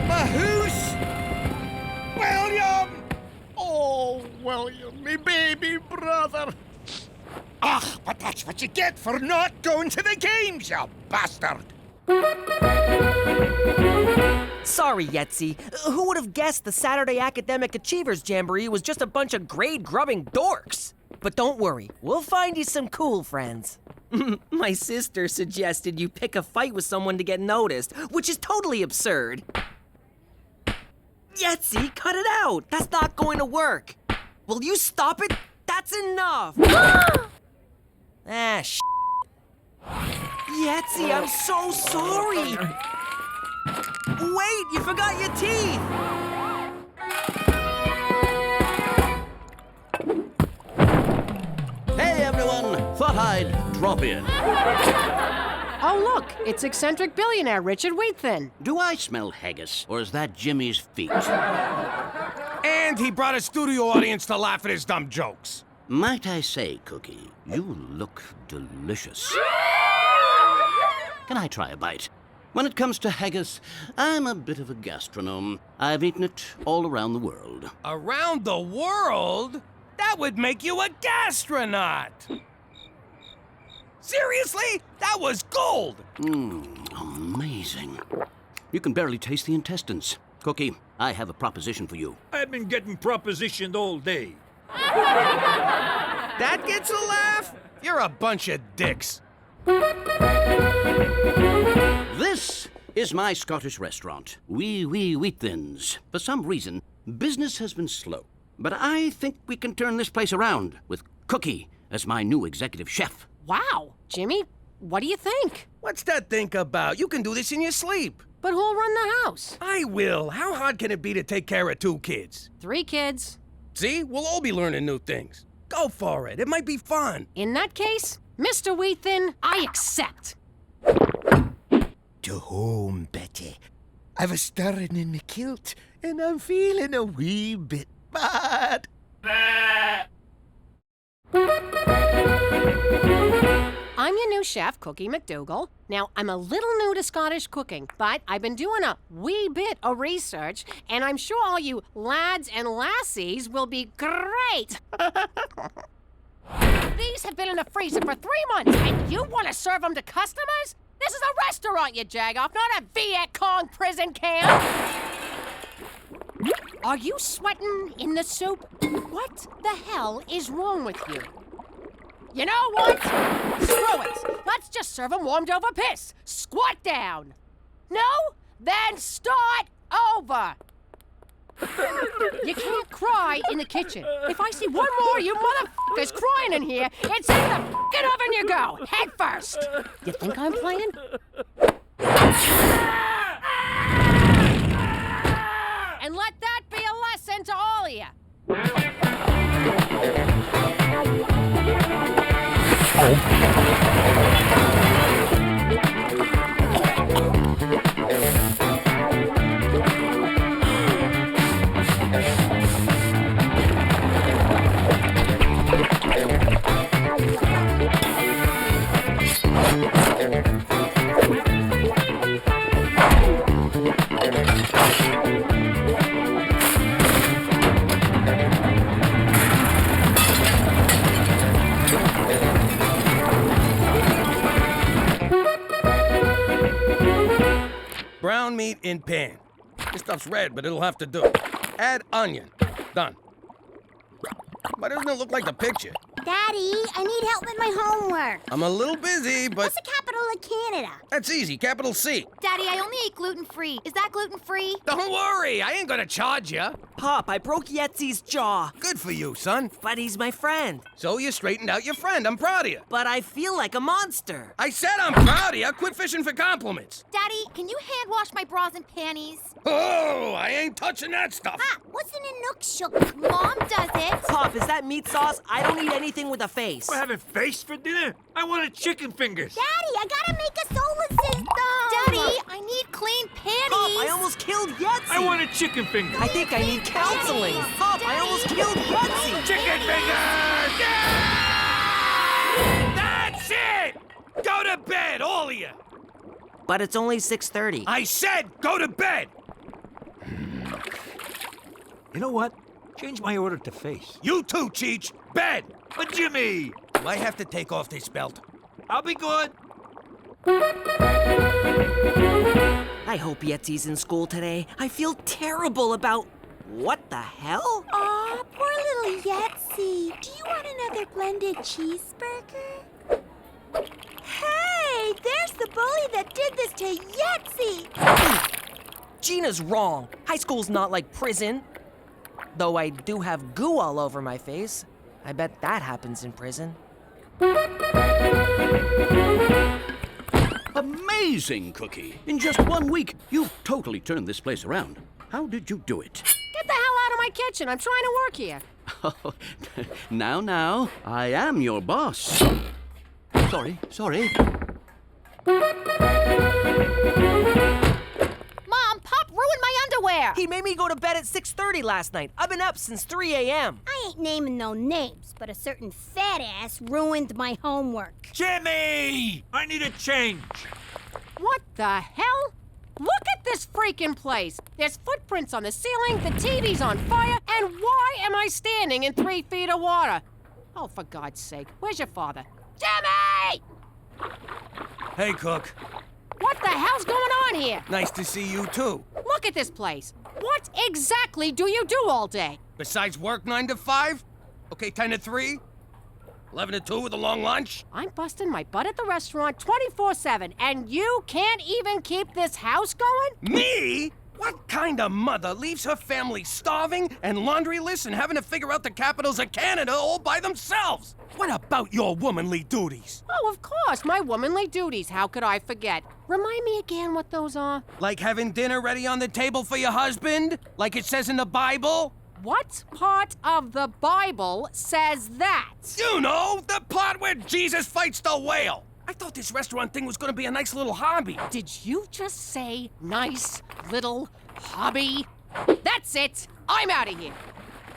Mahoose! William! Oh, William, me baby brother! Ah, but that's what you get for not going to the games, you bastard! Sorry, Yetzi. Who would have guessed the Saturday Academic Achievers Jamboree was just a bunch of grade-grubbing dorks? But don't worry, we'll find you some cool friends. My sister suggested you pick a fight with someone to get noticed, which is totally absurd. Yetzi, cut it out! That's not going to work! Will you stop it? That's enough! Ah, Yetzi, I'm so sorry! Wait, you forgot your teeth! Hey everyone, thought I'd drop in. Oh, look, it's eccentric billionaire Richard Wheatthin. Do I smell haggis, or is that Jimmy's feet? And he brought a studio audience to laugh at his dumb jokes. Might I say, Cookie, you look delicious. Can I try a bite? When it comes to haggis, I'm a bit of a gastronome. I've eaten it all around the world. Around the world? That would make you a gastronaut! Seriously? That was gold! Amazing. You can barely taste the intestines. Cookie, I have a proposition for you. I've been getting propositioned all day. That gets a laugh? You're a bunch of dicks. This is my Scottish restaurant, Wee Wheattins. For some reason, business has been slow. But I think we can turn this place around with Cookie as my new executive chef. Wow, Jimmy, what do you think? What's that think about? You can do this in your sleep. But who'll run the house? I will. How hard can it be to take care of 2 kids? 3 kids. See? We'll all be learning new things. Go for it. It might be fun. In that case, Mr. Wheatthin, I accept. To home, Betty. I've a stirring in me kilt, and I'm feeling a wee bit bad. I'm your new chef, Cookie MacDougal. Now, I'm a little new to Scottish cooking, but I've been doing a wee bit of research, and I'm sure all you lads and lassies will be great. These have been in the freezer for 3 months, and you want to serve them to customers? This is a restaurant, you jagoff, not a Viet Cong prison camp. Are you sweating in the soup? What the hell is wrong with you? You know what? Screw it. Let's just serve them warmed over piss. Squat down. No? Then start over. You can't cry in the kitchen. If I see one more you motherfuckers crying in here, it's in the fucking oven you go, head first. You think I'm playing? And let that be a lesson to all of you. Brown meat in pan. This stuff's red, but it'll have to do. Add onion. Done. Why doesn't it look like the picture? Daddy, I need help with my homework. I'm a little busy, but... What's the capital of Canada? That's easy, capital C. Daddy, I only eat gluten-free. Is that gluten-free? Don't worry, I ain't gonna charge you. Pop, I broke Yetzi's jaw. Good for you, son. But he's my friend. So you straightened out your friend. I'm proud of you. But I feel like a monster. I said I'm proud of you. Quit fishing for compliments. Daddy, can you hand wash my bras and panties? Oh, I ain't touching that stuff. Pop, what's in a Nook sugar? Mom does it. Pop, is that meat sauce? I don't eat anything with a face. We're having face for dinner? I wanted chicken fingers. Daddy, I gotta make a solar system. Daddy, I need clean panties. Pop, I almost killed Yetzi. I wanted chicken fingers. I think I need counseling. Daddy, Pop, I Daddy. almost killed Yetzi. Chicken fingers! Yeah! That's it! Go to bed, all of you. But it's only 6:30. I said go to bed. You know what? Change my order to face. You too, Cheech. Bed. But Jimmy! I have to take off this belt. I'll be good. I hope Yetzi's in school today. I feel terrible about... What the hell? Aw, poor little Yetzi. Do you want another blended cheeseburger? Hey, there's the bully that did this to Yetzi. Gina's wrong. High school's not like prison. Though I do have goo all over my face. I bet that happens in prison. Amazing, Cookie. In just 1 week, you've totally turned this place around. How did you do it? Get the hell out of my kitchen. I'm trying to work here. Now, I am your boss. Sorry. Mom, Pop ruined my underwear. He made me go to bed at 6:30 last night. I've been up since 3 a.m. I ain't naming no names, but a certain fat ass ruined my homework. Jimmy! I need a change. What the hell? Look at this freaking place. There's footprints on the ceiling, the TV's on fire, and why am I standing in 3 feet of water? Oh, for God's sake, where's your father? Jimmy! Hey, Cook. What the hell's going on here? Nice to see you, too. Look at this place. What exactly do you do all day? Besides work 9 to 5? Okay, 10 to 3? 11 to 2 with a long lunch? I'm busting my butt at the restaurant 24/7, and you can't even keep this house going? Me? What kind of mother leaves her family starving and laundryless and having to figure out the capitals of Canada all by themselves? What about your womanly duties? Oh, of course, my womanly duties. How could I forget? Remind me again what those are. Like having dinner ready on the table for your husband? Like it says in the Bible? What part of the Bible says that? You know, the part where Jesus fights the whale. I thought this restaurant thing was gonna be a nice little hobby. Did you just say nice little hobby? That's it. I'm out of here.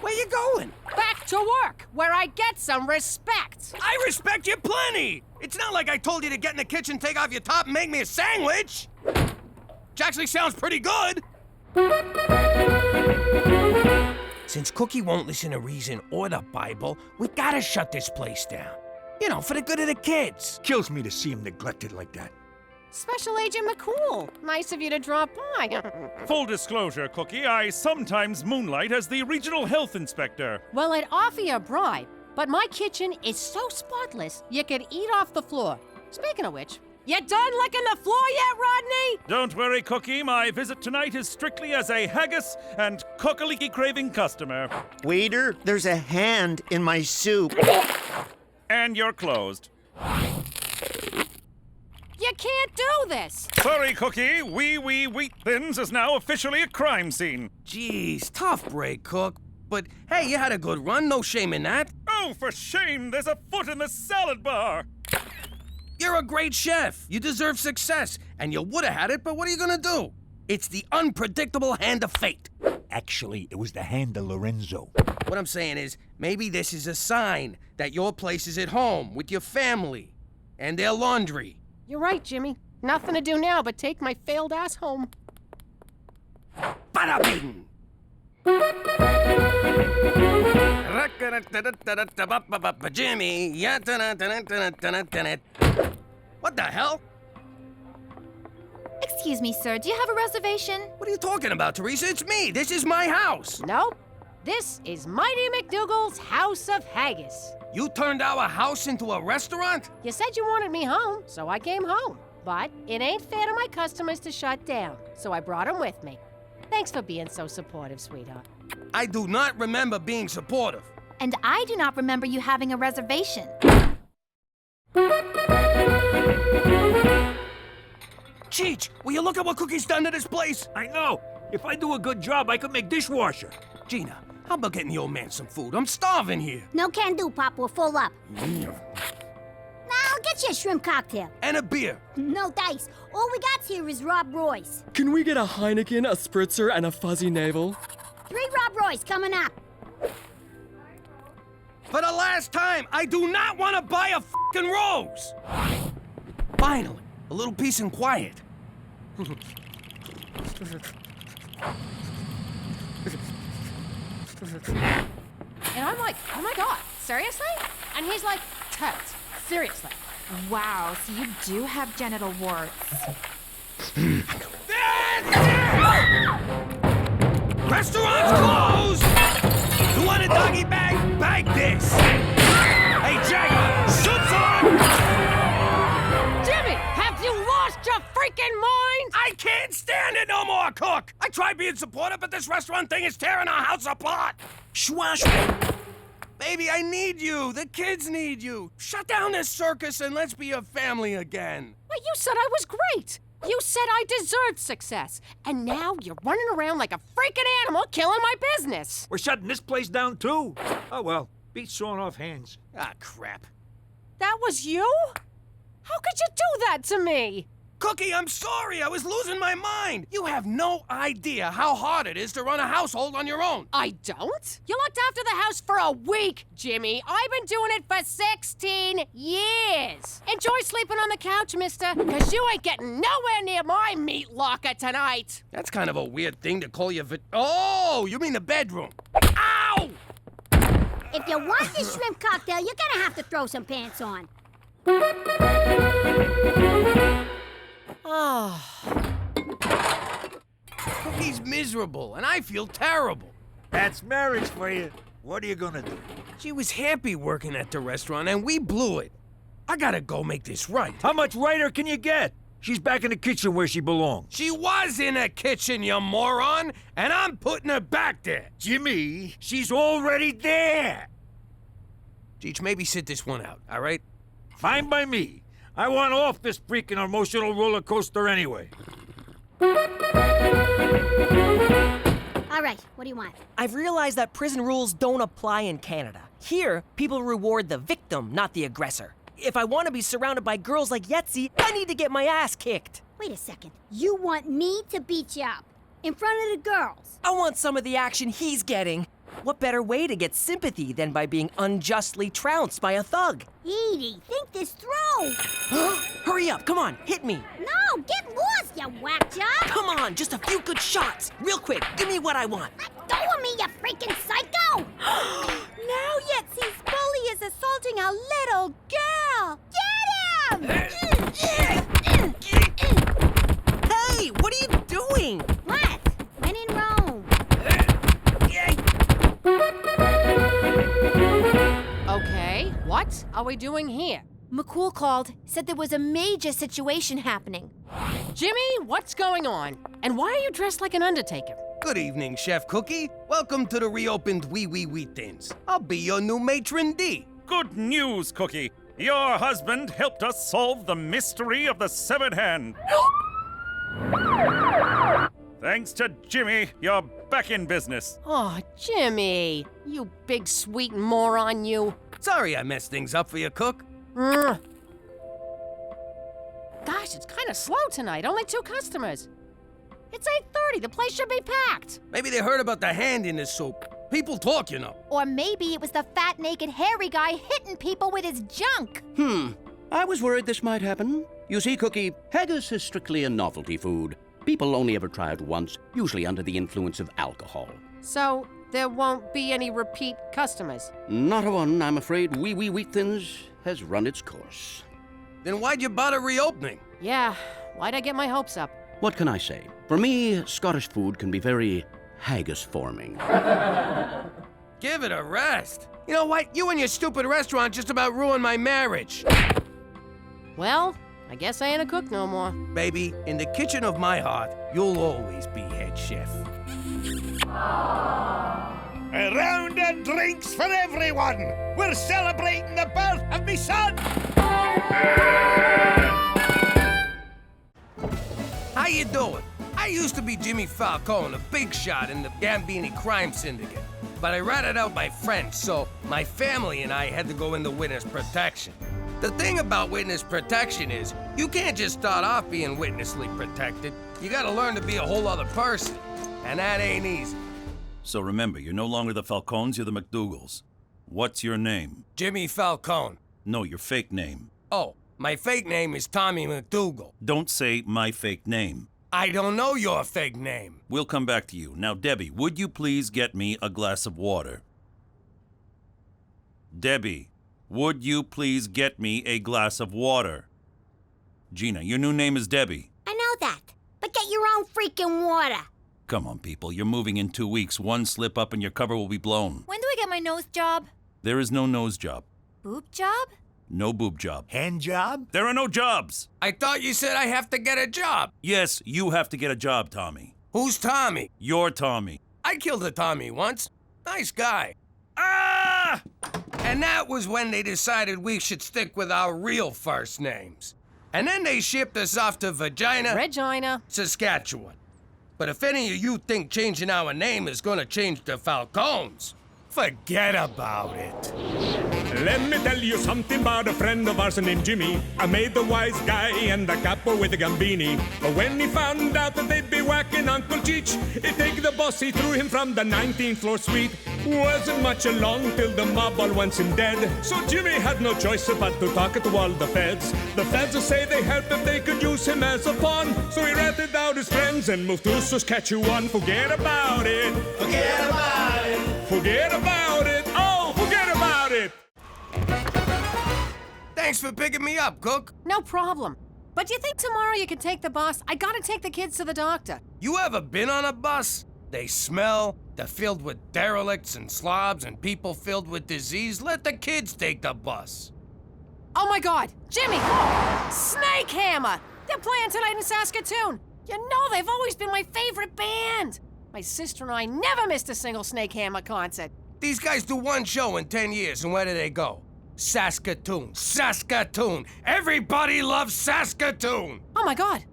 Where you going? Back to work, where I get some respect. I respect you plenty. It's not like I told you to get in the kitchen, take off your top, and make me a sandwich. Which actually sounds pretty good. Since Cookie won't listen to reason or the Bible, we gotta shut this place down. You know, for the good of the kids. Kills me to see him neglected like that. Special Agent McCool, nice of you to drop by. Full disclosure, Cookie, I sometimes moonlight as the regional health inspector. Well, I'd offer you a bribe, but my kitchen is so spotless you could eat off the floor. Speaking of which, you done licking the floor yet, Rodney? Don't worry, Cookie, my visit tonight is strictly as a haggis and cookaliki craving customer. Waiter, there's a hand in my soup. And you're closed. You can't do this! Sorry, Cookie. Wheat Thins is now officially a crime scene. Jeez, tough break, Cook. But hey, you had a good run, no shame in that. Oh, for shame, there's a foot in the salad bar. You're a great chef. You deserve success. And you would have had it, but what are you gonna do? It's the unpredictable hand of fate. Actually, it was the hand of Lorenzo. What I'm saying is, maybe this is a sign that your place is at home with your family and their laundry. You're right, Jimmy. Nothing to do now but take my failed ass home. Bada bing! Jimmy, yeah, what the hell? Excuse me, sir. Do you have a reservation? What are you talking about, Teresa? It's me. This is my house. Nope. This is Mighty MacDougal's House of Haggis. You turned our house into a restaurant? You said you wanted me home, so I came home. But it ain't fair to my customers to shut down, so I brought them with me. Thanks for being so supportive, sweetheart. I do not remember being supportive. And I do not remember you having a reservation. Cheech, will you look at what Cookie's done to this place? I know. If I do a good job, I could make dishwasher. Gina, how about getting the old man some food? I'm starving here. No can do, Pop. We're full up. Now, I'll get you a shrimp cocktail. And a beer. No dice. All we got here is Rob Roy's. Can we get a Heineken, a Spritzer, and a fuzzy navel? 3 Rob Roy's coming up. For the last time, I do not want to buy a fucking rose! Finally, a little peace and quiet. And I'm like, oh my God, seriously? And he's like, totes, seriously. Wow, so you do have genital warts. Restaurant's closed! You want a doggy bag? Bag this! Hey, Jack, soup's on! Jimmy, have you lost your freaking mind? I can't stand it no more, Cook! I tried being supportive, but this restaurant thing is tearing our house apart! Schwash! Baby, I need you! The kids need you! Shut down this circus and let's be a family again! Well, you said I was great. You said I deserved success. And now you're running around like a freaking animal killing my business. We're shutting this place down, too. Oh, well, beat sawing off hands. Ah, crap. That was you? How could you do that to me? Cookie, I'm sorry. I was losing my mind. You have no idea how hard it is to run a household on your own. I don't? You looked after the house for a week, Jimmy. I've been doing it for 16 years. Enjoy sleeping on the couch, mister, because you ain't getting nowhere near my meat locker tonight. That's kind of a weird thing to call your Oh, you mean the bedroom. Ow! If you want this shrimp cocktail, you're gonna have to throw some pants on. Cookie's miserable, and I feel terrible. That's marriage for you. What are you gonna do? She was happy working at the restaurant, and we blew it. I gotta go make this right. How much righter can you get? She's back in the kitchen where she belongs. She was in a kitchen, you moron, and I'm putting her back there. Jimmy, she's already there. Cheech, maybe sit this one out, all right? Fine by me. I want off this freaking emotional roller coaster anyway. All right, what do you want? I've realized that prison rules don't apply in Canada. Here, people reward the victim, not the aggressor. If I want to be surrounded by girls like Yetzi, I need to get my ass kicked. Wait a second. You want me to beat you up in front of the girls? I want some of the action he's getting. What better way to get sympathy than by being unjustly trounced by a thug? Edie, think this through. Hurry up, come on, hit me. No, get lost, you whack job. Come on, just a few good shots. Real quick, give me what I want. Let go of me, you freaking psycho. Now Yetzi's bully is assaulting a little girl. Get him! Hey, what are you doing? What? When in Rome. Okay, what are we doing here? McCool called, said there was a major situation happening. Jimmy, what's going on? And why are you dressed like an undertaker? Good evening, Chef Cookie. Welcome to the reopened Wee Wee Wheat Thins. I'll be your new matron D. Good news, Cookie. Your husband helped us solve the mystery of the severed hand. Thanks to Jimmy, you're back in business. Oh, Jimmy, you big sweet moron, you. Sorry I messed things up for you, Cook. Gosh, it's kind of slow tonight. Only 2 customers. It's 8:30. The place should be packed. Maybe they heard about the hand in the soup. People talk, you know. Or maybe it was the fat, naked, hairy guy hitting people with his junk. I was worried this might happen. You see, Cookie, haggis is strictly a novelty food. People only ever try it once, usually under the influence of alcohol. So there won't be any repeat customers? Not a one, I'm afraid. Wee Wee Wheat Thins has run its course. Then why'd you bother reopening? Yeah, why'd I get my hopes up? What can I say? For me, Scottish food can be very haggis-forming. Give it a rest. You know what? You and your stupid restaurant just about ruined my marriage. Well, I guess I ain't a cook no more. Baby, in the kitchen of my heart, you'll always be head chef. A round of drinks for everyone. We're celebrating the birth of me son. How you doing? I used to be Jimmy Falcone, a big shot in the Gambini crime syndicate. But I ratted out my friends, so my family and I had to go into witness protection. The thing about witness protection is, you can't just start off being witnessly protected. You gotta learn to be a whole other person, and that ain't easy. So remember, you're no longer the Falcones, you're the MacDougals. What's your name? Jimmy Falcone. No, your fake name. Oh, my fake name is Tommy MacDougal. Don't say my fake name. I don't know your fake name. We'll come back to you. Now, Debbie, would you please get me a glass of water? Debbie, would you please get me a glass of water? Gina, your new name is Debbie. I know that, but get your own freaking water. Come on, people. You're moving in 2 weeks. One slip up and your cover will be blown. When do I get my nose job? There is no nose job. Boob job? No boob job. Hand job? There are no jobs. I thought you said I have to get a job. Yes, you have to get a job, Tommy. Who's Tommy? You're Tommy. I killed a Tommy once. Nice guy. Ah! And that was when they decided we should stick with our real first names. And then they shipped us off to Regina, Saskatchewan. But if any of you think changing our name is gonna change the Falcones, forget about it. Let me tell you something about a friend of ours named Jimmy. I made the wise guy and the capo with the Gambini. But when he found out that they'd be whacking Uncle Cheech, he'd take the boss, he threw him from the 19th floor suite. Wasn't much along till the mob all wants him dead. So Jimmy had no choice but to talk to all the feds. The feds say they helped if they could use him as a pawn. So he ratted out his friends and moved to Saskatchewan. Forget about it. Forget about it. Forget about it. Oh, forget about it. Thanks for picking me up, Cook. no problem. But do you think tomorrow you can take the bus? I gotta take the kids to the doctor. You ever been on a bus? They smell, they're filled with derelicts and slobs and people filled with disease. Let the kids take the bus. Oh my God, Jimmy! Snake Hammer! They're playing tonight in Saskatoon. You know they've always been my favorite band. My sister and I never missed a single Snake Hammer concert. These guys do one show in 10 years, and where do they go? Saskatoon. Saskatoon. Everybody loves Saskatoon. Oh my God,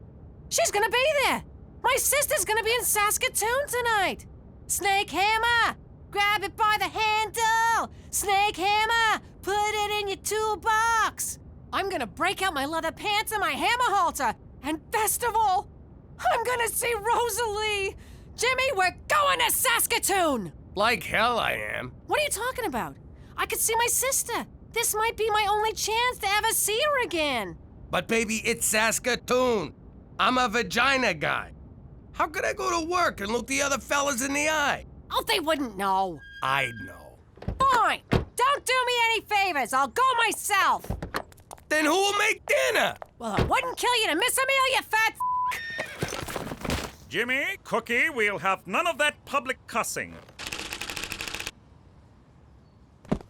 she's gonna be there. My sister's gonna be in Saskatoon tonight. Snake Hammer, grab it by the handle. Snake Hammer, put it in your toolbox. I'm gonna break out my leather pants and my hammer halter. And best of all, I'm gonna see Rosalie. Jimmy, we're going to Saskatoon. Like hell I am. What are you talking about? I could see my sister. This might be my only chance to ever see her again. But baby, it's Saskatoon. I'm a vagina guy. How could I go to work and look the other fellas in the eye? Oh, they wouldn't know. I'd know. Fine. Don't do me any favors. I'll go myself. Then who'll make dinner? Well, it wouldn't kill you to miss a meal, you fat Jimmy, Cookie, we'll have none of that public cussing.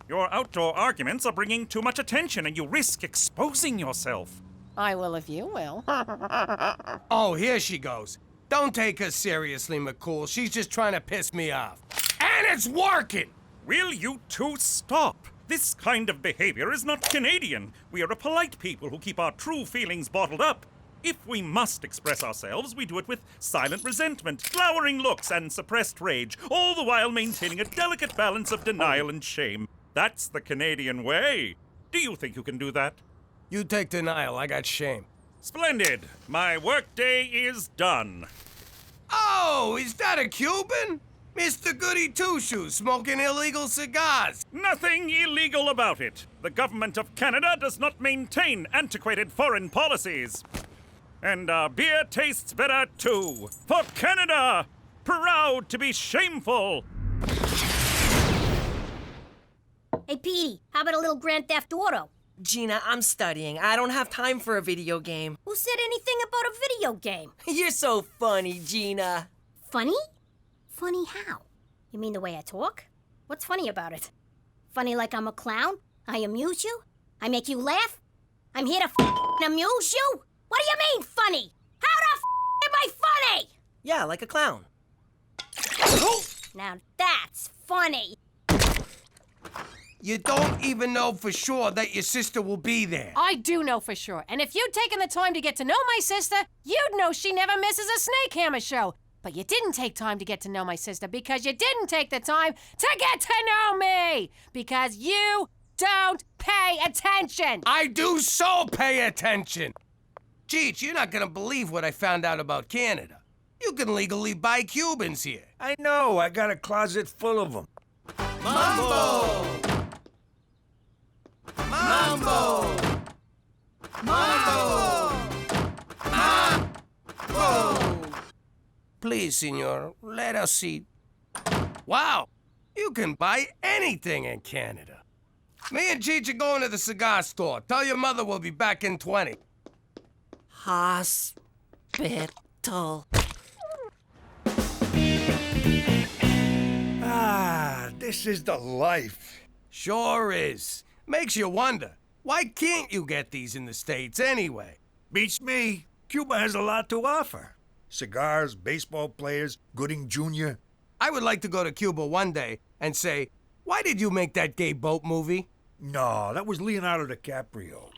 Your outdoor arguments are bringing too much attention and you risk exposing yourself. I will if you will. Oh, here she goes. Don't take her seriously, McCool. She's just trying to piss me off. And it's working! Will you two stop? This kind of behavior is not Canadian. We are a polite people who keep our true feelings bottled up. If we must express ourselves, we do it with silent resentment, glowering looks, and suppressed rage, all the while maintaining a delicate balance of denial and shame. That's the Canadian way. Do you think you can do that? You take denial, I got shame. Splendid. My workday is done. Oh, is that a Cuban? Mr. Goody Two-Shoes smoking illegal cigars. Nothing illegal about it. The government of Canada does not maintain antiquated foreign policies. And our beer tastes better too. For Canada! Proud to be shameful! Hey, Petey, how about a little Grand Theft Auto? Gina, I'm studying. I don't have time for a video game. Who said anything about a video game? You're so funny, Gina. Funny? Funny how? You mean the way I talk? What's funny about it? Funny like I'm a clown? I amuse you? I make you laugh? I'm here to amuse you? What do you mean, funny? How the am I funny? Yeah, like a clown. Now that's funny. You don't even know for sure that your sister will be there. I do know for sure. And if you'd taken the time to get to know my sister, you'd know she never misses a snake hammer show. But you didn't take time to get to know my sister because you didn't take the time to get to know me. Because you don't pay attention. I do so pay attention. Cheech, you're not gonna believe what I found out about Canada. You can legally buy Cubans here. I know, I got a closet full of them. Mambo! Mambo! Mambo! Mambo! Please, senor, let us see. Wow! You can buy anything in Canada. Me and Cheech are going to the cigar store. Tell your mother we'll be back in 20. Hospital. Ah, this is the life. Sure is. Makes you wonder, why can't you get these in the States anyway? Beats me. Cuba has a lot to offer. Cigars, baseball players, Gooding Jr. I would like to go to Cuba one day and say, why did you make that gay boat movie? No, that was Leonardo DiCaprio.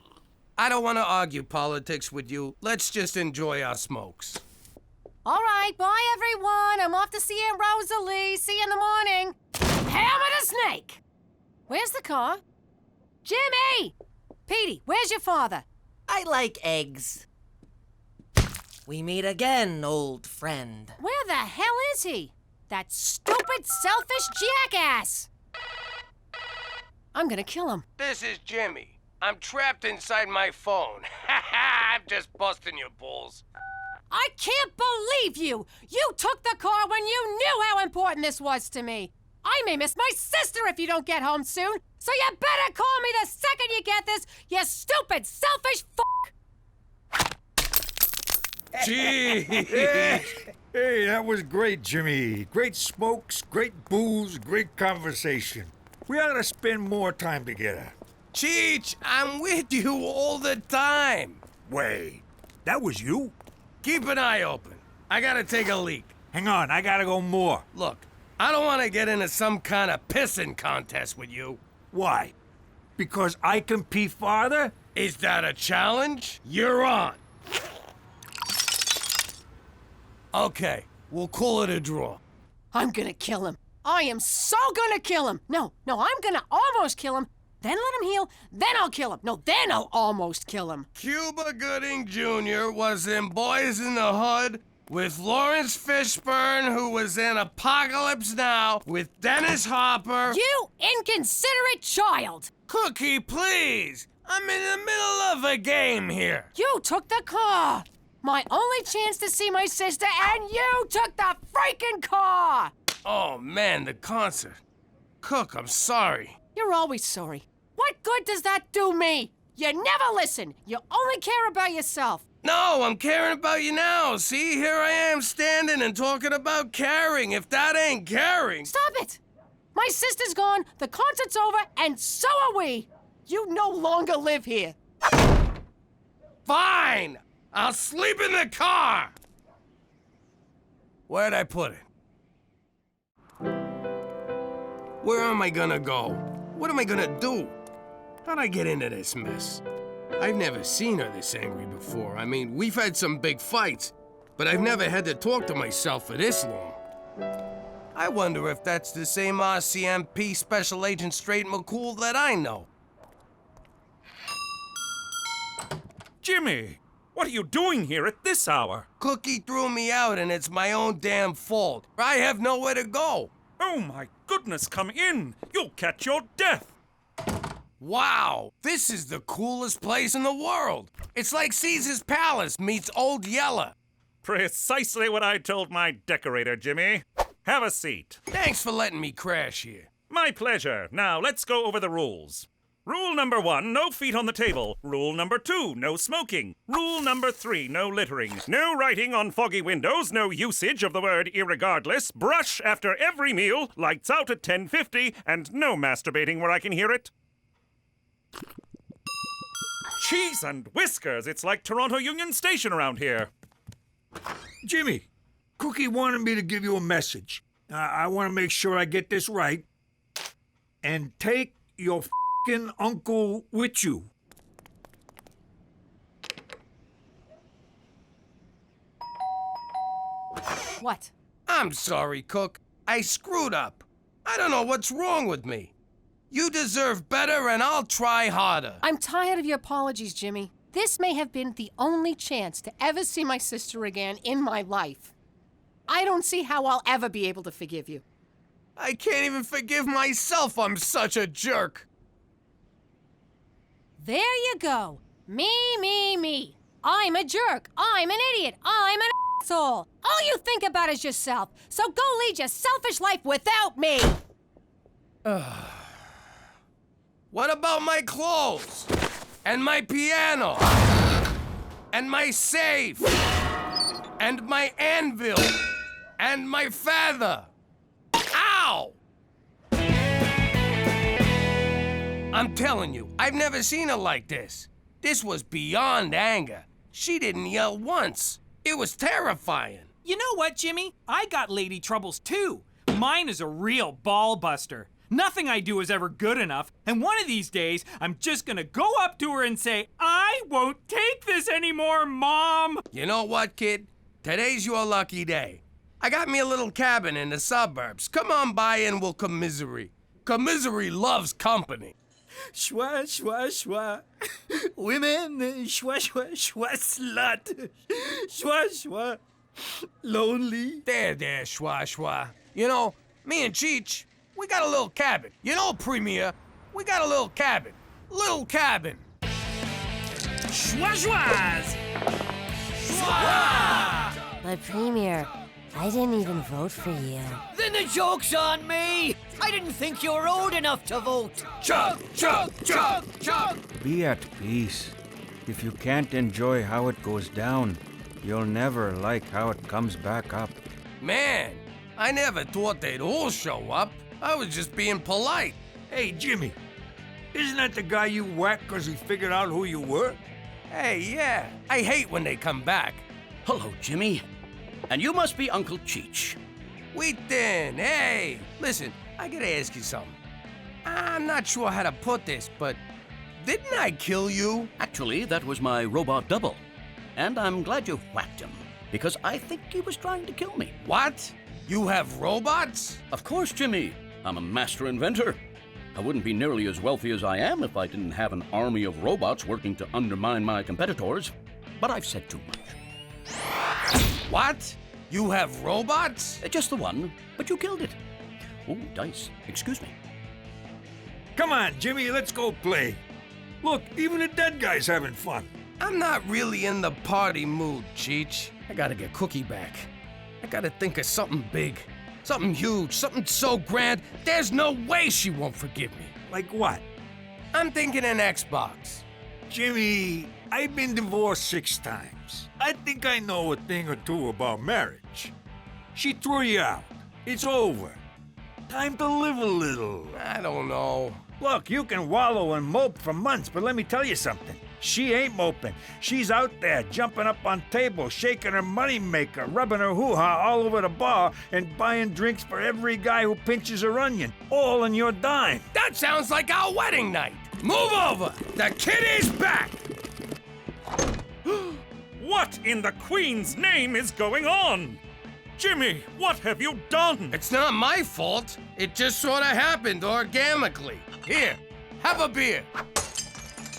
I don't want to argue politics with you. Let's just enjoy our smokes. All right, bye, everyone. I'm off to see Aunt Rosalie. See you in the morning. Hammer the snake. Where's the car? Jimmy! Petey, where's your father? I like eggs. We meet again, old friend. Where the hell is he? That stupid, selfish jackass! I'm gonna kill him. This is Jimmy. I'm trapped inside my phone. I'm just busting your balls. I can't believe you! You took the car when you knew how important this was to me. I may miss my sister if you don't get home soon, so you better call me the second you get this, you stupid, selfish f***. Gee! Hey, that was great, Jimmy. Great smokes, great booze, great conversation. We ought to spend more time together. Cheech, I'm with you all the time. Wait, that was you? Keep an eye open. I gotta take a leak. Hang on, I gotta go more. Look, I don't want to get into some kind of pissing contest with you. Why? Because I can pee farther? Is that a challenge? You're on. Okay, we'll call it a draw. I'm gonna kill him. I am so gonna kill him. No, I'm gonna almost kill him. Then let him heal, then I'll kill him. No, then I'll almost kill him. Cuba Gooding Jr. was in Boys in the Hood with Lawrence Fishburne, who was in Apocalypse Now with Dennis Hopper. You inconsiderate child! Cookie, please! I'm in the middle of a game here. You took the car! My only chance to see my sister, and you took the freaking car! Oh, man, the concert. Cook, I'm sorry. You're always sorry. What good does that do me? You never listen. You only care about yourself. No, I'm caring about you now. See, here I am standing and talking about caring. If that ain't caring... Stop it! My sister's gone, the concert's over, and so are we. You no longer live here. Fine! I'll sleep in the car! Where'd I put it? Where am I gonna go? What am I gonna do? How'd I get into this mess? I've never seen her this angry before. I mean, we've had some big fights, but I've never had to talk to myself for this long. I wonder if that's the same RCMP Special Agent Straight McCool that I know. Jimmy, what are you doing here at this hour? Cookie threw me out and it's my own damn fault. I have nowhere to go. Oh my goodness, come in. You'll catch your death. Wow, this is the coolest place in the world. It's like Caesar's Palace meets Old Yeller. Precisely what I told my decorator, Jimmy. Have a seat. Thanks for letting me crash here. My pleasure. Now, let's go over the rules. Rule number 1, no feet on the table. Rule number 2, no smoking. Rule number 3, no littering. No writing on foggy windows, no usage of the word irregardless. Brush after every meal, lights out at 10:50, and no masturbating where I can hear it. Cheese and whiskers, it's like Toronto Union Station around here. Jimmy, Cookie wanted me to give you a message. I want to make sure I get this right. And take your f***ing uncle with you. What? I'm sorry, Cook. I screwed up. I don't know what's wrong with me. You deserve better, and I'll try harder. I'm tired of your apologies, Jimmy. This may have been the only chance to ever see my sister again in my life. I don't see how I'll ever be able to forgive you. I can't even forgive myself. I'm such a jerk. There you go. Me. I'm a jerk. I'm an idiot. I'm an asshole. All you think about is yourself. So go lead your selfish life without me. What about my clothes? And my piano? And my safe? And my anvil? And my feather? Ow! I'm telling you, I've never seen her like this. This was beyond anger. She didn't yell once. It was terrifying. You know what, Jimmy? I got lady troubles too. Mine is a real ball buster. Nothing I do is ever good enough, and one of these days, I'm just gonna go up to her and say, I won't take this anymore, Mom! You know what, kid? Today's your lucky day. I got me a little cabin in the suburbs. Come on by and we'll commiserate. Commiserate loves company. Schwa, schwa, schwa. Women, schwa, schwa, schwa, slut. Schwa, schwa. Lonely. There, schwa. You know, me and Cheech, we got a little cabin. You know, Premier, we got a little cabin. Little cabin. Schwa-schwas! Schwa! But Premier, I didn't even vote for you. Then the joke's on me! I didn't think you were old enough to vote! Chug! Be at peace. If you can't enjoy how it goes down, you'll never like how it comes back up. Man, I never thought they'd all show up. I was just being polite. Hey, Jimmy, isn't that the guy you whacked because he figured out who you were? Hey, yeah. I hate when they come back. Hello, Jimmy. And you must be Uncle Cheech. Wheaton, hey! Listen, I gotta ask you something. I'm not sure how to put this, but didn't I kill you? Actually, that was my robot double. And I'm glad you whacked him, because I think he was trying to kill me. What? You have robots? Of course, Jimmy. I'm a master inventor. I wouldn't be nearly as wealthy as I am if I didn't have an army of robots working to undermine my competitors. But I've said too much. What? You have robots? Just the one, but you killed it. Oh, dice. Excuse me. Come on, Jimmy, let's go play. Look, even the dead guy's having fun. I'm not really in the party mood, Cheech. I gotta get Cookie back. I gotta think of something big. Something huge, something so grand, there's no way she won't forgive me. Like what? I'm thinking an Xbox. Jimmy, I've been divorced 6 times. I think I know a thing or two about marriage. She threw you out. It's over. Time to live a little. I don't know. Look, you can wallow and mope for months, but let me tell you something. She ain't moping. She's out there jumping up on tables, shaking her moneymaker, rubbing her hoo-ha all over the bar, and buying drinks for every guy who pinches her onion, all on your dime. That sounds like our wedding night. Move over. The kid is back. What in the Queen's name is going on? Jimmy, what have you done? It's not my fault. It just sort of happened organically. Here, have a beer.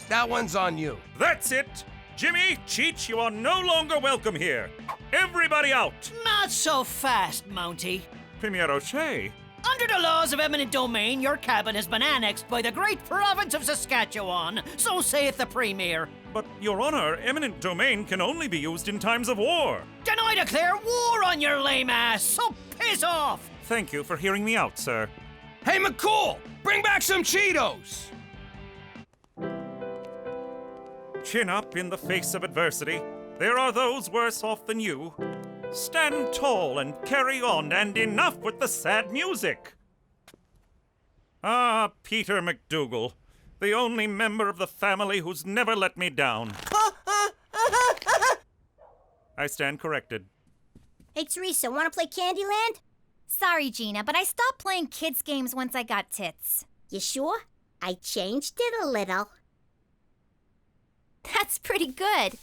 That one's on you. That's it. Jimmy, Cheech, you are no longer welcome here. Everybody out. Not so fast, Mountie. Premier O'Shea. Under the laws of eminent domain, your cabin has been annexed by the great province of Saskatchewan. So saith the Premier. But, Your Honor, eminent domain can only be used in times of war. Then I declare war on your lame ass, so piss off! Thank you for hearing me out, sir. Hey, McCool, bring back some Cheetos. Chin up in the face of adversity. There are those worse off than you. Stand tall and carry on, and enough with the sad music. Ah, Peter MacDougal, the only member of the family who's never let me down. I stand corrected. Hey, Teresa, want to play Candyland? Sorry, Gina, but I stopped playing kids' games once I got tits. You sure? I changed it a little. That's pretty good.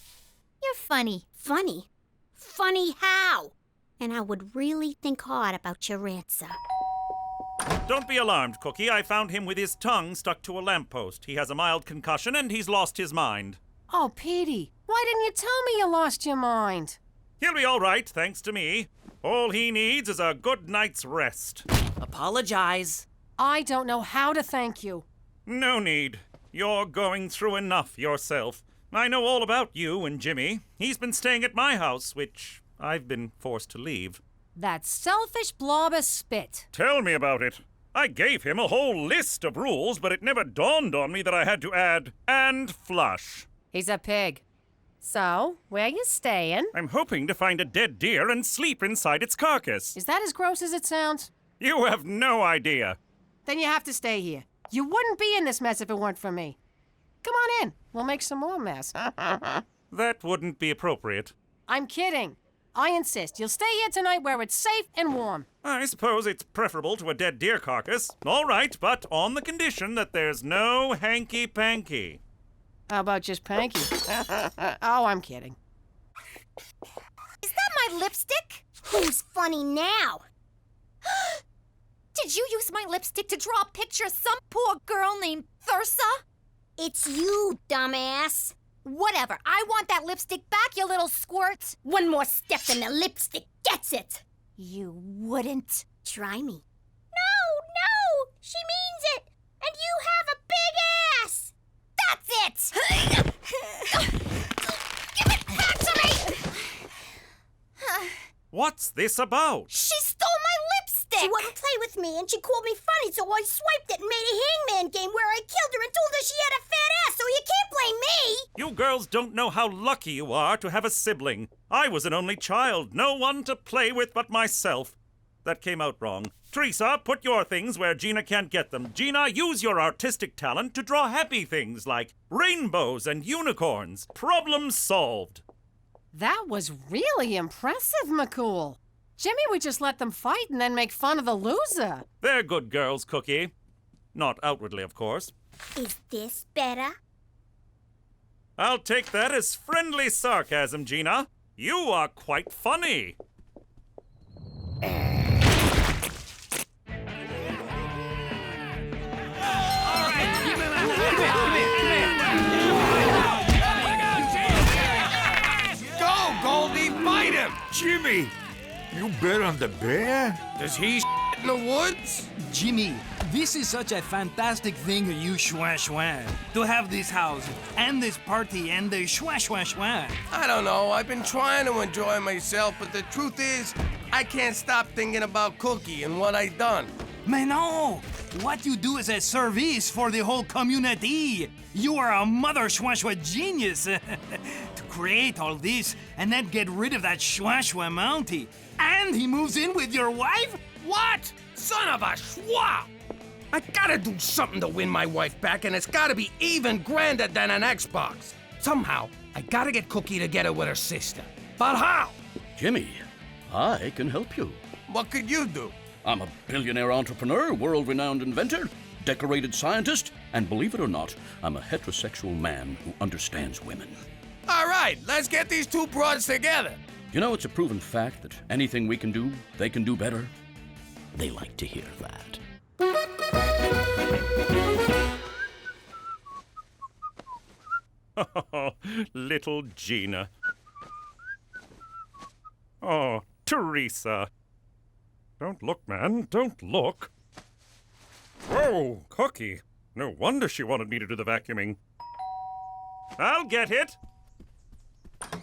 You're funny. Funny? Funny how? And I would really think hard about your answer. Don't be alarmed, Cookie. I found him with his tongue stuck to a lamppost. He has a mild concussion and he's lost his mind. Oh, Petey, why didn't you tell me you lost your mind? He'll be all right, thanks to me. All he needs is a good night's rest. Apologize. I don't know how to thank you. No need. You're going through enough yourself. I know all about you and Jimmy. He's been staying at my house, which I've been forced to leave. That selfish blob of spit. Tell me about it. I gave him a whole list of rules, but it never dawned on me that I had to add, and flush. He's a pig. So, where you staying? I'm hoping to find a dead deer and sleep inside its carcass. Is that as gross as it sounds? You have no idea. Then you have to stay here. You wouldn't be in this mess if it weren't for me. Come on in. We'll make some more mess. That wouldn't be appropriate. I'm kidding. I insist. You'll stay here tonight where it's safe and warm. I suppose it's preferable to a dead deer carcass. All right, but on the condition that there's no hanky-panky. How about just Panky? Oh, I'm kidding. Is that my lipstick? Who's funny now? Did you use my lipstick to draw a picture of some poor girl named Thursa? It's you, dumbass. Whatever. I want that lipstick back, you little squirt. One more step and the lipstick gets it. You wouldn't. Try me. No, she means it. And you have a big ass. That's it! Give it back to me! What's this about? She stole my lipstick! She wouldn't play with me, and she called me funny, so I swiped it and made a hangman game where I killed her and told her she had a fat ass, so you can't blame me! You girls don't know how lucky you are to have a sibling. I was an only child, no one to play with but myself. That came out wrong. Teresa, put your things where Gina can't get them. Gina, use your artistic talent to draw happy things like rainbows and unicorns. Problem solved. That was really impressive, McCool. Jimmy would just let them fight and then make fun of the loser. They're good girls, Cookie. Not outwardly, of course. Is this better? I'll take that as friendly sarcasm, Gina. You are quite funny. Go, Goldie, fight him! Jimmy, you bet on the bear? Does he in the woods? Jimmy, this is such a fantastic thing, you schwa to have this house and this party and the schwa. I don't know. I've been trying to enjoy myself, but the truth is, I can't stop thinking about Cookie and what I done. Mais no! What you do is a service for the whole community. You are a mother schwa genius to create all this and then get rid of that schwa Mountie. And he moves in with your wife? What? Son of a schwa! I gotta do something to win my wife back, and it's gotta be even grander than an Xbox. Somehow, I gotta get Cookie together with her sister. But how? Jimmy, I can help you. What could you do? I'm a billionaire entrepreneur, world-renowned inventor, decorated scientist, and believe it or not, I'm a heterosexual man who understands women. All right, let's get these two broads together. You know, it's a proven fact that anything we can do, they can do better. They like to hear that. Little Gina. Oh, Teresa. Don't look, man. Don't look. Whoa, Cookie. No wonder she wanted me to do the vacuuming. I'll get it.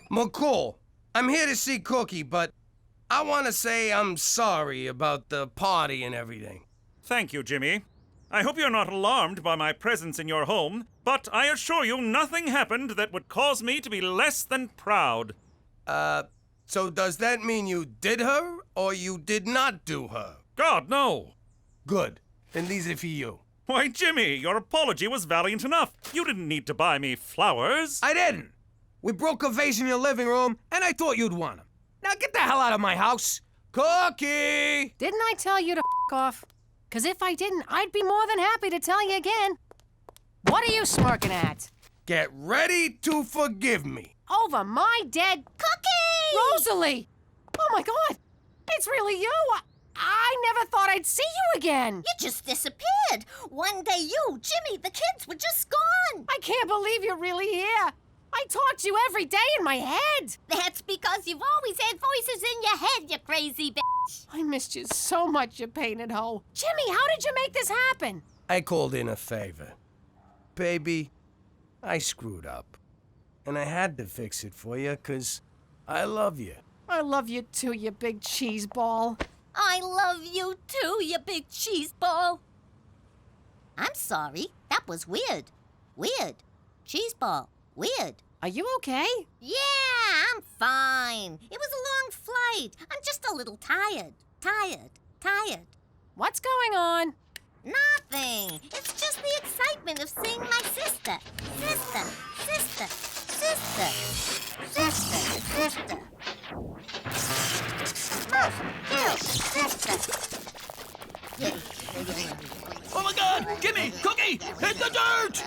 McCool, I'm here to see Cookie, but I want to say I'm sorry about the party and everything. Thank you, Jimmy. I hope you're not alarmed by my presence in your home, but But I assure you nothing happened that would cause me to be less than proud. So does that mean you did her, or you did not do her? God, no. Good. Then these are for you. Why, Jimmy, your apology was valiant enough. You didn't need to buy me flowers. I didn't. We broke a vase in your living room, and I thought you'd want them. Now get the hell out of my house. Cookie! Didn't I tell you to f off? Because if I didn't, I'd be more than happy to tell you again. What are you smirking at? Get ready to forgive me. Over my dead... Cookie! Rosalie! Oh, my God. It's really you. I never thought I'd see you again. You just disappeared. One day you, Jimmy, the kids were just gone. I can't believe you're really here. I talk to you every day in my head. That's because you've always had voices in your head, you crazy bitch. I missed you so much, you painted hoe. Jimmy, how did you make this happen? I called in a favor. Baby, I screwed up. And I had to fix it for you, 'cause I love you. I love you too, you big cheese ball. I love you too, you big cheese ball. I'm sorry. That was weird. Weird. Cheese ball. Weird. Are you okay? Yeah, I'm fine. It was a long flight. I'm just a little tired. Tired. What's going on? Nothing. It's just the excitement of seeing my sister. Sister. Mom, Bill, sister. Oh my God! Jimmy! Cookie! Hit the dirt!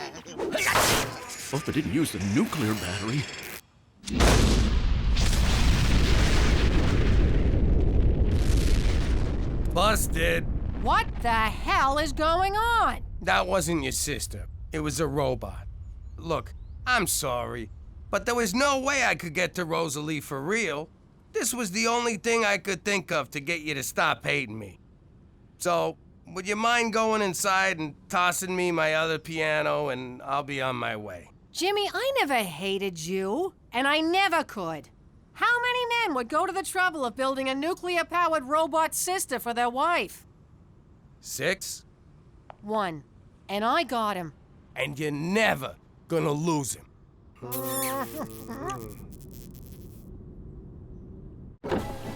Hope I didn't use the nuclear battery. Busted. What the hell is going on? That wasn't your sister. It was a robot. Look, I'm sorry, but there was no way I could get to Rosalie for real. This was the only thing I could think of to get you to stop hating me. So, would you mind going inside and tossing me my other piano, and I'll be on my way? Jimmy, I never hated you, and I never could. How many men would go to the trouble of building a nuclear-powered robot sister for their wife? 6? 1. And I got him. And you're never gonna lose him.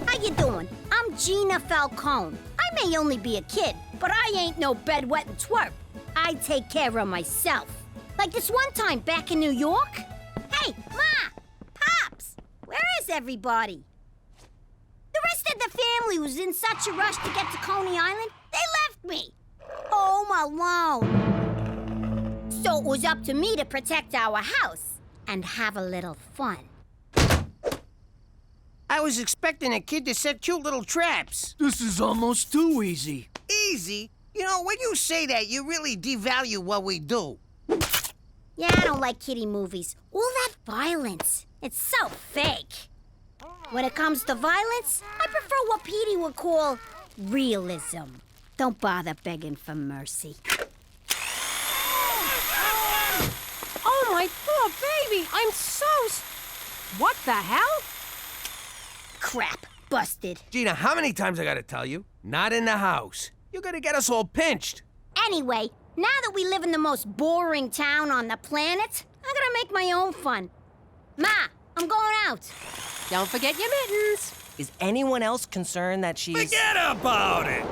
How you doing? I'm Gina Falcone. I may only be a kid, but I ain't no bedwetting twerp. I take care of myself. Like this one time back in New York. Hey, Ma! Pops! Where is everybody? The rest of the family was in such a rush to get to Coney Island, they left me. Home alone. So it was up to me to protect our house and have a little fun. I was expecting a kid to set cute little traps. This is almost too easy. Easy? You know, when you say that, you really devalue what we do. Yeah, I don't like kiddie movies. All that violence. It's so fake. When it comes to violence, I prefer what Petey would call realism. Don't bother begging for mercy. Oh, my poor baby! I'm so... What the hell? Crap. Busted. Gina, how many times I gotta tell you? Not in the house. You're gonna get us all pinched. Anyway, now that we live in the most boring town on the planet, I'm gonna make my own fun. Ma, I'm going out. Don't forget your mittens. Is anyone else concerned that she's... Forget about it!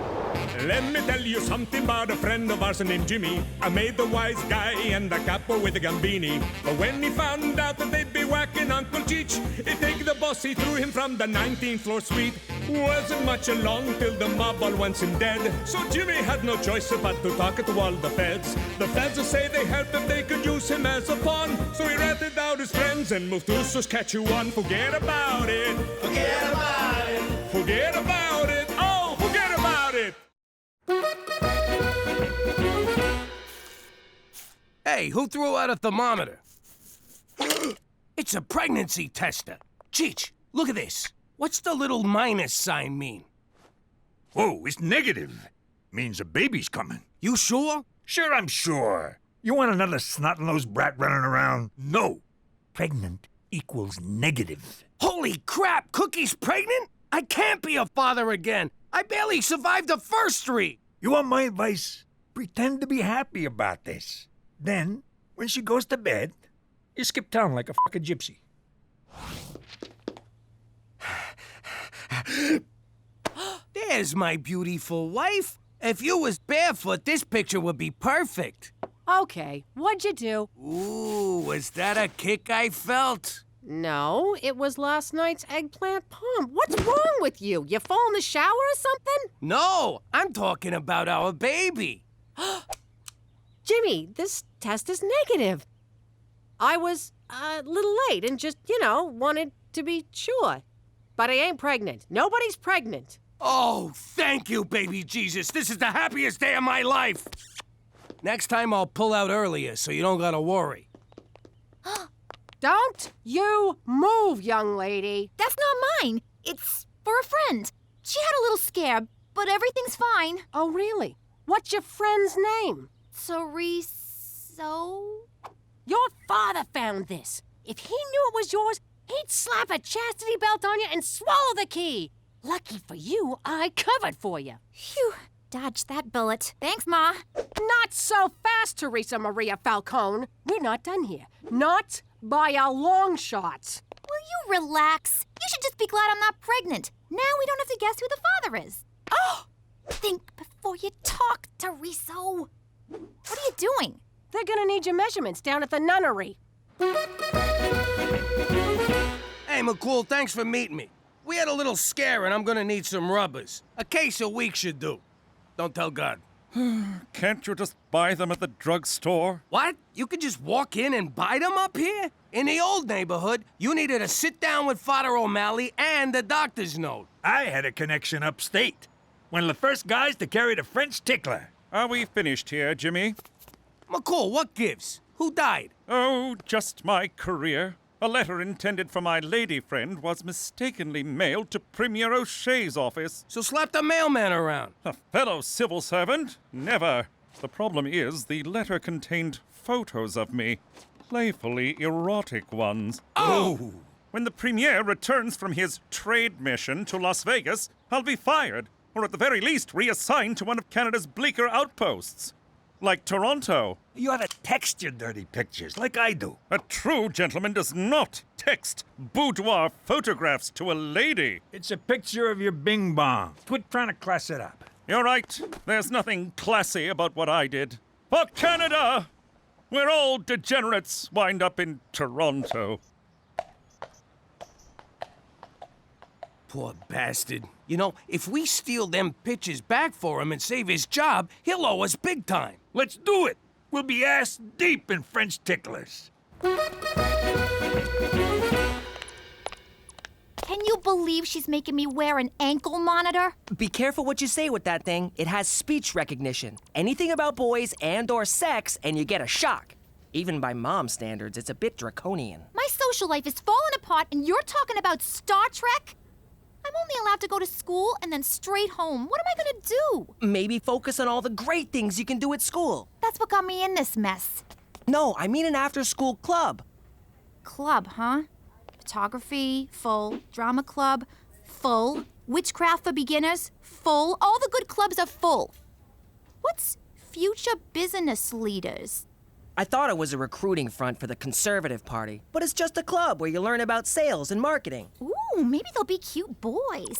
Let me tell you something about a friend of ours named Jimmy. I made the wise guy and the capo with the Gambini. But when he found out that they'd be whacking Uncle Cheech, he'd take the boss, he threw him from the 19th floor suite. Wasn't much along till the mob all wants him dead. So Jimmy had no choice but to talk to all the feds. The feds say they helped him, they could use him as a pawn. So he ratted out his friends and moved to Saskatchewan. Forget about it. Forget about it. Forget about it. Oh, forget about it. Hey, who threw out a thermometer? It's a pregnancy tester. Cheech, look at this. What's the little minus sign mean? Oh, it's negative. Means a baby's coming. You sure? Sure, I'm sure. You want another snot-nosed brat running around? No. Pregnant equals negative. Holy crap, Cookie's pregnant? I can't be a father again. I barely survived the first 3. You want my advice? Pretend to be happy about this. Then, When she goes to bed, you skip town like a fucking gypsy. There's my beautiful wife. If you was barefoot, this picture would be perfect. Okay, what'd you do? Ooh, was that a kick I felt? No, it was last night's eggplant palm. What's wrong with you? You fall in the shower or something? No, I'm talking about our baby. Jimmy, this test is negative. I was a little late and just, wanted to be sure. But I ain't pregnant. Nobody's pregnant. Oh, thank you, baby Jesus. This is the happiest day of my life. Next time I'll pull out earlier so you don't gotta worry. Don't you move, young lady. That's not mine. It's for a friend. She had a little scare, but everything's fine. Oh, really? What's your friend's name? Teresa? Your father found this. If he knew it was yours, he'd slap a chastity belt on you and swallow the key. Lucky for you, I covered for you. Phew, dodged that bullet. Thanks, Ma. Not so fast, Teresa Maria Falcone. We're not done here. Not by a long shot. Will you relax? You should just be glad I'm not pregnant. Now we don't have to guess who the father is. Oh! Think before you talk, Teresa. What are you doing? They're gonna need your measurements down at the nunnery. Hey, McCool, thanks for meeting me. We had a little scare and I'm gonna need some rubbers. A case a week should do. Don't tell God. Can't you just buy them at the drugstore? What? You could just walk in and buy them up here? In the old neighborhood, you needed to sit down with Father O'Malley and the doctor's note. I had a connection upstate. One of the first guys to carry the French tickler. Are we finished here, Jimmy? McCool, what gives? Who died? Oh, just my career. A letter intended for my lady friend was mistakenly mailed to Premier O'Shea's office. So slap the mailman around. A fellow civil servant? Never. The problem is the letter contained photos of me. Playfully erotic ones. Oh! When the Premier returns from his trade mission to Las Vegas, I'll be fired, or at the very least reassigned to one of Canada's bleaker outposts. Like Toronto. You ought to text your dirty pictures, like I do. A true gentleman does not text boudoir photographs to a lady. It's a picture of your bing bong. Quit trying to class it up. You're right. There's nothing classy about what I did. For Canada! Where all degenerates wind up in Toronto. Poor bastard. You know, if we steal them pictures back for him and save his job, he'll owe us big time. Let's do it. We'll be ass deep in French ticklers. Can you believe she's making me wear an ankle monitor? Be careful what you say with that thing. It has speech recognition. Anything about boys and/or sex, and you get a shock. Even by mom standards, it's a bit draconian. My social life is falling apart, and you're talking about Star Trek? I'm only allowed to go to school and then straight home. What am I gonna do? Maybe focus on all the great things you can do at school. That's what got me in this mess. No, I mean an after-school club. Club, huh? Photography, full. Drama club, full. Witchcraft for beginners, full. All the good clubs are full. What's future business leaders? I thought it was a recruiting front for the Conservative Party, but it's just a club where you learn about sales and marketing. Ooh, maybe they'll be cute boys.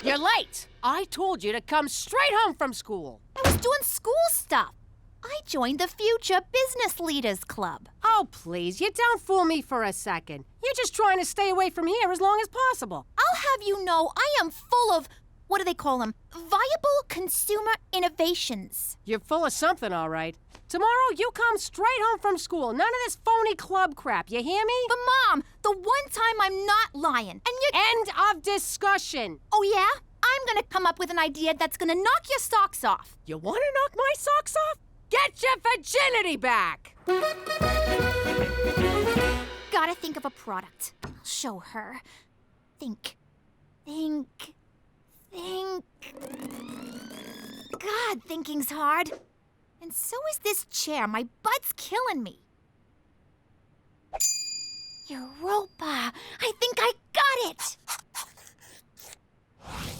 You're late. I told you to come straight home from school. I was doing school stuff. I joined the Future Business Leaders Club. Oh, please, you don't fool me for a second. You're just trying to stay away from here as long as possible. I'll have you know I am full of, what do they call them? Viable consumer innovations. You're full of something, all right. Tomorrow, you come straight home from school. None of this phony club crap, you hear me? But, Mom, the one time I'm not lying, and you... End of discussion. Oh, yeah? I'm gonna come up with an idea that's gonna knock your socks off. You wanna knock my socks off? Get your virginity back! Gotta think of a product. I'll show her. Think. God, thinking's hard. And so is this chair. My butt's killing me. Europa. I think I got it.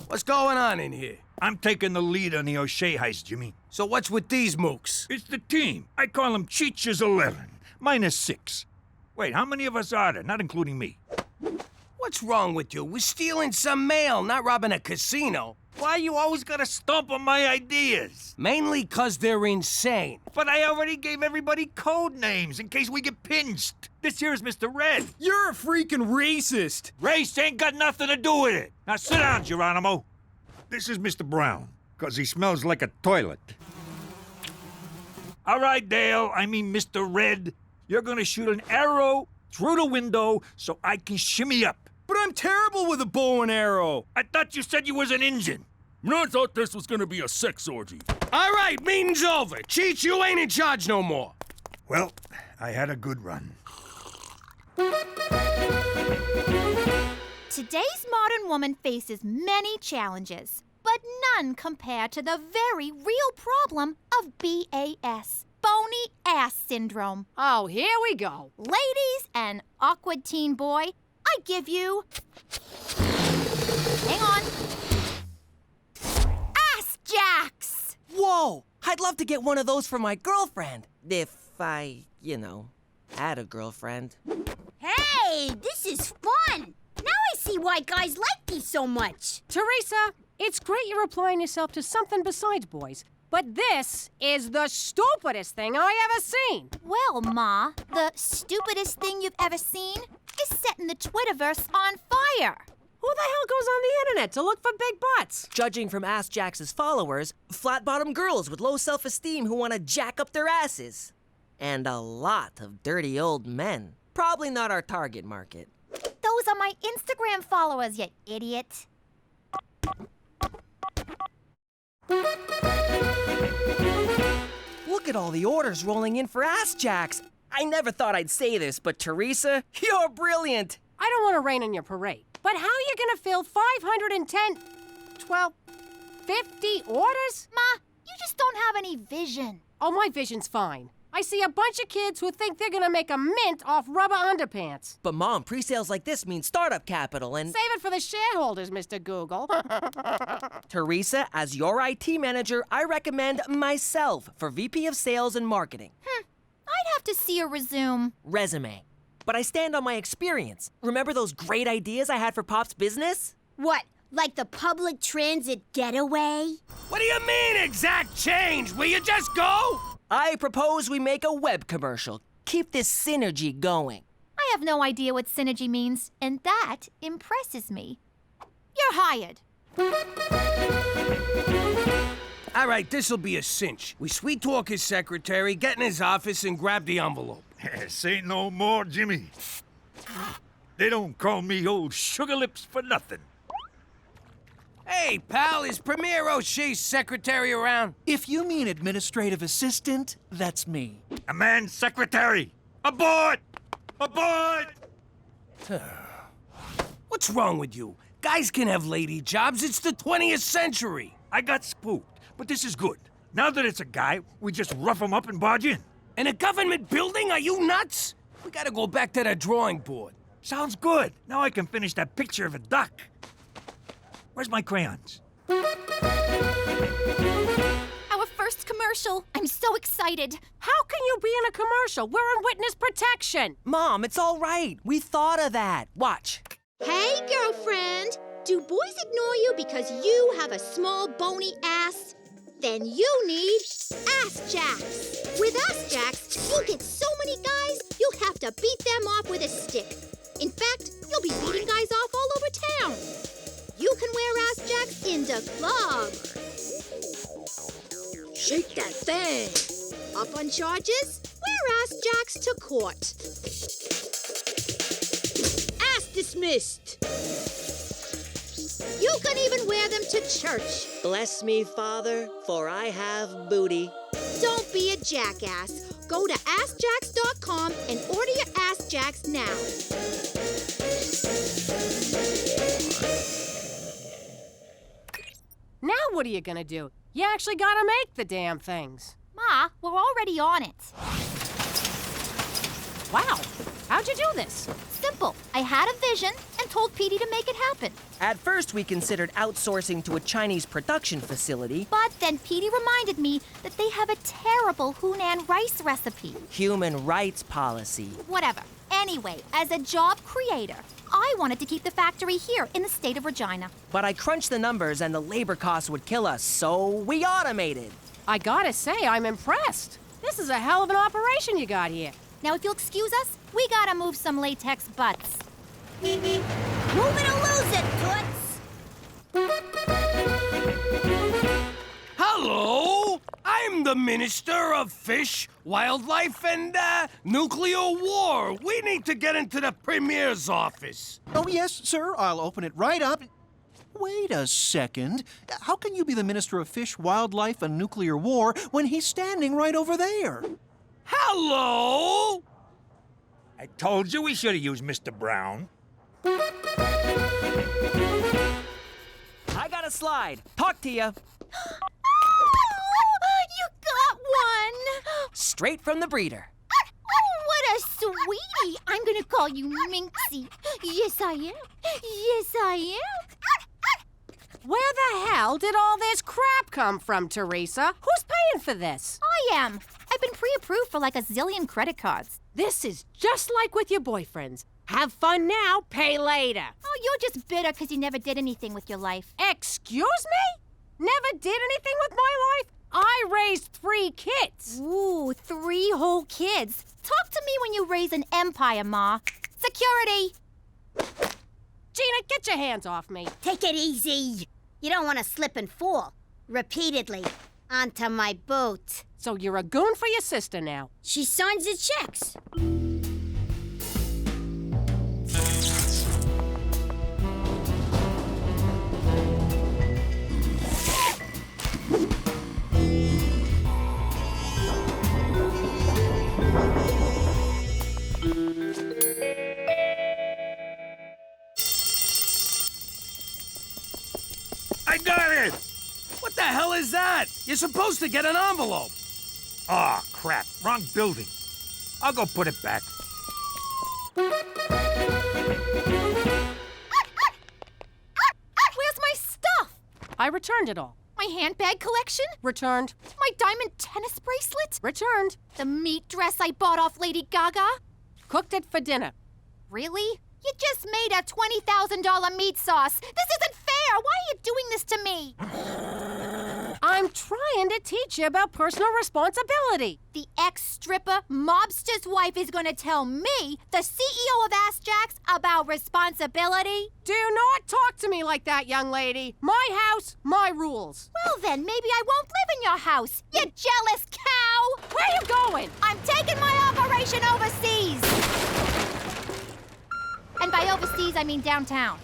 What's going on in here? I'm taking the lead on the O'Shea heist, Jimmy. So what's with these mooks? It's the team. I call them Cheech's 11. Mine is 6. Wait, how many of us are there, not including me? What's wrong with you? We're stealing some mail, not robbing a casino. Why you always gotta stomp on my ideas? Mainly 'cause they're insane. But I already gave everybody code names in case we get pinched. This here's Mr. Red. You're a freaking racist. Race ain't got nothing to do with it. Now sit down, Geronimo. This is Mr. Brown, 'cause he smells like a toilet. All right, Dale, I mean Mr. Red. You're gonna shoot an arrow through the window so I can shimmy up. But I'm terrible with a bow and arrow. I thought you said you was an Injun. I thought this was gonna be a sex orgy. All right, meeting's over. Cheech, you ain't in charge no more. Well, I had a good run. Today's modern woman faces many challenges, but none compare to the very real problem of BAS, bony ass syndrome. Oh, here we go. Ladies and awkward teen boy, I give you... Hang on. Ass jacks! Whoa! I'd love to get one of those for my girlfriend. If I, had a girlfriend. Hey, this is fun! Now I see why guys like these so much. Teresa, it's great you're applying yourself to something besides boys, but this is the stupidest thing I ever seen. Well, Ma, the stupidest thing you've ever seen is setting the Twitterverse on fire. Who the hell goes on the internet to look for big butts? Judging from Ass Jax's followers, flat-bottomed girls with low self-esteem who want to jack up their asses. And a lot of dirty old men. Probably not our target market. Those are my Instagram followers, you idiot. Look at all the orders rolling in for Ass Jacks. I never thought I'd say this, but Teresa, you're brilliant. I don't want to rain on your parade, but how are you gonna fill 510, 50 orders? Ma, you just don't have any vision. Oh, my vision's fine. I see a bunch of kids who think they're gonna make a mint off rubber underpants. But Mom, pre-sales like this mean startup capital and... Save it for the shareholders, Mr. Google. Teresa, as your IT manager, I recommend myself for VP of Sales and Marketing. I'd have to see a resume. Resume. But I stand on my experience. Remember those great ideas I had for Pop's business? What, like the public transit getaway? What do you mean, exact change? Will you just go? I propose we make a web commercial. Keep this synergy going. I have no idea what synergy means, and that impresses me. You're hired. All right, this'll be a cinch. We sweet talk his secretary, get in his office, and grab the envelope. Say no more, Jimmy. They don't call me old sugar lips for nothing. Hey, pal, is Premier O'Shea's secretary around? If you mean administrative assistant, that's me. A man's secretary. Abort! Abort! What's wrong with you? Guys can have lady jobs. It's the 20th century. I got spooked, but this is good. Now that it's a guy, we just rough him up and barge in. In a government building? Are you nuts? We gotta go back to the drawing board. Sounds good. Now I can finish that picture of a duck. Where's my crayons? Our first commercial. I'm so excited. How can you be in a commercial? We're in witness protection. Mom, it's all right. We thought of that. Watch. Hey, girlfriend. Do boys ignore you because you have a small bony ass? Then you need Ass Jacks. With Ass Jacks, you'll get so many guys, you'll have to beat them off with a stick. In fact, you'll be beating guys off all over town. You can wear Ass Jacks in the club. Shake that thing. Up on charges? Wear Ass Jacks to court. Ass dismissed. You can even wear them to church. Bless me, Father, for I have booty. Don't be a jackass. Go to AskJacks.com and order your Ass Jacks now. Now what are you gonna do? You actually gotta make the damn things. Ma, we're already on it. Wow, how'd you do this? Simple. I had a vision, and and told Petey to make it happen. At first, we considered outsourcing to a Chinese production facility. But then Petey reminded me that they have a terrible Hunan rice recipe. Human rights policy. Whatever. Anyway, as a job creator, I wanted to keep the factory here in the state of Regina. But I crunched the numbers and the labor costs would kill us, so we automated. I gotta say, I'm impressed. This is a hell of an operation you got here. Now, if you'll excuse us, we gotta move some latex butts. Move it or lose it, Toots. Hello! I'm the Minister of Fish, Wildlife, and, Nuclear War. We need to get into the Premier's office. Oh, yes, sir. I'll open it right up. Wait a second. How can you be the Minister of Fish, Wildlife, and Nuclear War when he's standing right over there? Hello! I told you we should have used Mr. Brown. I got a slide. Talk to ya. You got one! Straight from the breeder. What a sweetie! I'm gonna call you Minxie. Yes, I am. Yes, I am. Where the hell did all this crap come from, Teresa? Who's paying for this? I am. I've been pre-approved for like a zillion credit cards. This is just like with your boyfriends. Have fun now, pay later. Oh, you're just bitter because you never did anything with your life. Excuse me? Never did anything with my life? I raised 3 kids. Ooh, 3 whole kids. Talk to me when you raise an empire, Ma. Security! Gina, get your hands off me. Take it easy. You don't want to slip and fall. Repeatedly. Onto my boot. So you're a goon for your sister now. She signs the checks. I got it! What the hell is that? You're supposed to get an envelope. Aw, crap. Wrong building. I'll go put it back. Where's my stuff? I returned it all. My handbag collection? Returned. My diamond tennis bracelet? Returned. The meat dress I bought off Lady Gaga? Cooked it for dinner. Really? You just made a $20,000 meat sauce. This isn't fair. Why are you doing this to me? I'm trying to teach you about personal responsibility. The ex-stripper mobster's wife is going to tell me, the CEO of Ass Jacks, about responsibility? Do not talk to me like that, young lady. My house, my rules. Well then, maybe I won't live in your house, you jealous cow! Where you going? I'm taking my operation overseas! And by overseas, I mean downtown.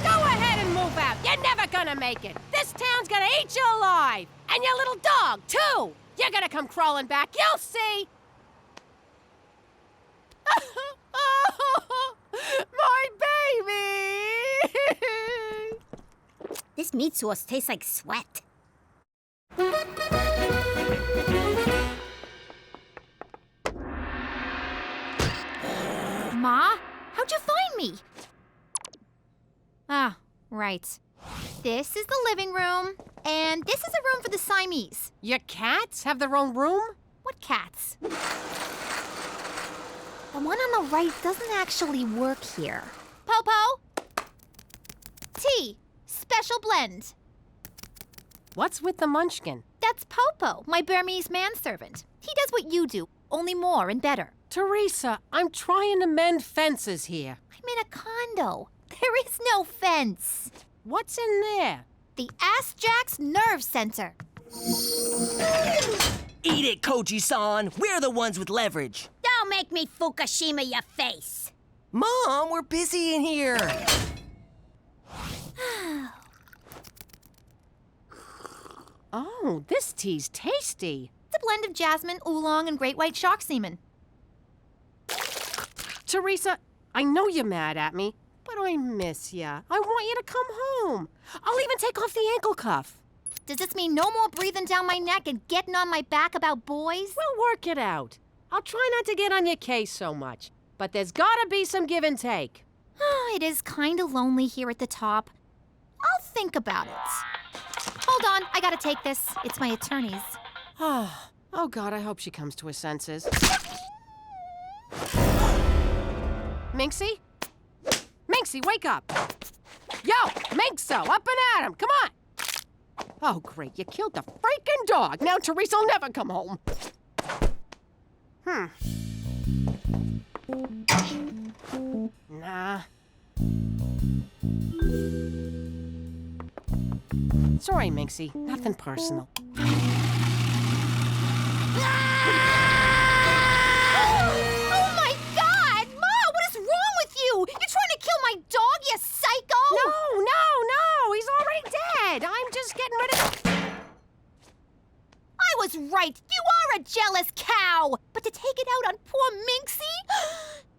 Go ahead and move out. You're never gonna make it. This town's gonna eat you alive. And your little dog, too. You're gonna come crawling back. You'll see. My baby! This meat sauce tastes like sweat. Ma, how'd you find me? Ah, right. This is the living room, and this is a room for the Siamese. Your cats have their own room? What cats? The one on the right doesn't actually work here. Popo! Tea. Special blend. What's with the munchkin? That's Popo, my Burmese manservant. He does what you do, only more and better. Teresa, I'm trying to mend fences here. I'm in a condo. There is no fence. What's in there? The Ass Jacks Nerve Center. Eat it, Koji-san. We're the ones with leverage. Don't make me Fukushima your face. Mom, we're busy in here. Oh, this tea's tasty. It's a blend of jasmine, oolong, and great white shark semen. Teresa, I know you're mad at me, but I miss ya. I want you to come home. I'll even take off the ankle cuff. Does this mean no more breathing down my neck and getting on my back about boys? We'll work it out. I'll try not to get on your case so much, but there's gotta be some give and take. Oh, it is kind of lonely here at the top. I'll think about it. Hold on, I gotta take this. It's my attorney's. Oh, God, I hope she comes to her senses. Minxie? Minxie, wake up! Yo, Minxo, up and at him, come on! Oh, great, you killed the freaking dog. Now Teresa'll never come home. Nah. Sorry, Minxie, nothing personal. Oh my God! Ma, what is wrong with you? You're trying to kill my dog, you psycho! No, he's already dead. I'm just getting rid of... I was right. You are a jealous cow. But to take it out on poor Minxie?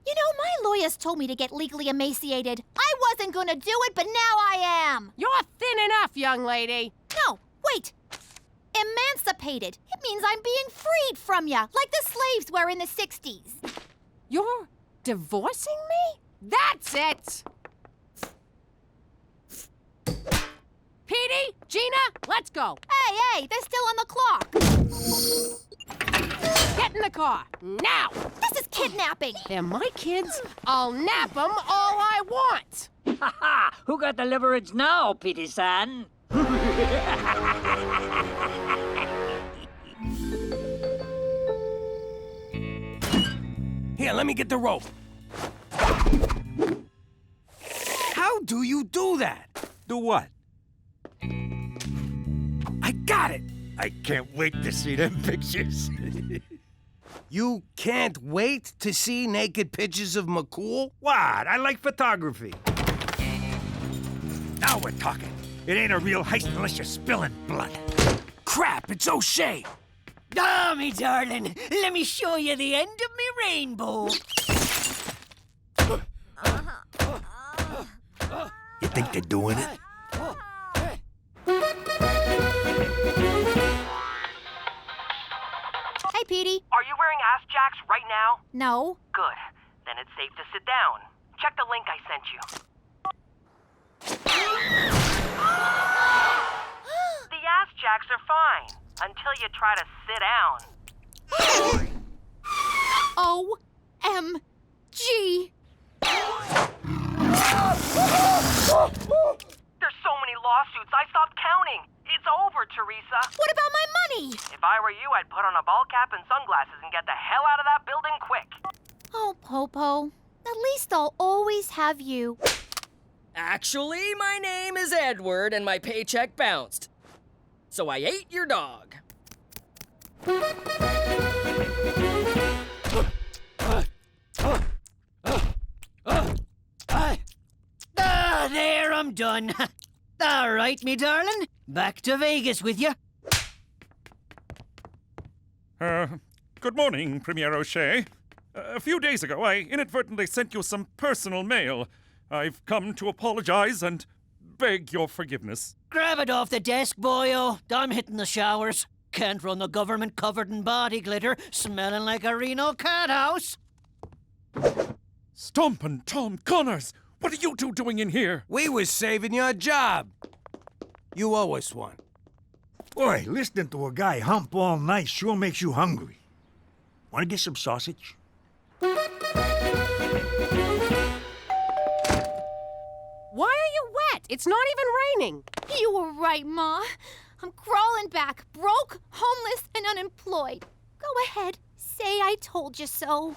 You know, my lawyers told me to get legally emaciated. I wasn't gonna do it, but now I am. You're thin enough, young lady. No, wait. Emancipated. It means I'm being freed from ya, like the slaves were in the 60s. You're divorcing me? That's it! Petey, Gina, let's go. Hey, they're still on the clock. Get in the car, now! This is kidnapping. They're my kids. I'll nap them all I want. Ha ha! Who got the leverage now, Petey-san? Here, let me get the rope. How do you do that? Do what? I got it! I can't wait to see them pictures. You can't wait to see naked pictures of McCool? What? I like photography. Now we're talking. It ain't a real heist unless you're spilling blood. Crap, it's O'Shea! Ah, me darling, let me show you the end of me rainbow. You think they're doing it? Hey, Petey. Are you wearing ass jacks right now? No. Good. Then it's safe to sit down. Check the link I sent you. The ass jacks are fine until you try to sit down. O-M-G. There's so many lawsuits, I stopped counting. It's over, Teresa. What about my money? If I were you, I'd put on a ball cap and sunglasses and get the hell out of that building quick. Oh, Popo. At least I'll always have you. Actually, my name is Edward and my paycheck bounced. So I ate your dog. There, I'm done. All right, me darling. Back to Vegas with you. Good morning, Premier O'Shea. A few days ago, I inadvertently sent you some personal mail. I've come to apologize and beg your forgiveness. Grab it off the desk, boyo. I'm hitting the showers. Can't run the government covered in body glitter, smelling like a Reno cat house. Stompin' Tom Connors! What are you two doing in here? We was saving your job. You owe us one. Boy, listening to a guy hump all night sure makes you hungry. Want to get some sausage? Why are you wet? It's not even raining. You were right, Ma. I'm crawling back, broke, homeless, and unemployed. Go ahead, say I told you so.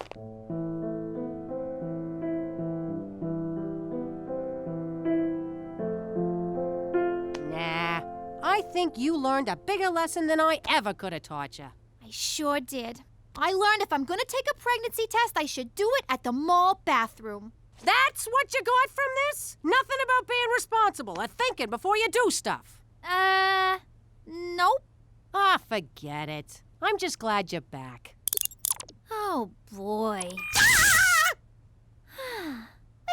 Nah, I think you learned a bigger lesson than I ever could have taught you. I sure did. I learned if I'm gonna take a pregnancy test, I should do it at the mall bathroom. That's what you got from this? Nothing about being responsible or thinking before you do stuff. Nope. Ah, forget it. I'm just glad you're back. Oh, boy.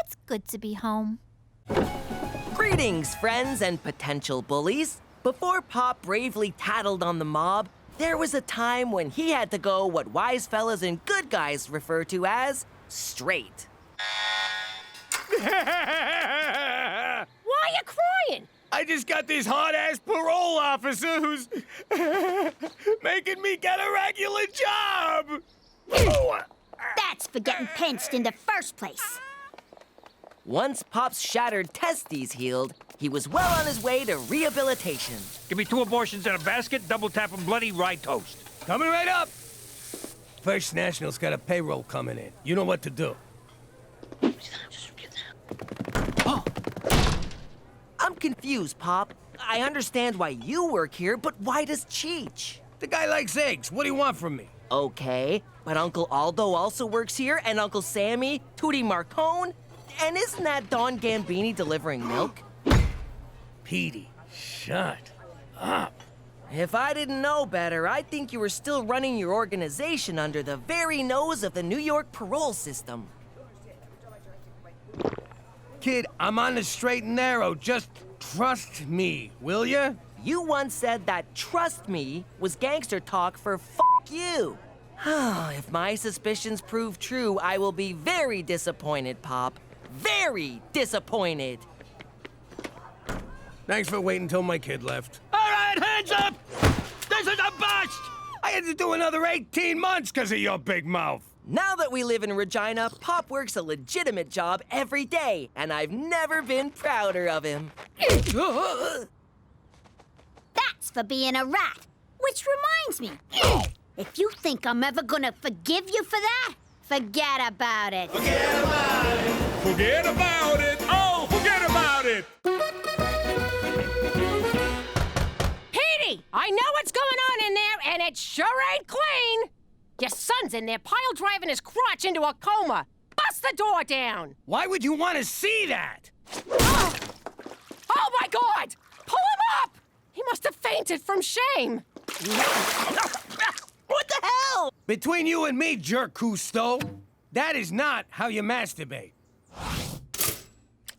It's good to be home. Greetings, friends and potential bullies. Before Pop bravely tattled on the mob, there was a time when he had to go what wise fellas and good guys refer to as straight. Why are you crying? I just got this hard-ass parole officer who's making me get a regular job. That's for getting pinched in the first place. Once Pop's shattered testes healed, he was well on his way to rehabilitation. Give me 2 abortions in a basket, double tap 'em bloody rye toast. Coming right up. First National's got a payroll coming in. You know what to do. I'm confused, Pop. I understand why you work here, but why does Cheech? The guy likes eggs. What do you want from me? Okay, but Uncle Aldo also works here, and Uncle Sammy, Tootie Marcone, and isn't that Don Gambini delivering milk? Petey, shut up. If I didn't know better, I'd think you were still running your organization under the very nose of the New York parole system. Kid, I'm on the straight and narrow. Just trust me, will ya? You once said that trust me was gangster talk for f you. If my suspicions prove true, I will be very disappointed, Pop. Very disappointed. Thanks for waiting until my kid left. All right, hands up! This is a bust! I had to do another 18 months because of your big mouth. Now that we live in Regina, Pop works a legitimate job every day, and I've never been prouder of him. That's for being a rat. Which reminds me, if you think I'm ever gonna forgive you for that, forget about it. Forget about it. Forget about it. Oh, forget about it. Petey, I know what's going on in there, and it sure ain't clean. Your son's in there pile-driving his crotch into a coma. Bust the door down. Why would you want to see that? Oh my God! Pull him up! He must have fainted from shame. What the hell? Between you and me, jerk Cousteau, that is not how you masturbate.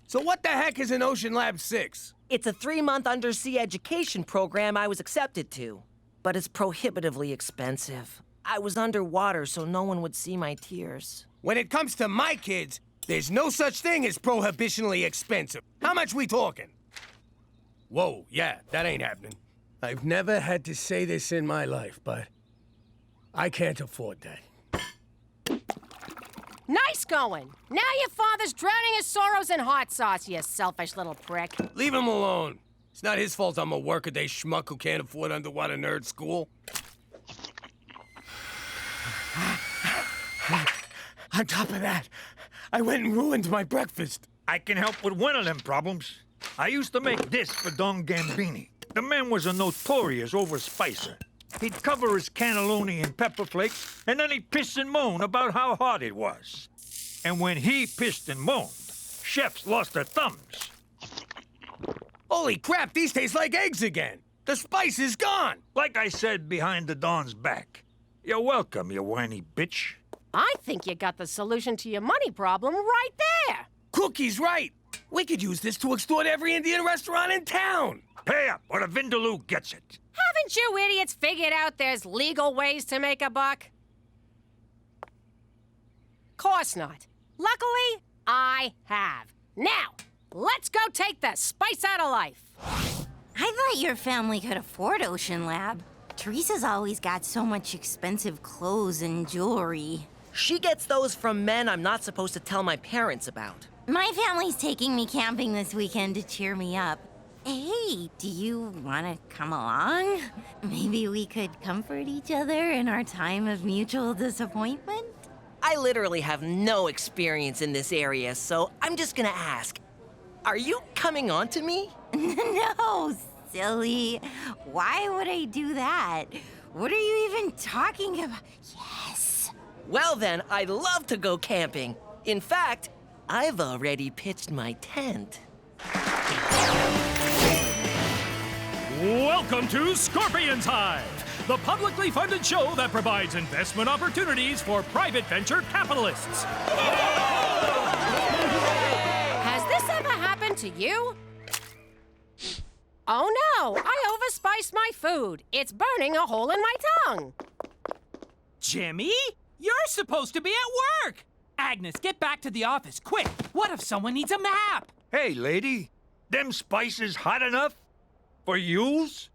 So what the heck is an Ocean Lab 6? It's a 3-month undersea education program I was accepted to, but it's prohibitively expensive. I was underwater so no one would see my tears. When it comes to my kids, there's no such thing as prohibitionally expensive. How much we talking? Whoa, yeah, that ain't happening. I've never had to say this in my life, but I can't afford that. Nice going. Now your father's drowning his sorrows in hot sauce, you selfish little prick. Leave him alone. It's not his fault I'm a workaday schmuck who can't afford underwater nerd school. On top of that, I went and ruined my breakfast. I can help with one of them problems. I used to make this for Don Gambini. The man was a notorious overspicer. He'd cover his cannelloni in pepper flakes, and then he'd piss and moan about how hot it was. And when he pissed and moaned, chefs lost their thumbs. Holy crap, these taste like eggs again. The spice is gone. Like I said behind the Don's back. You're welcome, you whiny bitch. I think you got the solution to your money problem right there. Cookie's right. We could use this to extort every Indian restaurant in town. Pay up, or the Vindaloo gets it. Haven't you idiots figured out there's legal ways to make a buck? Course not. Luckily, I have. Now, let's go take the spice out of life. I thought your family could afford Ocean Lab. Teresa's always got so much expensive clothes and jewelry. She gets those from men I'm not supposed to tell my parents about. My family's taking me camping this weekend to cheer me up. Hey, do you want to come along? Maybe we could comfort each other in our time of mutual disappointment? I literally have no experience in this area, so I'm just gonna ask. Are you coming on to me? No, silly. Why would I do that? What are you even talking about? Yes. Well then, I'd love to go camping. In fact, I've already pitched my tent. Welcome to Scorpion's Hive, the publicly funded show that provides investment opportunities for private venture capitalists. Has this ever happened to you? Oh no, I overspiced my food. It's burning a hole in my tongue. Jimmy, you're supposed to be at work. Agnes, get back to the office, quick! What if someone needs a map? Hey, lady, them spices hot enough for yous?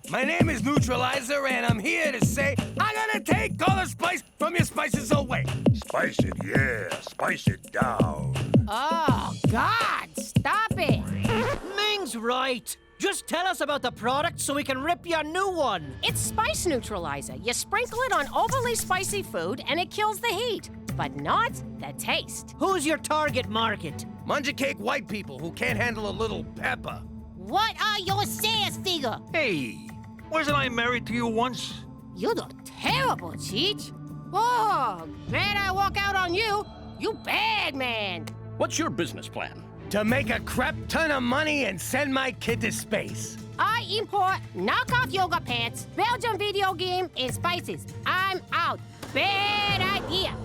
My name is Neutralizer, and I'm here to say I'm gonna take all the spice from your spices away. Spice it, yeah. Spice it down. Oh, God, stop it! Ming's right. Just tell us about the product so we can rip you a new one. It's spice neutralizer. You sprinkle it on overly spicy food and it kills the heat, but not the taste. Who's your target market? Munja cake white people who can't handle a little pepper. What are your sass figure? Hey, wasn't I married to you once? You look terrible, Cheech. Oh, glad I walk out on you. You bad man. What's your business plan? To make a crap ton of money and send my kid to space. I import knockoff yoga pants, Belgian video game, and spices. I'm out. Bad idea.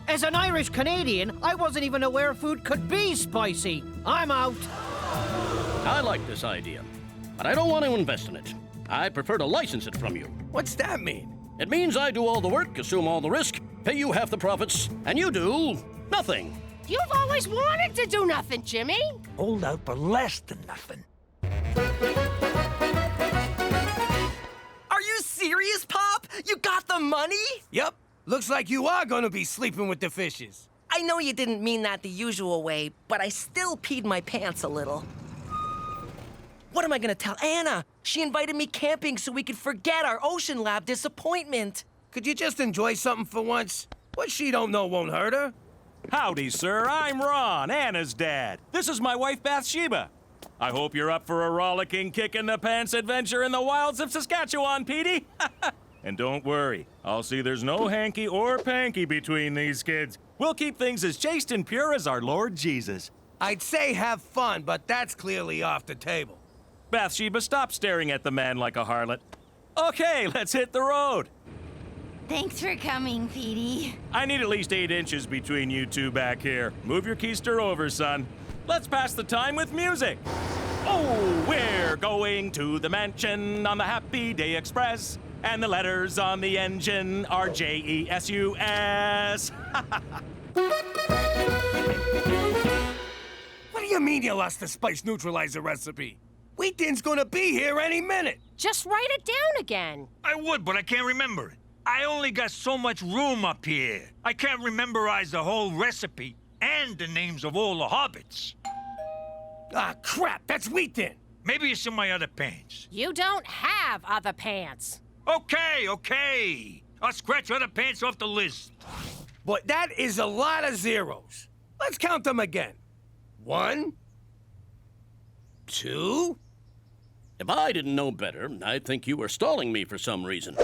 As an Irish Canadian, I wasn't even aware food could be spicy. I'm out. I like this idea, but I don't want to invest in it. I prefer to license it from you. What's that mean? It means I do all the work, assume all the risk, pay you half the profits, and you do nothing. You've always wanted to do nothing, Jimmy. Hold out for less than nothing. Are you serious, Pop? You got the money? Yep. Looks like you are gonna be sleeping with the fishes. I know you didn't mean that the usual way, but I still peed my pants a little. What am I gonna tell Anna? She invited me camping so we could forget our Ocean Lab disappointment. Could you just enjoy something for once? What she don't know won't hurt her. Howdy, sir. I'm Ron, Anna's dad. This is my wife, Bathsheba. I hope you're up for a rollicking, kick-in-the-pants adventure in the wilds of Saskatchewan, Petey. And don't worry, I'll see there's no hanky or panky between these kids. We'll keep things as chaste and pure as our Lord Jesus. I'd say have fun, but that's clearly off the table. Bathsheba, stop staring at the man like a harlot. Okay, let's hit the road. Thanks for coming, Petey. I need at least 8 inches between you two back here. Move your keister over, son. Let's pass the time with music. Oh, we're going to the mansion on the Happy Day Express. And the letters on the engine are J-E-S-U-S. What do you mean you lost the spice neutralizer recipe? Wheat Thin's gonna be here any minute. Just write it down again. I would, but I can't remember it. I only got so much room up here. I can't memorize the whole recipe and the names of all the hobbits. Ah, crap, that's Wheat Thin. Maybe it's in my other pants. You don't have other pants. Okay. I'll scratch other pants off the list. But that is a lot of zeros. Let's count them again. 1, 2. If I didn't know better, I'd think you were stalling me for some reason.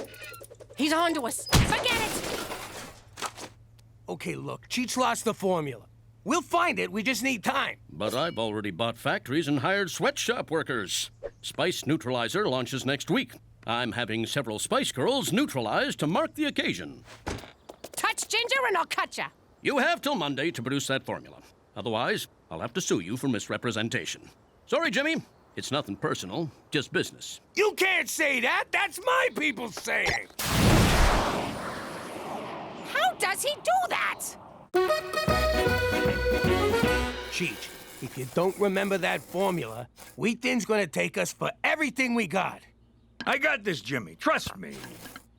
He's on to us. Forget it. Okay, look, Cheech lost the formula. We'll find it, we just need time. But I've already bought factories and hired sweatshop workers. Spice Neutralizer launches next week. I'm having several Spice Girls neutralized to mark the occasion. Touch Ginger and I'll cut ya. You have till Monday to produce that formula. Otherwise, I'll have to sue you for misrepresentation. Sorry, Jimmy. It's nothing personal, just business. You can't say that. That's my people saying. How does he do that? Cheech, if you don't remember that formula, Wheat Thin's gonna take us for everything we got. I got this, Jimmy. Trust me.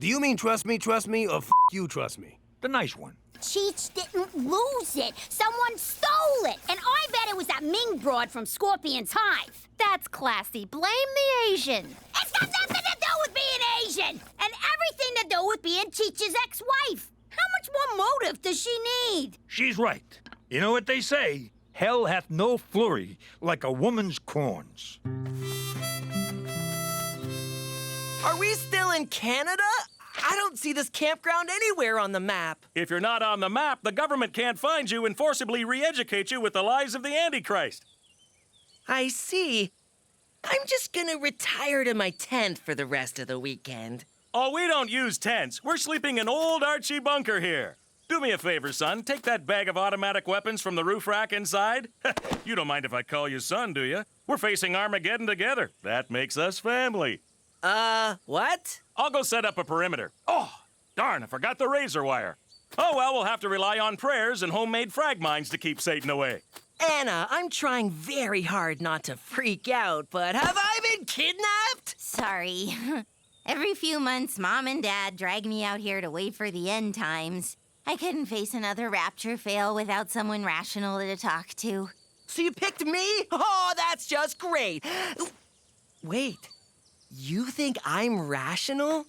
Do you mean trust me, or you trust me? The nice one. Cheech didn't lose it. Someone stole it. And I bet it was that Ming broad from Scorpion's Hive. That's classy. Blame the Asian. It's got nothing to do with being Asian. And everything to do with being Cheech's ex-wife. How much more motive does she need? She's right. You know what they say? Hell hath no flurry like a woman's corns. Are we still in Canada? I don't see this campground anywhere on the map. If you're not on the map, the government can't find you and forcibly re-educate you with the lies of the Antichrist. I see. I'm just gonna retire to my tent for the rest of the weekend. Oh, we don't use tents. We're sleeping in old Archie bunker here. Do me a favor, son. Take that bag of automatic weapons from the roof rack inside. You don't mind if I call you son, do you? We're facing Armageddon together. That makes us family. What? I'll go set up a perimeter. Oh, Darn, I forgot the razor wire. Oh, well, we'll have to rely on prayers and homemade frag mines to keep Satan away. Anna, I'm trying very hard not to freak out, but have I been kidnapped? Sorry. Every few months, Mom and Dad drag me out here to wait for the end times. I couldn't face another rapture fail without someone rational to talk to. So you picked me? Oh, that's just great. Wait, you think I'm rational?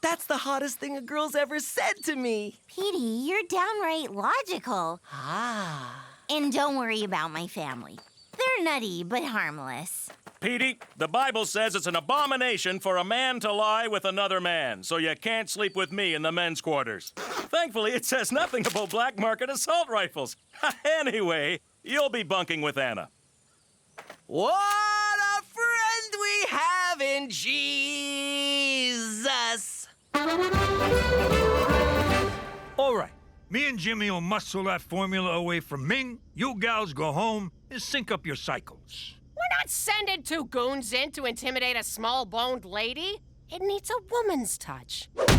That's the hottest thing a girl's ever said to me. Petey, you're downright logical. Ah. And don't worry about my family. They're nutty, but harmless. Petey, the Bible says it's an abomination for a man to lie with another man, so you can't sleep with me in the men's quarters. Thankfully, it says nothing about black market assault rifles. Anyway, you'll be bunking with Anna. What a friend we have in Jesus! All right. Me and Jimmy will muscle that formula away from Ming. You gals go home and sync up your cycles. We're not sending two goons in to intimidate a small-boned lady. It needs a woman's touch. Give me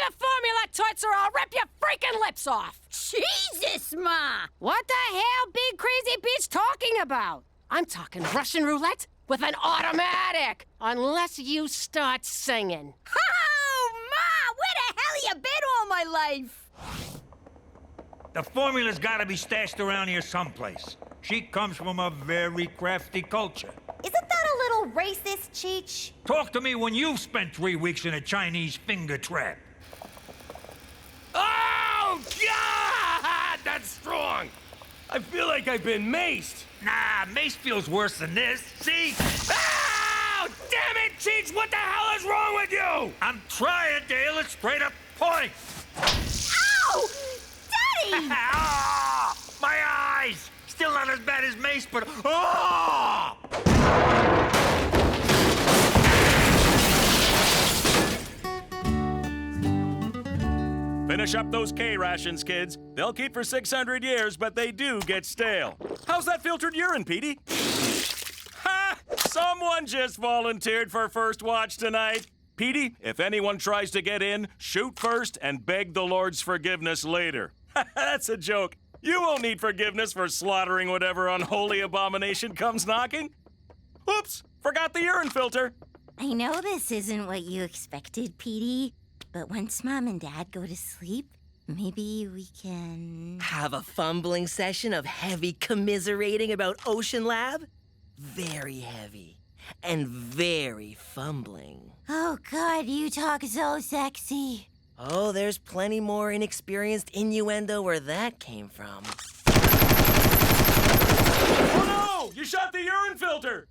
the formula, Toots, or I'll rip your freaking lips off! Jesus, Ma! What the hell Big Crazy Pete's talking about? I'm talking Russian roulette with an automatic, unless you start singing. Oh, Ma! Where the hell you been all my life? The formula's gotta be stashed around here someplace. She comes from a very crafty culture. Isn't that a little racist, Cheech? Talk to me when you've spent 3 weeks in a Chinese finger trap. Oh, God! That's strong! I feel like I've been maced. Nah, mace feels worse than this. See? Oh, damn it, Cheech! What the hell is wrong with you? I'm trying, Dale. It's straight up point. Ow! Daddy! Ah, my eyes! Still not as bad as mace, but oh! Finish up those K rations, kids. They'll keep for 600 years, but they do get stale. How's that filtered urine, Petey? Ha! Someone just volunteered for first watch tonight. Petey, if anyone tries to get in, shoot first and beg the Lord's forgiveness later. That's a joke. You won't need forgiveness for slaughtering whatever unholy abomination comes knocking. Oops, forgot the urine filter. I know this isn't what you expected, Petey, but once Mom and Dad go to sleep, maybe we can... Have a fumbling session of heavy commiserating about Ocean Lab? Very heavy. And very fumbling. Oh, God, you talk so sexy. Oh, there's plenty more inexperienced innuendo where that came from. Oh no! You shot the urine filter!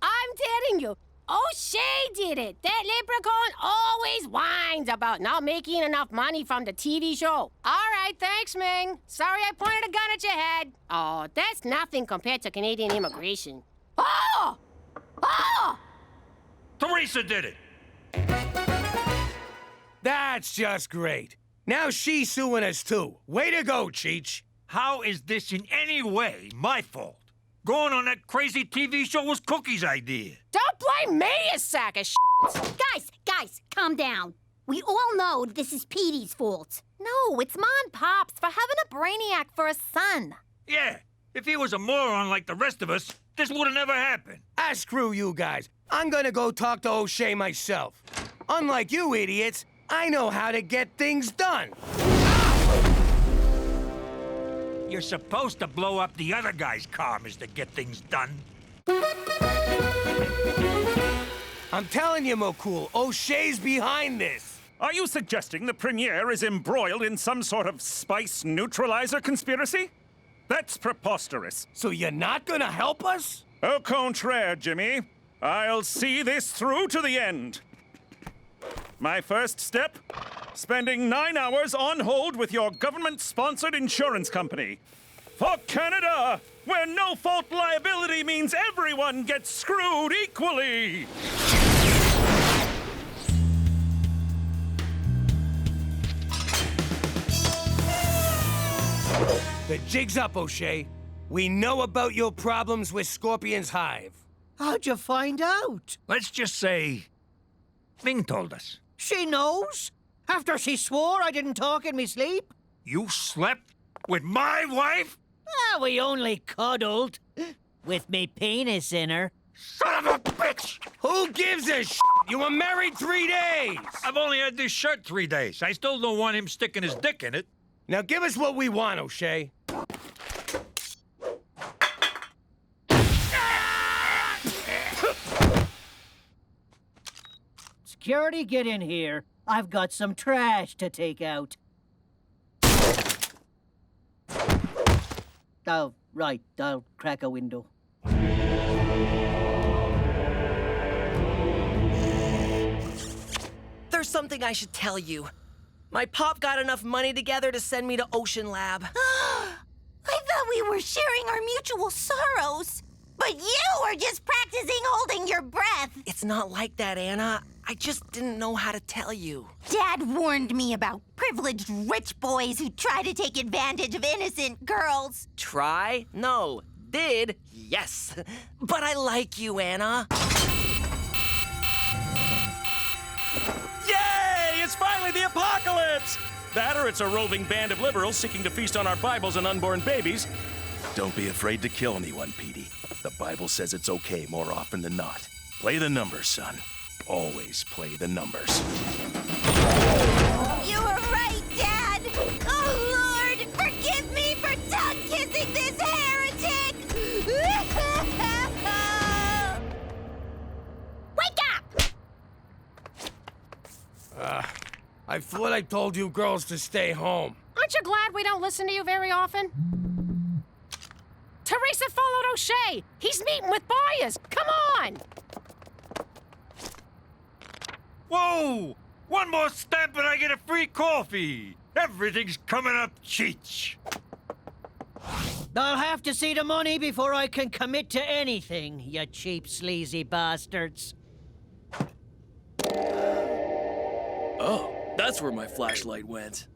I'm telling you, O'Shea did it. That leprechaun always whines about not making enough money from the TV show. All right, thanks, Ming. Sorry I pointed a gun at your head. Oh, that's nothing compared to Canadian immigration. Oh! Oh! Teresa did it. That's just great. Now she's suing us too. Way to go, Cheech. How is this in any way my fault? Going on that crazy TV show was Cookie's idea. Don't blame me, you sack of shit! Guys, calm down. We all know this is Petey's fault. No, it's Ma and Pop's for having a brainiac for a son. Yeah, if he was a moron like the rest of us, this would have never happened. Ah, screw you guys. I'm gonna go talk to O'Shea myself. Unlike you idiots, I know how to get things done. You're supposed to blow up the other guy's car, to get things done. I'm telling you, McCool, O'Shea's behind this. Are you suggesting the Premier is embroiled in some sort of spice neutralizer conspiracy? That's preposterous. So you're not gonna help us? Au contraire, Jimmy. I'll see this through to the end. My first step? Spending 9 hours on hold with your government-sponsored insurance company. For Canada, where no-fault liability means everyone gets screwed equally. The jig's up, O'Shea. We know about your problems with Scorpion's Hive. How'd you find out? Let's just say Ming told us. She knows? After she swore I didn't talk in me sleep? You slept with my wife? Ah, we only cuddled. With me penis in her. Son of a bitch! Who gives a sh**? You were married 3 days! I've only had this shirt 3 days. I still don't want him sticking his dick in it. Now give us what we want, O'Shea. Security, get in here. I've got some trash to take out. Oh, right. I'll crack a window. There's something I should tell you. My pop got enough money together to send me to Ocean Lab. I thought we were sharing our mutual sorrows. But you were just practicing holding your breath. It's not like that, Anna. I just didn't know how to tell you. Dad warned me about privileged rich boys who try to take advantage of innocent girls. Try? No. Did? Yes. But I like you, Anna. Yay! It's finally the apocalypse! That or it's a roving band of liberals seeking to feast on our Bibles and unborn babies. Don't be afraid to kill anyone, Petey. The Bible says it's okay more often than not. Play the numbers, son. Always play the numbers. You were right, Dad. Oh, Lord, forgive me for tongue-kissing this heretic. Wake up! I thought I told you girls to stay home. Aren't you glad we don't listen to you very often? Teresa followed O'Shea. He's meeting with buyers. Come on! Whoa! One more step and I get a free coffee. Everything's coming up Cheech. I'll have to see the money before I can commit to anything, you cheap, sleazy bastards. Oh, that's where my flashlight went.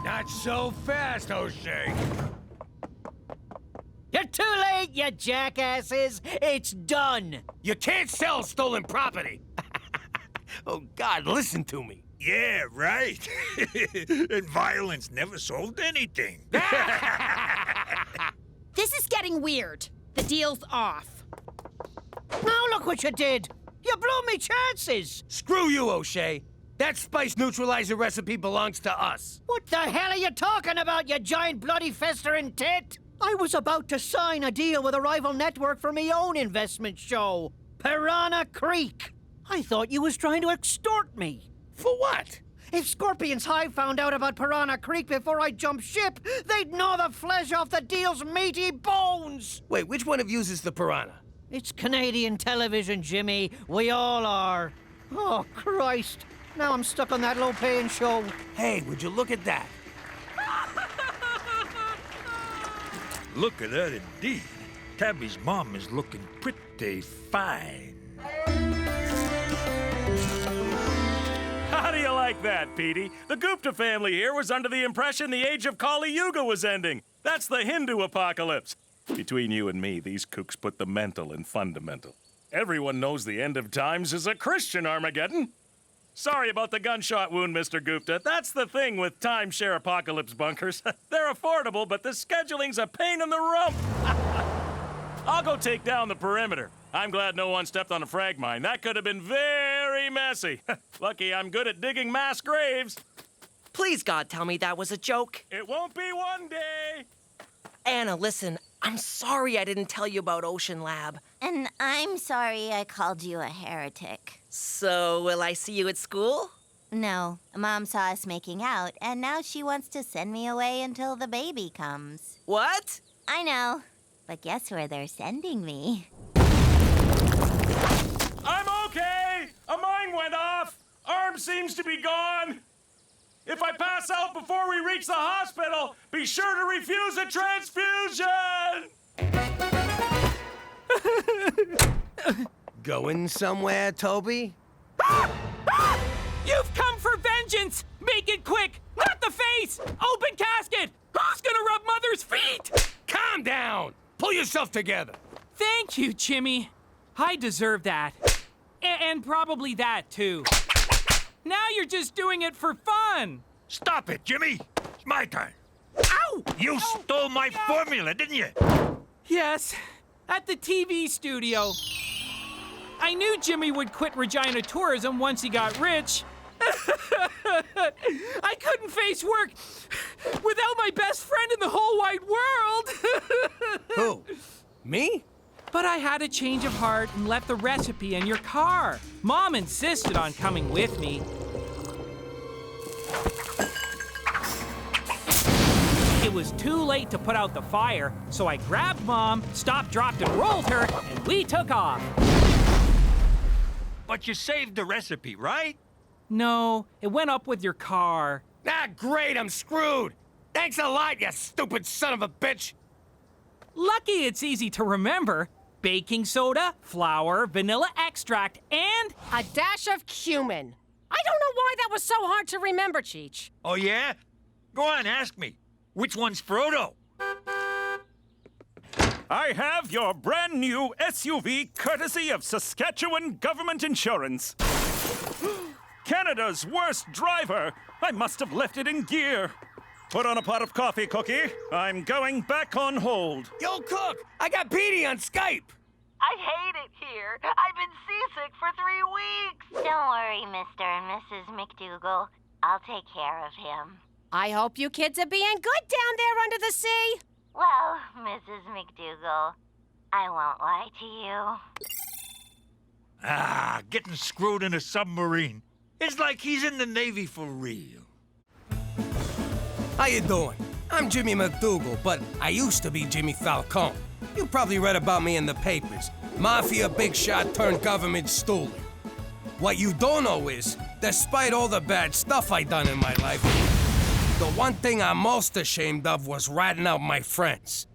Not so fast, O'Shea. You're too late, you jackasses. It's done. You can't sell stolen property. Oh, God, listen to me. Yeah, right. And violence never solved anything. This is getting weird. The deal's off. Now look what you did. You blew me chances. Screw you, O'Shea. That spice neutralizer recipe belongs to us. What the hell are you talking about, you giant bloody festering tit? I was about to sign a deal with a rival network for me own investment show, Piranha Creek. I thought you was trying to extort me. For what? If Scorpion's Hive found out about Piranha Creek before I jumped ship, they'd gnaw the flesh off the deal's meaty bones. Wait, which one of yous is the Piranha? It's Canadian television, Jimmy. We all are. Oh, Christ. Now I'm stuck on that low-paying show. Hey, would you look at that? Look at that indeed. Tabby's mom is looking pretty fine. How do you like that, Petey? The Gupta family here was under the impression the age of Kali Yuga was ending. That's the Hindu apocalypse. Between you and me, these kooks put the mental in fundamental. Everyone knows the end of times is a Christian Armageddon. Sorry about the gunshot wound, Mr. Gupta. That's the thing with timeshare apocalypse bunkers. They're affordable, but the scheduling's a pain in the rump. I'll go take down the perimeter. I'm glad no one stepped on a frag mine. That could have been very messy. Lucky I'm good at digging mass graves. Please, God, tell me that was a joke. It won't be one day. Anna, listen, I'm sorry I didn't tell you about Ocean Lab. And I'm sorry I called you a heretic. So, will I see you at school? No. Mom saw us making out, and now she wants to send me away until the baby comes. What? I know. But guess where they're sending me? I'm okay! A mine went off! Arm seems to be gone! If I pass out before we reach the hospital, be sure to refuse a transfusion! Going somewhere, Toby? You've come for vengeance! Make it quick! Not the face! Open casket! Who's gonna rub Mother's feet? Calm down! Pull yourself together! Thank you, Jimmy. I deserve that. And probably that, too. Now you're just doing it for fun. Stop it, Jimmy. It's my turn. Ow! You stole my formula, didn't you? Yes, at the TV studio. I knew Jimmy would quit Regina tourism once he got rich. I couldn't face work without my best friend in the whole wide world. Who? Me? But I had a change of heart and left the recipe in your car. Mom insisted on coming with me. It was too late to put out the fire, so I grabbed Mom, stopped, dropped, and rolled her, and we took off. But you saved the recipe, right? No, it went up with your car. Ah, great, I'm screwed. Thanks a lot, you stupid son of a bitch. Lucky it's easy to remember. Baking soda, flour, vanilla extract, and a dash of cumin. I don't know why that was so hard to remember, Cheech. Oh, yeah? Go on, ask me. Which one's Frodo? I have your brand new SUV courtesy of Saskatchewan Government Insurance. Canada's worst driver. I must have left it in gear. Put on a pot of coffee, Cookie. I'm going back on hold. Yo, Cook, I got Petey on Skype. I hate it here. I've been seasick for 3 weeks. Don't worry, Mr. and Mrs. MacDougal. I'll take care of him. I hope you kids are being good down there under the sea. Well, Mrs. MacDougal, I won't lie to you. Ah, getting screwed in a submarine. It's like he's in the Navy for real. How you doing? I'm Jimmy MacDougal, but I used to be Jimmy Falcone. You probably read about me in the papers. Mafia big shot turned government stooler. What you don't know is, despite all the bad stuff I done in my life, the one thing I'm most ashamed of was ratting out my friends.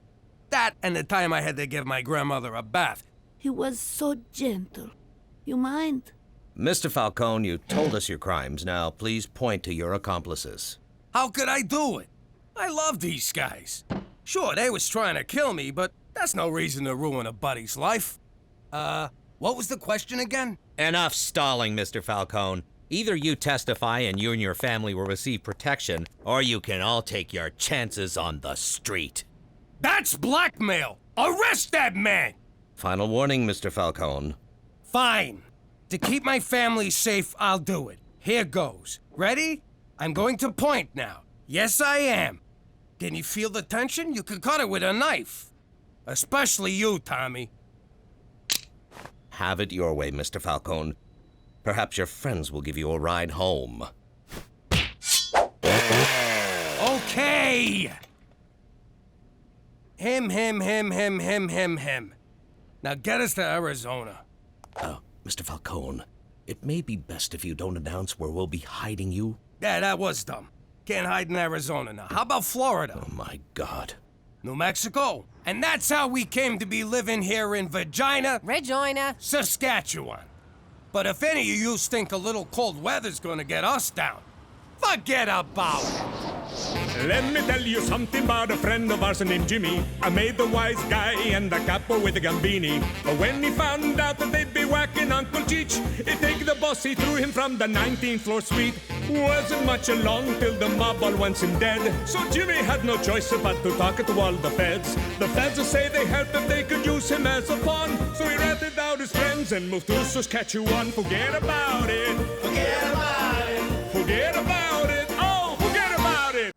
That and the time I had to give my grandmother a bath. He was so gentle. You mind? Mr. Falcone, you told us your crimes. Now, please point to your accomplices. How could I do it? I love these guys. Sure, they was trying to kill me, but that's no reason to ruin a buddy's life. What was the question again? Enough stalling, Mr. Falcone. Either you testify and you and your family will receive protection, or you can all take your chances on the street. That's blackmail! Arrest that man! Final warning, Mr. Falcone. Fine. To keep my family safe, I'll do it. Here goes. Ready? I'm going to point now. Yes, I am. Can you feel the tension? You can cut it with a knife. Especially you, Tommy. Have it your way, Mr. Falcone. Perhaps your friends will give you a ride home. Okay! Him. Now get us to Arizona. Mr. Falcone, it may be best if you don't announce where we'll be hiding you. Yeah, that was dumb. Can't hide in Arizona now. How about Florida? Oh, my God. New Mexico. And that's how we came to be living here in Regina, Saskatchewan. But if any of you think a little cold weather's gonna get us down, forget about it. Let me tell you something about a friend of ours named Jimmy. I made the wise guy and the capo with the Gambini. But when he found out that they'd be whacking Uncle Cheech, he'd take the boss, he threw him from the 19th floor suite. Wasn't much along till the mob all wants him dead. So Jimmy had no choice but to talk to all the feds. The feds say they helped if they could use him as a pawn. So he ratted out his friends and moved to Saskatchewan. Forget about it. Forget about it. Forget about it. Oh, forget about it.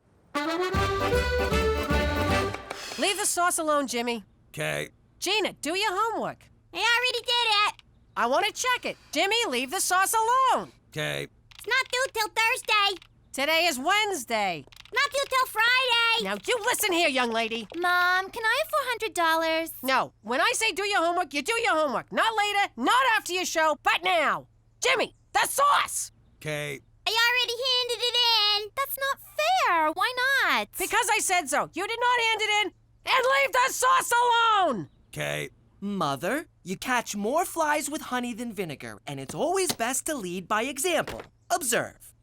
Leave the sauce alone, Jimmy. Okay. Gina, do your homework. I already did it. I want to check it. Jimmy, leave the sauce alone. Okay. It's not due till Thursday. Today is Wednesday. Not due till Friday. Now, you listen here, young lady. Mom, can I have $400? No. When I say do your homework, you do your homework. Not later, not after your show, but now. Jimmy, the sauce! Okay. I already handed it in. That's not fair. Why not? Because I said so. You did not hand it in, and leave the sauce alone! Okay. Mother, you catch more flies with honey than vinegar, and it's always best to lead by example. Observe.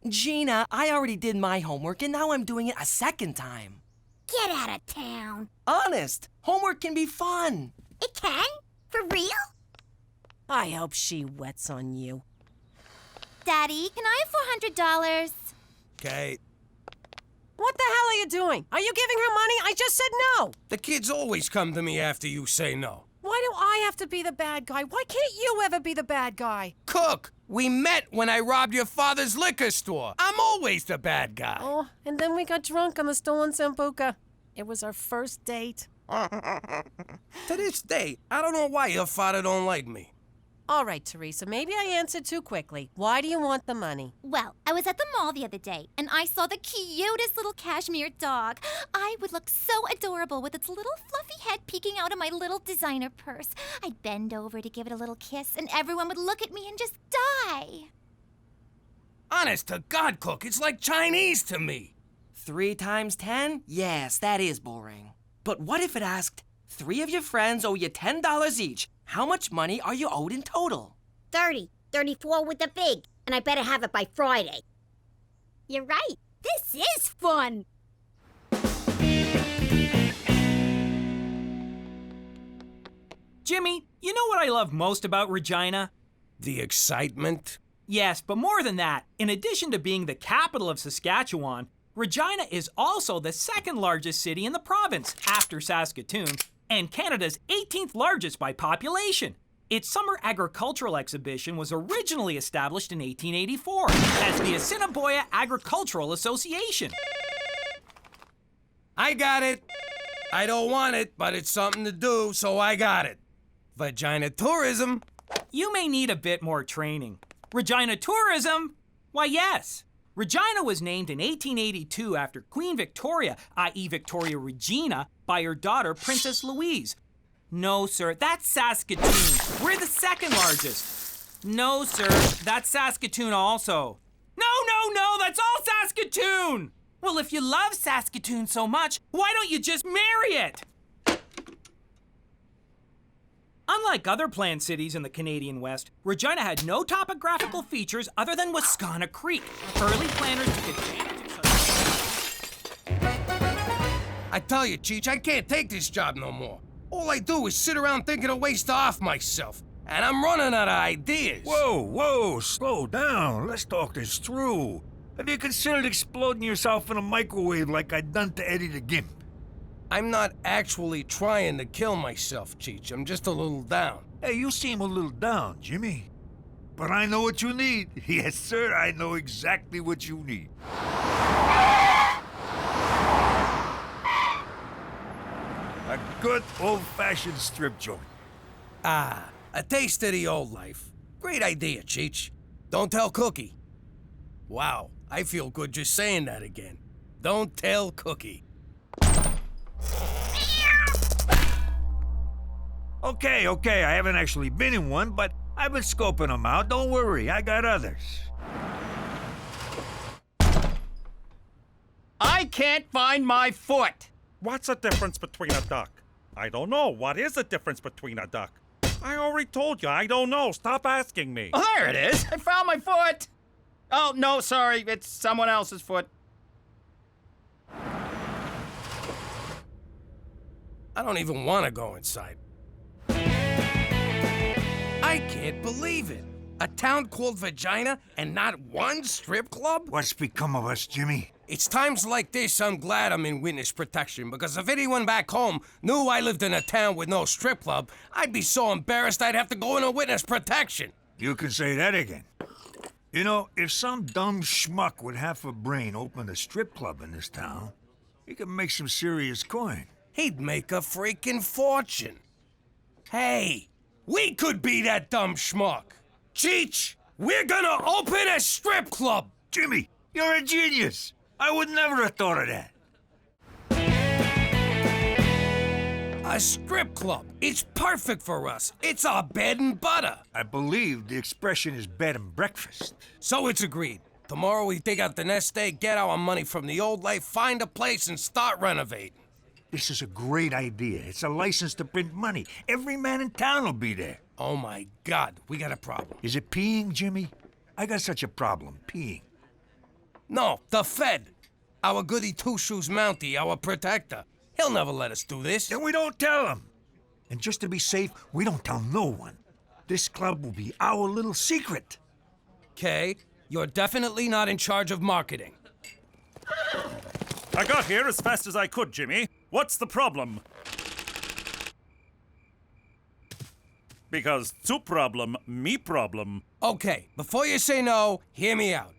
Gina, I already did my homework, and now I'm doing it a second time. Get out of town. Honest, homework can be fun. It can? For real? I hope she wets on you. Daddy, can I have $400? Okay. What the hell are you doing? Are you giving her money? I just said no. The kids always come to me after you say no. Why do I have to be the bad guy? Why can't you ever be the bad guy? Cook, we met when I robbed your father's liquor store. I'm always the bad guy. Oh, and then we got drunk on the stolen Sambuca. It was our first date. To this day, I don't know why your father don't like me. All right, Teresa, maybe I answered too quickly. Why do you want the money? Well, I was at the mall the other day, and I saw the cutest little cashmere dog. I would look so adorable with its little fluffy head peeking out of my little designer purse. I'd bend over to give it a little kiss, and everyone would look at me and just die. Honest to God, Cook, it's like Chinese to me. 3 times 10? Yes, that is boring. But what if it asked, 3 of your friends owe you $10 each. How much money are you owed in total? 30. 34 with the big. And I better have it by Friday. You're right. This is fun. Jimmy, you know what I love most about Regina? The excitement? Yes, but more than that, in addition to being the capital of Saskatchewan, Regina is also the second largest city in the province, after Saskatoon, and Canada's 18th largest by population. Its summer agricultural exhibition was originally established in 1884 as the Assiniboia Agricultural Association. I got it. I don't want it, but it's something to do, so I got it. Vagina tourism. You may need a bit more training. Regina tourism? Why, yes. Regina was named in 1882 after Queen Victoria, i.e. Victoria Regina, by her daughter, Princess Louise. No, sir, that's Saskatoon. We're the second largest. No, sir, that's Saskatoon also. No, that's all Saskatoon! Well, if you love Saskatoon so much, why don't you just marry it? Unlike other planned cities in the Canadian West, Regina had no topographical features other than Wascana Creek. Early planners took advantage of such... I tell you, Cheech, I can't take this job no more. All I do is sit around thinking of ways to off myself. And I'm running out of ideas. Whoa, slow down. Let's talk this through. Have you considered exploding yourself in a microwave like I done to Eddie the Gimp? I'm not actually trying to kill myself, Cheech. I'm just a little down. Hey, you seem a little down, Jimmy. But I know what you need. Yes, sir, I know exactly what you need. A good old-fashioned strip joint. Ah, a taste of the old life. Great idea, Cheech. Don't tell Cookie. Wow, I feel good just saying that again. Don't tell Cookie. Okay, I haven't actually been in one, but I've been scoping them out. Don't worry, I got others. I can't find my foot! What's the difference between a duck? I don't know. What is the difference between a duck? I already told you, I don't know. Stop asking me. Oh, there it is. I found my foot. Oh, no, sorry. It's someone else's foot. I don't even want to go inside. I can't believe it. A town called Regina and not one strip club? What's become of us, Jimmy? It's times like this I'm glad I'm in witness protection, because if anyone back home knew I lived in a town with no strip club, I'd be so embarrassed I'd have to go into witness protection. You can say that again. You know, if some dumb schmuck with half a brain opened a strip club in this town, he could make some serious coin. He'd make a freaking fortune. Hey, we could be that dumb schmuck. Cheech, we're gonna open a strip club. Jimmy, you're a genius. I would never have thought of that. A strip club. It's perfect for us. It's our bed and butter. I believe the expression is bed and breakfast. So it's agreed. Tomorrow we dig out the nest egg, get our money from the old life, find a place, and start renovating. This is a great idea. It's a license to print money. Every man in town will be there. Oh my God, we got a problem. Is it peeing, Jimmy? I got such a problem, peeing. No, the Fed. Our goody two-shoes Mountie, our protector. He'll never let us do this. Then we don't tell him. And just to be safe, we don't tell no one. This club will be our little secret. Okay, you're definitely not in charge of marketing. I got here as fast as I could, Jimmy. What's the problem? Because two problem, me problem. Okay, before you say no, hear me out.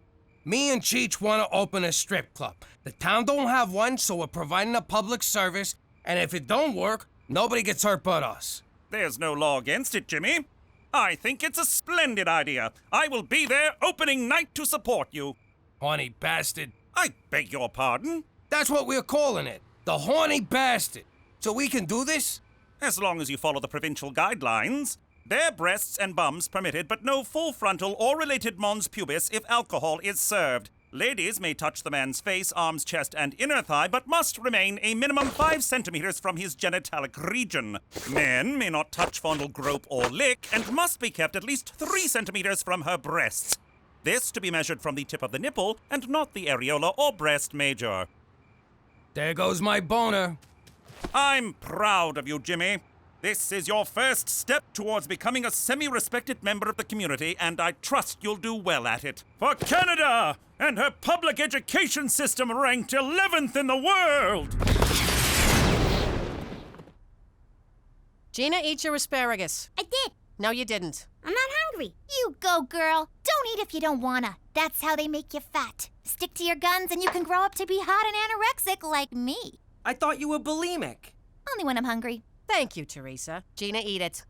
Me and Cheech want to open a strip club. The town don't have one, so we're providing a public service, and if it don't work, nobody gets hurt but us. There's no law against it, Jimmy. I think it's a splendid idea. I will be there opening night to support you. Horny bastard. I beg your pardon? That's what we're calling it. The horny bastard. So we can do this? As long as you follow the provincial guidelines. Bare breasts and bums permitted, but no full frontal or related mons pubis if alcohol is served. Ladies may touch the man's face, arms, chest, and inner thigh, but must remain a minimum 5 centimeters from his genitalic region. Men may not touch, fondle, grope, or lick, and must be kept at least 3 centimeters from her breasts. This to be measured from the tip of the nipple, and not the areola or breast major. There goes my boner. I'm proud of you, Jimmy. This is your first step towards becoming a semi-respected member of the community, and I trust you'll do well at it. For Canada and her public education system ranked 11th in the world! Gina, eat your asparagus. I did. No, you didn't. I'm not hungry. You go, girl. Don't eat if you don't wanna. That's how they make you fat. Stick to your guns and you can grow up to be hot and anorexic like me. I thought you were bulimic. Only when I'm hungry. Thank you, Teresa. Gina, eat it.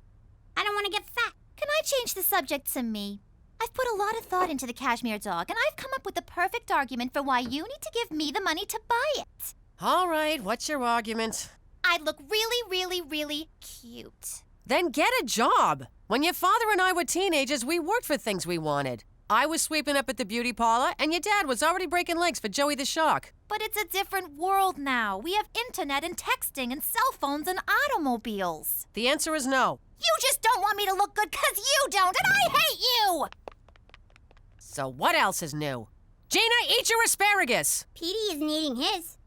I don't want to get fat. Can I change the subject to me? I've put a lot of thought into the cashmere dog, and I've come up with the perfect argument for why you need to give me the money to buy it. All right, what's your argument? I'd look really, really, really cute. Then get a job. When your father and I were teenagers, we worked for things we wanted. I was sweeping up at the beauty parlor, and your dad was already breaking legs for Joey the Shark. But it's a different world now. We have internet and texting and cell phones and automobiles. The answer is no. You just don't want me to look good because you don't, and I hate you! So what else is new? Gina, eat your asparagus! Petey isn't eating his.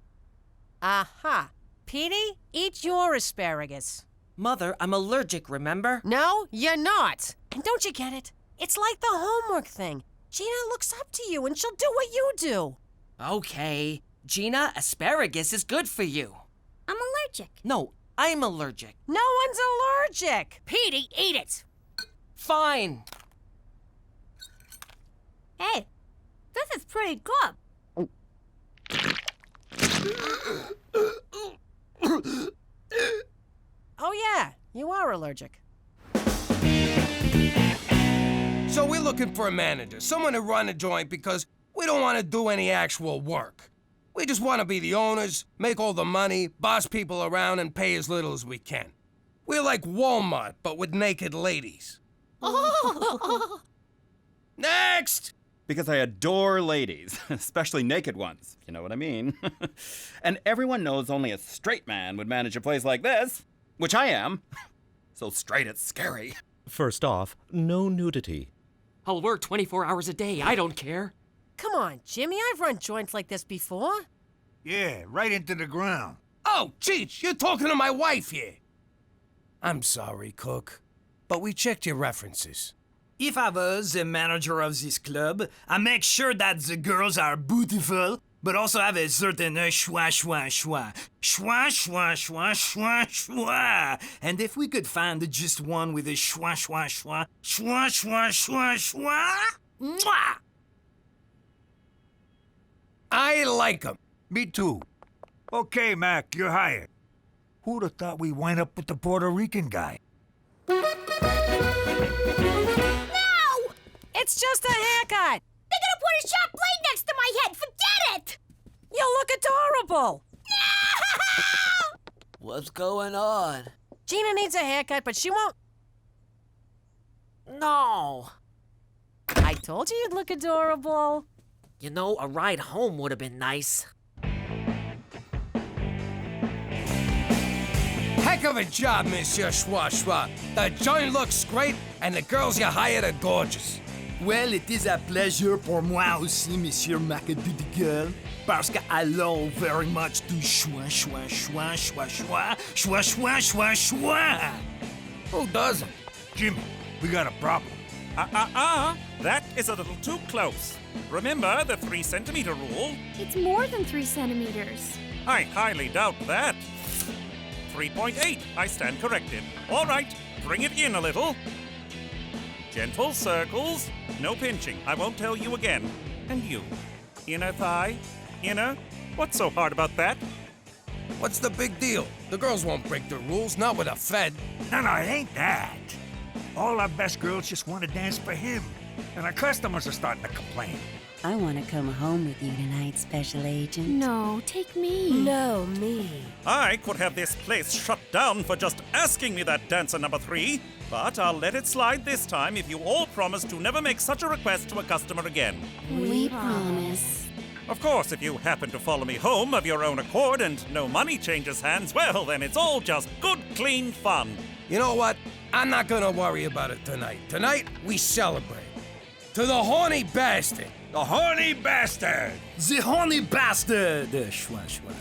Aha. Petey, eat your asparagus. Mother, I'm allergic, remember? No, you're not. And don't you get it? It's like the homework thing. Gina looks up to you and she'll do what you do. Okay. Gina, asparagus is good for you. I'm allergic. No, I'm allergic. No one's allergic. Petey, eat it. Fine. Hey, this is pretty good. Oh yeah, you are allergic. So we're looking for a manager, someone to run a joint because we don't want to do any actual work. We just want to be the owners, make all the money, boss people around, and pay as little as we can. We're like Walmart, but with naked ladies. Next! Because I adore ladies, especially naked ones, if you know what I mean. And everyone knows only a straight man would manage a place like this, which I am. So straight it's scary. First off, no nudity. I'll work 24 hours a day. I don't care. Come on, Jimmy. I've run joints like this before. Yeah, right into the ground. Oh, Cheech, you're talking to my wife here. I'm sorry, Cook, but we checked your references. If I was the manager of this club, I make sure that the girls are beautiful, but also have a certain schwa, schwa, schwa. Schwa, schwa, schwa, schwa, schwa. And if we could find just one with a schwa, schwa, schwa, schwa, schwa, schwa, schwa, mwah! I like 'em. Me too. Okay, Mac, you're hired. Who'd have thought we'd wind up with the Puerto Rican guy? No! It's just a haircut. They're gonna put a sharp blade next to my head. Forget it! You'll look adorable. No! What's going on? Gina needs a haircut, but she won't. No. I told you you'd look adorable. You know, a ride home would have been nice. Heck of a job, Monsieur Schwa Schwa. The joint looks great, and the girls you hired are gorgeous. Well, it is a pleasure pour moi aussi, Monsieur MacDougal, parce que allons very much to schwa, schwa, schwa, schwa, schwa, schwa, schwa, schwa, schwa. Who doesn't? Jimmy, We got a problem. That is a little too close. Remember the 3 centimeter rule? It's more than 3 centimeters. I highly doubt that. 3.8, I stand corrected. All right, bring it in a little. Gentle circles, no pinching. I won't tell you again. And you, inner thigh, inner. What's so hard about that? What's the big deal? The girls won't break the rules, not with a Fed. No, it ain't that. All our best girls just want to dance for him. And our customers are starting to complain. I want to come home with you tonight, Special Agent. No, take me. No, me. I could have this place shut down for just asking me that, dancer number 3. But I'll let it slide this time if you all promise to never make such a request to a customer again. We promise. Of course, if you happen to follow me home of your own accord and no money changes hands, well, then it's all just good, clean fun. You know what? I'm not gonna worry about it tonight. Tonight, we celebrate. To the horny bastard. The horny bastard! The horny bastard! Schwa, schwa.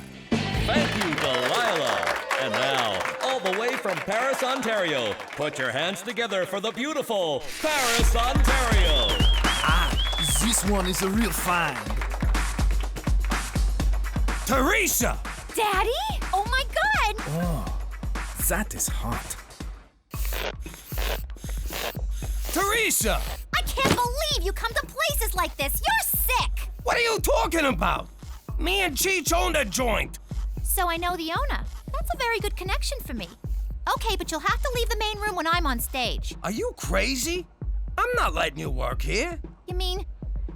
Thank you, Delilah. And now, all the way from Paris, Ontario, put your hands together for the beautiful Paris, Ontario. This one is a real find. Teresa! Daddy? Oh my God! Oh, that is hot. Teresa! I can't believe you come to places like this. You're sick! What are you talking about? Me and Cheech own the joint. So I know the owner. That's a very good connection for me. Okay, but you'll have to leave the main room when I'm on stage. Are you crazy? I'm not letting you work here. You mean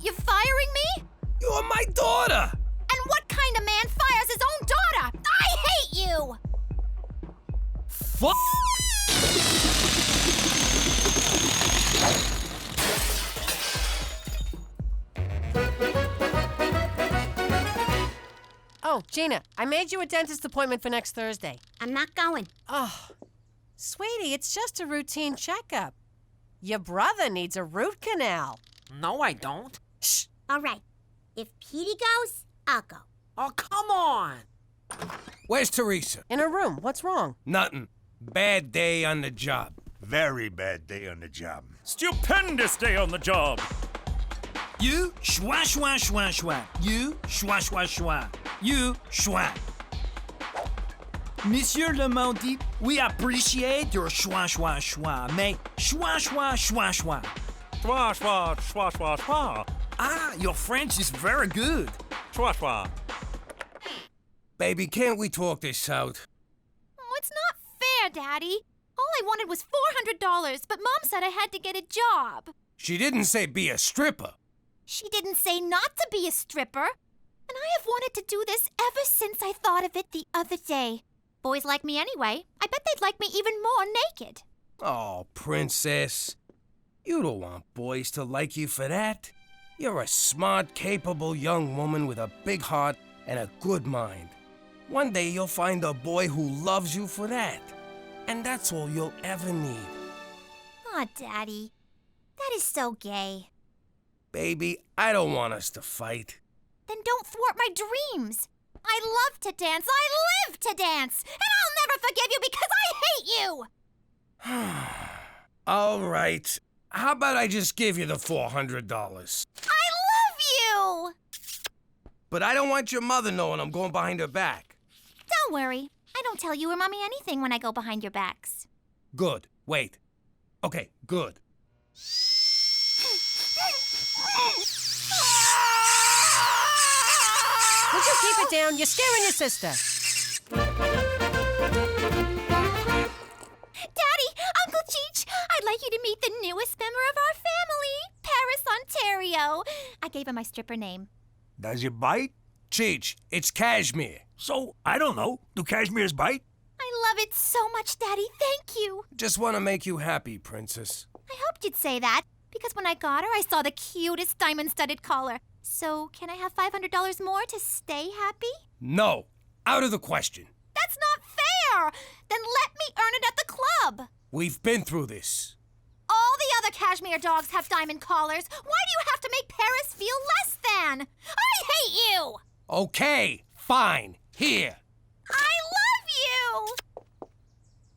you're firing me? You're my daughter. And what kind of man fires his own daughter? I hate you! Oh, Gina, I made you a dentist appointment for next Thursday. I'm not going. Oh, sweetie, it's just a routine checkup. Your brother needs a root canal. No, I don't. Shh. All right. If Petey goes, I'll go. Oh, come on. Where's Teresa? In her room. What's wrong? Nothing. Bad day on the job. Very bad day on the job. Stupendous day on the job. You, schwa, schwa, schwa, schwa. You, schwa, schwa, schwa. You, schwa. Monsieur Le Maudit, we appreciate your schwa, schwa, schwa. Mais schwa, schwa, schwa, schwa. Schwa, schwa, schwa, schwa, schwa. Ah, your French is very good. Schwa, schwa. Baby, can't we talk this out? Oh, it's not fair, Daddy. All I wanted was $400, but Mom said I had to get a job. She didn't say be a stripper. She didn't say not to be a stripper. And I have wanted to do this ever since I thought of it the other day. Boys like me anyway. I bet they'd like me even more naked. Oh, princess. You don't want boys to like you for that. You're a smart, capable young woman with a big heart and a good mind. One day you'll find a boy who loves you for that. And that's all you'll ever need. Aw, Daddy. That is so gay. Baby, I don't want us to fight. Then don't thwart my dreams. I love to dance. I live to dance. And I'll never forgive you because I hate you. All right. How about I just give you the $400? I love you. But I don't want your mother knowing I'm going behind her back. Don't worry. I don't tell you or Mommy anything when I go behind your backs. Good. Wait. Okay, good. Would you keep it down? You're scaring your sister. Daddy, Uncle Cheech, I'd like you to meet the newest member of our family, Paris, Ontario. I gave him my stripper name. Does it bite? Cheech, it's cashmere. So, I don't know. Do cashmeres bite? I love it so much, Daddy. Thank you. Just want to make you happy, princess. I hoped you'd say that, because when I got her, I saw the cutest diamond-studded collar. So, can I have $500 more to stay happy? No. Out of the question. That's not fair! Then let me earn it at the club. We've been through this. All the other cashmere dogs have diamond collars. Why do you have to make Paris feel less than? I hate you! Okay, fine. Here. I love you!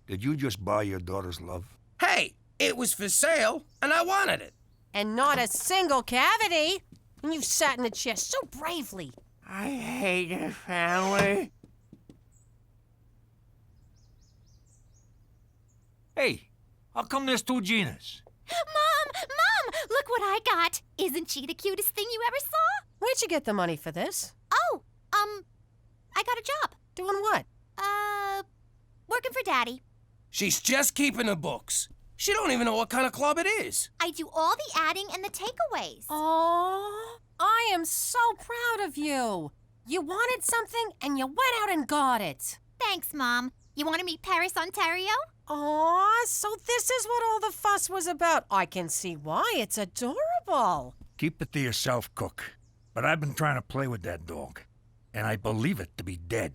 Did you just buy your daughter's love? Hey, It was for sale, and I wanted it. And not a single cavity. And you've sat in the chair so bravely. I hate your family. Hey, how come there's two Ginas? Mom, look what I got. Isn't she the cutest thing you ever saw? Where'd you get the money for this? Oh, I got a job. Doing what? Working for Daddy. She's just keeping the books. She don't even know what kind of club it is. I do all the adding and the takeaways. Oh, I am so proud of you. You wanted something and you went out and got it. Thanks, Mom. You want to meet Paris, Ontario? Aw, so this is what all the fuss was about. I can see why. It's adorable. Keep it to yourself, Cook. But I've been trying to play with that dog, and I believe it to be dead.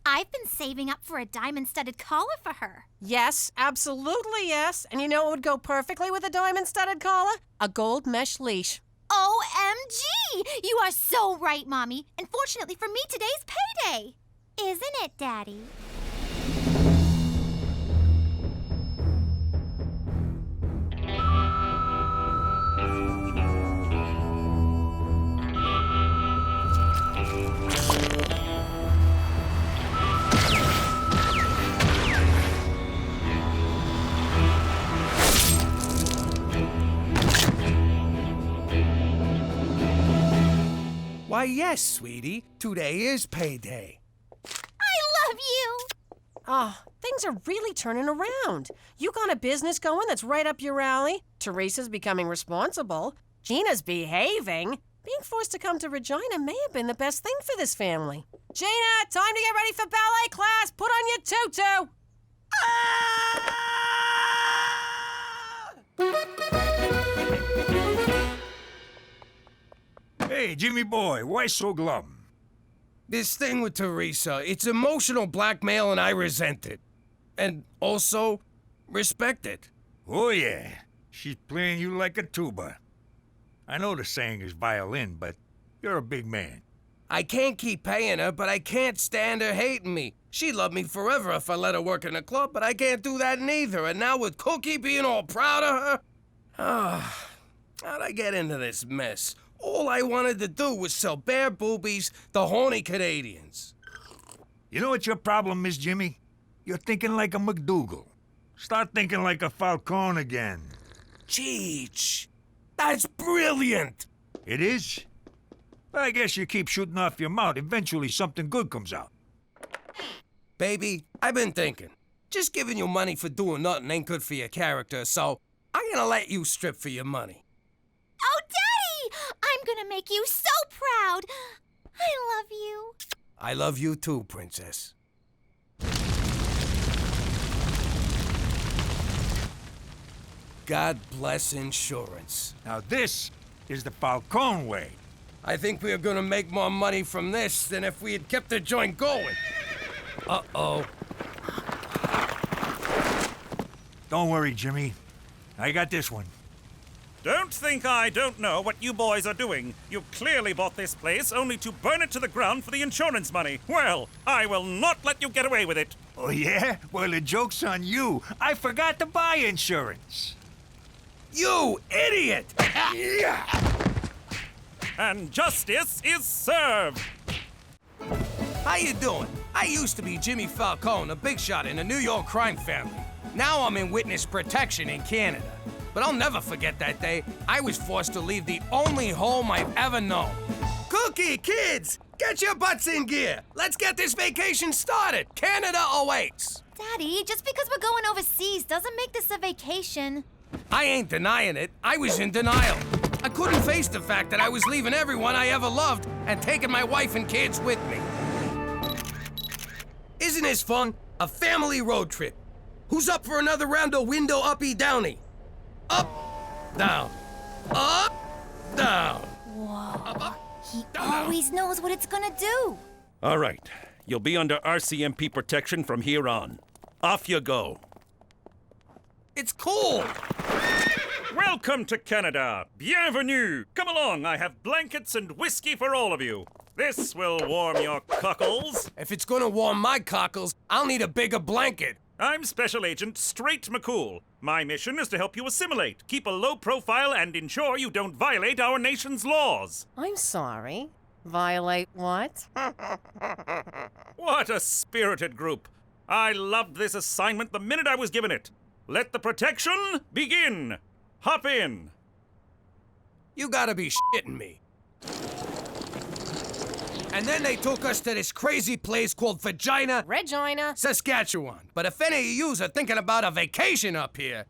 I've been saving up for a diamond-studded collar for her. Yes, absolutely yes. And you know what would go perfectly with a diamond-studded collar? A gold mesh leash. OMG! You are so right, Mommy. And fortunately for me, today's payday. Isn't it, Daddy? Why, yes, sweetie. Today is payday. I love you! Oh, things are really turning around. You got a business going that's right up your alley. Teresa's becoming responsible. Gina's behaving. Being forced to come to Regina may have been the best thing for this family. Gina, time to get ready for ballet class. Put on your tutu. Hey, Jimmy boy, why so glum? This thing with Teresa, it's emotional blackmail and I resent it. And also, respect it. Oh, yeah. She's playing you like a tuba. I know the saying is violin, but you're a big man. I can't keep paying her, but I can't stand her hating me. She'd love me forever if I let her work in a club, but I can't do that neither. And now with Cookie being all proud of her... how'd I get into this mess? All I wanted to do was sell bare boobies to horny Canadians. You know what your problem is, Jimmy? You're thinking like a MacDougal. Start thinking like a Falcone again. Cheech, that's brilliant. It is? I guess you keep shooting off your mouth. Eventually something good comes out. Baby, I've been thinking. Just giving you money for doing nothing ain't good for your character, so I'm gonna let you strip for your money. Oh, Daddy! I'm gonna make you so proud. I love you. I love you too, Princess. God bless insurance. Now this is the Falcone way. I think we are gonna make more money from this than if we had kept the joint going. Uh-oh. Don't worry, Jimmy. I got this one. Don't think I don't know what you boys are doing. You clearly bought this place only to burn it to the ground for the insurance money. Well, I will not let you get away with it. Oh, yeah? Well, the joke's on you. I forgot to buy insurance. You idiot! And justice is served. How you doing? I used to be Jimmy Falcone, a big shot in a New York crime family. Now I'm in witness protection in Canada. But I'll never forget that day I was forced to leave the only home I've ever known. Cookie, kids, get your butts in gear. Let's get this vacation started. Canada awaits. Daddy, just because we're going overseas doesn't make this a vacation. I ain't denying it. I was in denial. I couldn't face the fact that I was leaving everyone I ever loved and taking my wife and kids with me. Isn't this fun? A family road trip. Who's up for another round of window uppy downy? Up, down, up, down. Whoa. Up, he down. always knows what it's gonna do. All right. You'll be under RCMP protection from here on. Off you go. It's cool. Welcome to Canada. Bienvenue. Come along. I have blankets and whiskey for all of you. This will warm your cockles. If it's gonna warm my cockles, I'll need a bigger blanket. I'm Special Agent Straight McCool. My mission is to help you assimilate, keep a low profile, and ensure you don't violate our nation's laws. I'm sorry. Violate what? What a spirited group. I loved this assignment the minute I was given it. Let the protection begin. Hop in. You gotta be shitting me. And then they took us to this crazy place called Regina, Saskatchewan. But if any of yous are thinking about a vacation up here,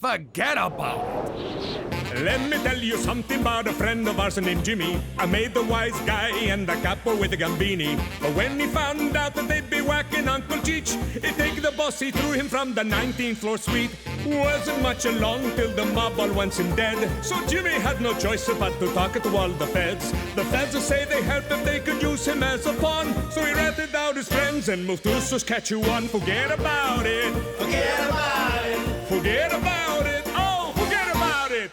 forget about it. Let me tell you something about a friend of ours named Jimmy. I made the wise guy and the capo with the Gambini. But when he found out that they'd be whacking Uncle Cheech, he'd take the bus, he threw him from the 19th floor suite. Wasn't much along till the mob all went him dead. So Jimmy had no choice but to talk to all the feds. The feds would say they helped if they could use him as a pawn. So he ratted out his friends and moved to Saskatchewan. Forget about it. Forget about it. Forget about it. Oh, forget about it.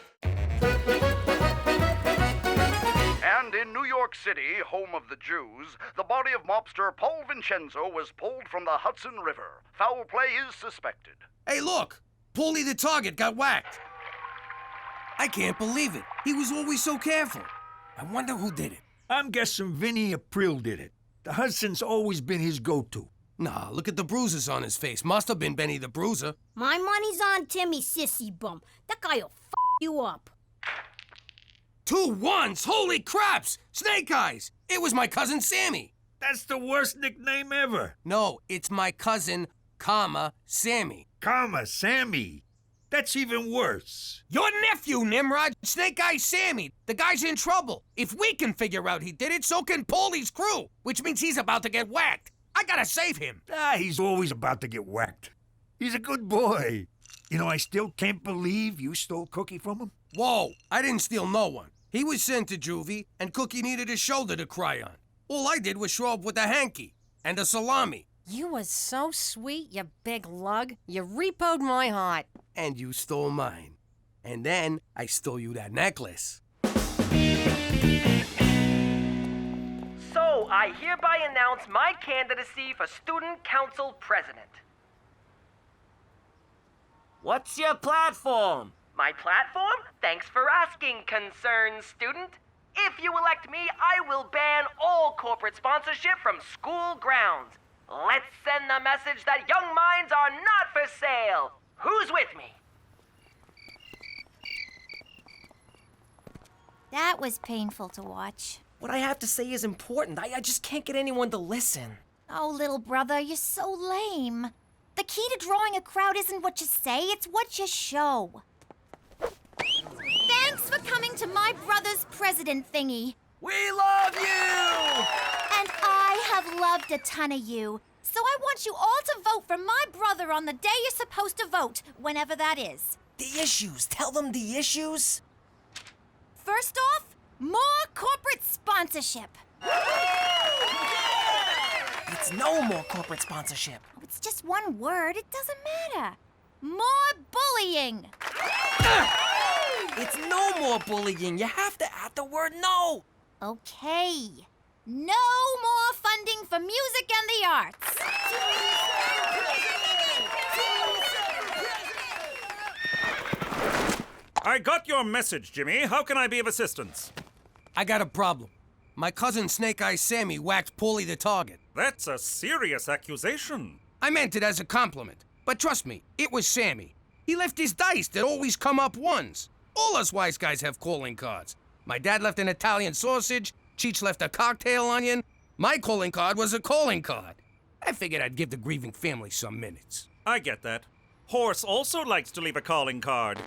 And in New York City, home of the Jews, the body of mobster Paul Vincenzo was pulled from the Hudson River. Foul play is suspected. Hey, look! Paulie the target got whacked. I can't believe it. He was always so careful. I wonder who did it. I'm guessing Vinny April did it. The Hudson's always been his go-to. Nah, look at the bruises on his face. Must have been Benny the Bruiser. My money's on Timmy, sissy bum. That guy'll you up. 2 ones! Holy craps! Snake Eyes! It was my cousin Sammy. That's the worst nickname ever. No, it's my cousin, Sammy. Sammy? That's even worse. Your nephew, Nimrod! Snake Eyes Sammy! The guy's in trouble. If we can figure out he did it, so can Paulie's crew. Which means he's about to get whacked. I gotta save him. He's always about to get whacked. He's a good boy. You know, I still can't believe you stole Cookie from him. Whoa, I didn't steal no one. He was sent to juvie, and Cookie needed a shoulder to cry on. All I did was show up with a hanky and a salami. You was so sweet, you big lug. You repoed my heart. And you stole mine. And then I stole you that necklace. So, I hereby announce my candidacy for Student Council President. What's your platform? My platform? Thanks for asking, concerned student. If you elect me, I will ban all corporate sponsorship from school grounds. Let's send the message that young minds are not for sale. Who's with me? That was painful to watch. What I have to say is important. I just can't get anyone to listen. Oh, little brother, you're so lame. The key to drawing a crowd isn't what you say, it's what you show. Thanks for coming to my brother's president thingy. We love you! And I have loved a ton of you. So I want you all to vote for my brother on the day you're supposed to vote, whenever that is. The issues. Tell them the issues. First off, more corporate sponsorship. It's no more corporate sponsorship. It's just one word. It doesn't matter. More bullying. It's no more bullying. You have to add the word no. Okay. No more funding for music and the arts. I got your message, Jimmy. How can I be of assistance? I got a problem. My cousin Snake Eyes Sammy whacked Paulie the target. That's a serious accusation. I meant it as a compliment. But trust me, it was Sammy. He left his dice that always come up ones. All us wise guys have calling cards. My dad left an Italian sausage. Cheech left a cocktail onion. My calling card was a calling card. I figured I'd give the grieving family some minutes. I get that. Horse also likes to leave a calling card.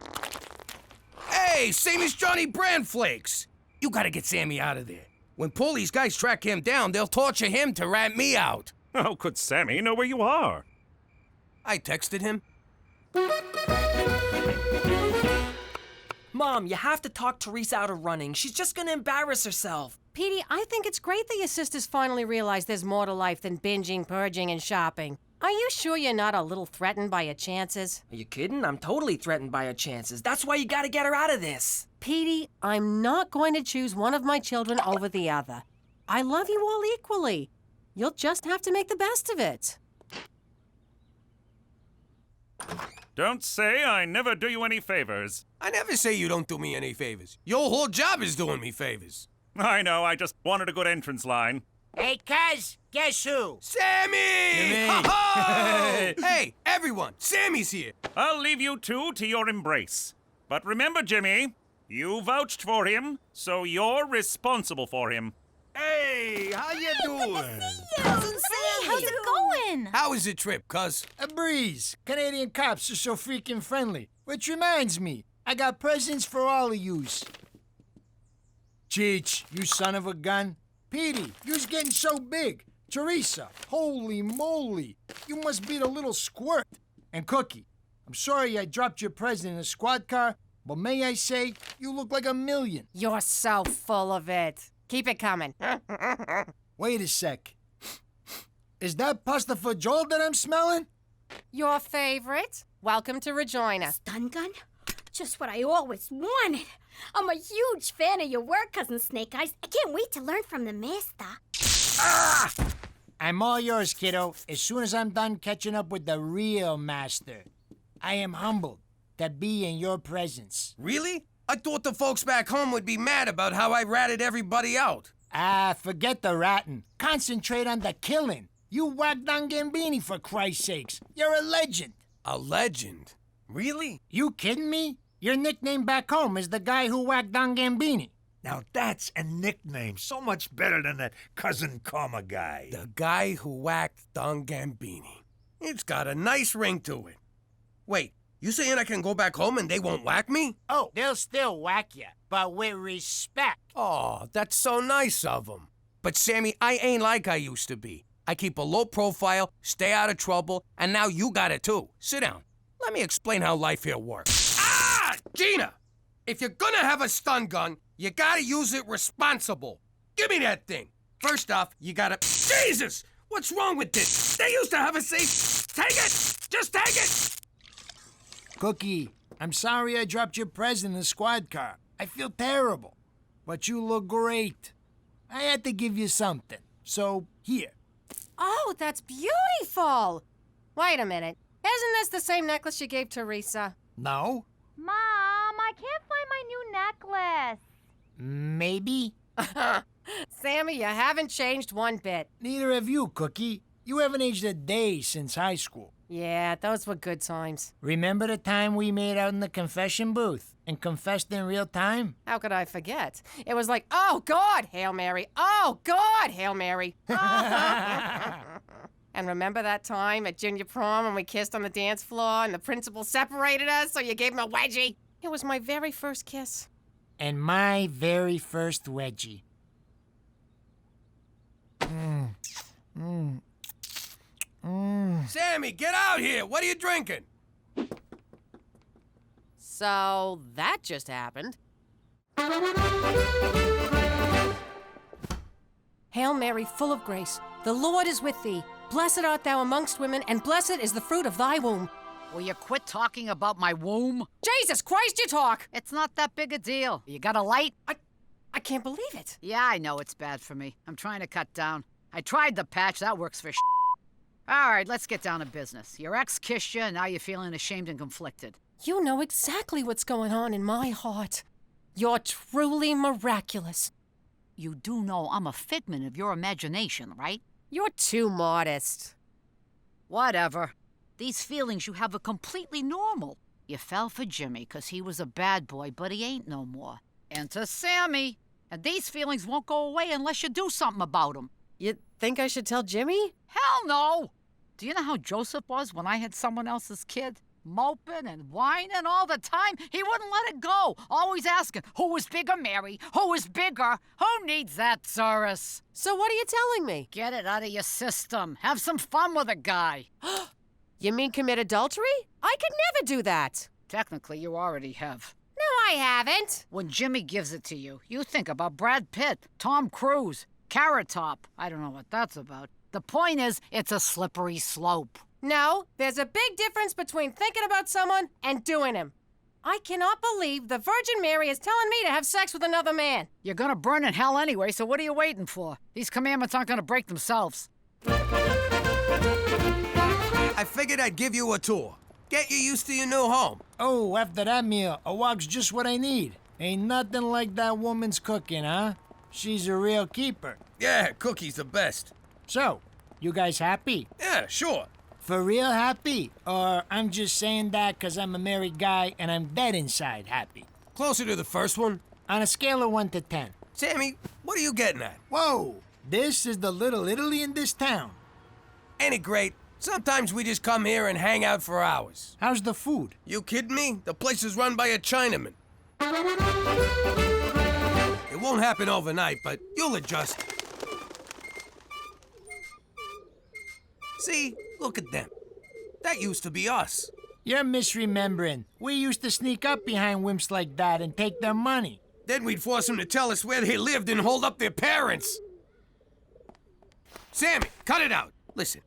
Hey, same as Johnny Bran Flakes. You gotta get Sammy out of there. When Paulie's guys track him down, they'll torture him to rat me out. How could Sammy know where you are? I texted him. Mom, you have to talk Teresa out of running. She's just gonna embarrass herself. Petey, I think it's great that your sisters finally realize there's more to life than binging, purging, and shopping. Are you sure you're not a little threatened by your chances? Are you kidding? I'm totally threatened by her chances. That's why you gotta get her out of this. Petey, I'm not going to choose one of my children over the other. I love you all equally. You'll just have to make the best of it. Don't say I never do you any favors. I never say you don't do me any favors. Your whole job is doing me favors. I know, I just wanted a good entrance line. Hey, cuz, guess who? Sammy! Ho-ho! Hey, everyone, Sammy's here. I'll leave you two to your embrace. But remember, Jimmy, you vouched for him, so you're responsible for him. Hey, how you doing? Cousin Sammy, how's it going? How was the trip, cuz? A breeze. Canadian cops are so freaking friendly. Which reminds me, I got presents for all of yous. Cheech, you son of a gun. Petey, you's getting so big. Teresa, holy moly. You must be the little squirt. And Cookie, I'm sorry I dropped your present in a squad car, but may I say, you look like a million. You're so full of it. Keep it coming. Wait a sec. Is that pasta for Joel that I'm smelling? Your favorite? Welcome to Regina. Stun gun? Just what I always wanted. I'm a huge fan of your work, Cousin Snake Eyes. I can't wait to learn from the master. Ah! I'm all yours, kiddo, as soon as I'm done catching up with the real master. I am humbled to be in your presence. Really? I thought the folks back home would be mad about how I ratted everybody out. Ah, forget the ratting. Concentrate on the killing. You whacked Don Gambini, for Christ's sakes. You're a legend. A legend? Really? You kidding me? Your nickname back home is the guy who whacked Don Gambini. Now that's a nickname so much better than that Cousin Karma guy. The guy who whacked Don Gambini. It's got a nice ring to it. Wait, you saying I can go back home and they won't whack me? Oh, they'll still whack you, but with respect. Oh, that's so nice of them. But Sammy, I ain't like I used to be. I keep a low profile, stay out of trouble, and now you got it too. Sit down. Let me explain how life here works. Ah! Gina! If you're gonna have a stun gun, you gotta use it responsible. Give me that thing. First off, you gotta... Jesus! What's wrong with this? They used to have a safe... Take it! Just take it! Cookie, I'm sorry I dropped your present in the squad car. I feel terrible. But you look great. I had to give you something. So, here. Oh, that's beautiful. Wait a minute. Isn't this the same necklace you gave Teresa? No. Mom, I can't find my new necklace. Maybe. Sammy, you haven't changed one bit. Neither have you, Cookie. You haven't aged a day since high school. Yeah, those were good times. Remember the time we made out in the confession booth and confessed in real time? How could I forget? It was like, oh, God, Hail Mary. Oh, God, Hail Mary. And remember that time at junior prom when we kissed on the dance floor and the principal separated us so you gave him a wedgie? It was my very first kiss. And my very first wedgie. Sammy, get out here! What are you drinking? So that just happened. Hail Mary, full of grace, the Lord is with thee. Blessed art thou amongst women, and blessed is the fruit of thy womb. Will you quit talking about my womb? Jesus Christ, you talk! It's not that big a deal. You got a light? I can't believe it. Yeah, I know it's bad for me. I'm trying to cut down. I tried the patch. That works for All right, let's get down to business. Your ex kissed you, and now you're feeling ashamed and conflicted. You know exactly what's going on in my heart. You're truly miraculous. You do know I'm a figment of your imagination, right? You're too modest. Whatever. These feelings you have are completely normal. You fell for Jimmy because he was a bad boy, but he ain't no more. Enter Sammy. And these feelings won't go away unless you do something about them. You think I should tell Jimmy? Hell no! Do you know how Joseph was when I had someone else's kid? Moping and whining all the time. He wouldn't let it go. Always asking, who was bigger, Mary? Who was bigger? Who needs that, Cyrus? So what are you telling me? Get it out of your system. Have some fun with a guy. You mean commit adultery? I could never do that. Technically, you already have. No, I haven't. When Jimmy gives it to you, you think about Brad Pitt, Tom Cruise, Carrot Top. I don't know what that's about. The point is, it's a slippery slope. No, there's a big difference between thinking about someone and doing him. I cannot believe the Virgin Mary is telling me to have sex with another man. You're gonna burn in hell anyway, so what are you waiting for? These commandments aren't gonna break themselves. I figured I'd give you a tour. Get you used to your new home. Oh, after that meal, a walk's just what I need. Ain't nothing like that woman's cooking, huh? She's a real keeper. Yeah, Cookie's the best. So, you guys happy? Yeah, sure. For real happy? Or I'm just saying that 'cause I'm a married guy and I'm dead inside happy? Closer to the first one. On a scale of 1 to 10. Sammy, what are you getting at? Whoa! This is the little Italy in this town. Ain't it great? Sometimes we just come here and hang out for hours. How's the food? You kidding me? The place is run by a Chinaman. It won't happen overnight, but you'll adjust. See? Look at them. That used to be us. You're misremembering. We used to sneak up behind wimps like that and take their money. Then we'd force them to tell us where they lived and hold up their parents. Sammy, cut it out. Listen,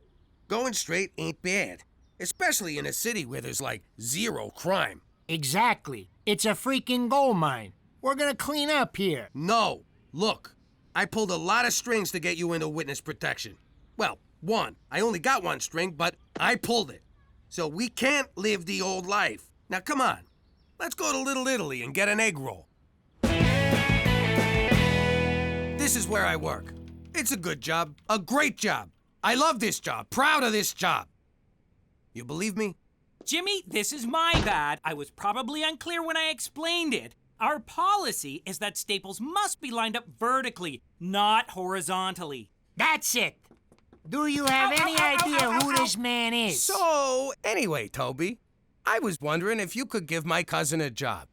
going straight ain't bad. Especially in a city where there's like zero crime. Exactly. It's a freaking gold mine. We're gonna clean up here. No. Look, I pulled a lot of strings to get you into witness protection. Well, one. I only got one string, but I pulled it. So we can't live the old life. Now come on. Let's go to Little Italy and get an egg roll. This is where I work. It's a good job. A great job. I love this job. Proud of this job. You believe me? Jimmy, this is my bad. I was probably unclear when I explained it. Our policy is that staples must be lined up vertically, not horizontally. That's it. Do you have any idea who this man is? So, anyway, Toby, I was wondering if you could give my cousin a job.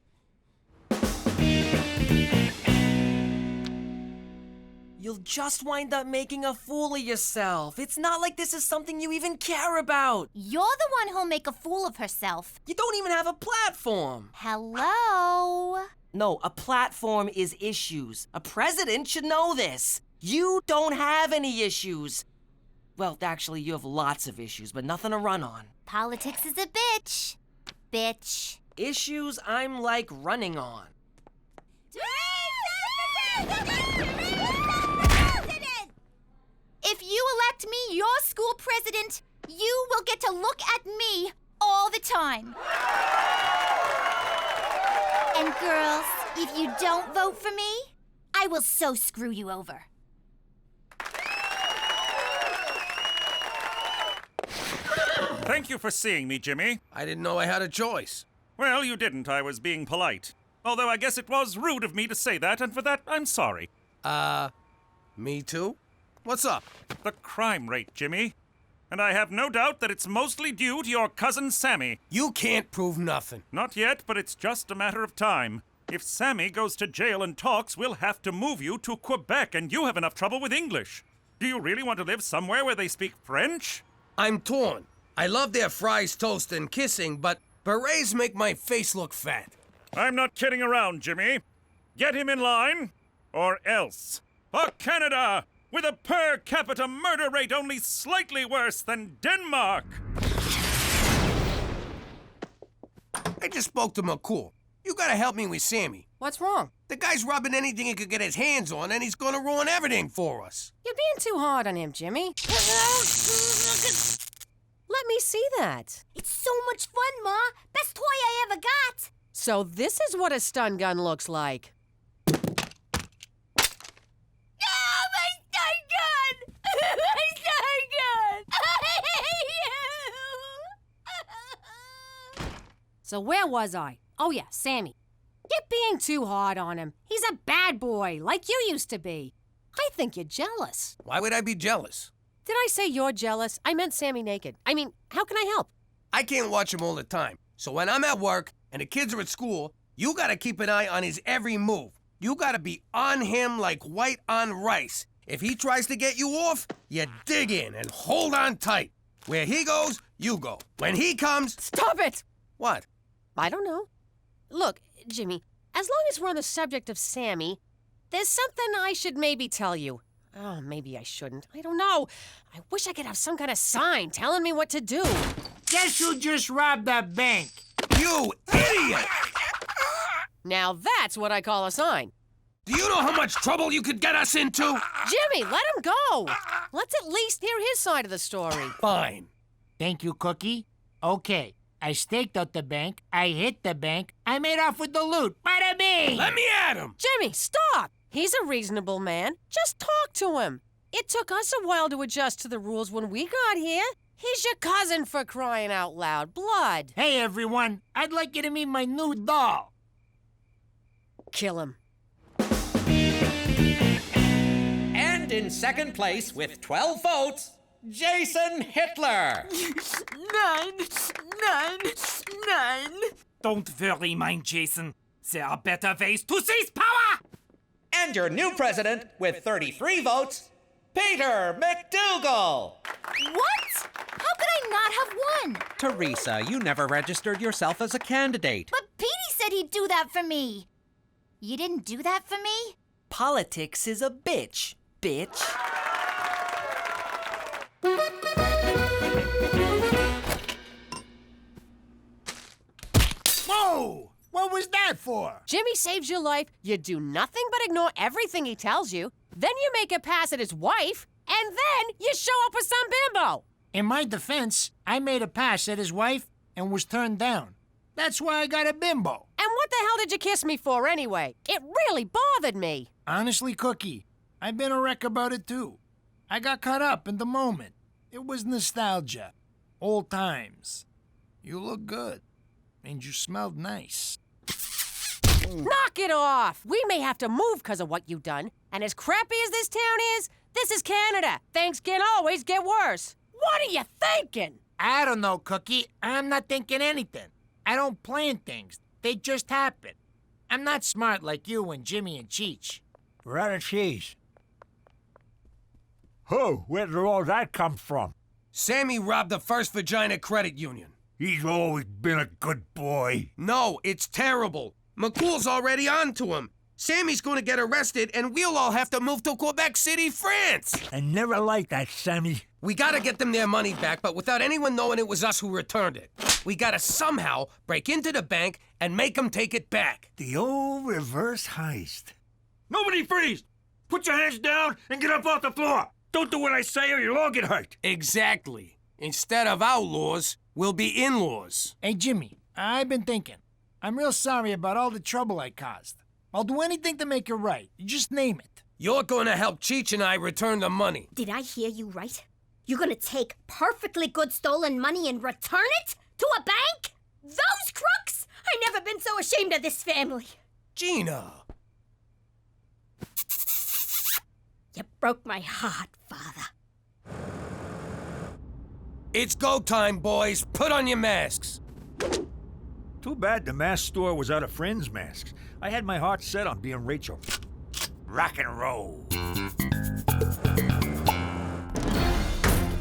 You'll just wind up making a fool of yourself. It's not like this is something you even care about. You're the one who'll make a fool of herself. You don't even have a platform. Hello? No, a platform is issues. A president should know this. You don't have any issues. Well, actually, you have lots of issues, but nothing to run on. Politics is a bitch. Bitch. Issues I'm like running on. If you elect me your school president, you will get to look at me all the time. And girls, if you don't vote for me, I will so screw you over. Thank you for seeing me, Jimmy. I didn't know I had a choice. Well, you didn't. I was being polite. Although I guess it was rude of me to say that, and for that, I'm sorry. Me too? What's up? The crime rate, Jimmy. And I have no doubt that it's mostly due to your cousin Sammy. You can't prove nothing. Not yet, but it's just a matter of time. If Sammy goes to jail and talks, we'll have to move you to Quebec, and you have enough trouble with English. Do you really want to live somewhere where they speak French? I'm torn. I love their fries, toast, and kissing, but berets make my face look fat. I'm not kidding around, Jimmy. Get him in line, or else. For Canada, with a per capita murder rate only slightly worse than Denmark. I just spoke to McCool. You gotta help me with Sammy. What's wrong? The guy's rubbing anything he could get his hands on, and he's gonna ruin everything for us. You're being too hard on him, Jimmy. Let me see that. It's so much fun, Ma. Best toy I ever got. So this is what a stun gun looks like. So where was I? Oh yeah, Sammy. You're being too hard on him. He's a bad boy, like you used to be. I think you're jealous. Why would I be jealous? Did I say you're jealous? I meant Sammy naked. I mean, how can I help? I can't watch him all the time. So when I'm at work and the kids are at school, you gotta keep an eye on his every move. You gotta be on him like white on rice. If he tries to get you off, you dig in and hold on tight. Where he goes, you go. When he comes... Stop it! What? I don't know. Look, Jimmy, as long as we're on the subject of Sammy, there's something I should maybe tell you. Oh, maybe I shouldn't. I don't know. I wish I could have some kind of sign telling me what to do. Guess who just robbed that bank? You idiot! Now that's what I call a sign. Do you know how much trouble you could get us into? Jimmy, let him go. Let's at least hear his side of the story. Fine. Thank you, Cookie. Okay. I staked out the bank, I hit the bank, I made off with the loot. Bada bing! Let me at him! Jimmy, stop! He's a reasonable man. Just talk to him. It took us a while to adjust to the rules when we got here. He's your cousin, for crying out loud. Blood. Hey, everyone. I'd like you to meet my new doll. Kill him. And in second place with 12 votes, Jason Hitler. 9. Don't worry, mein Jason. There are better ways to seize power! And your new president with 33 votes, Peter MacDougal. What? How could I not have won? Teresa, you never registered yourself as a candidate. But Petey said he'd do that for me. You didn't do that for me? Politics is a bitch. Whoa! What was that for? Jimmy saves your life, you do nothing but ignore everything he tells you, then you make a pass at his wife, and then you show up with some bimbo. In my defense, I made a pass at his wife and was turned down. That's why I got a bimbo. And what the hell did you kiss me for anyway? It really bothered me. Honestly, Cookie, I've been a wreck about it too. I got caught up in the moment. It was nostalgia. Old times. You look good. And you smelled nice. Knock it off! We may have to move because of what you've done. And as crappy as this town is, this is Canada. Things can always get worse. What are you thinking? I don't know, Cookie. I'm not thinking anything. I don't plan things. They just happen. I'm not smart like you and Jimmy and Cheech. We're out of cheese. Oh, where did all that come from? Sammy robbed the First Regina Credit Union. He's always been a good boy. No, it's terrible. McCool's already on to him. Sammy's going to get arrested, and we'll all have to move to Quebec City, France. I never liked that, Sammy. We gotta get them their money back, but without anyone knowing it was us who returned it. We gotta somehow break into the bank and make them take it back. The old reverse heist. Nobody freeze! Put your hands down and get up off the floor! Don't do what I say or you'll all get hurt! Exactly. Instead of outlaws, we'll be in-laws. Hey, Jimmy, I've been thinking. I'm real sorry about all the trouble I caused. I'll do anything to make it right. You just name it. You're gonna help Cheech and I return the money. Did I hear you right? You're gonna take perfectly good stolen money and return it to a bank? Those crooks! I've never been so ashamed of this family. Gina. You broke my heart, Father. It's go time, boys. Put on your masks. Too bad the mask store was out of friends' masks. I had my heart set on being Rachel. Rock and roll.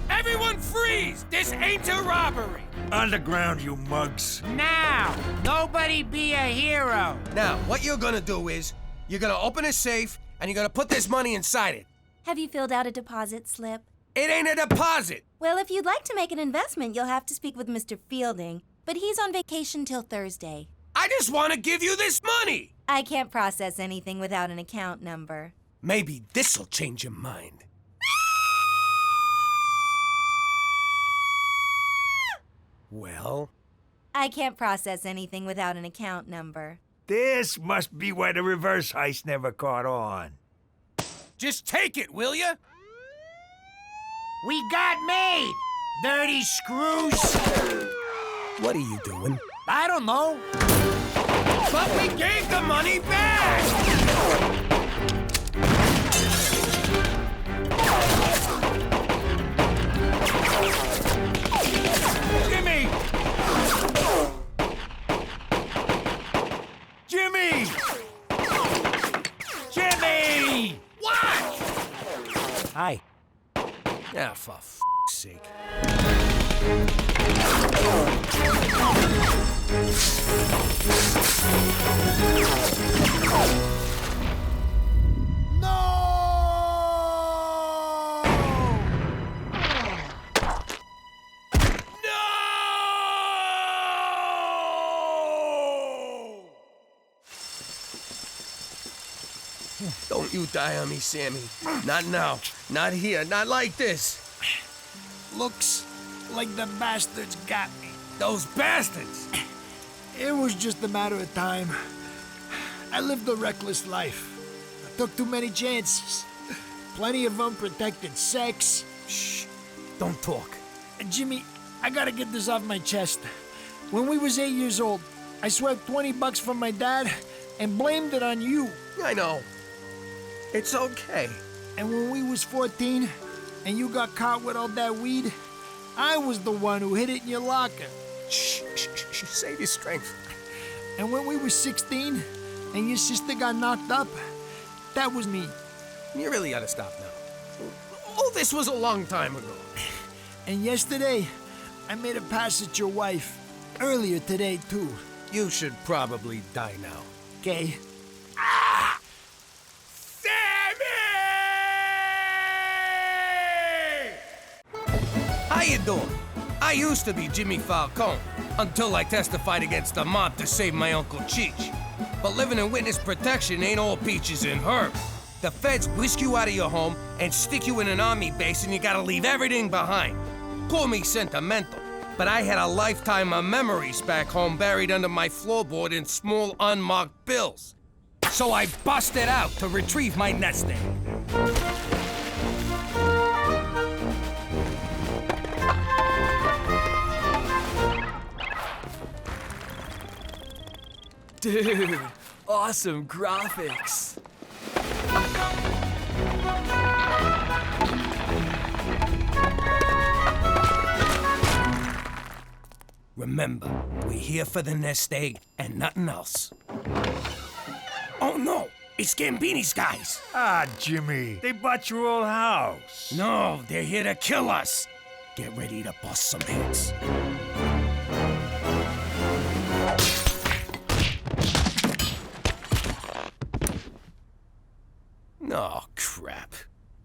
Everyone freeze! This ain't a robbery! Underground, you mugs. Now, nobody be a hero. Now, what you're gonna do is, you're gonna open a safe, and you're gonna put this money inside it. Have you filled out a deposit slip? It ain't a deposit! Well, if you'd like to make an investment, you'll have to speak with Mr. Fielding, but he's on vacation till Thursday. I just want to give you this money! I can't process anything without an account number. Maybe this'll change your mind. Well? I can't process anything without an account number. This must be why the reverse heist never caught on. Just take it, will ya? We got made! Dirty screws! What are you doing? I don't know. But we gave the money back! Jimmy! Jimmy! Jimmy! What? Hi. Ah, for f***'s sake. Don't you die on me, Sammy. Not now. Not here. Not like this. Looks like the bastards got me. Those bastards! It was just a matter of time. I lived a reckless life. I took too many chances. Plenty of unprotected sex. Shh, don't talk. And Jimmy, I gotta get this off my chest. When we was 8 years old, I swept $20 from my dad and blamed it on you. I know. It's okay. And when we was 14 and you got caught with all that weed, I was the one who hid it in your locker. Shh, save your strength. And when we was 16 and your sister got knocked up, that was me. You really gotta stop now. All this was a long time ago. And yesterday, I made a pass at your wife. Earlier today, too. You should probably die now. Okay. How you doing? I used to be Jimmy Falcone until I testified against the mob to save my Uncle Cheech. But living in witness protection ain't all peaches and herb. The feds whisk you out of your home and stick you in an army base and you gotta leave everything behind. Call me sentimental, but I had a lifetime of memories back home buried under my floorboard in small unmarked bills. So I busted out to retrieve my nest egg. Dude, awesome graphics. Remember, we're here for the nest egg and nothing else. Oh no, it's Gambini's guys. Ah, Jimmy, they bought your old house. No, they're here to kill us. Get ready to bust some heads. Oh, crap.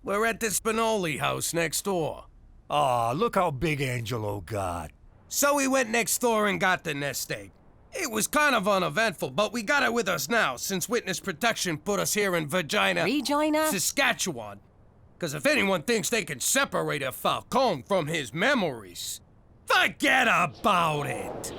We're at the Spinoli house next door. Aw, look how big Angelo got. So we went next door and got the nest egg. It was kind of uneventful, but we got it with us now since witness protection put us here in Regina, Saskatchewan. Because if anyone thinks they can separate a Falcone from his memories, forget about it.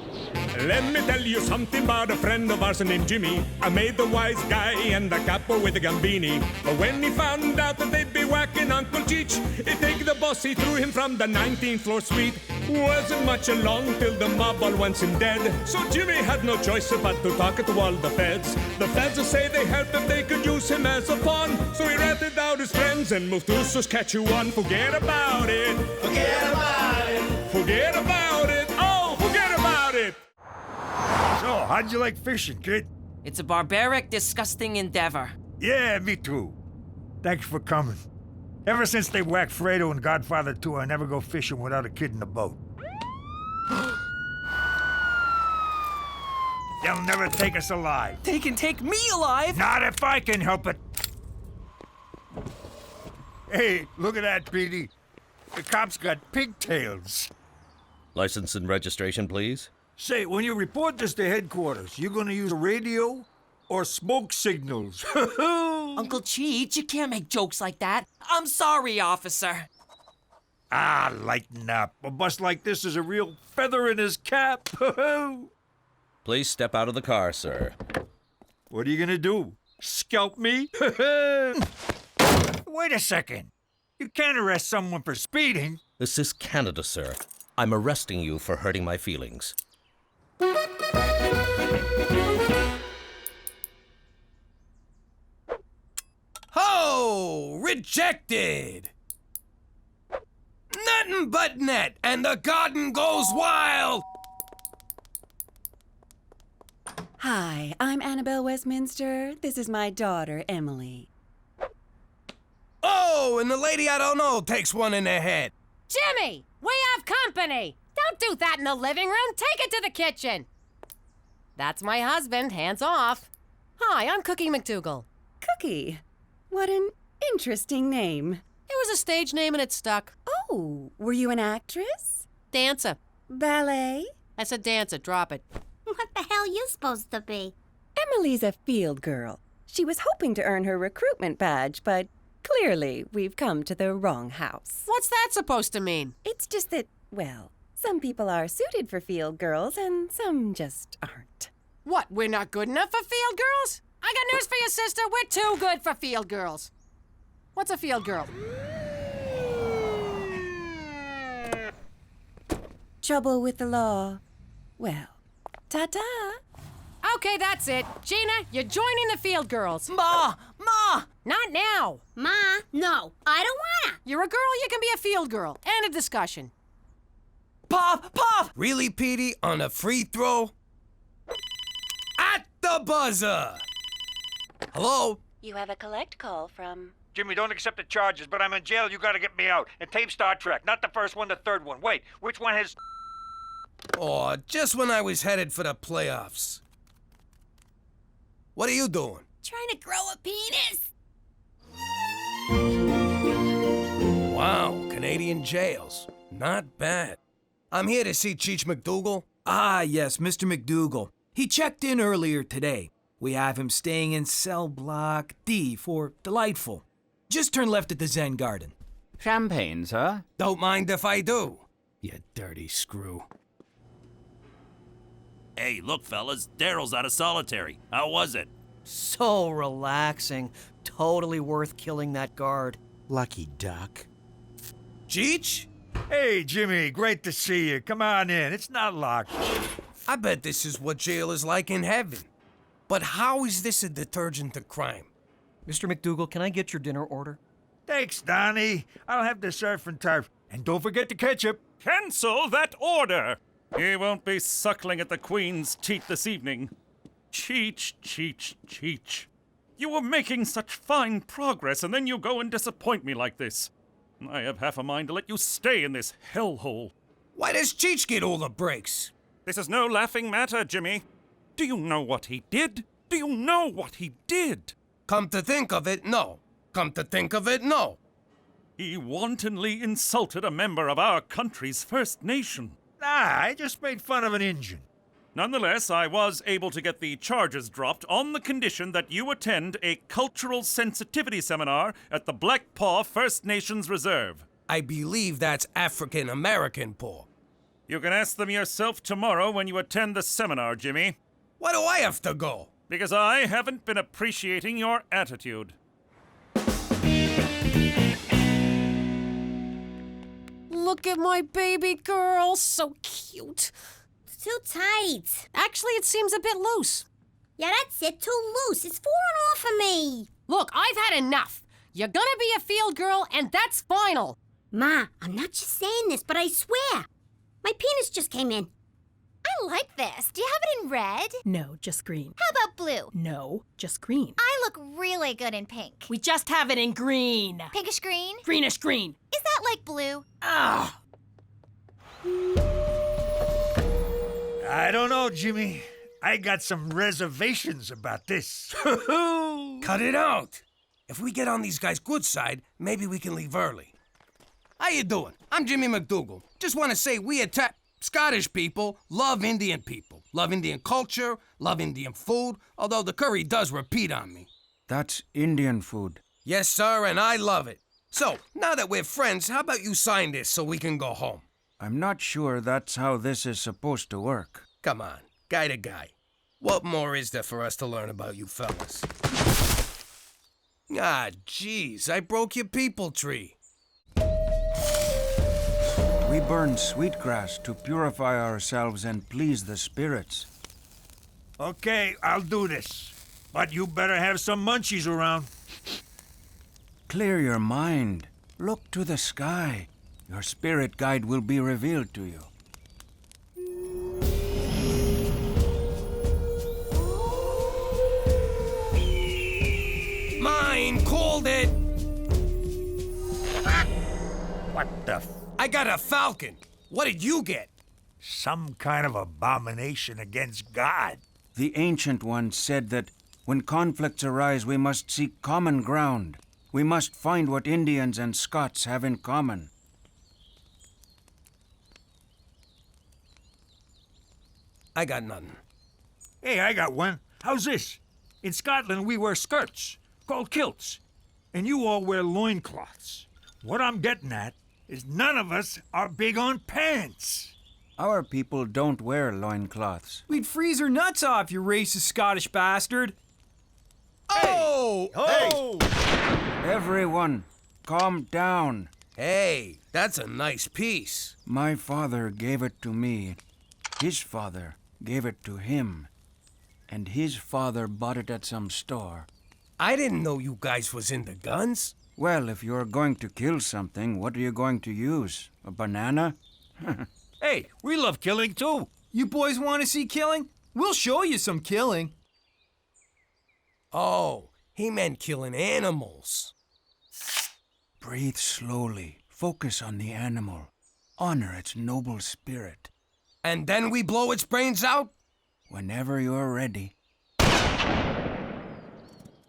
Let me tell you something about a friend of ours named Jimmy. I made the wise guy and the capo with the Gambini. But when he found out that they'd be whacking Uncle Cheech, he'd take the boss, he threw him from the 19th floor suite. Wasn't much along till the mob all wants him dead. So Jimmy had no choice but to talk to all the feds. The feds say they helped if they could use him as a pawn. So he ratted out his friends and moved to Saskatchewan. Forget about it. Forget about it. Forget about it. Oh, forget about it. So, how'd you like fishing, kid? It's a barbaric, disgusting endeavor. Yeah, me too. Thanks for coming. Ever since they whacked Fredo and Godfather 2, I never go fishing without a kid in the boat. They'll never take us alive. They can take me alive? Not if I can help it. Hey, look at that, Petey. The cops got pigtails. License and registration, please. Say, when you report this to headquarters, you gonna use a radio or smoke signals? Uncle Cheech, you can't make jokes like that. I'm sorry, officer. Ah, lighten up. A bus like this is a real feather in his cap. Please step out of the car, sir. What are you gonna do? Scalp me? Wait a second. You can't arrest someone for speeding. This is Canada, sir. I'm arresting you for hurting my feelings. Ho! Rejected! Nothing but net, and the garden goes wild! Hi, I'm Annabelle Westminster. This is my daughter, Emily. Oh, and the lady I don't know takes one in the head. Jimmy, we have company. Don't do that in the living room. Take it to the kitchen. That's my husband. Hands off. Hi, I'm Cookie MacDougal. Cookie? What an interesting name. It was a stage name and it stuck. Oh, were you an actress? Dancer. Ballet? I said dancer. Drop it. What the hell you supposed to be? Emily's a field girl. She was hoping to earn her recruitment badge, but clearly we've come to the wrong house. What's that supposed to mean? It's just that, well, Some people are suited for field girls, and some just aren't. What, we're not good enough for field girls? I got news for you, sister. We're too good for field girls. What's a field girl? Trouble with the law. Well, ta-ta. Okay, that's it. Gina, you're joining the field girls. Ma! Ma! Not now. Ma, no, I don't wanna. You're a girl, you can be a field girl. End of discussion. Pop! Pop! Really, Petey? On a free throw? At the buzzer! Hello? You have a collect call from... Jimmy, don't accept the charges, but I'm in jail. You gotta get me out. And tape Star Trek. Not the first one, the third one. Wait, which one has... Oh, just when I was headed for the playoffs. What are you doing? Trying to grow a penis. Wow, Canadian jails. Not bad. I'm here to see Cheech MacDougal. Ah, yes, Mr. MacDougal. He checked in earlier today. We have him staying in cell block D for Delightful. Just turn left at the Zen Garden. Champagne, sir? Don't mind if I do, you dirty screw. Hey, look, fellas, Daryl's out of solitary. How was it? So relaxing. Totally worth killing that guard. Lucky duck. Cheech? Hey, Jimmy, great to see you. Come on in. It's not locked. I bet this is what jail is like in heaven. But how is this a detergent to crime? Mr. MacDougal, can I get your dinner order? Thanks, Donnie. I'll have the surf and turf. And don't forget the ketchup. Cancel that order! He won't be suckling at the Queen's teat this evening. Cheech, Cheech, Cheech. You were making such fine progress, and then you go and disappoint me like this. I have half a mind to let you stay in this hellhole. Why does Cheech get all the breaks? This is no laughing matter, Jimmy. Do you know what he did? Do you know what he did? Come to think of it, no. Come to think of it, no. He wantonly insulted a member of our country's First Nation. Nah, I just made fun of an Injun. Nonetheless, I was able to get the charges dropped on the condition that you attend a cultural sensitivity seminar at the Black Paw First Nations Reserve. I believe that's African American paw. You can ask them yourself tomorrow when you attend the seminar, Jimmy. Why do I have to go? Because I haven't been appreciating your attitude. Look at my baby girl, so cute. It's too tight. Actually, it seems a bit loose. Yeah, that's it, too loose. It's falling off of me. Look, I've had enough. You're gonna be a field girl, and that's final. Ma, I'm not just saying this, but I swear. My penis just came in. I like this. Do you have it in red? No, just green. How about blue? No, just green. I look really good in pink. We just have it in green. Pinkish green? Greenish green. Is that like blue? Ah! I don't know, Jimmy. I got some reservations about this. Cut it out. If we get on these guys' good side, maybe we can leave early. How you doing? I'm Jimmy MacDougal. Just want to say we attack Scottish people, love Indian people, love Indian culture, love Indian food, although the curry does repeat on me. That's Indian food. Yes, sir, and I love it. So, now that we're friends, how about you sign this so we can go home? I'm not sure that's how this is supposed to work. Come on, guy to guy. What more is there for us to learn about you fellas? Ah, jeez, I broke your people tree. We burn sweetgrass to purify ourselves and please the spirits. Okay, I'll do this. But you better have some munchies around. Clear your mind. Look to the sky. Your spirit guide will be revealed to you. Mine called it! What the I got a falcon. What did you get? Some kind of abomination against God. The Ancient One said that when conflicts arise, we must seek common ground. We must find what Indians and Scots have in common. I got nothing. Hey, I got one. How's this? In Scotland, we wear skirts, called kilts. And you all wear loincloths. What I'm getting at is none of us are big on pants. Our people don't wear loincloths. We'd freeze her nuts off, you racist Scottish bastard. Oh! Hey! Everyone, calm down. Hey, that's a nice piece. My father gave it to me. His father gave it to him. And his father bought it at some store. I didn't know you guys was into guns. Well, if you're going to kill something, what are you going to use? A banana? Hey, we love killing too. You boys want to see killing? We'll show you some killing. Oh, he meant killing animals. Breathe slowly. Focus on the animal. Honor its noble spirit. And then we blow its brains out? Whenever you're ready.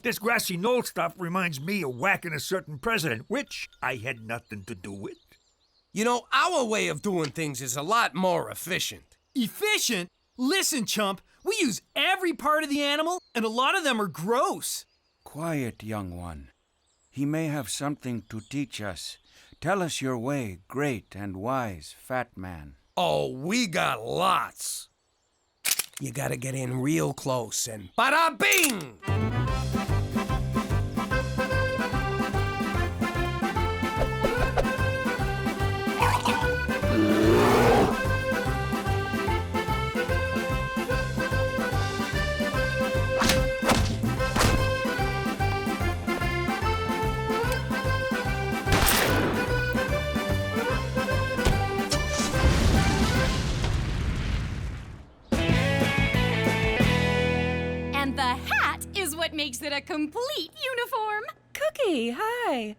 This grassy knoll stuff reminds me of whacking a certain president, which I had nothing to do with. You know, our way of doing things is a lot more efficient. Efficient? Listen, chump, we use every part of the animal, and a lot of them are gross. Quiet, young one. He may have something to teach us. Tell us your way, great and wise fat man. Oh, we got lots. You gotta get in real close and bada bing! And the hat is what makes it a complete uniform. Cookie, hi.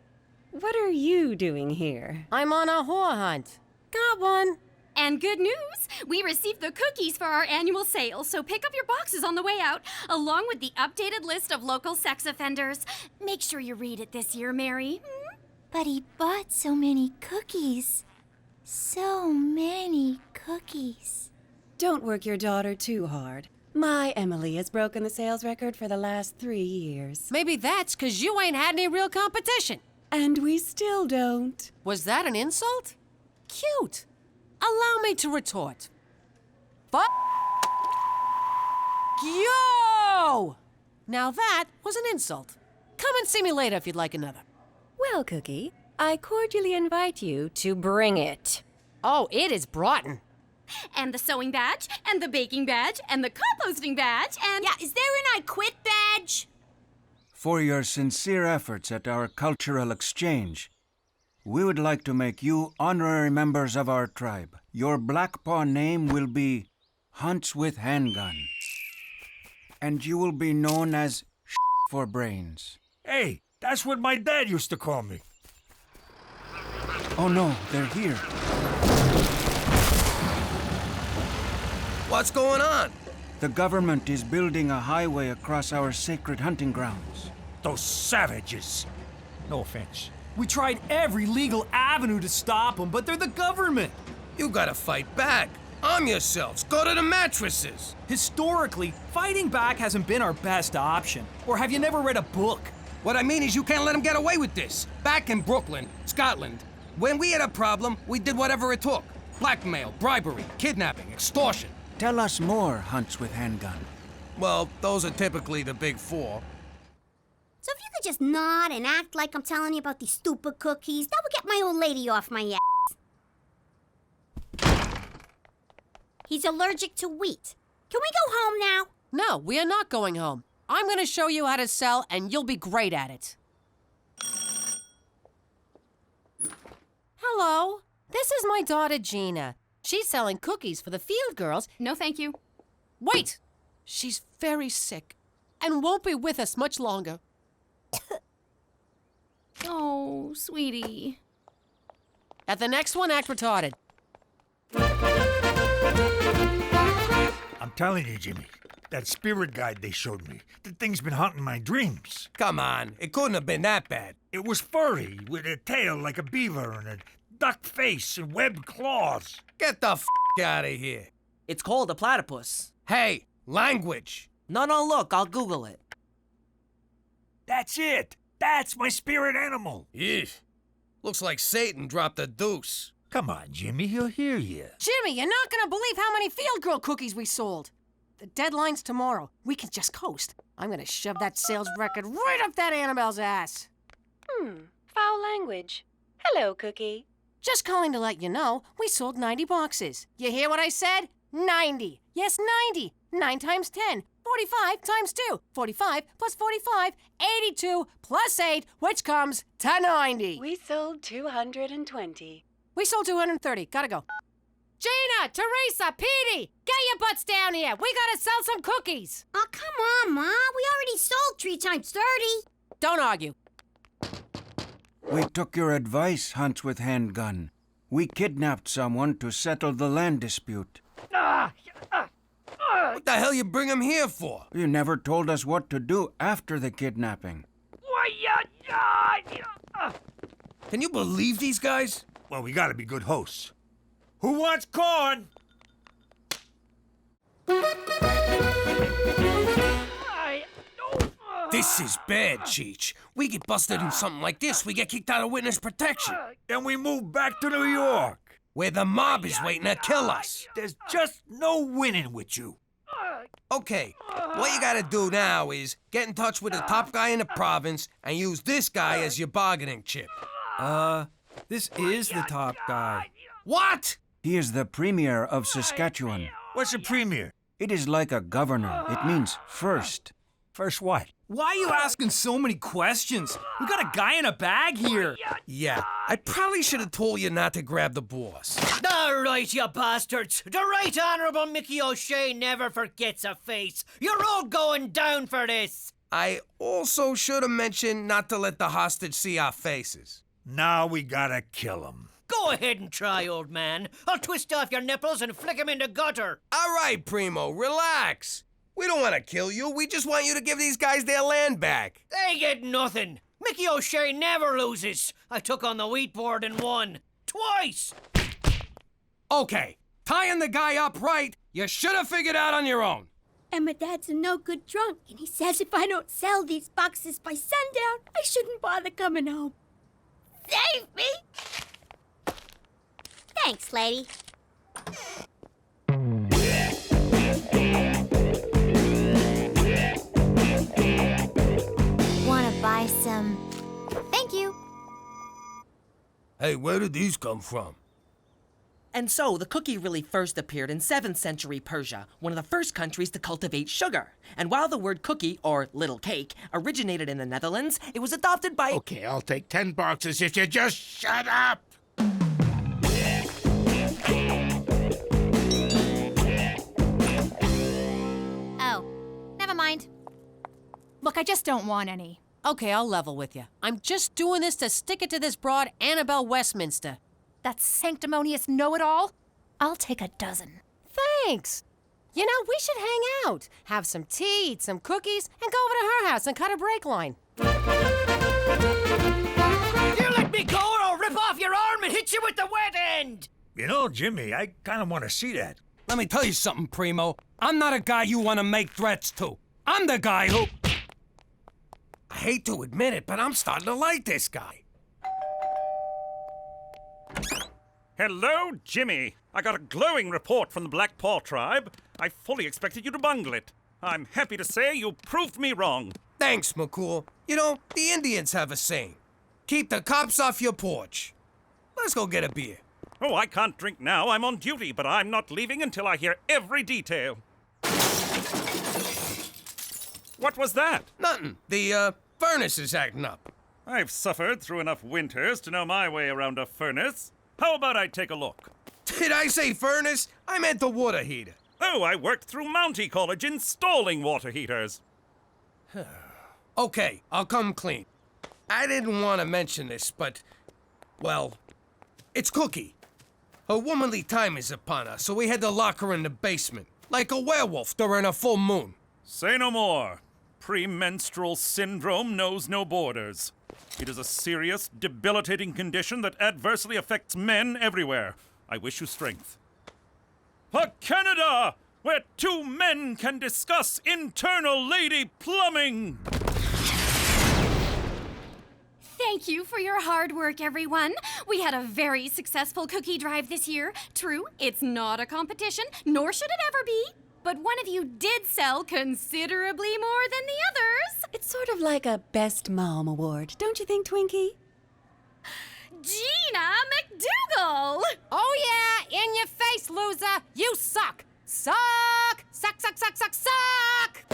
What are you doing here? I'm on a whore hunt. Got one. And good news, we received the cookies for our annual sale, so pick up your boxes on the way out, along with the updated list of local sex offenders. Make sure you read it this year, Mary. But he bought so many cookies. So many cookies. Don't work your daughter too hard. My Emily has broken the sales record for the last 3 years. Maybe that's 'cause you ain't had any real competition. And we still don't. Was that an insult? Cute. Allow me to retort. Fuck you! Now that was an insult. Come and see me later if you'd like another. Well, Cookie, I cordially invite you to bring it. Oh, it is Broughton. And the sewing badge, and the baking badge, and the composting badge, and... Yeah, is there an I quit badge? For your sincere efforts at our cultural exchange, we would like to make you honorary members of our tribe. Your Black Paw name will be Hunts with Handgun. And you will be known as for Brains. Hey, that's what my dad used to call me. Oh no, they're here. What's going on? The government is building a highway across our sacred hunting grounds. Those savages. No offense. We tried every legal avenue to stop them, but they're the government. You gotta fight back. Arm yourselves. Go to the mattresses. Historically, fighting back hasn't been our best option. Or have you never read a book? What I mean is you can't let them get away with this. Back in Brooklyn, Scotland, when we had a problem, we did whatever it took. Blackmail, bribery, kidnapping, extortion. Tell us more, Hunts with Handgun. Well, those are typically the big four. So if you could just nod and act like I'm telling you about these stupid cookies, that would get my old lady off my ass. He's allergic to wheat. Can we go home now? No, we are not going home. I'm going to show you how to sell, and you'll be great at it. Hello. This is my daughter, Gina. She's selling cookies for the field girls. No, thank you. Wait! She's very sick and won't be with us much longer. Oh, sweetie. At the next one, act retarded. I'm telling you, Jimmy, that spirit guide they showed me, the thing's been haunting my dreams. Come on, it couldn't have been that bad. It was furry, with a tail like a beaver and a duck face and webbed claws. Get the out of here. It's called a platypus. Hey, language. No, look, I'll Google it. That's it. That's my spirit animal. Yeesh. Looks like Satan dropped a deuce. Come on, Jimmy, he'll hear you. Jimmy, you're not gonna believe how many field girl cookies we sold. The deadline's tomorrow. We can just coast. I'm gonna shove that sales record right up that Annabelle's ass. Foul language. Hello, Cookie. Just calling to let you know, we sold 90 boxes. You hear what I said? 90. Yes, 90. 9 times 10. 45 times 2. 45 plus 45. 82 plus 8, which comes to 90. We sold 220. We sold 230. Gotta go. Gina, Teresa, Petey, get your butts down here. We gotta sell some cookies. Oh, come on, Ma. We already sold 3 times 30. Don't argue. We took your advice, Hunts with Handgun. We kidnapped someone to settle the land dispute. What the hell you bring him here for? You never told us what to do after the kidnapping. Can you believe these guys? Well, we gotta be good hosts. Who wants corn? This is bad, Cheech. We get busted in something like this, we get kicked out of witness protection. And we move back to New York, where the mob is waiting to kill us. There's just no winning with you. Okay, what you gotta do now is get in touch with the top guy in the province and use this guy as your bargaining chip. This is the top guy. What? He is the premier of Saskatchewan. What's a premier? It is like a governor. It means first. First what? Why are you asking so many questions? We got a guy in a bag here. Yeah, I probably should have told you not to grab the boss. All right, you bastards. The Right Honourable Mickey O'Shea never forgets a face. You're all going down for this. I also should have mentioned not to let the hostage see our faces. Now we gotta kill him. Go ahead and try, old man. I'll twist off your nipples and flick him in the gutter. All right, Primo, relax. We don't want to kill you. We just want you to give these guys their land back. They get nothing. Mickey O'Shea never loses. I took on the wheat board and won. Twice! Okay, tying the guy up right, you should have figured out on your own. And my dad's a no-good drunk, and he says if I don't sell these boxes by sundown, I shouldn't bother coming home. Save me! Thanks, lady. Wanna buy some... Thank you. Hey, where did these come from? And so, the cookie really first appeared in 7th century Persia, one of the first countries to cultivate sugar. And while the word cookie, or little cake, originated in the Netherlands, it was adopted by... Okay, I'll take 10 boxes if you just shut up! Oh, never mind. Look, I just don't want any. Okay, I'll level with you. I'm just doing this to stick it to this broad Annabelle Westminster. That sanctimonious know-it-all? I'll take a dozen. Thanks. You know, we should hang out, have some tea, eat some cookies, and go over to her house and cut a brake line. You let me go or I'll rip off your arm and hit you with the wet end! You know, Jimmy, I kind of want to see that. Let me tell you something, Primo. I'm not a guy you want to make threats to. I'm the guy who... I hate to admit it, but I'm starting to like this guy. Hello, Jimmy. I got a glowing report from the Black Paw tribe. I fully expected you to bungle it. I'm happy to say you proved me wrong. Thanks, McCool. You know, the Indians have a saying. Keep the cops off your porch. Let's go get a beer. Oh, I can't drink now. I'm on duty, but I'm not leaving until I hear every detail. What was that? Nothing. The, furnace is acting up. I've suffered through enough winters to know my way around a furnace. How about I take a look? Did I say furnace? I meant the water heater. Oh, I worked through Mountie College installing water heaters. Okay, I'll come clean. I didn't want to mention this, but, well, it's Cookie. Her womanly time is upon us, so we had to lock her in the basement, like a werewolf during a full moon. Say no more. Premenstrual syndrome knows no borders. It is a serious, debilitating condition that adversely affects men everywhere. I wish you strength. For Canada, where 2 men can discuss internal lady plumbing! Thank you for your hard work, everyone. We had a very successful cookie drive this year. True, it's not a competition, nor should it ever be. But one of you did sell considerably more than the others. It's sort of like a Best Mom award, don't you think, Twinkie? Gina MacDougal! Oh, yeah, in your face, loser. You suck. Suck! Suck, suck, suck, suck, suck!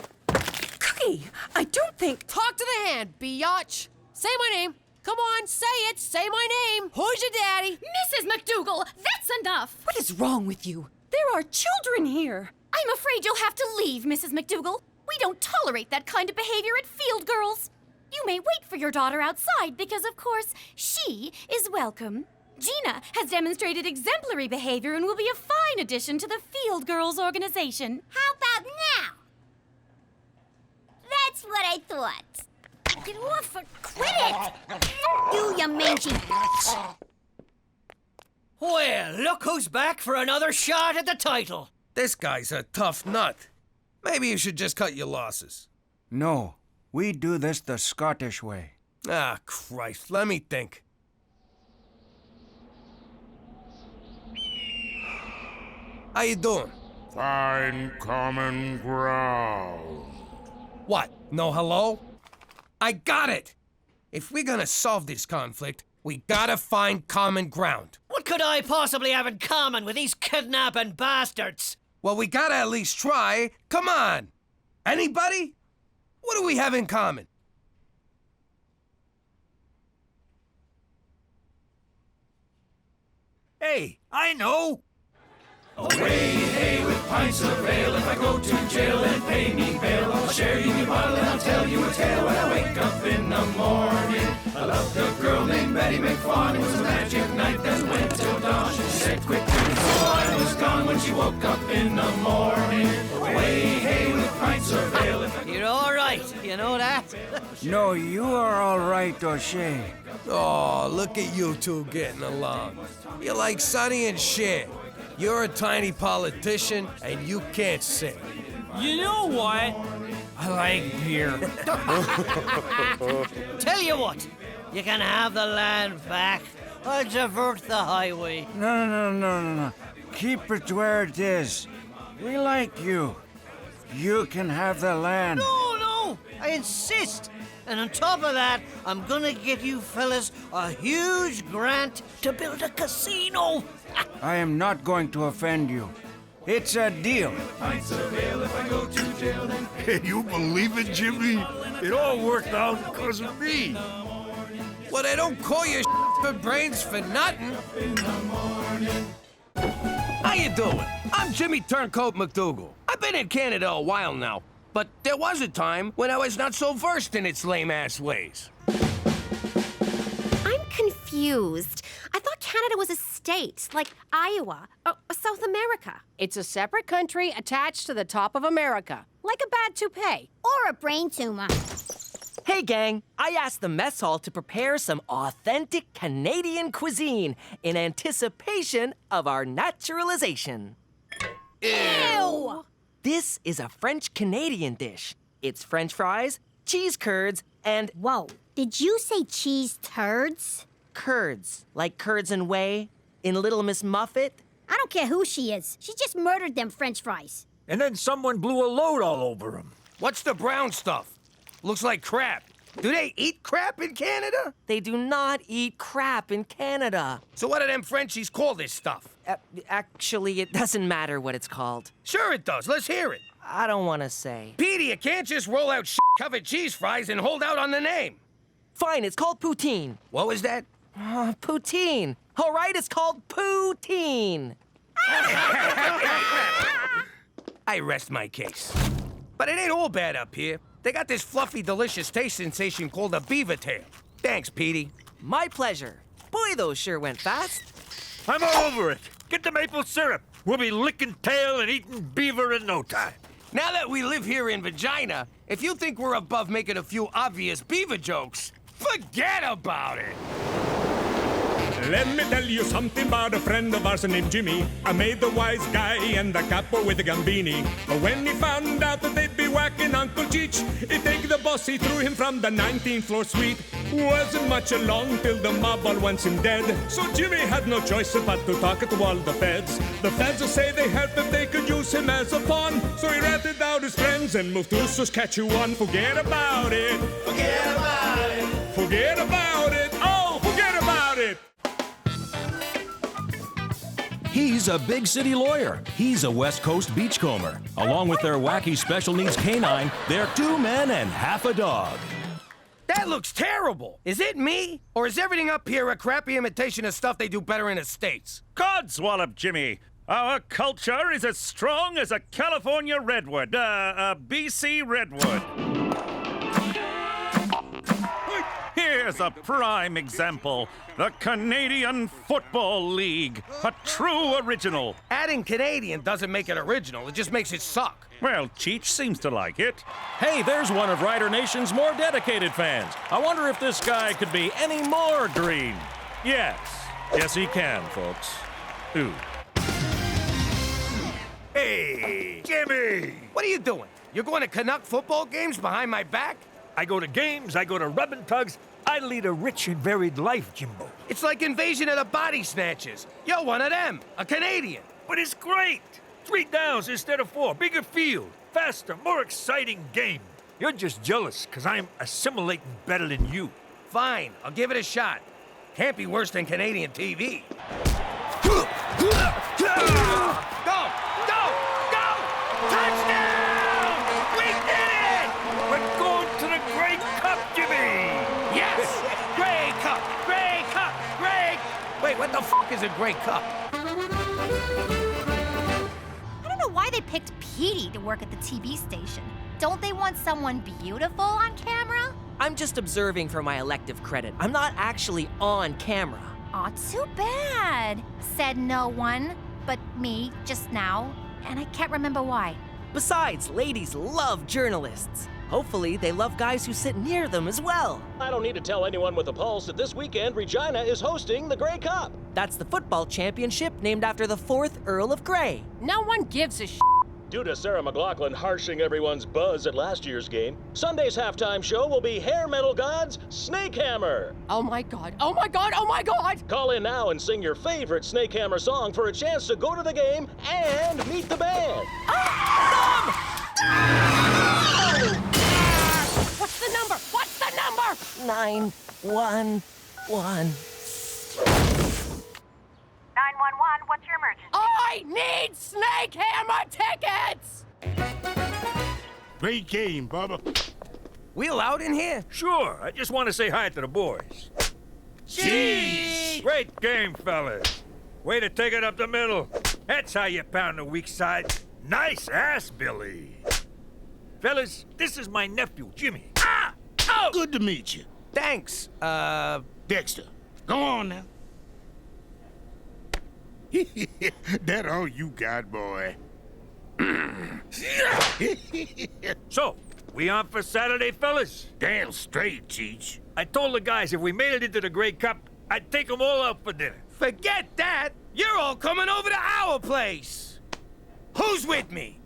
Cookie, I don't think... Talk to the hand, biatch. Say my name. Come on, say it. Say my name. Who's your daddy? Mrs. MacDougal, that's enough. What is wrong with you? There are children here. I'm afraid you'll have to leave, Mrs. MacDougal. We don't tolerate that kind of behavior at Field Girls. You may wait for your daughter outside because, of course, she is welcome. Gina has demonstrated exemplary behavior and will be a fine addition to the Field Girls organization. How about now? That's what I thought. Get off and quit it! You mangy bitch! Well, look who's back for another shot at the title. This guy's a tough nut. Maybe you should just cut your losses. No, we do this the Scottish way. Ah, Christ, let me think. How you doing? Find common ground. What, no hello? I got it! If we're gonna solve this conflict, we gotta find common ground. What could I possibly have in common with these kidnapping bastards? Well, we gotta at least try. Come on! Anybody? What do we have in common? Hey, I know! Away, hey, with pints of ale. If I go to jail and pay me bail, I'll share you my bottle and I'll tell you a tale when I wake up in the morning. I loved a girl named Betty McFawn. It was a magic night that went till dawn. She said quick, and so I was gone when she woke up in the morning. Away, hey, with pints of ale. You're all right, you know that? No, you are all right, O'Shea. Oh, look at you two getting along. You're like Sonny and Cher. You're a tiny politician, and you can't sing. You know what? I like beer. Tell you what, you can have the land back. I'll divert the highway. No. Keep it where it is. We like you. You can have the land. No, I insist. And on top of that, I'm gonna get you fellas a huge grant to build a casino. I am not going to offend you. It's a deal. Can you believe it, Jimmy? It all worked out because of me. Well, they don't call you for brains for nothing. How you doing? I'm Jimmy Turncoat MacDougal. I've been in Canada a while now, but there was a time when I was not so versed in its lame-ass ways. I'm confused. I thought Canada was a state, like Iowa, or South America. It's a separate country attached to the top of America, like a bad toupee. Or a brain tumor. Hey, gang, I asked the mess hall to prepare some authentic Canadian cuisine in anticipation of our naturalization. Ew! This is a French-Canadian dish. It's French fries, cheese curds, and... Whoa, did you say cheese turds? Curds, like curds and whey in Little Miss Muffet. I don't care who she is. She just murdered them French fries. And then someone blew a load all over them. What's the brown stuff? Looks like crap. Do they eat crap in Canada? They do not eat crap in Canada. So what do them Frenchies call this stuff? Actually, it doesn't matter what it's called. Sure it does. Let's hear it. I don't want to say. Petey, you can't just roll out covered cheese fries and hold out on the name. Fine, it's called poutine. What was that? Poutine. All right, it's called poutine. I rest my case. But it ain't all bad up here. They got this fluffy, delicious taste sensation called a beaver tail. Thanks, Petey. My pleasure. Boy, those sure went fast. I'm all over it. Get the maple syrup. We'll be licking tail and eating beaver in no time. Now that we live here in Regina, if you think we're above making a few obvious beaver jokes, forget about it. Let me tell you something about a friend of ours named Jimmy. I made the wise guy and the capo with the Gambini. But when he found out that they'd be whacking Uncle Cheech, he take the boss, he threw him from the 19th floor suite. Wasn't much along till the mob all wants him dead. So Jimmy had no choice but to talk to all the feds. The feds will say they help if they could use him as a pawn. So he ratted out his friends and moved to Saskatchewan. Forget about it. Forget about it. Forget about it. Oh, forget about it. He's a big city lawyer. He's a West Coast beachcomber. Along with their wacky special needs canine, they're 2 men and half a dog. That looks terrible. Is it me? Or is everything up here a crappy imitation of stuff they do better in the States? Codswallop, Jimmy. Our culture is as strong as a California redwood, a BC redwood. Here's a prime example. The Canadian Football League. A true original. Adding Canadian doesn't make it original. It just makes it suck. Well, Cheech seems to like it. Hey, there's one of Rider Nation's more dedicated fans. I wonder if this guy could be any more green. Yes. Yes, he can, folks. Ooh. Hey, Jimmy! What are you doing? You're going to Canuck football games behind my back? I go to games, I go to rubbing tugs. I lead a rich and varied life, Jimbo. It's like Invasion of the Body Snatchers. You're one of them, a Canadian. But it's great. 3 downs instead of 4. Bigger field. Faster, more exciting game. You're just jealous because I'm assimilating better than you. Fine, I'll give it a shot. Can't be worse than Canadian TV. Go! Go! Go! Touchdown! We did it! We're going to the Grey Cup, Jimmy! Yes! Grey Cup! Grey Cup! Grey... Wait, what the f*** is a Grey Cup? I don't know why they picked Petey to work at the TV station. Don't they want someone beautiful on camera? I'm just observing for my elective credit. I'm not actually on camera. Aw, too bad. Said no one, but me, just now. And I can't remember why. Besides, ladies love journalists. Hopefully, they love guys who sit near them as well. I don't need to tell anyone with a pulse that this weekend Regina is hosting the Grey Cup. That's the football championship named after the 4th Earl of Grey. No one gives a Due to Sarah McLachlan harshing everyone's buzz at last year's game, Sunday's halftime show will be hair metal gods Snakehammer. Oh my God, oh my God, oh my God! Call in now and sing your favorite Snakehammer song for a chance to go to the game and meet the band. What's the number? What's the number? 911. 911, what's your emergency? I need Snakehammer tickets! Great game, Bubba. We allowed in here? Sure, I just want to say hi to the boys. Cheese! Great game, fellas. Way to take it up the middle. That's how you pound the weak side. Nice ass, Billy. Fellas, this is my nephew, Jimmy. Ah! Oh! Good to meet you. Thanks, Dexter, go on now. That all you got, boy. So, we on for Saturday, fellas? Damn straight, Cheech. I told the guys if we made it into the Grey Cup, I'd take them all out for dinner. Forget that! You're all coming over to our place! Who's with me?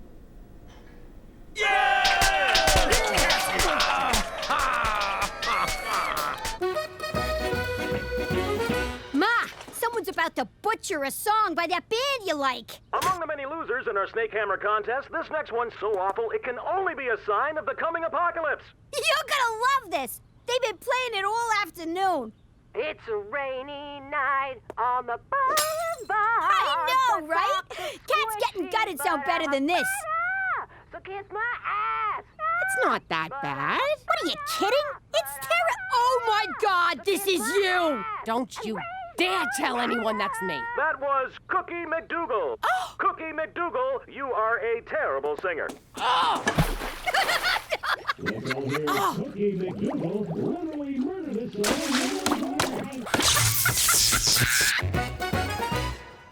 Ma, someone's about to butcher a song by that band you like. Among the many losers in our Snakehammer contest, this next one's so awful it can only be a sign of the coming apocalypse. You're gonna love this. They've been playing it all afternoon. It's a rainy night on the boulevard. I know, right? Cats getting gutted sound better than this. So kiss my ass. It's not that bad. What are you kidding? It's terrible. Oh my God, this is you. Don't you dare tell anyone that's me. That was Cookie MacDougal. Cookie MacDougal, you are a terrible singer.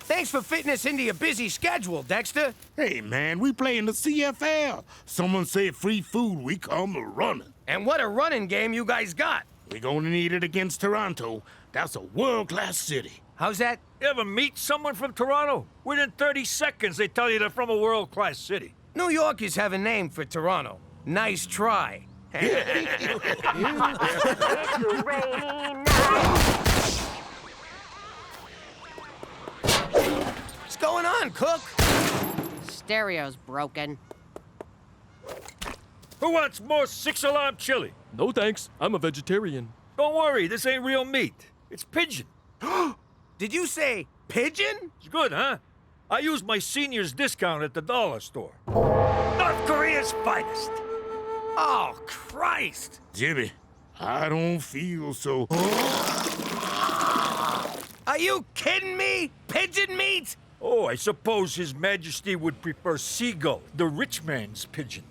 Thanks for fitting us into your busy schedule, Dexter. Hey, man, we play in the CFL. Someone said free food, we come running. And what a running game you guys got. We're gonna need it against Toronto. That's a world-class city. How's that? You ever meet someone from Toronto? Within 30 seconds, they tell you they're from a world-class city. New Yorkers have a name for Toronto. Nice try. What's going on, Cook? Stereo's broken. Who wants more six-alarm chili? No thanks. I'm a vegetarian. Don't worry, this ain't real meat. It's pigeon. Did you say pigeon? It's good, huh? I used my senior's discount at the dollar store. North Korea's finest. Oh, Christ! Jimmy, I don't feel so... Are you kidding me? Pigeon meat? Oh, I suppose His Majesty would prefer seagull, the rich man's pigeon.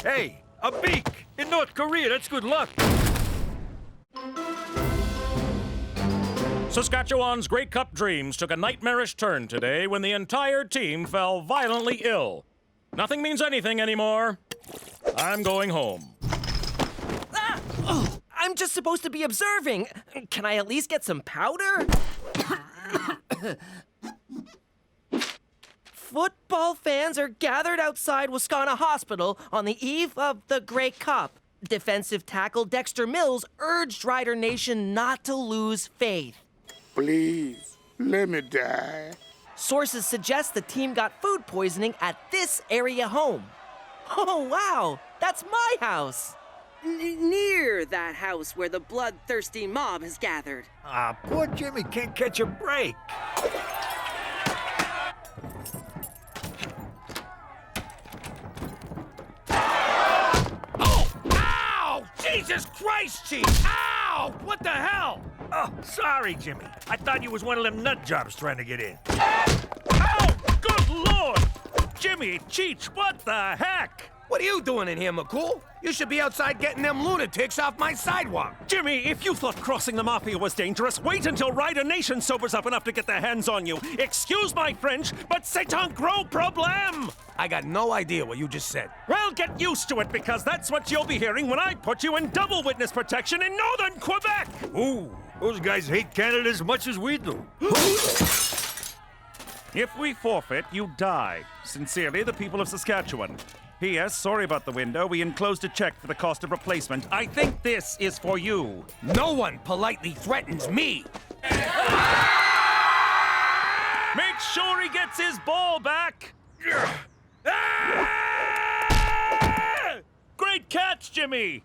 Hey, a beak! In North Korea, that's good luck. Saskatchewan's Grey Cup dreams took a nightmarish turn today when the entire team fell violently ill. Nothing means anything anymore. I'm going home. Ah! Oh, I'm just supposed to be observing. Can I at least get some powder? Football fans are gathered outside Wascana Hospital on the eve of the Grey Cup. Defensive tackle Dexter Mills urged Rider Nation not to lose faith. Please, let me die. Sources suggest the team got food poisoning at this area home. Oh, wow, that's my house. Near that house where the bloodthirsty mob has gathered. Ah, poor Jimmy can't catch a break. Jesus Christ, Chief! Ow! What the hell? Oh, sorry, Jimmy. I thought you was one of them nut jobs trying to get in. Ow! Good Lord! Jimmy, Cheech, what the heck? What are you doing in here, McCool? You should be outside getting them lunatics off my sidewalk. Jimmy, if you thought crossing the Mafia was dangerous, wait until Rider Nation sobers up enough to get their hands on you. Excuse my French, but c'est un gros problème! I got no idea what you just said. Well, get used to it, because that's what you'll be hearing when I put you in double witness protection in northern Quebec! Ooh, those guys hate Canada as much as we do. If we forfeit, you die. Sincerely, the people of Saskatchewan. P.S. Sorry about the window. We enclosed a check for the cost of replacement. I think this is for you. No one politely threatens me. Make sure he gets his ball back. Great catch, Jimmy.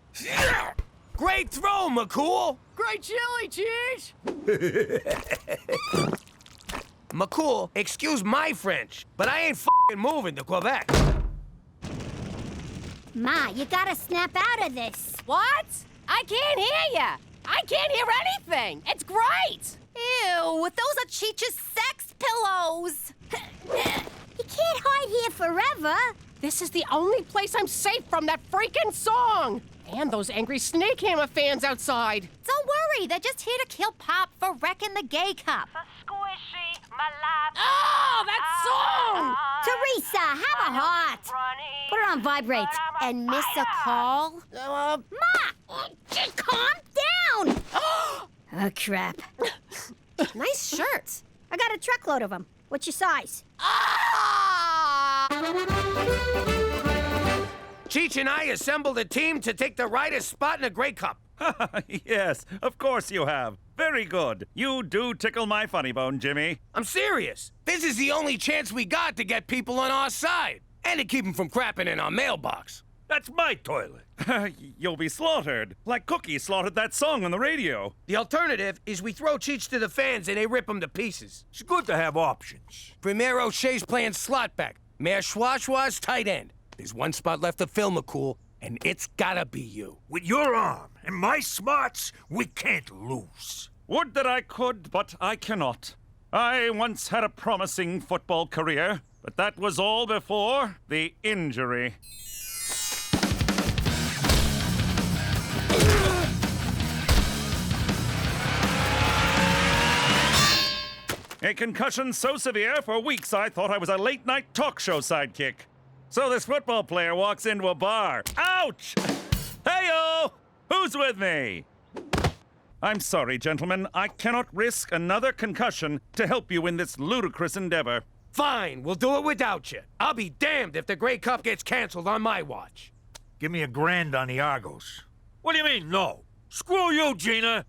Great throw, McCool. Great chili, Cheech! McCool, excuse my French, but I ain't f***ing moving to Quebec. Ma, you gotta snap out of this. What? I can't hear ya. I can't hear anything. It's great. Ew, those are Cheech's sex pillows. You can't hide here forever. This is the only place I'm safe from that freaking song. And those angry Snakehammer fans outside. Don't worry, they're just here to kill Pop for wrecking the gay cup. Squishy, my life. Oh, that song! Teresa, have a heart. Put it on vibrate. And miss a call? Ma! Calm down! Oh, crap. Nice shirt. I got a truckload of them. What's your size? Cheech and I assembled a team to take the Riders' spot in the Grey Cup. Yes, of course you have. Very good. You do tickle my funny bone, Jimmy. I'm serious. This is the only chance we got to get people on our side. And to keep them from crapping in our mailbox. That's my toilet. You'll be slaughtered, like Cookie slaughtered that song on the radio. The alternative is we throw Cheech to the fans and they rip him to pieces. It's good to have options. Premier O'Shea's playing slot back. Mayor Schwa's tight end. There's one spot left to fill, McCool, and it's gotta be you. With your arm and my smarts, we can't lose. Would that I could, but I cannot. I once had a promising football career, but that was all before the injury. A concussion so severe, for weeks I thought I was a late-night talk show sidekick. So this football player walks into a bar. Ouch! Hey-o! Who's with me? I'm sorry, gentlemen. I cannot risk another concussion to help you in this ludicrous endeavor. Fine, we'll do it without you. I'll be damned if the Grey Cup gets canceled on my watch. Give me $1,000 on the Argos. What do you mean, no? Screw you, Gina!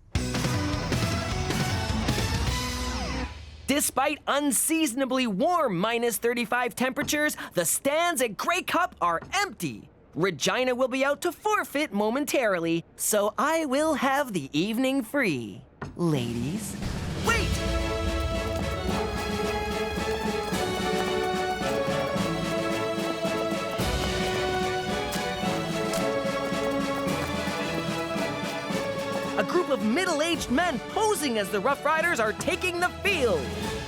Despite unseasonably warm -35 temperatures, the stands at Grey Cup are empty. Regina will be out to forfeit momentarily, so I will have the evening free. Ladies, wait! A group of middle-aged men posing as the Rough Riders are taking the field.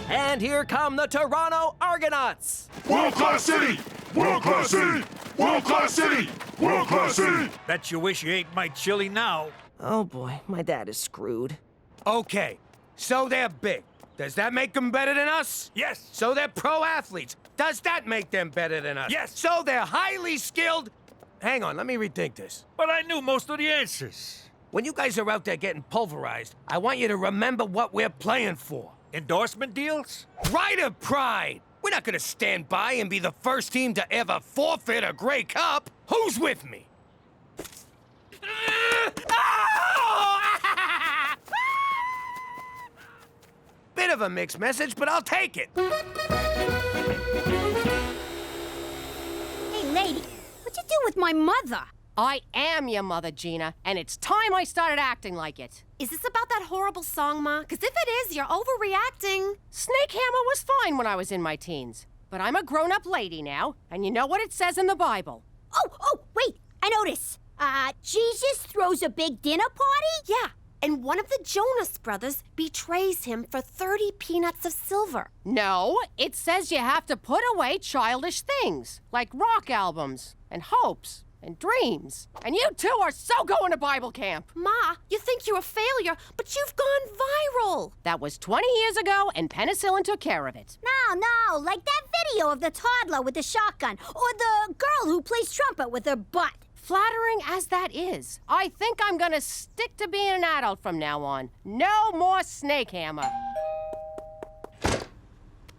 And here come the Toronto Argonauts. World-class city! World-class city! World-class city! World-class city! Bet you wish you ate my chili now. Oh boy, my dad is screwed. Okay, so they're big. Does that make them better than us? Yes. So they're pro athletes. Does that make them better than us? Yes. So they're highly skilled. Hang on, let me rethink this. But I knew most of the answers. When you guys are out there getting pulverized, I want you to remember what we're playing for. Endorsement deals? Rider pride! We're not gonna stand by and be the first team to ever forfeit a Grey Cup. Who's with me? Bit of a mixed message, but I'll take it. Hey, lady, what'd you do with my mother? I am your mother, Gina, and it's time I started acting like it. Is this about that horrible song, Ma? Because if it is, you're overreacting. Snake Hammer was fine when I was in my teens, but I'm a grown-up lady now, and you know what it says in the Bible. Oh, wait, I notice. Jesus throws a big dinner party? Yeah, and one of the Jonas brothers betrays him for 30 peanuts of silver. No, it says you have to put away childish things, like rock albums and hopes and dreams. And you two are so going to Bible camp. Ma, you think you're a failure, but you've gone viral. That was 20 years ago, and penicillin took care of it. No, like that video of the toddler with the shotgun, or the girl who plays trumpet with her butt. Flattering as that is, I think I'm gonna stick to being an adult from now on. No more Snake Hammer.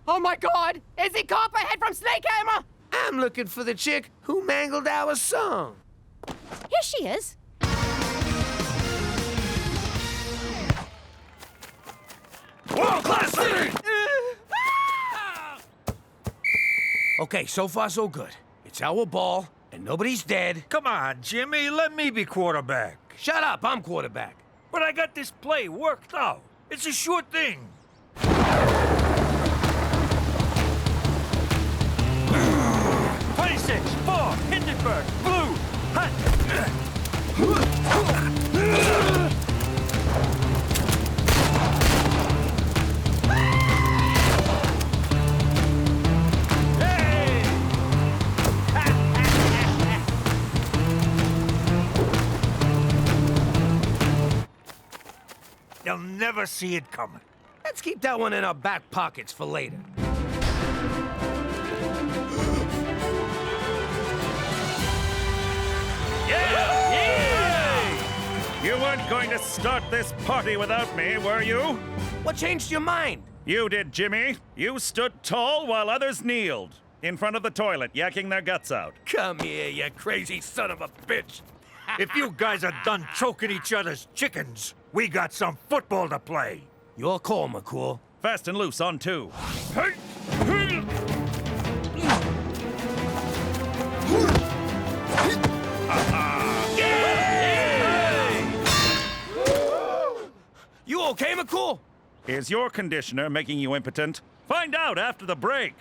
Oh my God! Is he Copperhead from Snake Hammer? I'm looking for the chick who mangled our song. Here she is. World-class city! Okay, so far so good. It's our ball, and nobody's dead. Come on, Jimmy, let me be quarterback. Shut up, I'm quarterback. But I got this play worked out. It's a sure thing. 26, 4, Hindenburg, blue, hut. You'll never see it coming. Let's keep that one in our back pockets for later. You weren't going to start this party without me, were you? What changed your mind? You did, Jimmy. You stood tall while others kneeled in front of the toilet, yakking their guts out. Come here, you crazy son of a bitch. If you guys are done choking each other's chickens, we got some football to play. Your call, McCool. Fast and loose on two. You okay, McCool? Is your conditioner making you impotent? Find out after the break.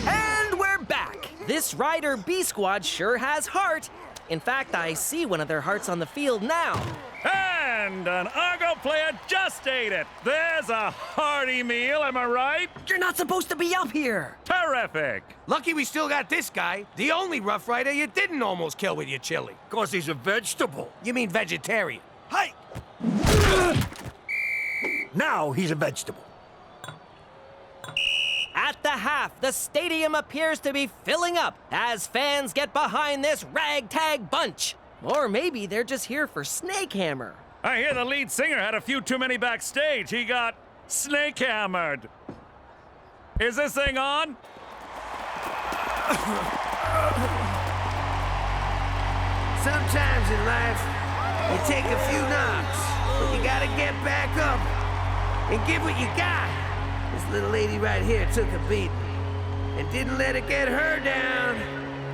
And we're back. This Rider B Squad sure has heart. In fact, I see one of their hearts on the field now. Hey! And an Argo player just ate it. There's a hearty meal, am I right? You're not supposed to be up here. Terrific. Lucky we still got this guy, the only Rough Rider you didn't almost kill with your chili. 'Cause he's a vegetable. You mean vegetarian? Hey! Now he's a vegetable. At the half, the stadium appears to be filling up as fans get behind this ragtag bunch. Or maybe they're just here for Snake Hammer. I hear the lead singer had a few too many backstage. He got snake hammered. Is this thing on? Sometimes in life, you take a few knocks, but you gotta get back up and give what you got. This little lady right here took a beating and didn't let it get her down.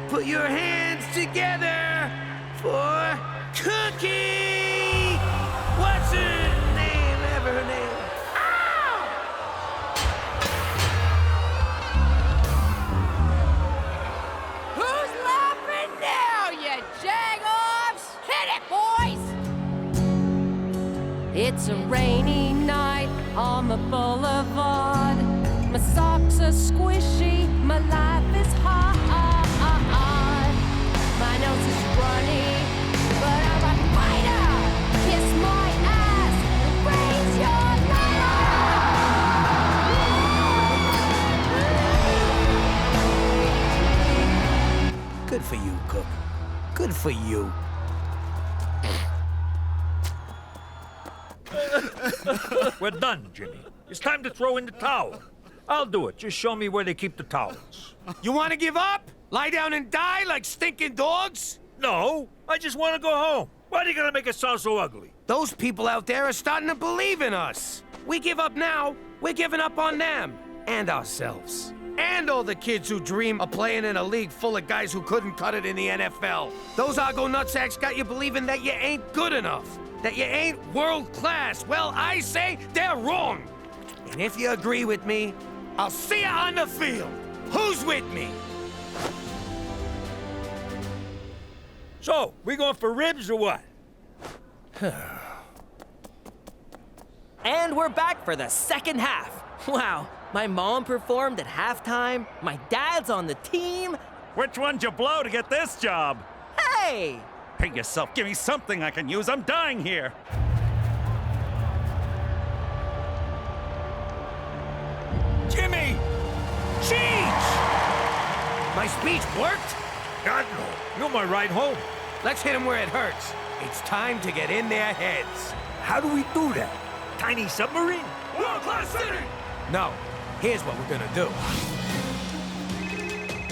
Put your hands together for Cookie! What's her name? Ever her name? Who's laughing now, you jag-offs? Hit it, boys! It's a rainy night on the boulevard. My socks are squishy, my life is hard. My nose is runny, but I'm a fighter. Kiss my ass and raise your light. Good for you, Cook. Good for you. We're done, Jimmy. It's time to throw in the towel. I'll do it. Just show me where they keep the towels. You want to give up? Lie down and die like stinking dogs? No, I just want to go home. Why are you gonna make it sound so ugly? Those people out there are starting to believe in us. We give up now, we're giving up on them. And ourselves. And all the kids who dream of playing in a league full of guys who couldn't cut it in the NFL. Those Argo nutsacks got you believing that you ain't good enough. That you ain't world class. Well, I say they're wrong. And if you agree with me, I'll see you on the field. Who's with me? So, we going for ribs or what? And we're back for the second half. Wow, my mom performed at halftime, my dad's on the team. Which one'd you blow to get this job? Hey! Pay yourself, give me something I can use. I'm dying here. Jimmy! Cheech! My speech worked? God, no. You're my ride home. Let's hit them where it hurts. It's time to get in their heads. How do we do that? Tiny submarine? World-class city! No. Here's what we're gonna do.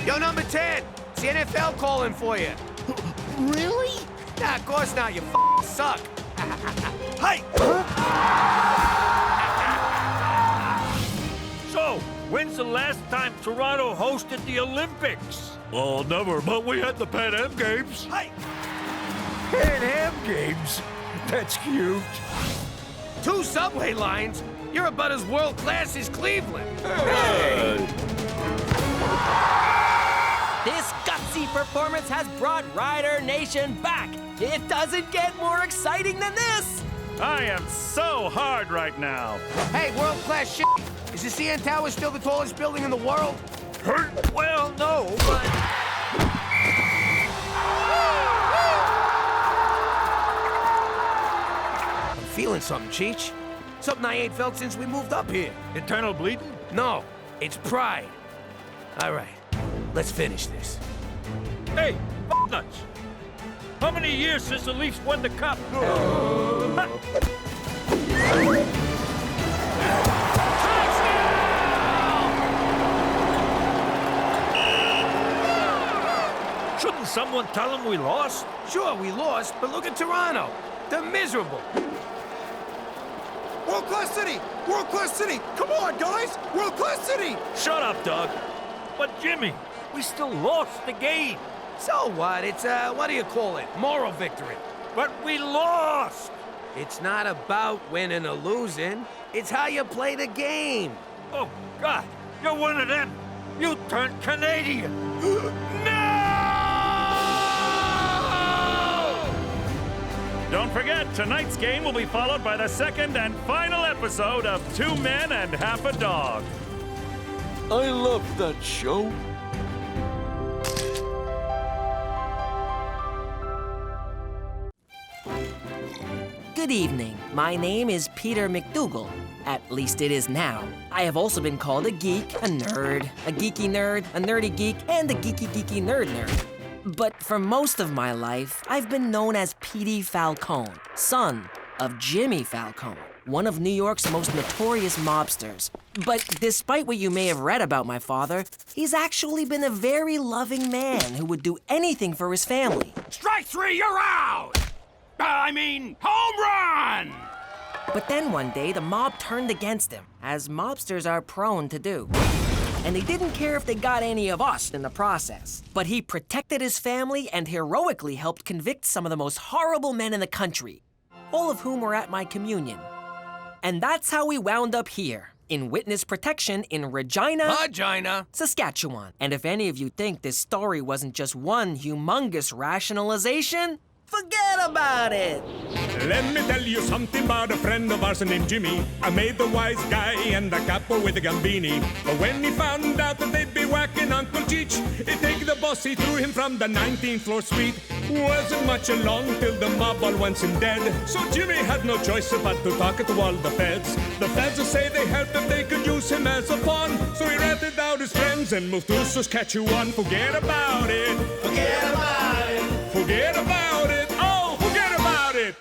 Yo, number 10. It's the NFL calling for you. Really? Nah, of course not. You suck. Hey! So, when's the last time Toronto hosted the Olympics? Oh, never, but we had the Pan Am Games. Hey! Pan Am Games? That's cute. 2 subway lines? You're about as world-class as Cleveland. Hey! This gutsy performance has brought Rider Nation back. It doesn't get more exciting than this. I am so hard right now. Hey, world-class shit. Is the CN Tower still the tallest building in the world? Well, no, but... I'm feeling something, Cheech. Something I ain't felt since we moved up here. Internal bleeding? No, it's pride. All right, let's finish this. Hey, nuts! How many years since the Leafs won the Cup? Shouldn't someone tell them we lost? Sure, we lost, but look at Toronto. They're miserable. World-class city! World-class city! Come on, guys! World-class city! Shut up, Doug. But Jimmy, we still lost the game. So what? It's, what do you call it? Moral victory. But we lost! It's not about winning or losing. It's how you play the game. Oh, God. You're one of them. You turned Canadian. No! Don't forget, tonight's game will be followed by the second and final episode of 2 Men and Half a Dog. I love that show. Good evening. My name is Peter MacDougal. At least it is now. I have also been called a geek, a nerd, a geeky nerd, a nerdy geek, and a geeky nerd. But for most of my life, I've been known as Petey Falcone, son of Jimmy Falcone, one of New York's most notorious mobsters. But despite what you may have read about my father, he's actually been a very loving man who would do anything for his family. Strike 3, you're out! Home run! But then one day, the mob turned against him, as mobsters are prone to do. And they didn't care if they got any of us in the process. But he protected his family and heroically helped convict some of the most horrible men in the country, all of whom were at my communion. And that's how we wound up here, in witness protection in Regina, Saskatchewan. And if any of you think this story wasn't just one humongous rationalization, forget about it! Let me tell you something about a friend of ours named Jimmy. I made the wise guy and the capo with the Gambini. But when he found out that they'd be whacking Uncle Cheech, he'd take the boss, he threw him from the 19th floor suite. Wasn't much along till the mob all wants him dead. So Jimmy had no choice but to talk to all the feds. The feds will say they helped him, they could use him as a pawn. So he ratted out his friends and moved to Saskatchewan. Forget about it. Forget about it. Forget about it. Oh, forget about it.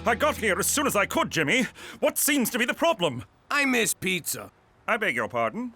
I got here as soon as I could, Jimmy. What seems to be the problem? I miss pizza. I beg your pardon?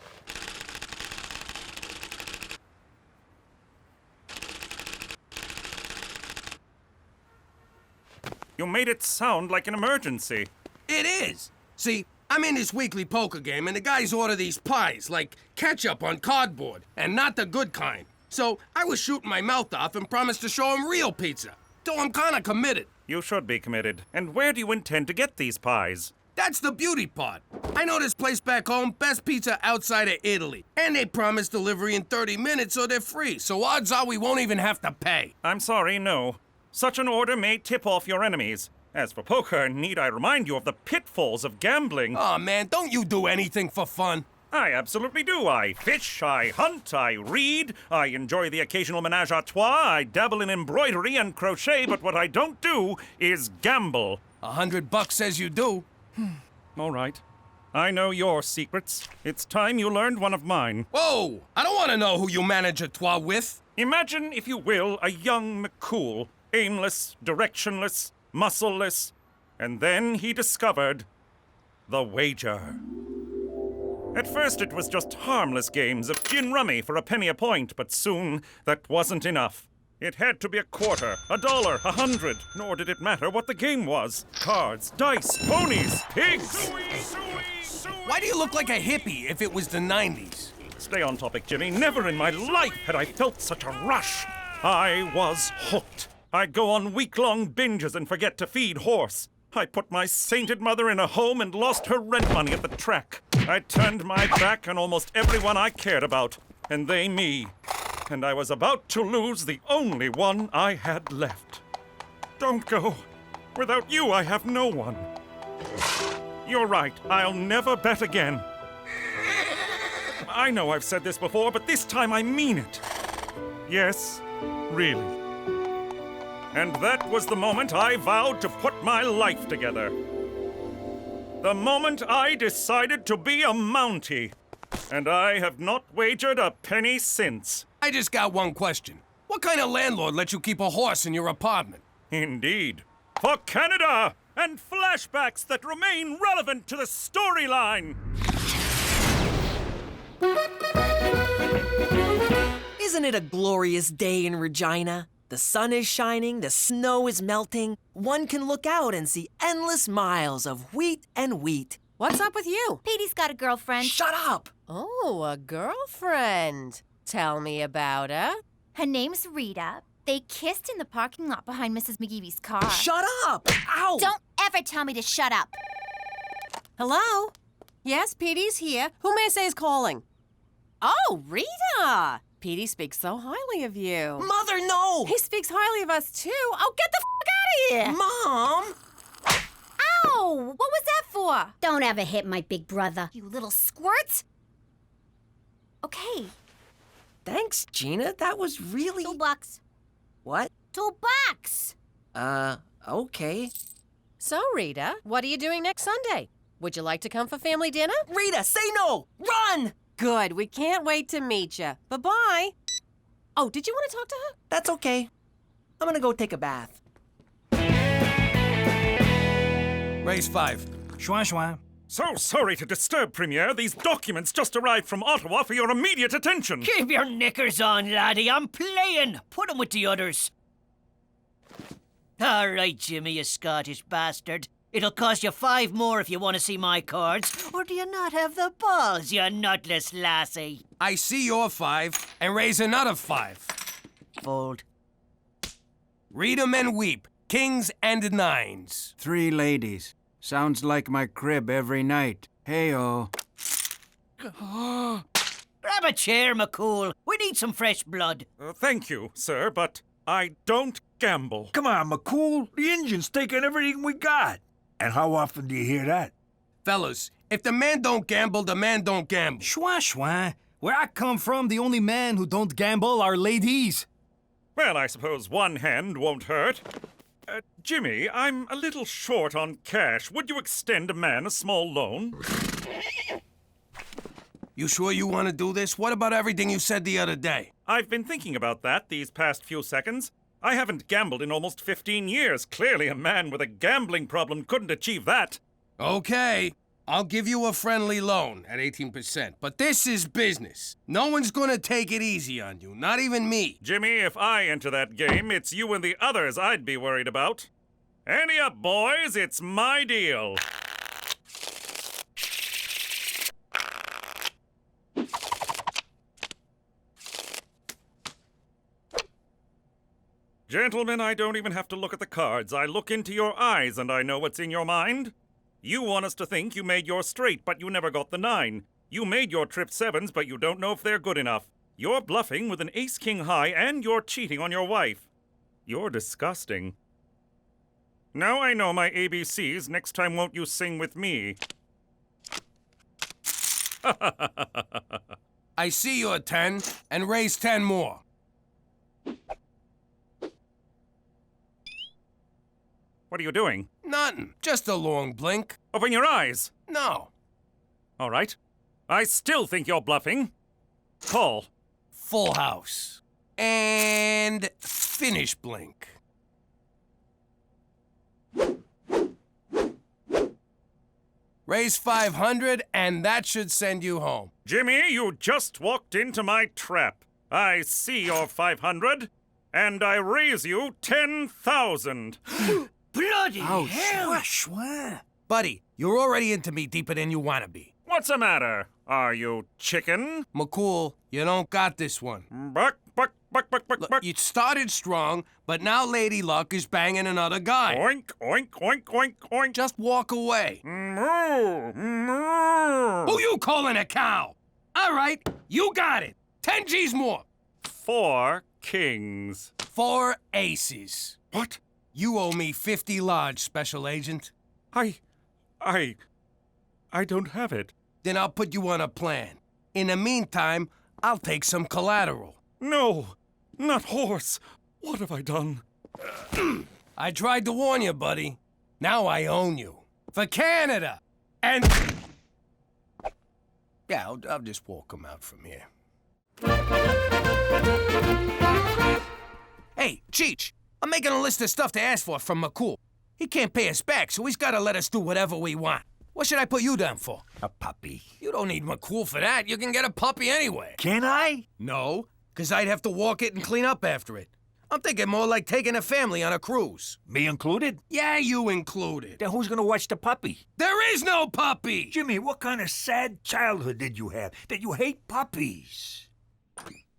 You made it sound like an emergency. It is. See, I'm in this weekly poker game, and the guys order these pies, like ketchup on cardboard, and not the good kind. So I was shooting my mouth off and promised to show them real pizza. So I'm kind of committed. You should be committed. And where do you intend to get these pies? That's the beauty part. I know this place back home, best pizza outside of Italy. And they promise delivery in 30 minutes, so they're free. So odds are we won't even have to pay. I'm sorry, no. Such an order may tip off your enemies. As for poker, need I remind you of the pitfalls of gambling? Aw, man, don't you do anything for fun? I absolutely do. I fish, I hunt, I read, I enjoy the occasional menage a trois, I dabble in embroidery and crochet, but what I don't do is gamble. $100 says you do. All right. I know your secrets. It's time you learned one of mine. Whoa! I don't want to know who you manage a trois with. Imagine, if you will, a young McCool, aimless, directionless, muscleless, and then he discovered the wager. At first it was just harmless games of gin rummy for a penny a point, but soon that wasn't enough. It had to be a quarter, $1, $100, nor did it matter what the game was. Cards, dice, ponies, pigs. Why do you look like a hippie if it was the 90s? Stay on topic, Jimmy. Never in my life had I felt such a rush. I was hooked. I'd go on week-long binges and forget to feed horse. I put my sainted mother in a home and lost her rent money at the track. I turned my back on almost everyone I cared about, and they me. And I was about to lose the only one I had left. Don't go. Without you, I have no one. You're right. I'll never bet again. I know I've said this before, but this time I mean it. Yes, really. And that was the moment I vowed to put my life together. The moment I decided to be a Mountie. And I have not wagered a penny since. I just got one question. What kind of landlord lets you keep a horse in your apartment? Indeed. For Canada! And flashbacks that remain relevant to the storyline! Isn't it a glorious day in Regina? The sun is shining, the snow is melting. One can look out and see endless miles of wheat and wheat. What's up with you? Petey's got a girlfriend. Shut up! Oh, a girlfriend. Tell me about her. Her name's Rita. They kissed in the parking lot behind Mrs. McGeevy's car. Shut up! Ow! Don't ever tell me to shut up. Hello? Yes, Petey's here. Who may I say is calling? Oh, Rita! Petey speaks so highly of you. Mother, no! He speaks highly of us, too. Oh, get the f*** out of here! Mom! Ow! What was that for? Don't ever hit my big brother. You little squirt. Okay. Thanks, Gina. That was really... $2. What? $2. Okay. So, Rita, what are you doing next Sunday? Would you like to come for family dinner? Rita, say no! Run! Good. We can't wait to meet you. Bye-bye. Oh, did you want to talk to her? That's okay. I'm gonna go take a bath. Raise 5. Schwa schwa. So sorry to disturb, Premier. These documents just arrived from Ottawa for your immediate attention. Keep your knickers on, laddie. I'm playing. Put 'em with the others. All right, Jimmy, you Scottish bastard. It'll cost you 5 more if you want to see my cards. Or do you not have the balls, you nutless lassie? I see your 5 and raise another 5. Fold. Read 'em and weep. Kings and 9s. 3 ladies. Sounds like my crib every night. Hey-oh. Grab a chair, McCool. We need some fresh blood. Thank you, sir, but I don't gamble. Come on, McCool. The engine's taking everything we got. And how often do you hear that? Fellas, if the man don't gamble, the man don't gamble. Schwa schwa. Where I come from, the only men who don't gamble are ladies. Well, I suppose one hand won't hurt. Jimmy, I'm a little short on cash. Would you extend a man a small loan? You sure you want to do this? What about everything you said the other day? I've been thinking about that these past few seconds. I haven't gambled in almost 15 years. Clearly a man with a gambling problem couldn't achieve that. Okay, I'll give you a friendly loan at 18%, but this is business. No one's gonna take it easy on you, not even me. Jimmy, if I enter that game, it's you and the others I'd be worried about. Ante up, boys, it's my deal. Gentlemen, I don't even have to look at the cards. I look into your eyes and I know what's in your mind. You want us to think you made your straight, but you never got the 9. You made your trip 7s, but you don't know if they're good enough. You're bluffing with an ace-king high, and you're cheating on your wife. You're disgusting. Now I know my ABCs. Next time won't you sing with me? I see your 10, and raise 10 more. What are you doing? Nothing. Just a long blink. Open your eyes. No. All right. I still think you're bluffing. Call. Full house. And finish blink. Raise 500, and that should send you home. Jimmy, you just walked into my trap. I see your 500, and I raise you 10,000. Bloody Ouch. hell! Schwa. Buddy, you're already into me deeper than you want to be. What's the matter? Are you chicken? McCool, you don't got this one. Buck. Look, you started strong, but now Lady Luck is banging another guy. Oink, oink, oink, oink, oink. Just walk away. Moo, moo. Who you calling a cow? All right, you got it. 10 G's more. 4 kings. 4 aces. What? You owe me 50 large, Special Agent. I don't have it. Then I'll put you on a plan. In the meantime, I'll take some collateral. No, not horse. What have I done? I tried to warn you, buddy. Now I own you. For Canada. And... yeah, I'll just walk him out from here. Hey, Cheech, I'm making a list of stuff to ask for from McCool. He can't pay us back, so he's gotta let us do whatever we want. What should I put you down for? A puppy. You don't need McCool for that. You can get a puppy anyway. Can I? No, because I'd have to walk it and clean up after it. I'm thinking more like taking a family on a cruise. Me included? Yeah, you included. Then who's gonna watch the puppy? There is no puppy! Jimmy, what kind of sad childhood did you have that you hate puppies?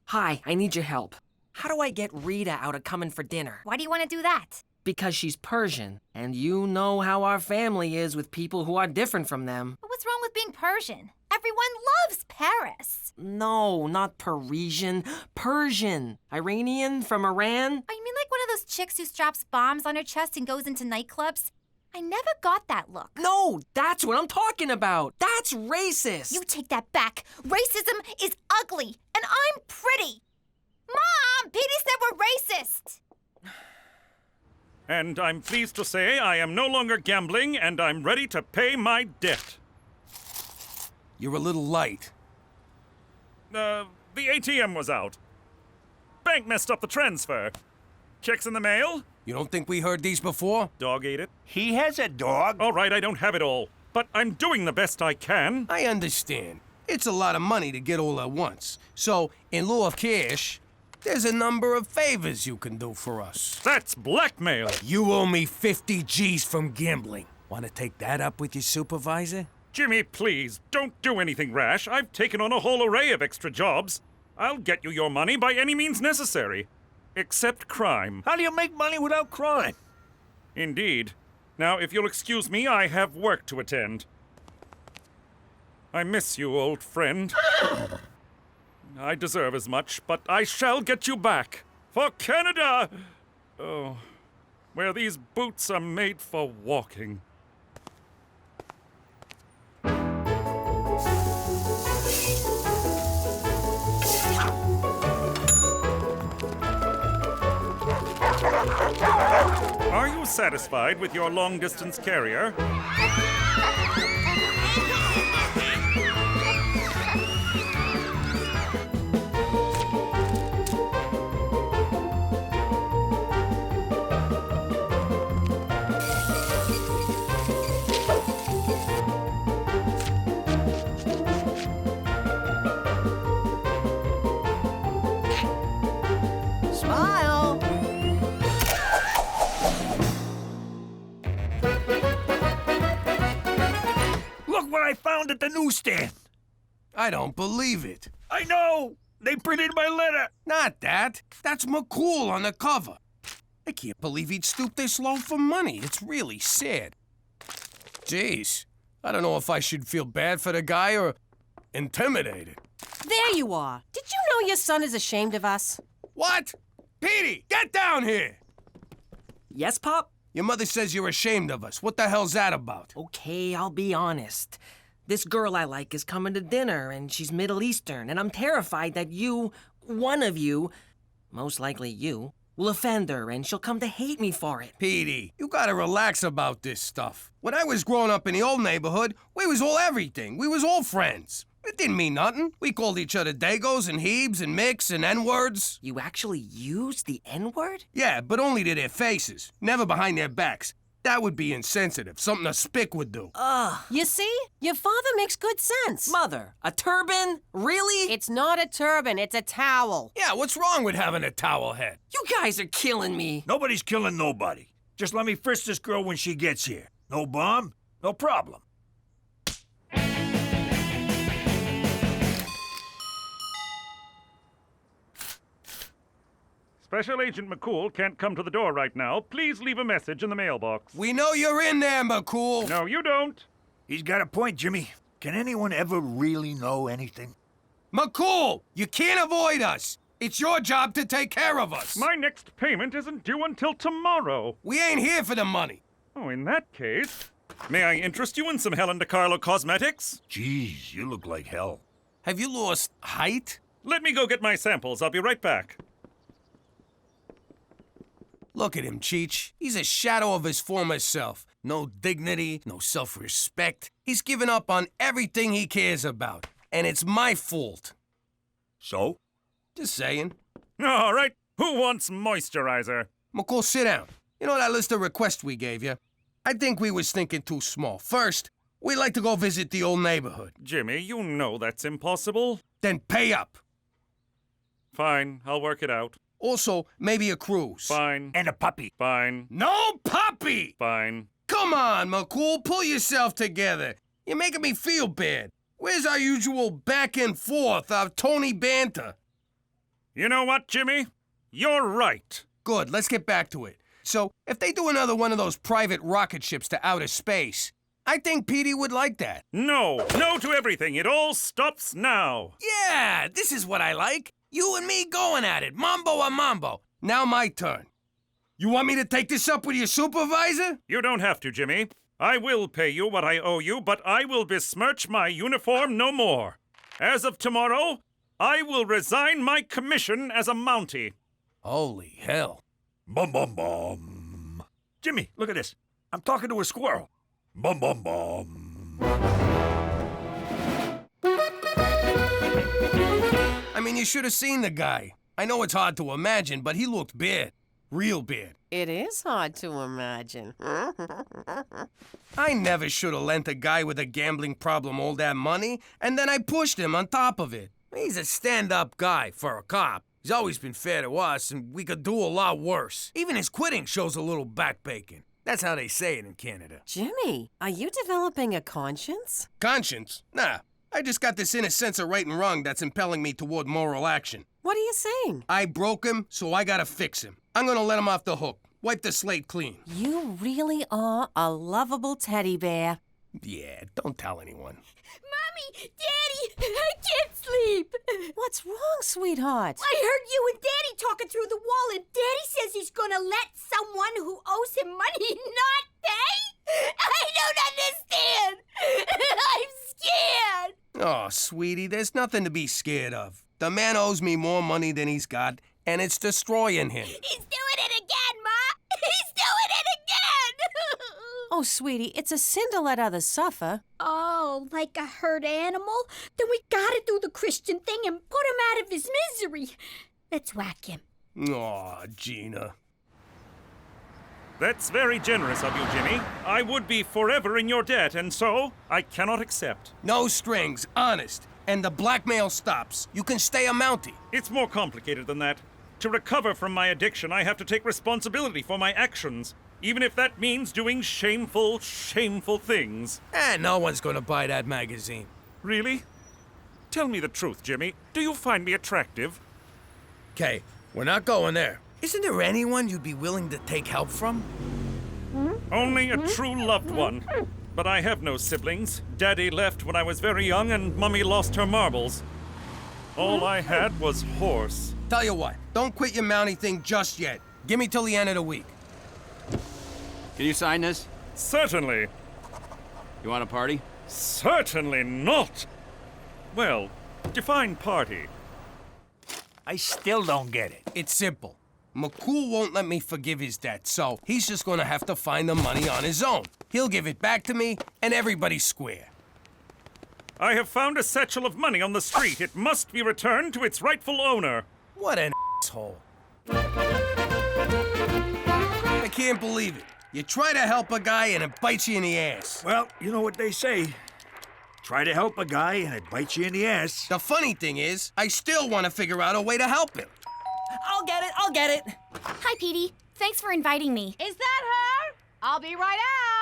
Hi, I need your help. How do I get Rita out of coming for dinner? Why do you want to do that? Because she's Persian, and you know how our family is with people who are different from them. What's wrong with being Persian? Everyone loves Paris. No, not Parisian. Persian. Iranian from Iran. Oh, you mean like one of those chicks who straps bombs on her chest and goes into nightclubs? I never got that look. No, that's what I'm talking about. That's racist. You take that back. Racism is ugly, and I'm pretty. Mom, Petey said we're racist. And I'm pleased to say I am no longer gambling and I'm ready to pay my debt. You're a little light. The ATM was out. Bank messed up the transfer. Checks in the mail? You don't think we heard these before? Dog ate it. He has a dog. All right, I don't have it all. But I'm doing the best I can. I understand. It's a lot of money to get all at once. So, in lieu of cash, there's a number of favors you can do for us. That's blackmail. You owe me 50 G's from gambling. Want to take that up with your supervisor? Jimmy, please, don't do anything rash. I've taken on a whole array of extra jobs. I'll get you your money by any means necessary. Except crime. How do you make money without crime? Indeed. Now, if you'll excuse me, I have work to attend. I miss you, old friend. I deserve as much, but I shall get you back. For Canada! Oh, where these boots are made for walking. Are you satisfied with your long-distance carrier? Smile! Look what I found at the newsstand. I don't believe it. I know. They printed my letter. Not that. That's McCool on the cover. I can't believe he'd stoop this low for money. It's really sad. Jeez, I don't know if I should feel bad for the guy or intimidated. There you are. Did you know your son is ashamed of us? What? Petey, get down here! Yes, Pop? Your mother says you're ashamed of us. What the hell's that about? Okay, I'll be honest. This girl I like is coming to dinner, and she's Middle Eastern, and I'm terrified that you, one of you, most likely you, will offend her, and she'll come to hate me for it. Petey, you gotta relax about this stuff. When I was growing up in the old neighborhood, we was all everything. We was all friends. It didn't mean nothing. We called each other Dagos and Hebes and Micks and N-words. You actually used the N-word? Yeah, but only to their faces, never behind their backs. That would be insensitive, something a spick would do. Ugh. You see? Your father makes good sense. Mother, a turban? Really? It's not a turban, it's a towel. Yeah, what's wrong with having a towel head? You guys are killing me. Nobody's killing nobody. Just let me frisk this girl when she gets here. No bomb, no problem. Special Agent McCool can't come to the door right now. Please leave a message in the mailbox. We know you're in there, McCool. No, you don't. He's got a point, Jimmy. Can anyone ever really know anything? McCool, you can't avoid us. It's your job to take care of us. My next payment isn't due until tomorrow. We ain't here for the money. Oh, in that case, may I interest you in some Helen DeCarlo cosmetics? Jeez, you look like hell. Have you lost height? Let me go get my samples. I'll be right back. Look at him, Cheech. He's a shadow of his former self. No dignity, no self-respect. He's given up on everything he cares about. And it's my fault. So? Just saying. All right. Who wants moisturizer? McCool, sit down. You know that list of requests we gave you? I think we was thinking too small. First, we'd like to go visit the old neighborhood. Jimmy, you know that's impossible. Then pay up. Fine, I'll work it out. Also, maybe a cruise. Fine. And a puppy. Fine. No puppy! Fine. Come on, McCool, pull yourself together. You're making me feel bad. Where's our usual back and forth, our Tony banter? You know what, Jimmy? You're right. Good, let's get back to it. So, if they do another one of those private rocket ships to outer space, I think Petey would like that. No, no to everything. It all stops now. Yeah, this is what I like. You and me going at it, mambo a mambo. Now my turn. You want me to take this up with your supervisor? You don't have to, Jimmy. I will pay you what I owe you, but I will besmirch my uniform no more. As of tomorrow, I will resign my commission as a Mountie. Holy hell. Bum, bum, bum. Jimmy, look at this. I'm talking to a squirrel. Bum, bum, bum. I mean, you should have seen the guy. I know it's hard to imagine, but he looked bad. Real bad. It is hard to imagine. I never should have lent a guy with a gambling problem all that money, and then I pushed him on top of it. He's a stand-up guy for a cop. He's always been fair to us, and we could do a lot worse. Even his quitting shows a little backbreaking. That's how they say it in Canada. Jimmy, are you developing a conscience? Conscience? Nah. I just got this inner sense of right and wrong that's impelling me toward moral action. What are you saying? I broke him, so I gotta fix him. I'm gonna let him off the hook. Wipe the slate clean. You really are a lovable teddy bear. Yeah, don't tell anyone. Mommy! Daddy! I can't sleep! What's wrong, sweetheart? I heard you and Daddy talking through the wall, and Daddy says he's gonna let someone who owes him money not pay? I don't understand! I'm scared! Oh, sweetie, there's nothing to be scared of. The man owes me more money than he's got, and it's destroying him. He's doing it again, Ma! He's doing it again! Oh, sweetie, it's a sin to let others suffer. Oh, like a hurt animal? Then we gotta do the Christian thing and put him out of his misery. Let's whack him. Aw, Gina. That's very generous of you, Jimmy. I would be forever in your debt, and so I cannot accept. No strings, honest. And the blackmail stops. You can stay a Mountie. It's more complicated than that. To recover from my addiction, I have to take responsibility for my actions, even if that means doing shameful, shameful things. No one's gonna buy that magazine. Really? Tell me the truth, Jimmy. Do you find me attractive? Okay, we're not going there. Isn't there anyone you'd be willing to take help from? Only a true loved one. But I have no siblings. Daddy left when I was very young, and Mummy lost her marbles. All I had was horse. Tell you what, don't quit your Mountie thing just yet. Give me till the end of the week. Can you sign this? Certainly. You want a party? Certainly not. Well, define party. I still don't get it. It's simple. McCool won't let me forgive his debt, so he's just gonna have to find the money on his own. He'll give it back to me, and everybody's square. I have found a satchel of money on the street. It must be returned to its rightful owner. What an asshole. I can't believe it. You try to help a guy and it bites you in the ass. Well, you know what they say. Try to help a guy and it bites you in the ass. The funny thing is, I still want to figure out a way to help him. I'll get it. Hi, Petey. Thanks for inviting me. Is that her? I'll be right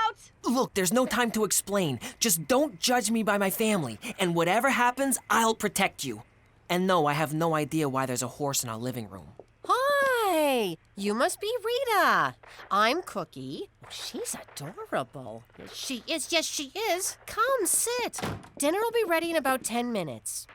out. Look, there's no time to explain. Just don't judge me by my family. And whatever happens, I'll protect you. And no, I have no idea why there's a horse in our living room. Hi, you must be Rita. I'm Cookie. She's adorable. She is, yes, she is. Come, sit. Dinner will be ready in about 10 minutes.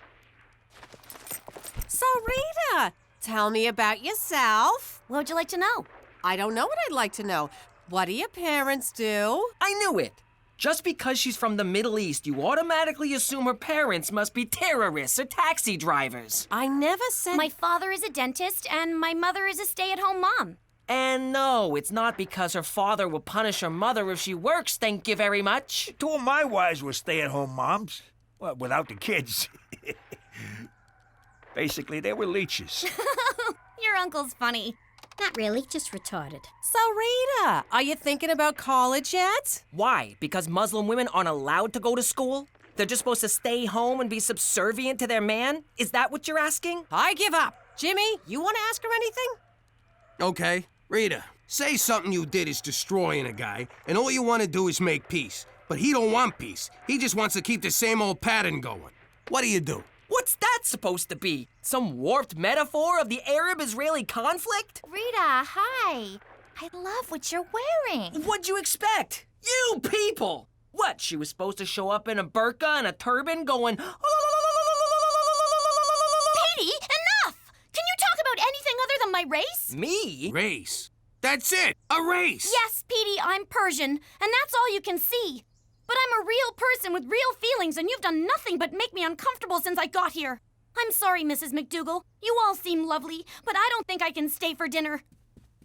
So, Rita, tell me about yourself. What would you like to know? I don't know what I'd like to know. What do your parents do? I knew it. Just because she's from the Middle East, you automatically assume her parents must be terrorists or taxi drivers. I never said... My father is a dentist, and my mother is a stay-at-home mom. And no, it's not because her father will punish her mother if she works, thank you very much. Two of my wives were stay-at-home moms. Well, without the kids. Basically, they were leeches. Your uncle's funny. Not really, just retarded. So, Rita, are you thinking about college yet? Why? Because Muslim women aren't allowed to go to school? They're just supposed to stay home and be subservient to their man? Is that what you're asking? I give up. Jimmy, you want to ask her anything? Okay, Rita, say something you did is destroying a guy, and all you want to do is make peace. But he don't want peace. He just wants to keep the same old pattern going. What do? What's that supposed to be? Some warped metaphor of the Arab-Israeli conflict? Rita, hi. I love what you're wearing. What'd you expect? You people! What, she was supposed to show up in a burqa and a turban going... Petey, enough! Can you talk about anything other than my race? Me? Race? That's it! A race! Yes, Petey, I'm Persian, and that's all you can see. But I'm a real person with real feelings, and you've done nothing but make me uncomfortable since I got here. I'm sorry, Mrs. MacDougal. You all seem lovely, but I don't think I can stay for dinner.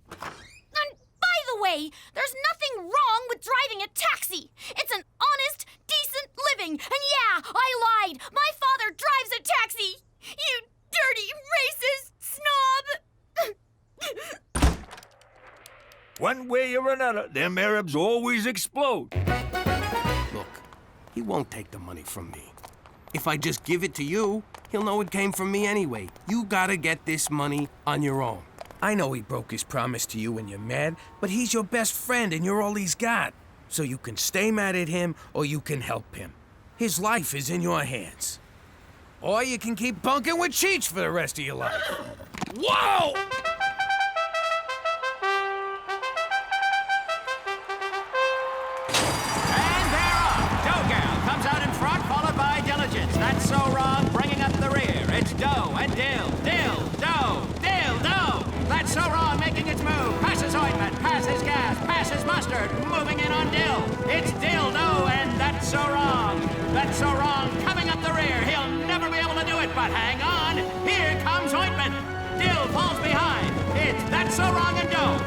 And by the way, there's nothing wrong with driving a taxi. It's an honest, decent living. And yeah, I lied. My father drives a taxi. You dirty, racist snob. One way or another, them Arabs always explode. Look, he won't take the money from me. If I just give it to you, he'll know it came from me anyway. You gotta get this money on your own. I know he broke his promise to you and you're mad, but he's your best friend and you're all he's got. So you can stay mad at him or you can help him. His life is in your hands. Or you can keep bunking with Cheech for the rest of your life. Whoa! That's so wrong, bringing up the rear. It's dough and dill, dough. That's so wrong, making its move. Passes ointment, passes gas, passes mustard, moving in on dill. It's dill, dough, and that's so wrong. That's so wrong, coming up the rear. He'll never be able to do it, but hang on. Here comes ointment. Dill falls behind. It's that's so wrong and dough,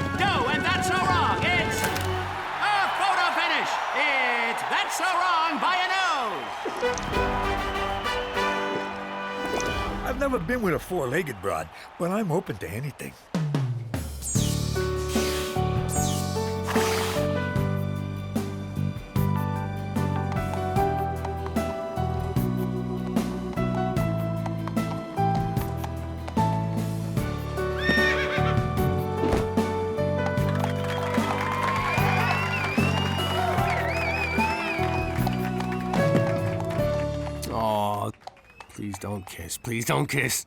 and that's so wrong. It's a photo finish. It's that's so wrong by a nose. I've never been with a four-legged broad, but I'm open to anything. Aw, please don't kiss. Please don't kiss.